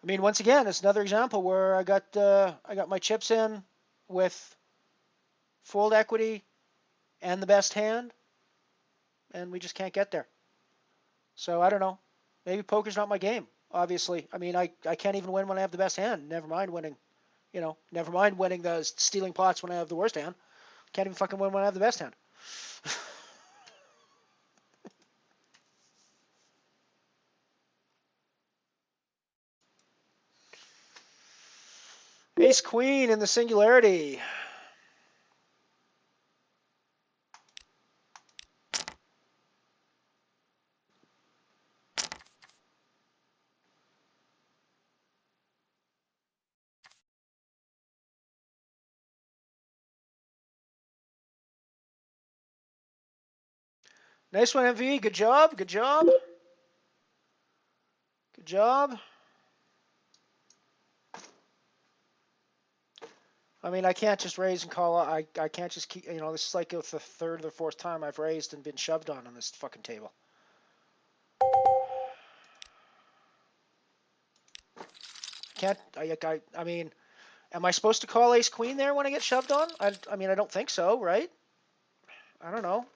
G: I mean, once again, it's another example where I got my chips in with fold equity and the best hand, and we just can't get there. So I don't know. Maybe poker's not my game. Obviously, I mean, I can't even win when I have the best hand. Never mind winning. You know, never mind winning the stealing pots when I have the worst hand. Can't even fucking win when I have the best hand. Ace queen in the singularity. Nice one, MV. Good job. Good job. Good job. I mean, I can't just raise and call. I can't just keep, you know, this is like the third or fourth time I've raised and been shoved on this fucking table. Can't, I mean, am I supposed to call ace queen there when I get shoved on? I mean, I don't think so, right? I don't know.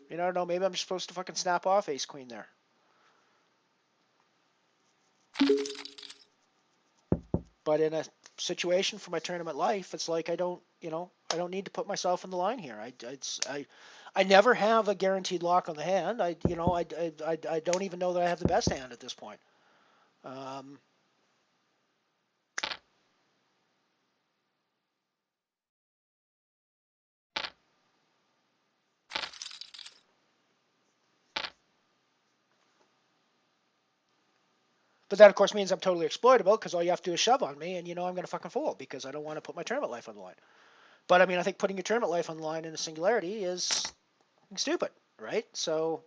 G: You know, I don't know. Maybe I'm just supposed to fucking snap off ace queen there. But in a situation for my tournament life, it's like I don't, you know, I don't need to put myself in the line here. I never have a guaranteed lock on the hand. I don't even know that I have the best hand at this point. But that, of course, means I'm totally exploitable because all you have to do is shove on me, and you know I'm going to fucking fold because I don't want to put my tournament life on the line. But, I mean, I think putting your tournament life on the line in a singularity is stupid, right? So...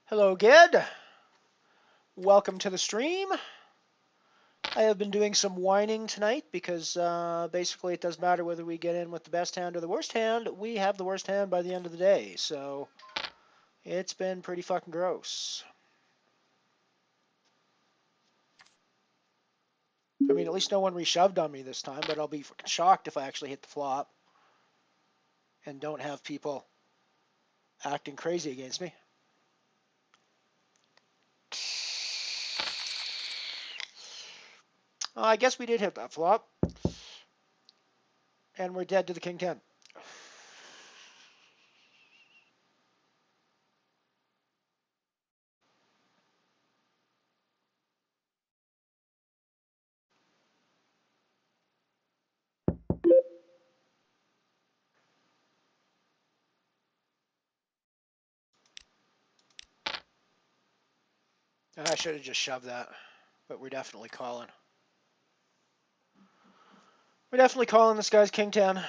G: Hello, Ged. Welcome to the stream. I have been doing some whining tonight because basically it doesn't matter whether we get in with the best hand or the worst hand. We have the worst hand by the end of the day. So it's been pretty fucking gross. I mean, at least no one reshoved on me this time, but I'll be fucking shocked if I actually hit the flop and don't have people acting crazy against me. I guess we did hit that flop. And we're dead to the king 10. I should have just shoved that, but we're definitely calling. We're definitely calling this guy's king 10.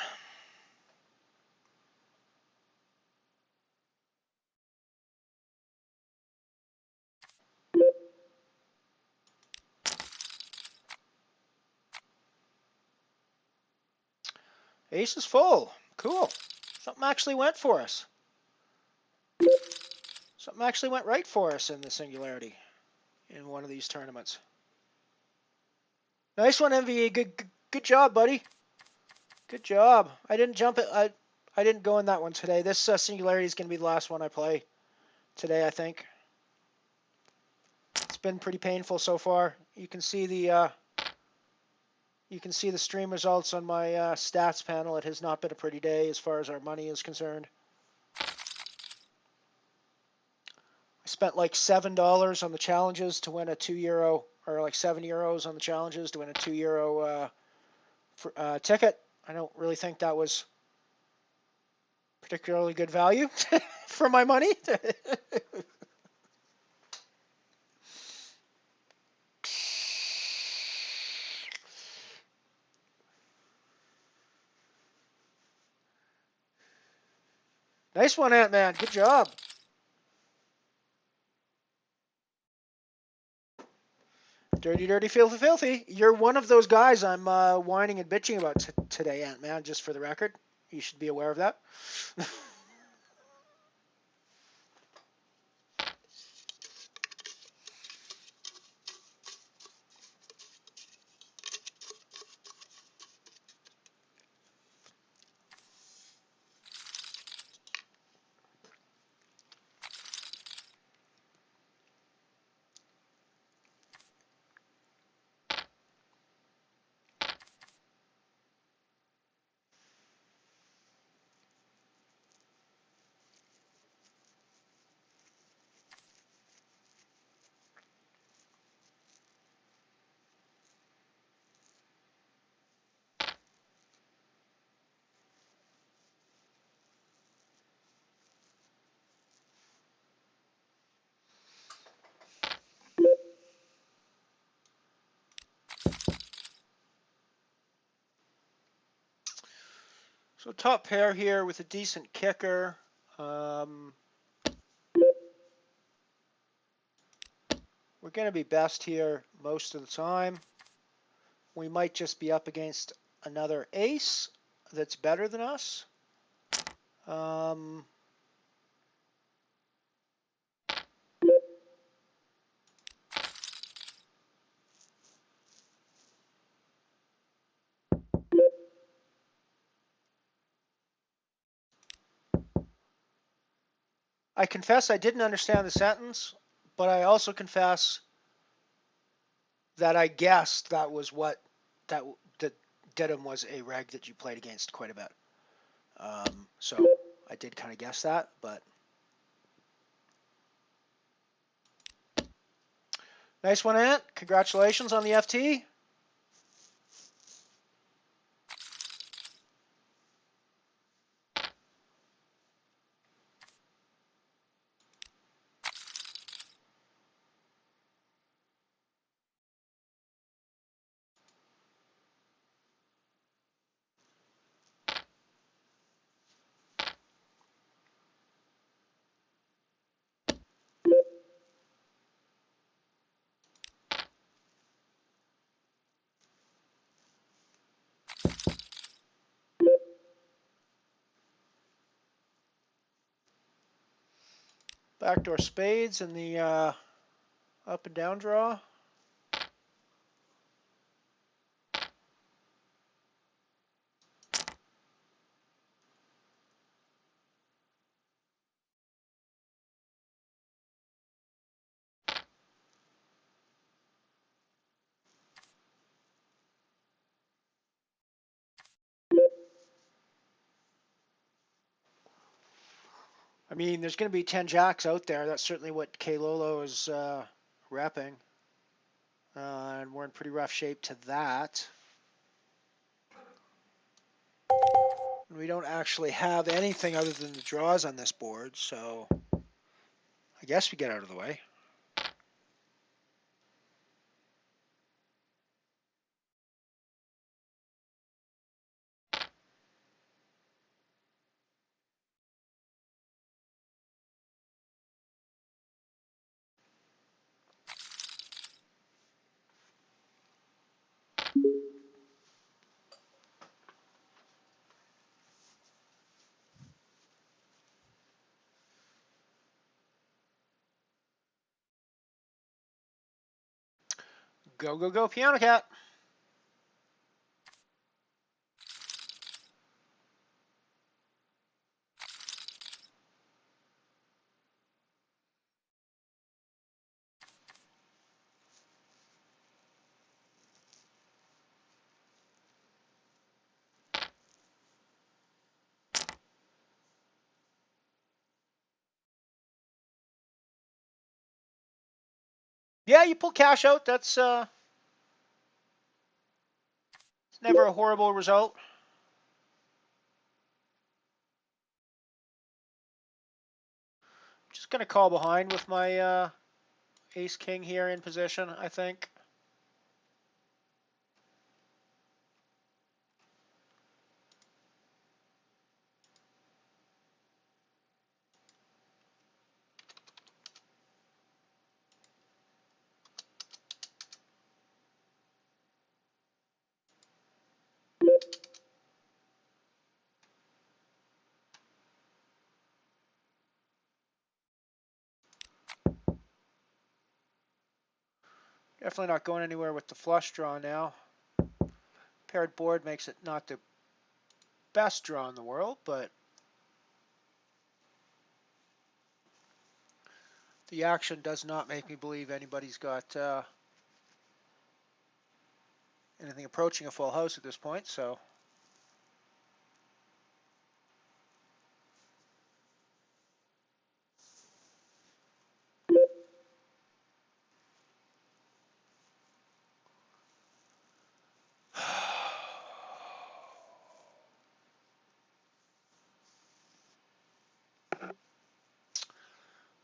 G: Ace is full. Cool. Something actually went for us. Something actually went right for us in the singularity in one of these tournaments. Nice one, MVE. Good job, buddy. Good job. I didn't jump it. I didn't go in that one today. This singularity is going to be the last one I play today, I think. It's been pretty painful so far. You can see the stream results on my stats panel. It has not been a pretty day as far as our money is concerned. I spent like $7 on the challenges to win a €2, or like €7 on the challenges to win a €2 ticket. I don't really think that was particularly good value for my money. Nice one, Ant-Man. Good job. Dirty, dirty, filthy, filthy. You're one of those guys I'm whining and bitching about today, Ant-Man, just for the record. You should be aware of that. So top pair here with a decent kicker. We're going to be best here most of the time. We might just be up against another ace that's better than us. I confess I didn't understand the sentence, but I also confess that I guessed that was what that Didham was a reg that you played against quite a bit. So I did kind of guess that, but nice one, Ant. Congratulations on the FT. Backdoor spades in the up and down draw. I mean, there's going to be 10 jacks out there. That's certainly what K Lolo is repping. And we're in pretty rough shape to that. And we don't actually have anything other than the draws on this board, so I guess we get out of the way. Go, go, go, Piano Cat. Yeah, you pull cash out. That's it's never a horrible result. Just going to call behind with my ace-king here in position, I think. Definitely not going anywhere with the flush draw now. Paired board makes it not the best draw in the world, but the action does not make me believe anybody's got anything approaching a full house at this point, so.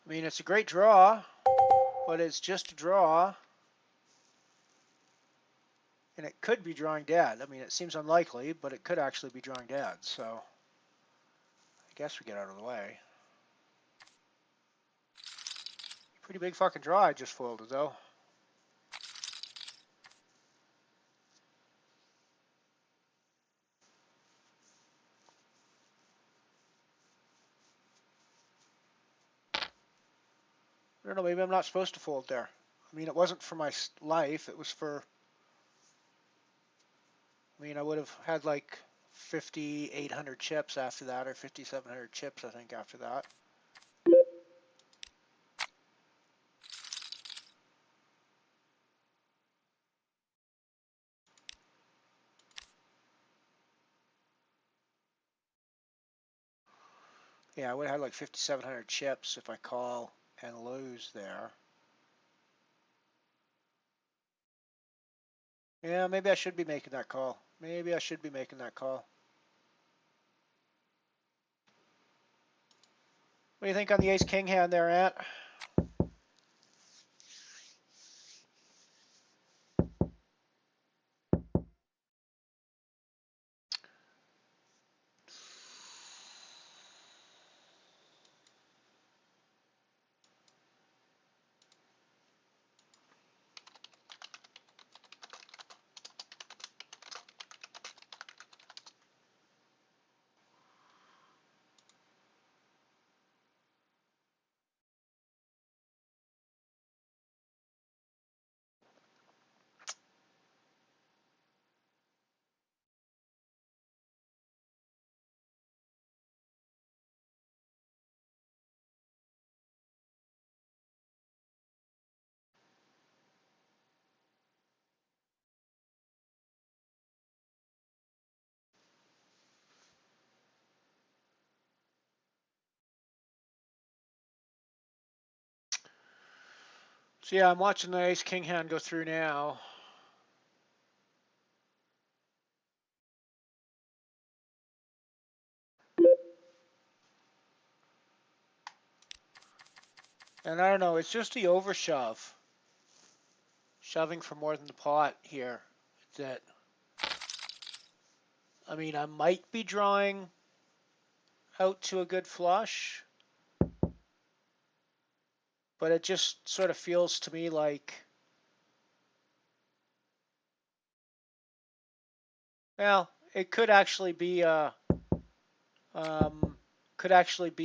G: I mean, it's a great draw, but it's just a draw. And it could be drawing dead. I mean, it seems unlikely, but it could actually be drawing dead, so I guess we get out of the way. Pretty big fucking draw I just folded, though. I don't know, maybe I'm not supposed to fold there. I mean, it wasn't for my life, it was for... I mean, I would have had like 5,800 chips after that, or 5,700 chips, I think, after that. Yeah, I would have had like 5,700 chips if I call and lose there. Yeah, maybe I should be making that call. Maybe I should be making that call. What do you think on the ace-king hand there, Ant? So yeah, I'm watching the ace-king hand go through now. And I don't know, it's just the overshove. Shoving for more than the pot here. That, I mean, I might be drawing out to a good flush, but it just sort of feels to me like, well, it could actually be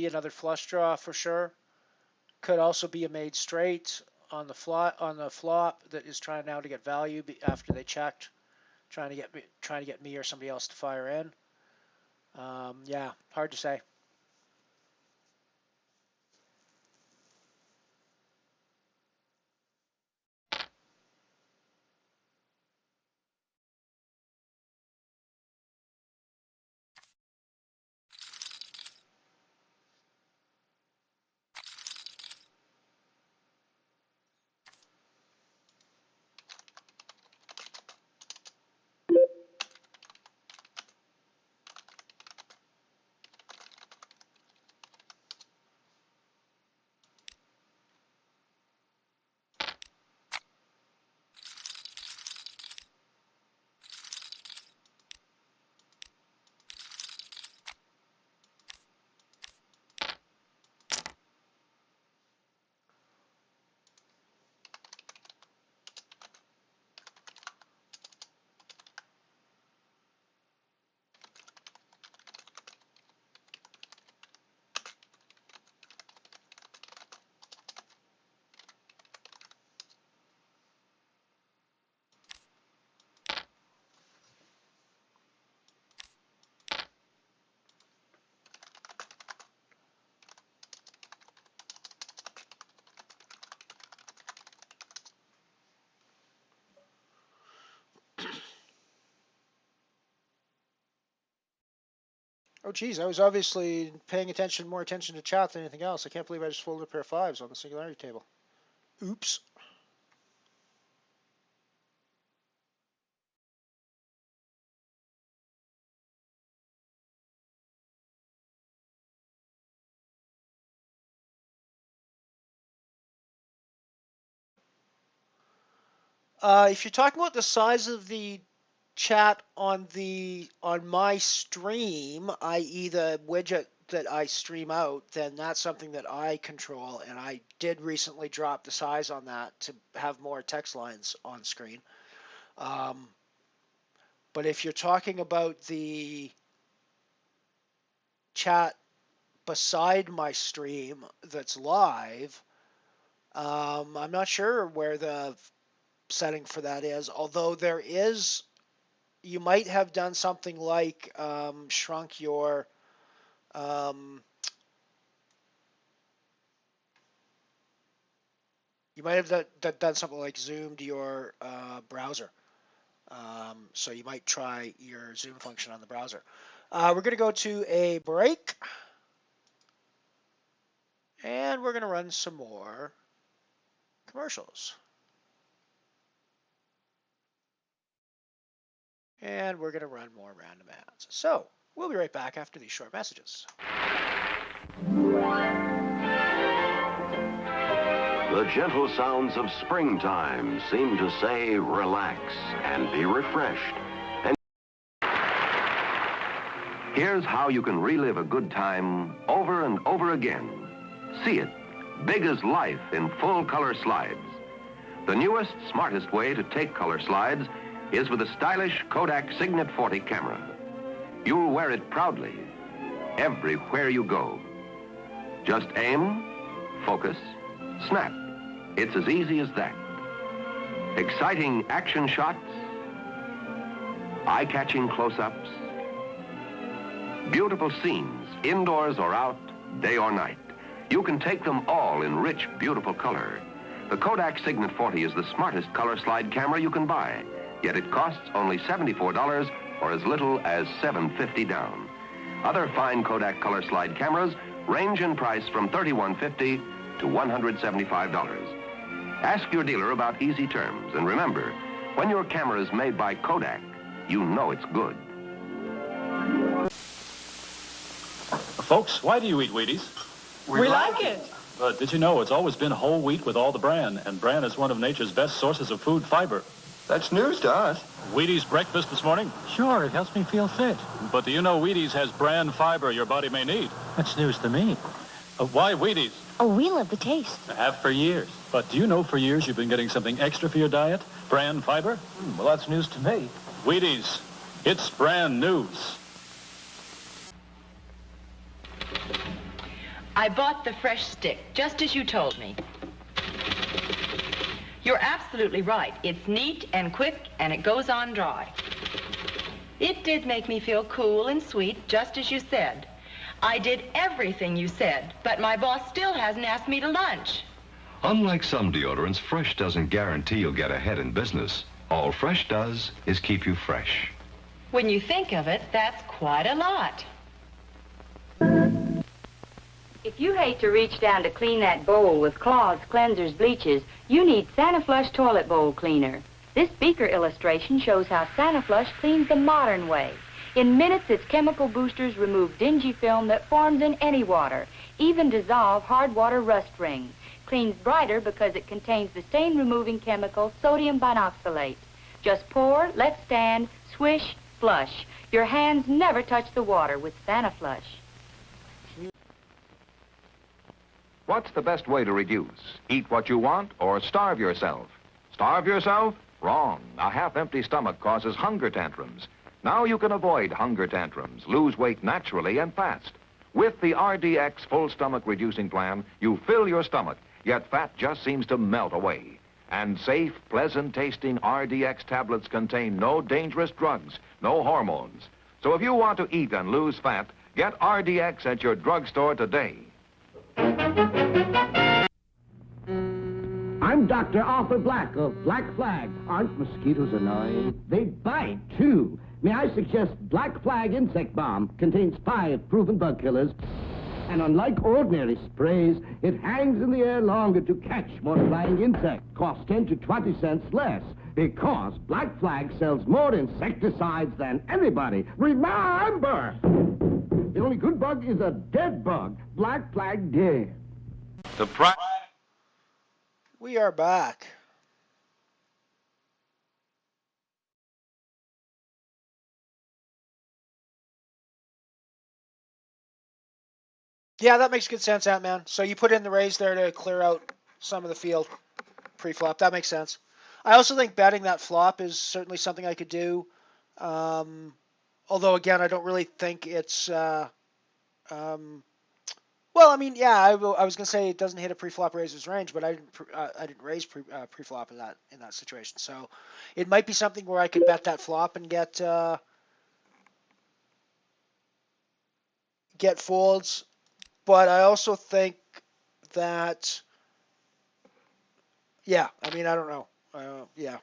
G: another flush draw for sure. Could also be a made straight on the flop that is trying now to get value after they checked, trying to get me or somebody else to fire in. Yeah, hard to say. Oh, geez, I was obviously paying more attention to chat than anything else. I can't believe I just folded a pair of fives on the singularity table. Oops. If you're talking about the size of the chat on my stream, i.e. the widget that I stream out, then that's something that I control, and I did recently drop the size on that to have more text lines on screen. But if you're talking about the chat beside my stream that's live, I'm not sure where the setting for that is, although there is. You might have done something like shrunk your you might have done something like zoomed your browser. So you might try your zoom function on the browser. We're going to go to a break, and we're going to run some more commercials. And we're going to run more random ads. So we'll be right back after these short messages.
Q: The gentle sounds of springtime seem to say relax and be refreshed. And here's how you can relive a good time over and over again. See it, big as life in full color slides. The newest, smartest way to take color slides is with a stylish Kodak Signet 40 camera. You'll wear it proudly everywhere you go. Just aim, focus, snap. It's as easy as that. Exciting action shots, eye-catching close-ups, beautiful scenes, indoors or out, day or night. You can take them all in rich, beautiful color. The Kodak Signet 40 is the smartest color slide camera you can buy, yet it costs only $74 or as little as $750 down. Other fine Kodak color slide cameras range in price from $31.50 to $175. Ask your dealer about easy terms, and remember, when your camera is made by Kodak, you know it's good.
B: Folks, why do you eat Wheaties?
R: We like it.
B: But did you know it's always been whole wheat with all the bran, and bran is one of nature's best sources of food fiber.
E: That's news to us.
B: Wheaties breakfast this morning? Sure, it helps me feel fit. But do you know Wheaties has bran fiber your body may need? That's news to me. Why Wheaties?
N: Oh, we love the taste.
B: I have for years. But do you know for years you've been getting something extra for your diet? Bran fiber? Well, that's news to me. Wheaties. It's brand news.
R: I bought the fresh stick, just as you told me. You're absolutely right. It's neat and quick, and it goes on dry. It did make me feel cool and sweet, just as you said. I did everything you said, but my boss still hasn't asked me to lunch.
F: Unlike some deodorants, Fresh doesn't guarantee you'll get ahead in business. All Fresh does is keep you fresh.
R: When you think of it, that's quite a lot.
K: If you hate to reach down to clean that bowl with cloths, cleansers, bleaches, you need Sanaflush Toilet Bowl Cleaner. This beaker illustration shows how Sanaflush cleans the modern way. In minutes, its chemical boosters remove dingy film that forms in any water, even dissolve hard water rust rings. Cleans brighter because it contains the stain-removing chemical sodium binoxalate. Just pour, let stand, swish, flush. Your hands never touch the water with Sanaflush.
D: What's the best way to reduce? Eat what you want or starve yourself? Starve yourself? Wrong. A half-empty stomach causes hunger tantrums. Now you can avoid hunger tantrums, lose weight naturally and fast. With the RDX Full Stomach Reducing Plan, you fill your stomach, yet fat just seems to melt away. And safe, pleasant-tasting RDX tablets contain no dangerous drugs, no hormones. So if you want to eat and lose fat, get RDX at your drugstore today.
X: I'm Dr. Arthur Black of Black Flag. Aren't mosquitoes annoying? They bite, too. May I suggest Black Flag Insect Bomb contains 5 proven bug killers. And unlike ordinary sprays, it hangs in the air longer to catch more flying insects. Costs 10 to 20 cents less. Because Black Flag sells more insecticides than anybody. Remember! The only good bug is a dead bug. Black Flag dead.
B: The price.
G: We are back. Yeah, that makes good sense, Ant-Man. So you put in the raise there to clear out some of the field pre-flop. That makes sense. I also think betting that flop is certainly something I could do. Although, again, I don't really think it's... well, I mean, yeah, I was going to say it doesn't hit a pre-flop raiser's range, but I didn't raise pre-flop in that situation. So it might be something where I could bet that flop and get folds. But I also think that, yeah, I mean, I don't know. Yeah.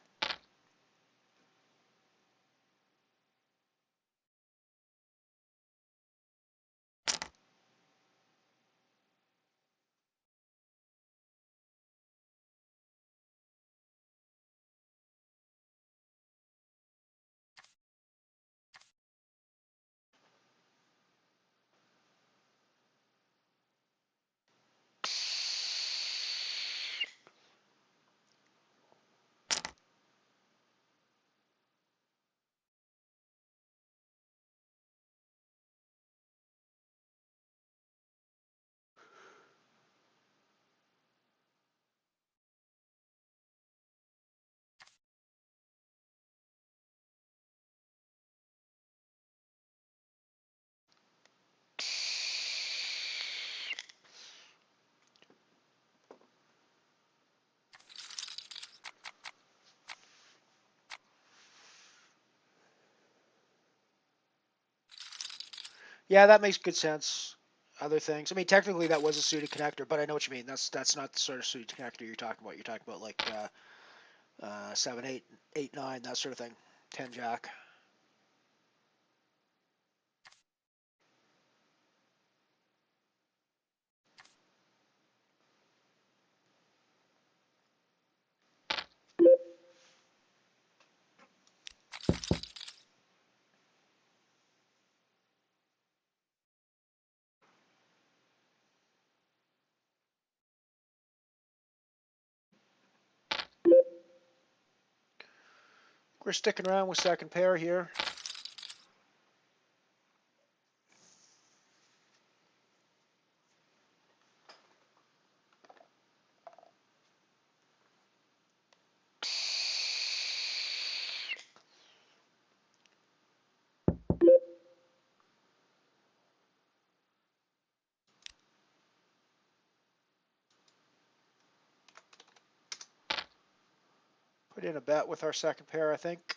G: Yeah, that makes good sense. Other things. I mean, technically that was a suited connector, but I know what you mean. That's not the sort of suited connector you're talking about. You're talking about like 7, 8, 8, 9, that sort of thing. 10 jack. We're sticking around with second pair here. Put in a bet with our second pair, I think.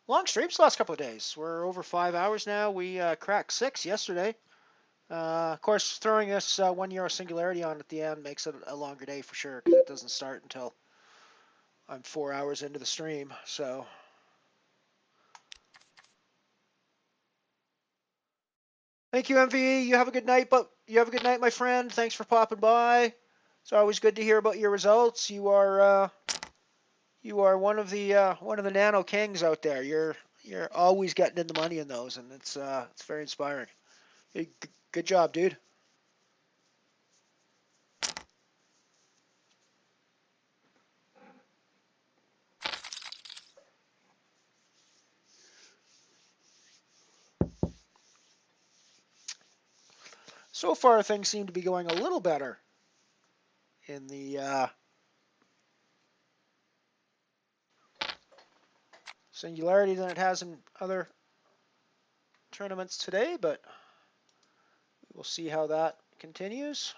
G: Long streams the last couple of days. We're over 5 hours now. We cracked 6 yesterday. Of course, throwing this 1 euro singularity on at the end makes it a longer day for sure, because it doesn't start until I'm 4 hours into the stream. So, thank you, MVE. You have a good night, my friend. Thanks for popping by. It's always good to hear about your results. You are one of the nano kings out there. You're always getting in the money in those, and it's very inspiring. Hey, good job, dude. So far, things seem to be going a little better in the singularity than it has in other tournaments today, but we'll see how that continues.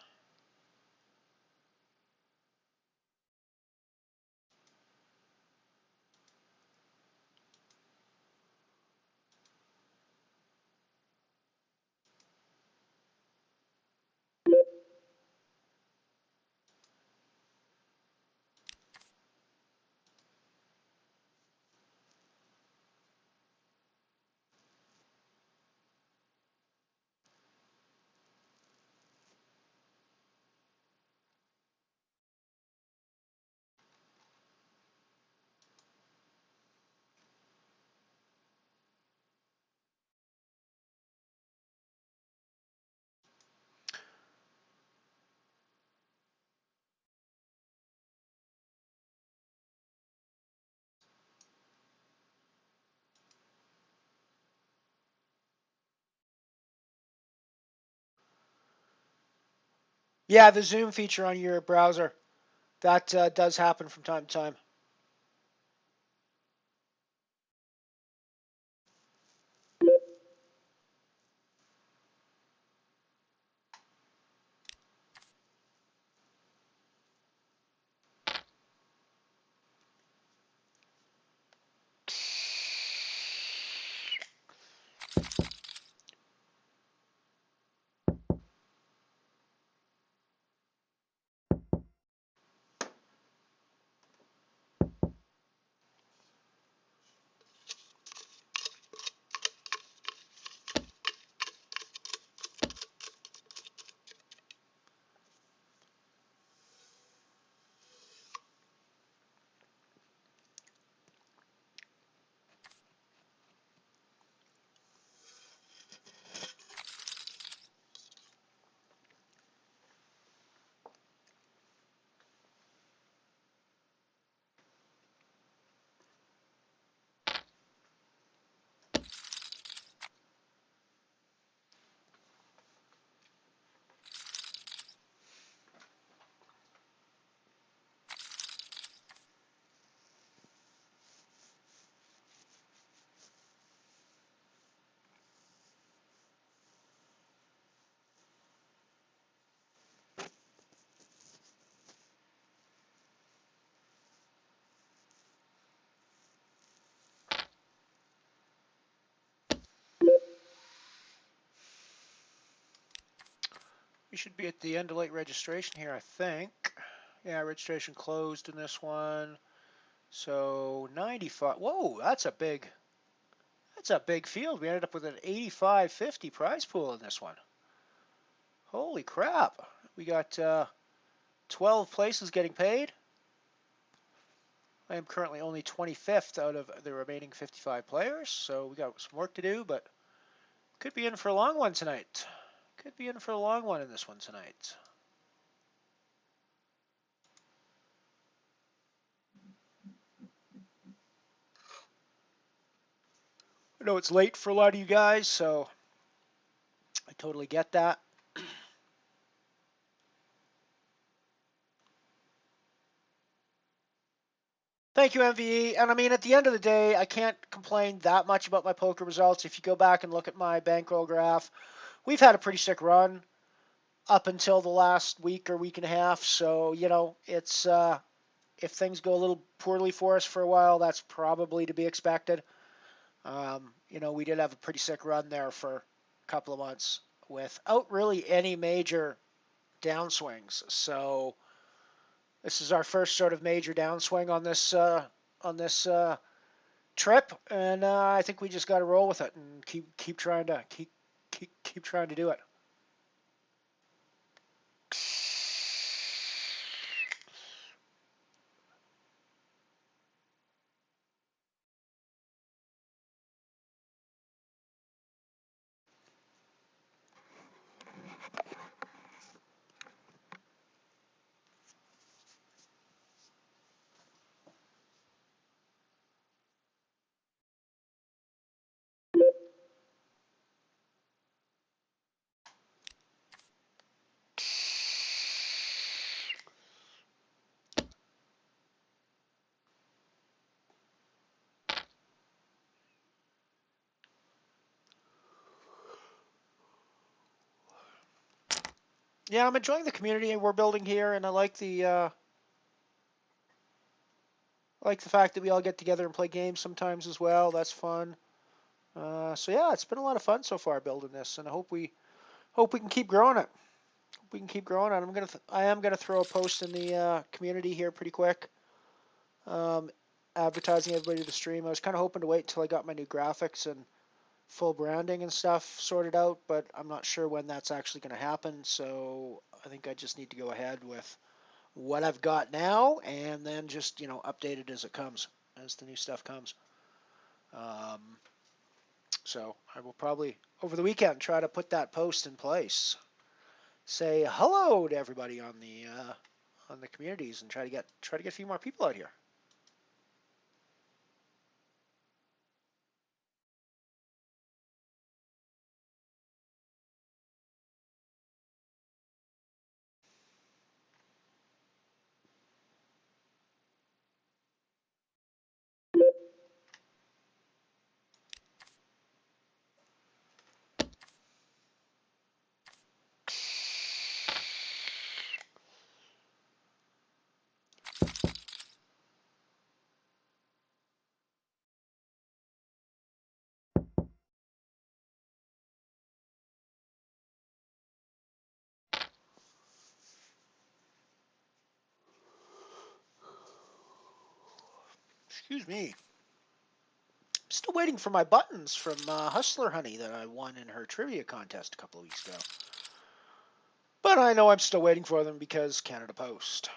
G: Yeah, the zoom feature on your browser, that does happen from time to time. We should be at the end of late registration here, I think. Yeah, registration closed in this one. So 95. Whoa, that's a big field. We ended up with an 85.50 prize pool in this one. Holy crap. We got 12 places getting paid. I am currently only 25th out of the remaining 55 players, so we got some work to do, but could be in for a long one tonight. Could be in for a long one in this one tonight. I know it's late for a lot of you guys, so I totally get that. Thank you, MVE. And I mean, at the end of the day, I can't complain that much about my poker results. If you go back and look at my bankroll graph, we've had a pretty sick run up until the last week or week and a half. So, you know, it's if things go a little poorly for us for a while, that's probably to be expected. You know, we did have a pretty sick run there for a couple of months without really any major downswings. So this is our first sort of major downswing on this trip, and I think we just got to roll with it and keep trying to keep trying to do it. Yeah, I'm enjoying the community we're building here, and I like the fact that we all get together and play games sometimes as well. That's fun. So yeah, it's been a lot of fun so far building this, and I hope we can keep growing it. We can keep growing it. I am gonna throw a post in the community here pretty quick, advertising everybody to the stream. I was kind of hoping to wait until I got my new graphics and full branding and stuff sorted out, but I'm not sure when that's actually going to happen. So I think I just need to go ahead with what I've got now, and then just, you know, update it as it comes, as the new stuff comes. So I will probably over the weekend try to put that post in place. Say hello to everybody on the communities, and try to get a few more people out here. Excuse me. I'm still waiting for my buttons from Hustler Honey that I won in her trivia contest a couple of weeks ago. But I know I'm still waiting for them because Canada Post.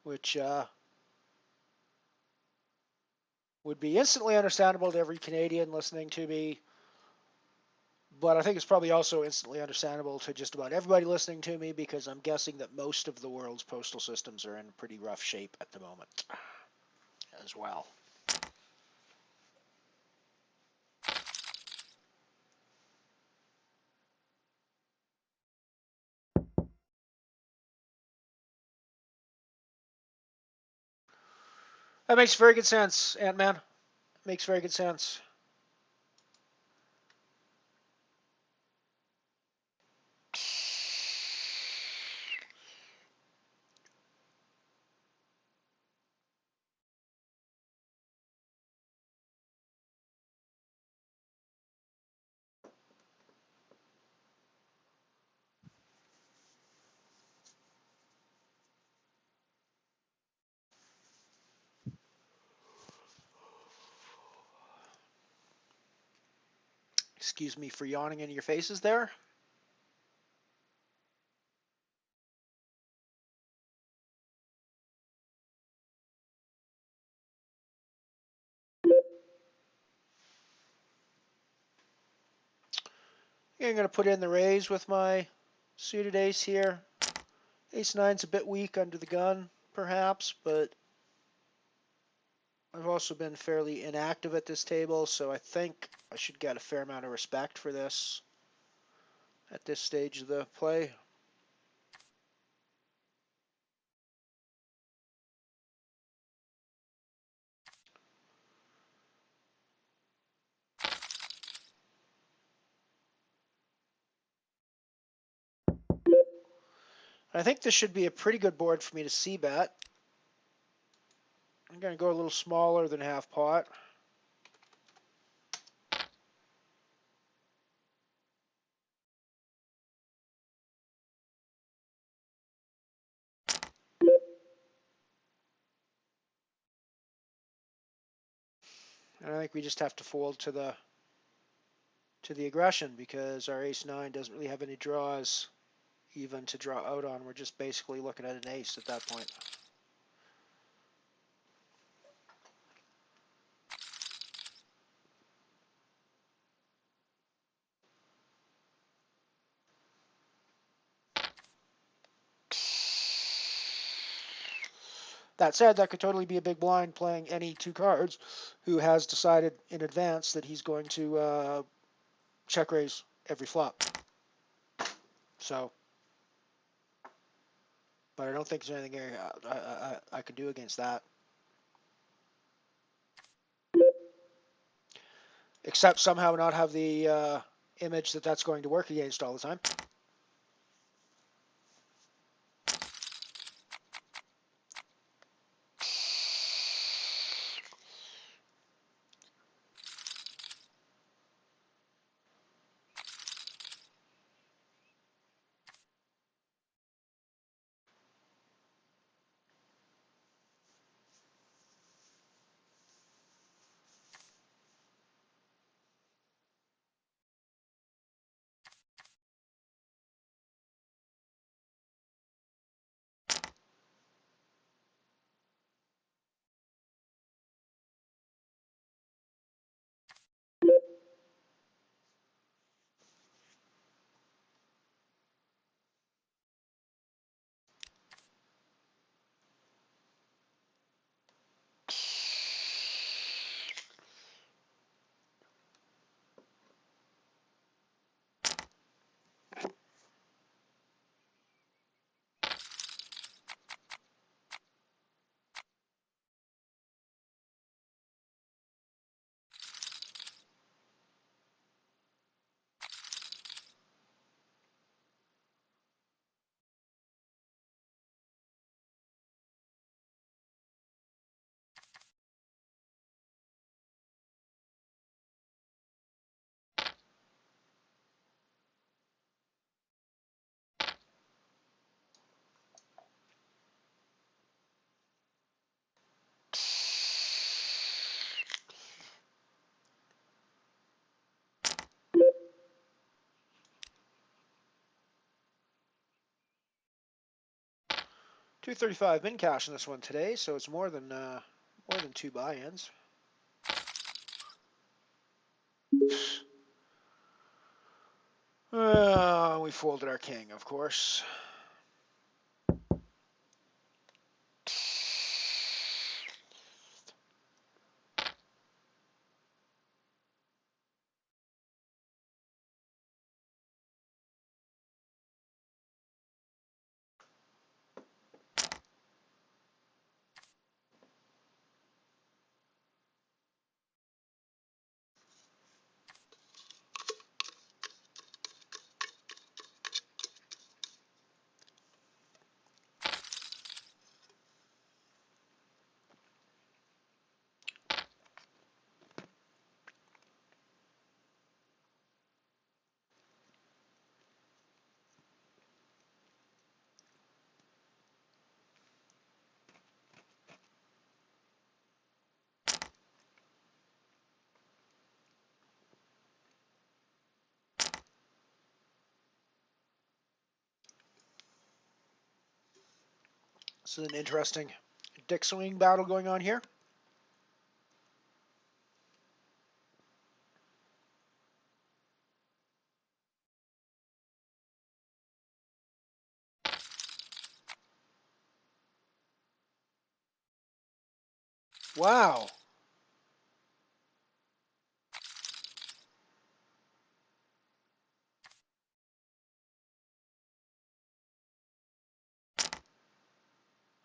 G: Which would be instantly understandable to every Canadian listening to me. But I think it's probably also instantly understandable to just about everybody listening to me, because I'm guessing that most of the world's postal systems are in pretty rough shape at the moment as well. That makes very good sense, Ant-Man. Makes very good sense. Excuse me for yawning into your faces there. I'm going to put in the raise with my suited ace here. Ace 9's a bit weak under the gun, perhaps, but I've also been fairly inactive at this table, so I think I should get a fair amount of respect for this at this stage of the play. I think this should be a pretty good board for me to c-bet. I'm going to go a little smaller than half pot. And I think we just have to fold to the aggression because our ace 9 doesn't really have any draws even to draw out on. We're just basically looking at an ace at that point. That said, that could totally be a big blind playing any two cards who has decided in advance that he's going to check raise every flop. So, but I don't think there's anything I could do against that. Except somehow not have the image that that's going to work against all the time. $235 min cash in this one today, so it's more than two buy-ins. We folded our king, of course. This is an interesting dick swinging battle going on here. Wow.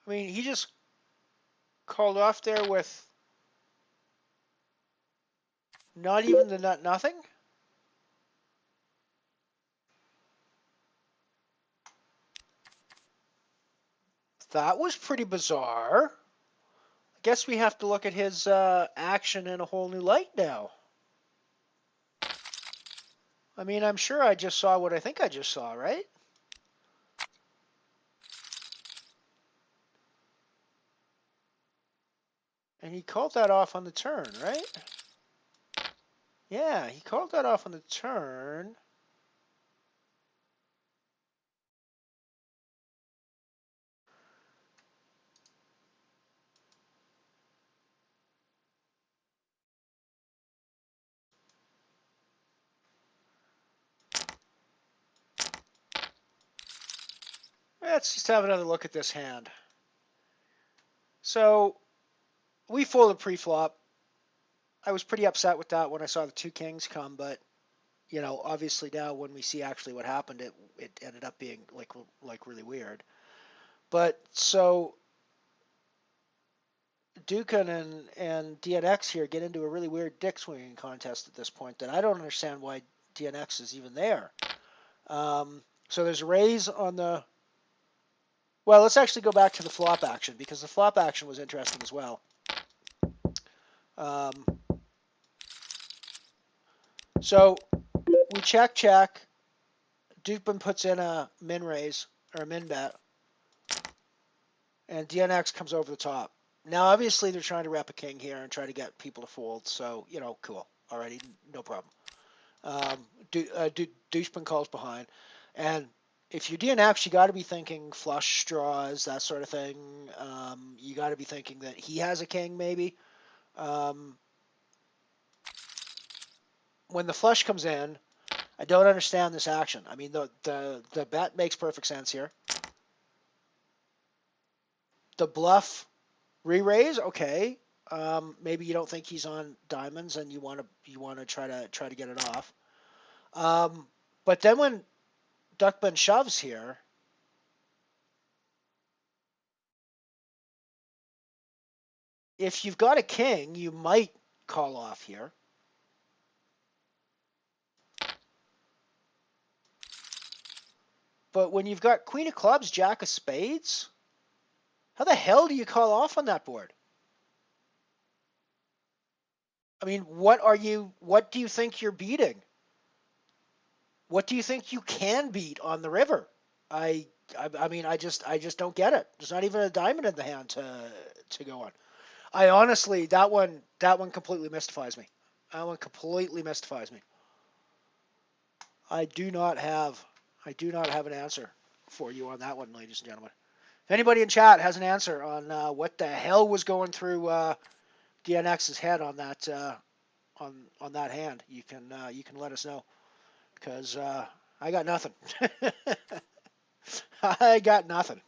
G: I mean, he just called off there with not even the nut nothing. That was pretty bizarre. I guess we have to look at his action in a whole new light now. I mean, I'm sure I just saw what I think I just saw, right? And he called that off on the turn, right? Yeah, he called that off on the turn. Let's just have another look at this hand. So, we folded pre-flop. I was pretty upset with that when I saw the two kings come, but, you know, obviously now when we see actually what happened, it ended up being, like really weird. But, so, Dukin and DNX here get into a really weird dick swinging contest at this point that I don't understand why DNX is even there. So there's a raise on the... Well, let's actually go back to the flop action, because the flop action was interesting as well. So we check. Dukin puts in a min raise, or a min bet. And DNX comes over the top. Now, obviously, they're trying to rep a king here and try to get people to fold. So, you know, cool. Alrighty, no problem. Dukin calls behind. And if you're DNX, you got to be thinking flush straws, that sort of thing. You got to be thinking that he has a king, maybe. When the flush comes in, I don't understand this action. I mean, the bet makes perfect sense here. The bluff re-raise, okay. Maybe you don't think he's on diamonds and you want to try to get it off. But then when Duckman shoves here, if you've got a king, you might call off here. But when you've got queen of clubs, jack of spades, how the hell do you call off on that board? I mean, what do you think you're beating? What do you think you can beat on the river? I mean, I just don't get it. There's not even a diamond in the hand to go on. I honestly, that one completely mystifies me. That one completely mystifies me. I do not have an answer for you on that one, ladies and gentlemen. If anybody in chat has an answer on what the hell was going through DNX's head on that on that hand, you can let us know, because I got nothing. I got nothing.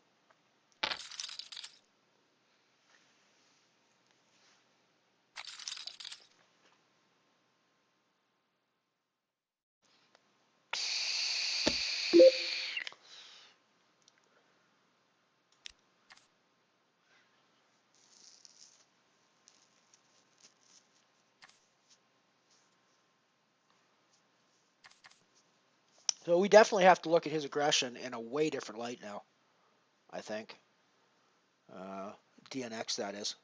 G: So we definitely have to look at his aggression in a way different light now, I think. DNX, that is.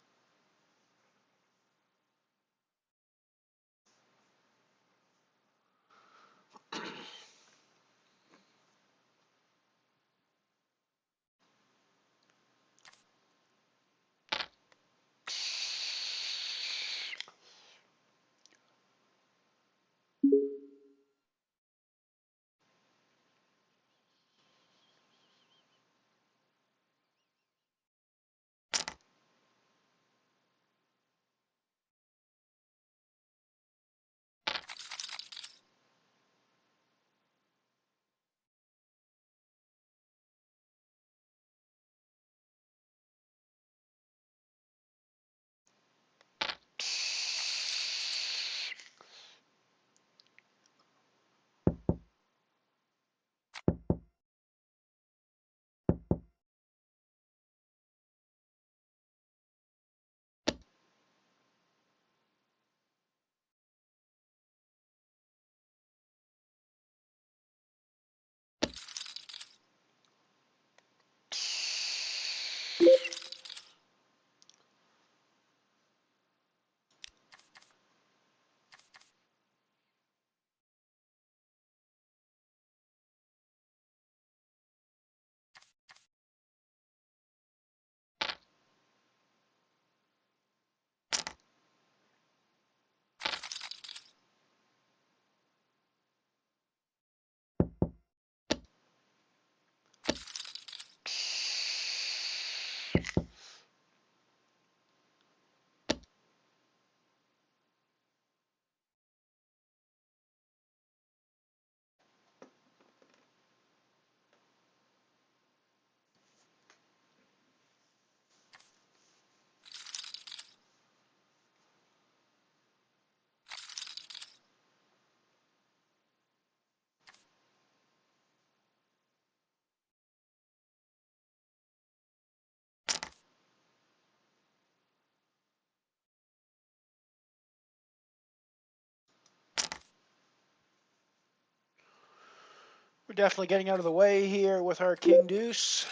G: We're definitely getting out of the way here with our king deuce.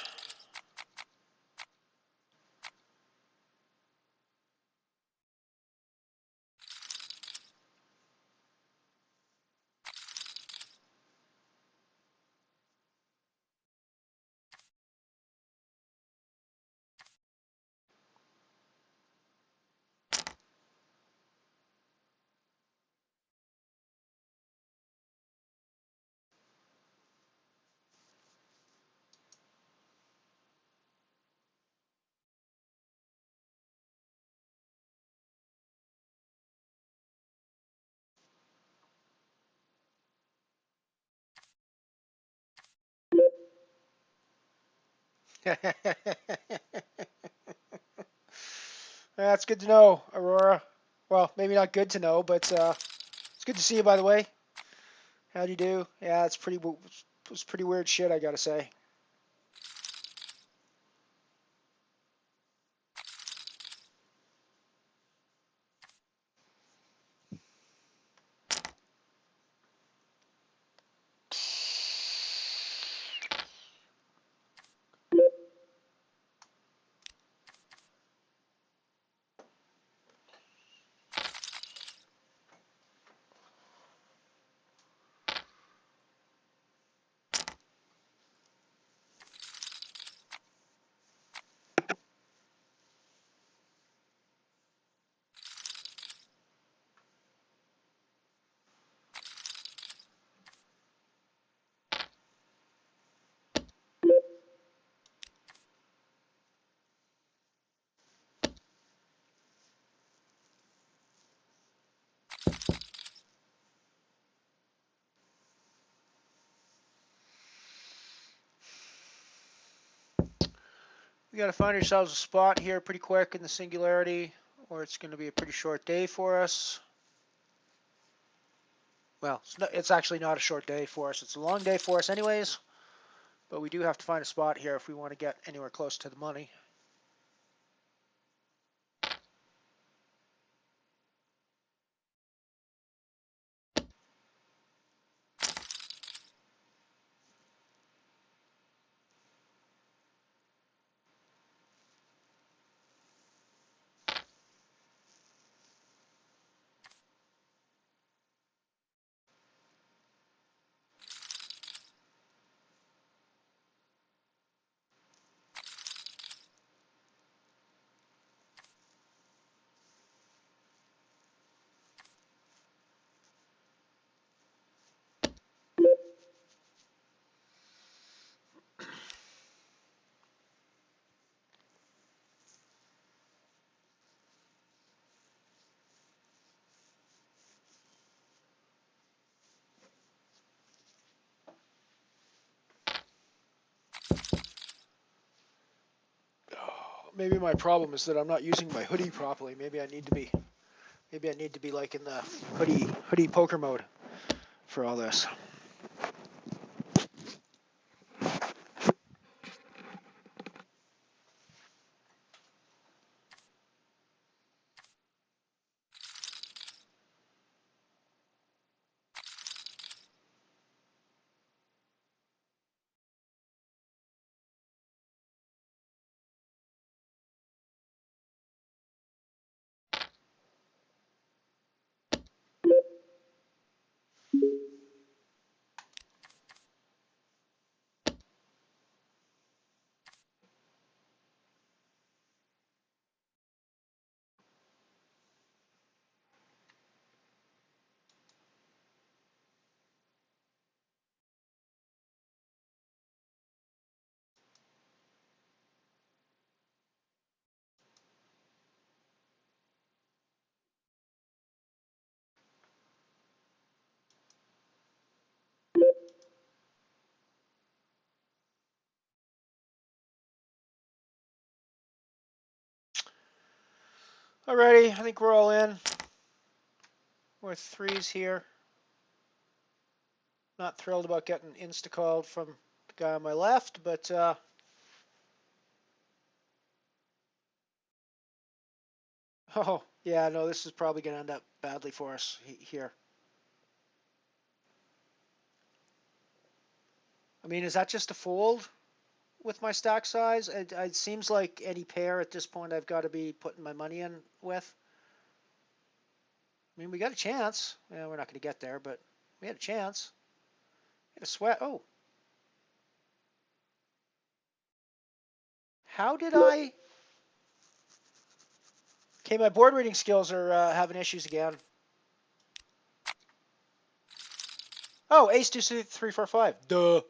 G: That's good to know, Aurora. Well, maybe not good to know, but it's good to see you, by the way. How'd you do? Yeah, it's pretty weird shit, I gotta say. We got to find ourselves a spot here pretty quick in the singularity, or it's going to be a pretty short day for us. Well, it's actually not a short day for us. It's a long day for us anyways, but we do have to find a spot here if we want to get anywhere close to the money. Maybe my problem is that I'm not using my hoodie properly. Maybe I need to be like in the hoodie poker mode for all this. Alrighty, I think we're all in. We're threes here. Not thrilled about getting insta-called from the guy on my left, but oh, yeah, no, this is probably going to end up badly for us here. I mean, is that just a fold with my stack size? It seems like any pair at this point I've got to be putting my money in with. I mean, we got a chance. Yeah, we're not going to get there, but we had a chance. We had a sweat. Oh. How did I... Okay, my board reading skills are having issues again. Oh, ace, 2, 3, 4, 5. Duh.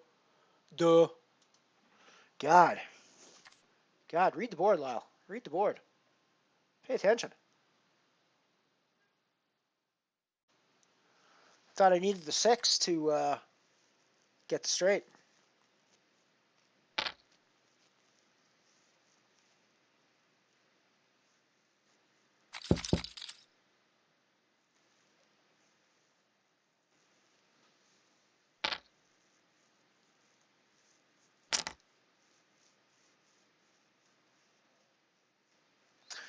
G: God, read the board, Lyle. Read the board. Pay attention. Thought I needed the 6 to get straight.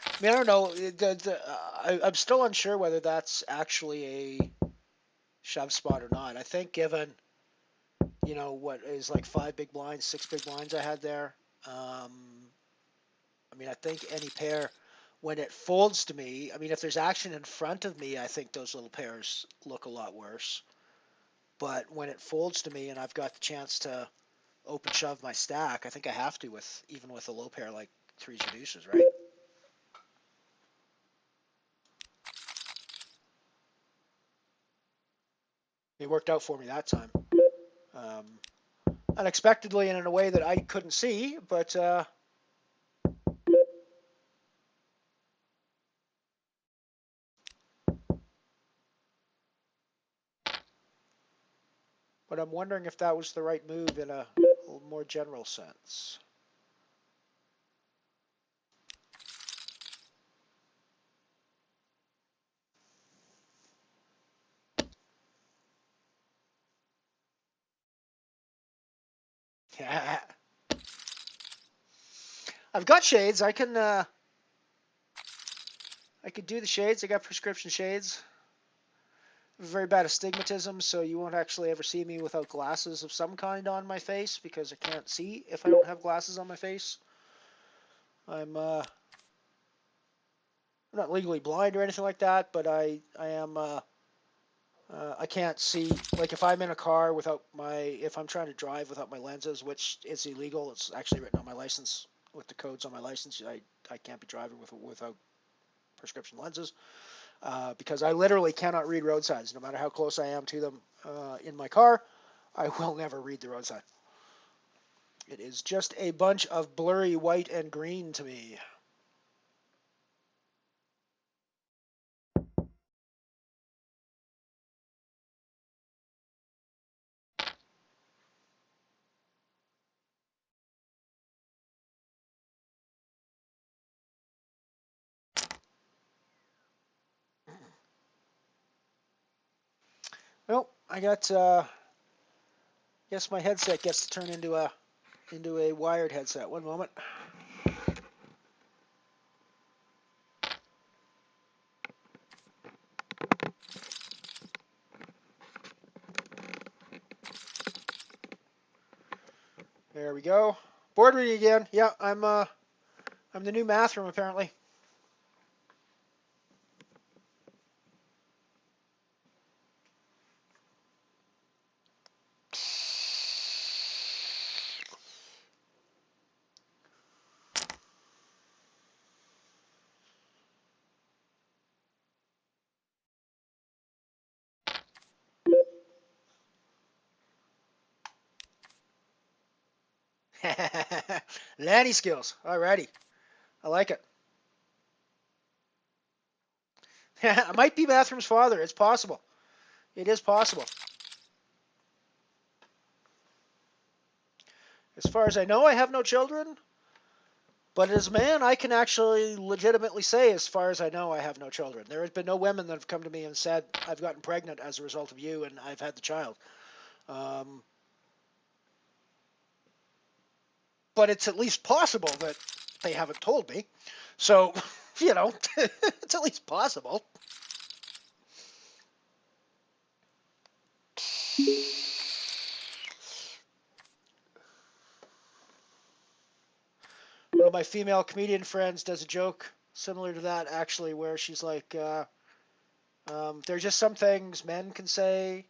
G: I mean, I don't know. I'm still unsure whether that's actually a shove spot or not. I think given, what is like 5 big blinds, 6 big blinds I had there. I mean, I think any pair, when it folds to me, I mean, if there's action in front of me, I think those little pairs look a lot worse. But when it folds to me and I've got the chance to open shove my stack, I think I have to even with a low pair like 3s or deuces, right? It worked out for me that time. Unexpectedly and in a way that I couldn't see, but I'm wondering if that was the right move in a more general sense. I've got shades. I could do the shades. I got prescription shades. Very bad astigmatism, so you won't actually ever see me without glasses of some kind on my face because I can't see if I don't have glasses on my face. I'm not legally blind or anything like that, but I am I can't see, like if I'm in a car if I'm trying to drive without my lenses, which is illegal. It's actually written on my license with the codes on my license. I can't be driving without prescription lenses. Because I literally cannot read road signs. No matter how close I am to them in my car, I will never read the road sign. It is just a bunch of blurry white and green to me. Well, I got, guess my headset gets to turn into a wired headset. One moment. There we go. Board reading again. Yeah, I'm the new math room apparently. Lanny skills. Alrighty. I like it. I might be Bathroom's father. It's possible. It is possible. As far as I know, I have no children. But as a man, I can actually legitimately say, as far as I know, I have no children. There has been no women that have come to me and said, I've gotten pregnant as a result of you and I've had the child. But it's at least possible that they haven't told me. So, it's at least possible. One of my female comedian friends does a joke similar to that, actually, where she's like, there's just some things men can say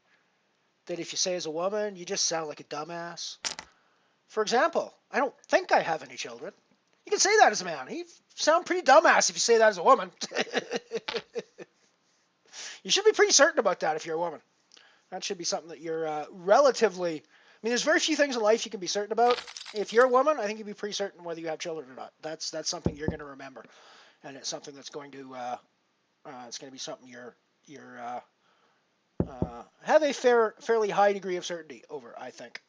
G: that if you say as a woman, you just sound like a dumbass. For example, I don't think I have any children. You can say that as a man. You sound pretty dumbass if you say that as a woman. You should be pretty certain about that if you're a woman. That should be something that you're relatively... I mean, there's very few things in life you can be certain about. If you're a woman, I think you'd be pretty certain whether you have children or not. That's something you're going to remember, and it's something that's going to be something you're have a fairly high degree of certainty over, I think.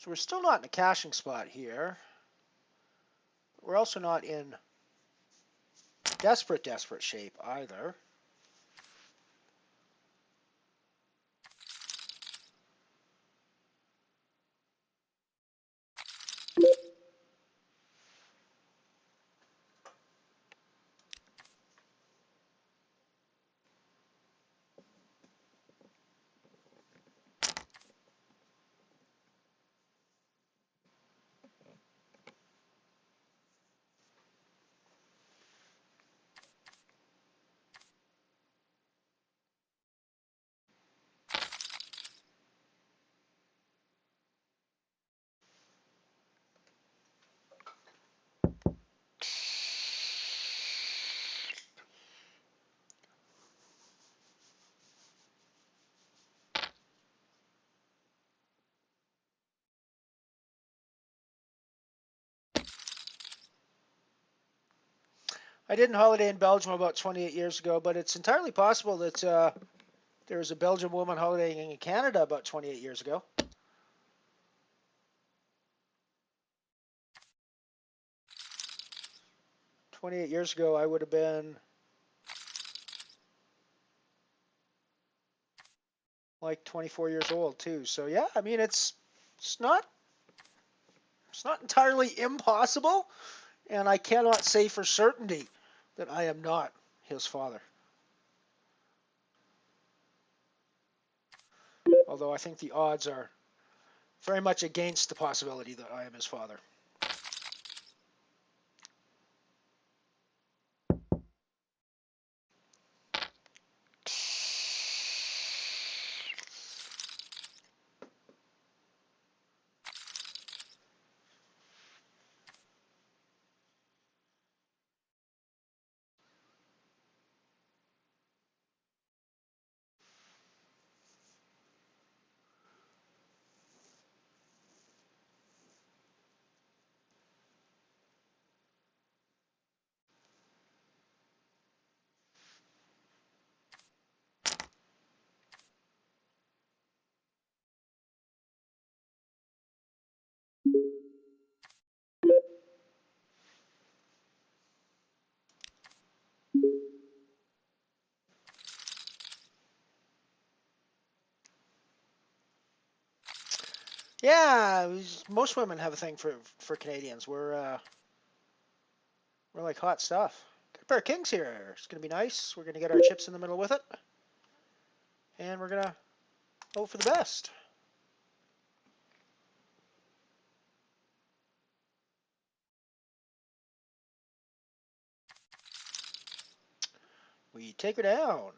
G: So we're still not in a caching spot here. We're also not in desperate shape either. I did not holiday in Belgium about 28 years ago, but it's entirely possible that there was a Belgian woman holidaying in Canada about 28 years ago. "28 years ago, I would have been like 24 years old too. So yeah, I mean it's not entirely impossible, and I cannot say for certainty that I am not his father. Although I think the odds are very much against the possibility that I am his father. Yeah, most women have a thing for Canadians. We're like hot stuff. Got a pair of kings here. It's gonna be nice. We're gonna get our chips in the middle with it, and we're gonna hope for the best. We take her down.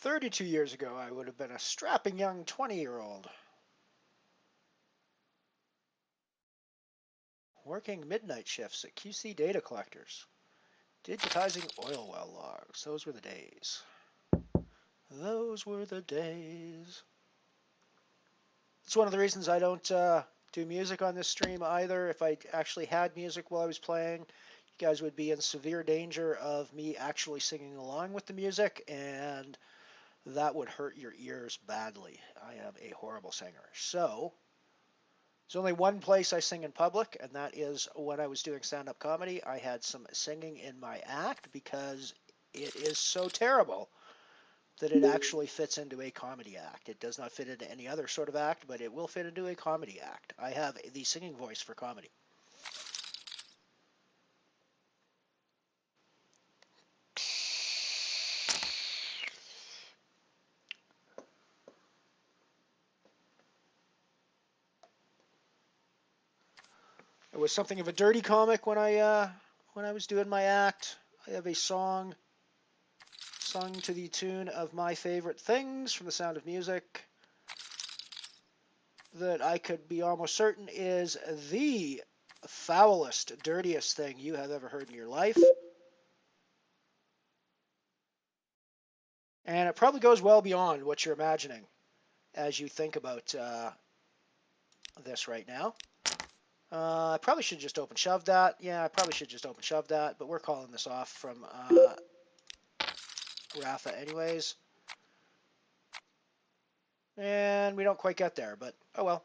G: "32 years ago, I would have been a strapping young 20-year-old. Working midnight shifts at QC data collectors. Digitizing oil well logs. Those were the days. Those were the days." It's one of the reasons I don't do music on this stream either. If I actually had music while I was playing, you guys would be in severe danger of me actually singing along with the music, and that would hurt your ears badly. I am a horrible singer. So, there's only one place I sing in public, and that is when I was doing stand-up comedy. I had some singing in my act because it is so terrible that it actually fits into a comedy act. It does not fit into any other sort of act, but it will fit into a comedy act. I have the singing voice for comedy. I was something of a dirty comic when I was doing my act. I have a song sung to the tune of My Favorite Things from The Sound of Music that I could be almost certain is the foulest, dirtiest thing you have ever heard in your life. And it probably goes well beyond what you're imagining as you think about this right now. I probably should just open shove that. Yeah, I probably should just open shove that, but we're calling this off from Rafa anyways. And we don't quite get there, but oh well.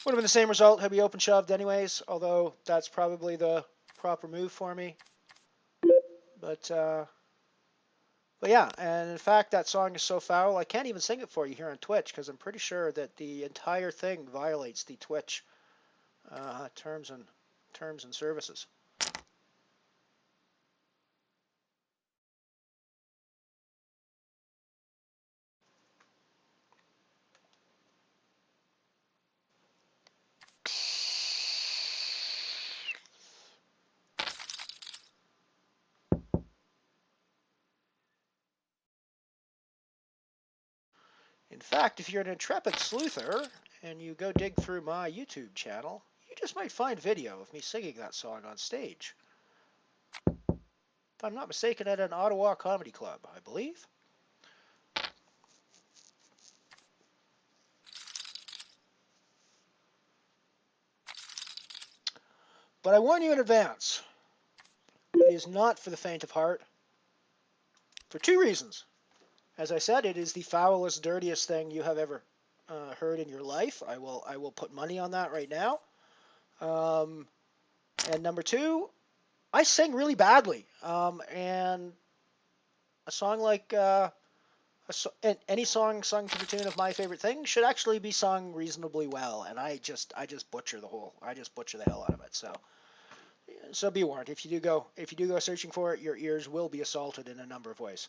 G: Would have been the same result had we open shoved anyways, although that's probably the proper move for me. But yeah, and in fact, that song is so foul, I can't even sing it for you here on Twitch, because I'm pretty sure that the entire thing violates the Twitch terms and services. In fact, if you're an intrepid sleuther and you go dig through my YouTube channel, you just might find video of me singing that song on stage. If I'm not mistaken, at an Ottawa comedy club, I believe. But I warn you in advance, it is not for the faint of heart, for two reasons. As I said, it is the foulest, dirtiest thing you have ever heard in your life. I will put money on that right now. And number two, I sing really badly. And a song like any song sung to the tune of My Favorite Thing should actually be sung reasonably well. And I just butcher the hell out of it. So be warned. If you do go searching for it, your ears will be assaulted in a number of ways.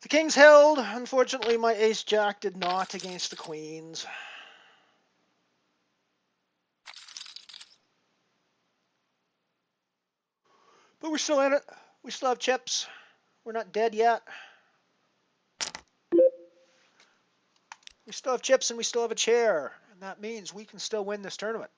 G: The kings held. Unfortunately, my ace-jack did not against the queens. But we're still in it. We still have chips. We're not dead yet. We still have chips and we still have a chair. And that means we can still win this tournament.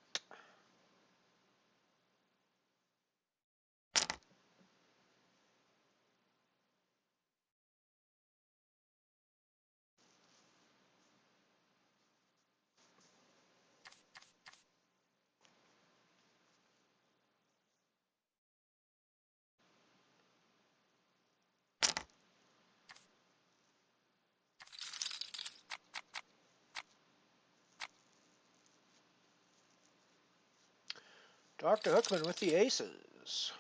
G: Dr. Hookman with the aces.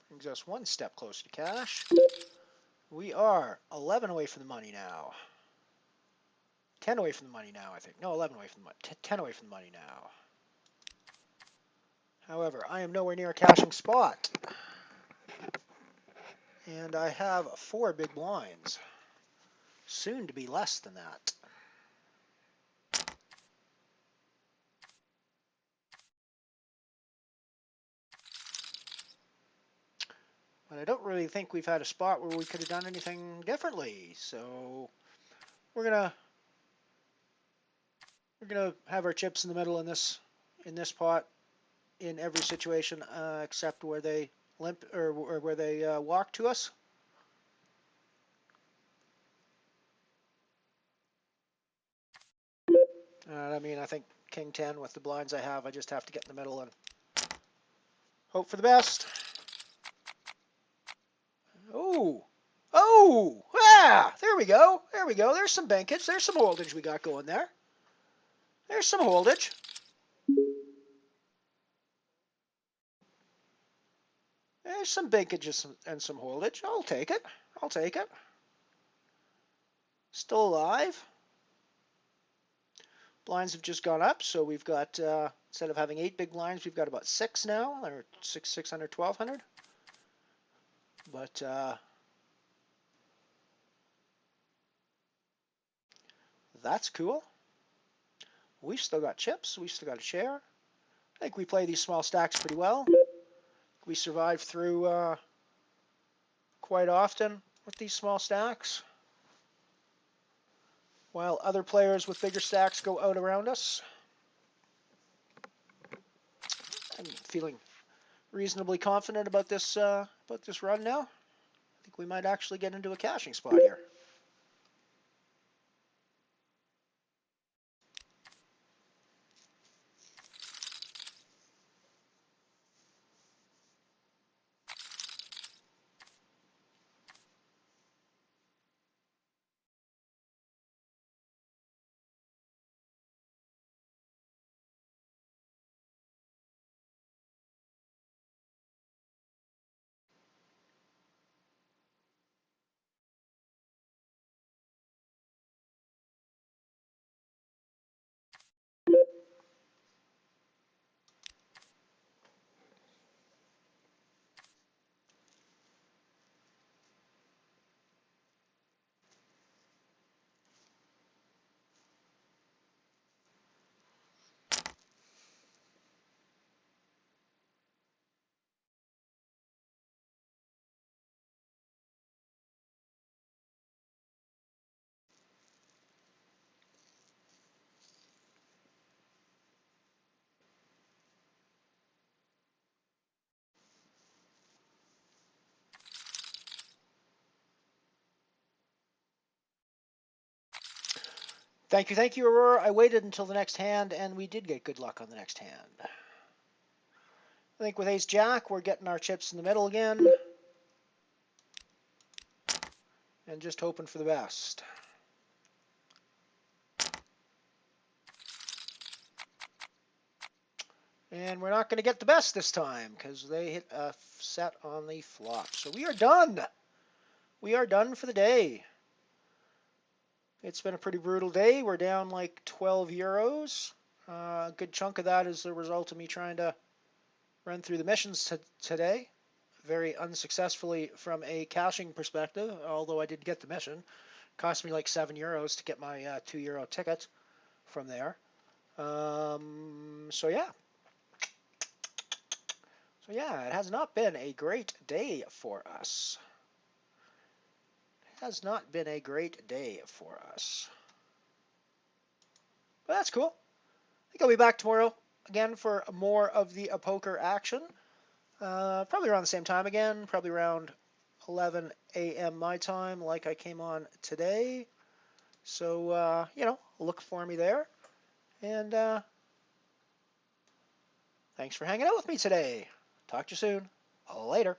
G: Brings us one step closer to cash. We are 11 away from the money now. 10 away from the money now, I think. No, 11 away from the money. 10 away from the money now. However, I am nowhere near a cashing spot. And I have 4 big blinds. Soon to be less than that. But I don't really think we've had a spot where we could have done anything differently. So we're gonna have our chips in the middle in this pot in every situation except where they limp or where they walk to us. I mean, I think King 10 with the blinds I have, I just have to get in the middle and hope for the best. Oh, ah, there we go. There we go. There's some bankage. There's some holdage we got going there. There's some holdage. There's some bankage and some holdage. I'll take it. I'll take it. Still alive. Blinds have just gone up, so we've got, instead of having 8 big blinds, we've got about 6 now, or 600, 1200. But, that's cool. We've still got chips. We've still got a share. I think we play these small stacks pretty well. We survive through quite often with these small stacks, while other players with bigger stacks go out around us. I'm feeling reasonably confident about this run now. I think we might actually get into a cashing spot here. Thank you, Aurora. I waited until the next hand, and we did get good luck on the next hand. I think with Ace-Jack, we're getting our chips in the middle again. And just hoping for the best. And we're not going to get the best this time, because they hit a set on the flop. So we are done. We are done for the day. It's been a pretty brutal day. We're down like 12 euros. A good chunk of that is the result of me trying to run through the missions today. Very unsuccessfully from a caching perspective, although I did get the mission. It cost me like 7 euros to get my €2 ticket from there. So yeah. So yeah, it has not been a great day for us. Has not been a great day for us. But that's cool. I think I'll be back tomorrow again for more of the poker action. Probably around the same time again, probably around 11 a.m. my time, like I came on today. So, look for me there. And thanks for hanging out with me today. Talk to you soon. Later.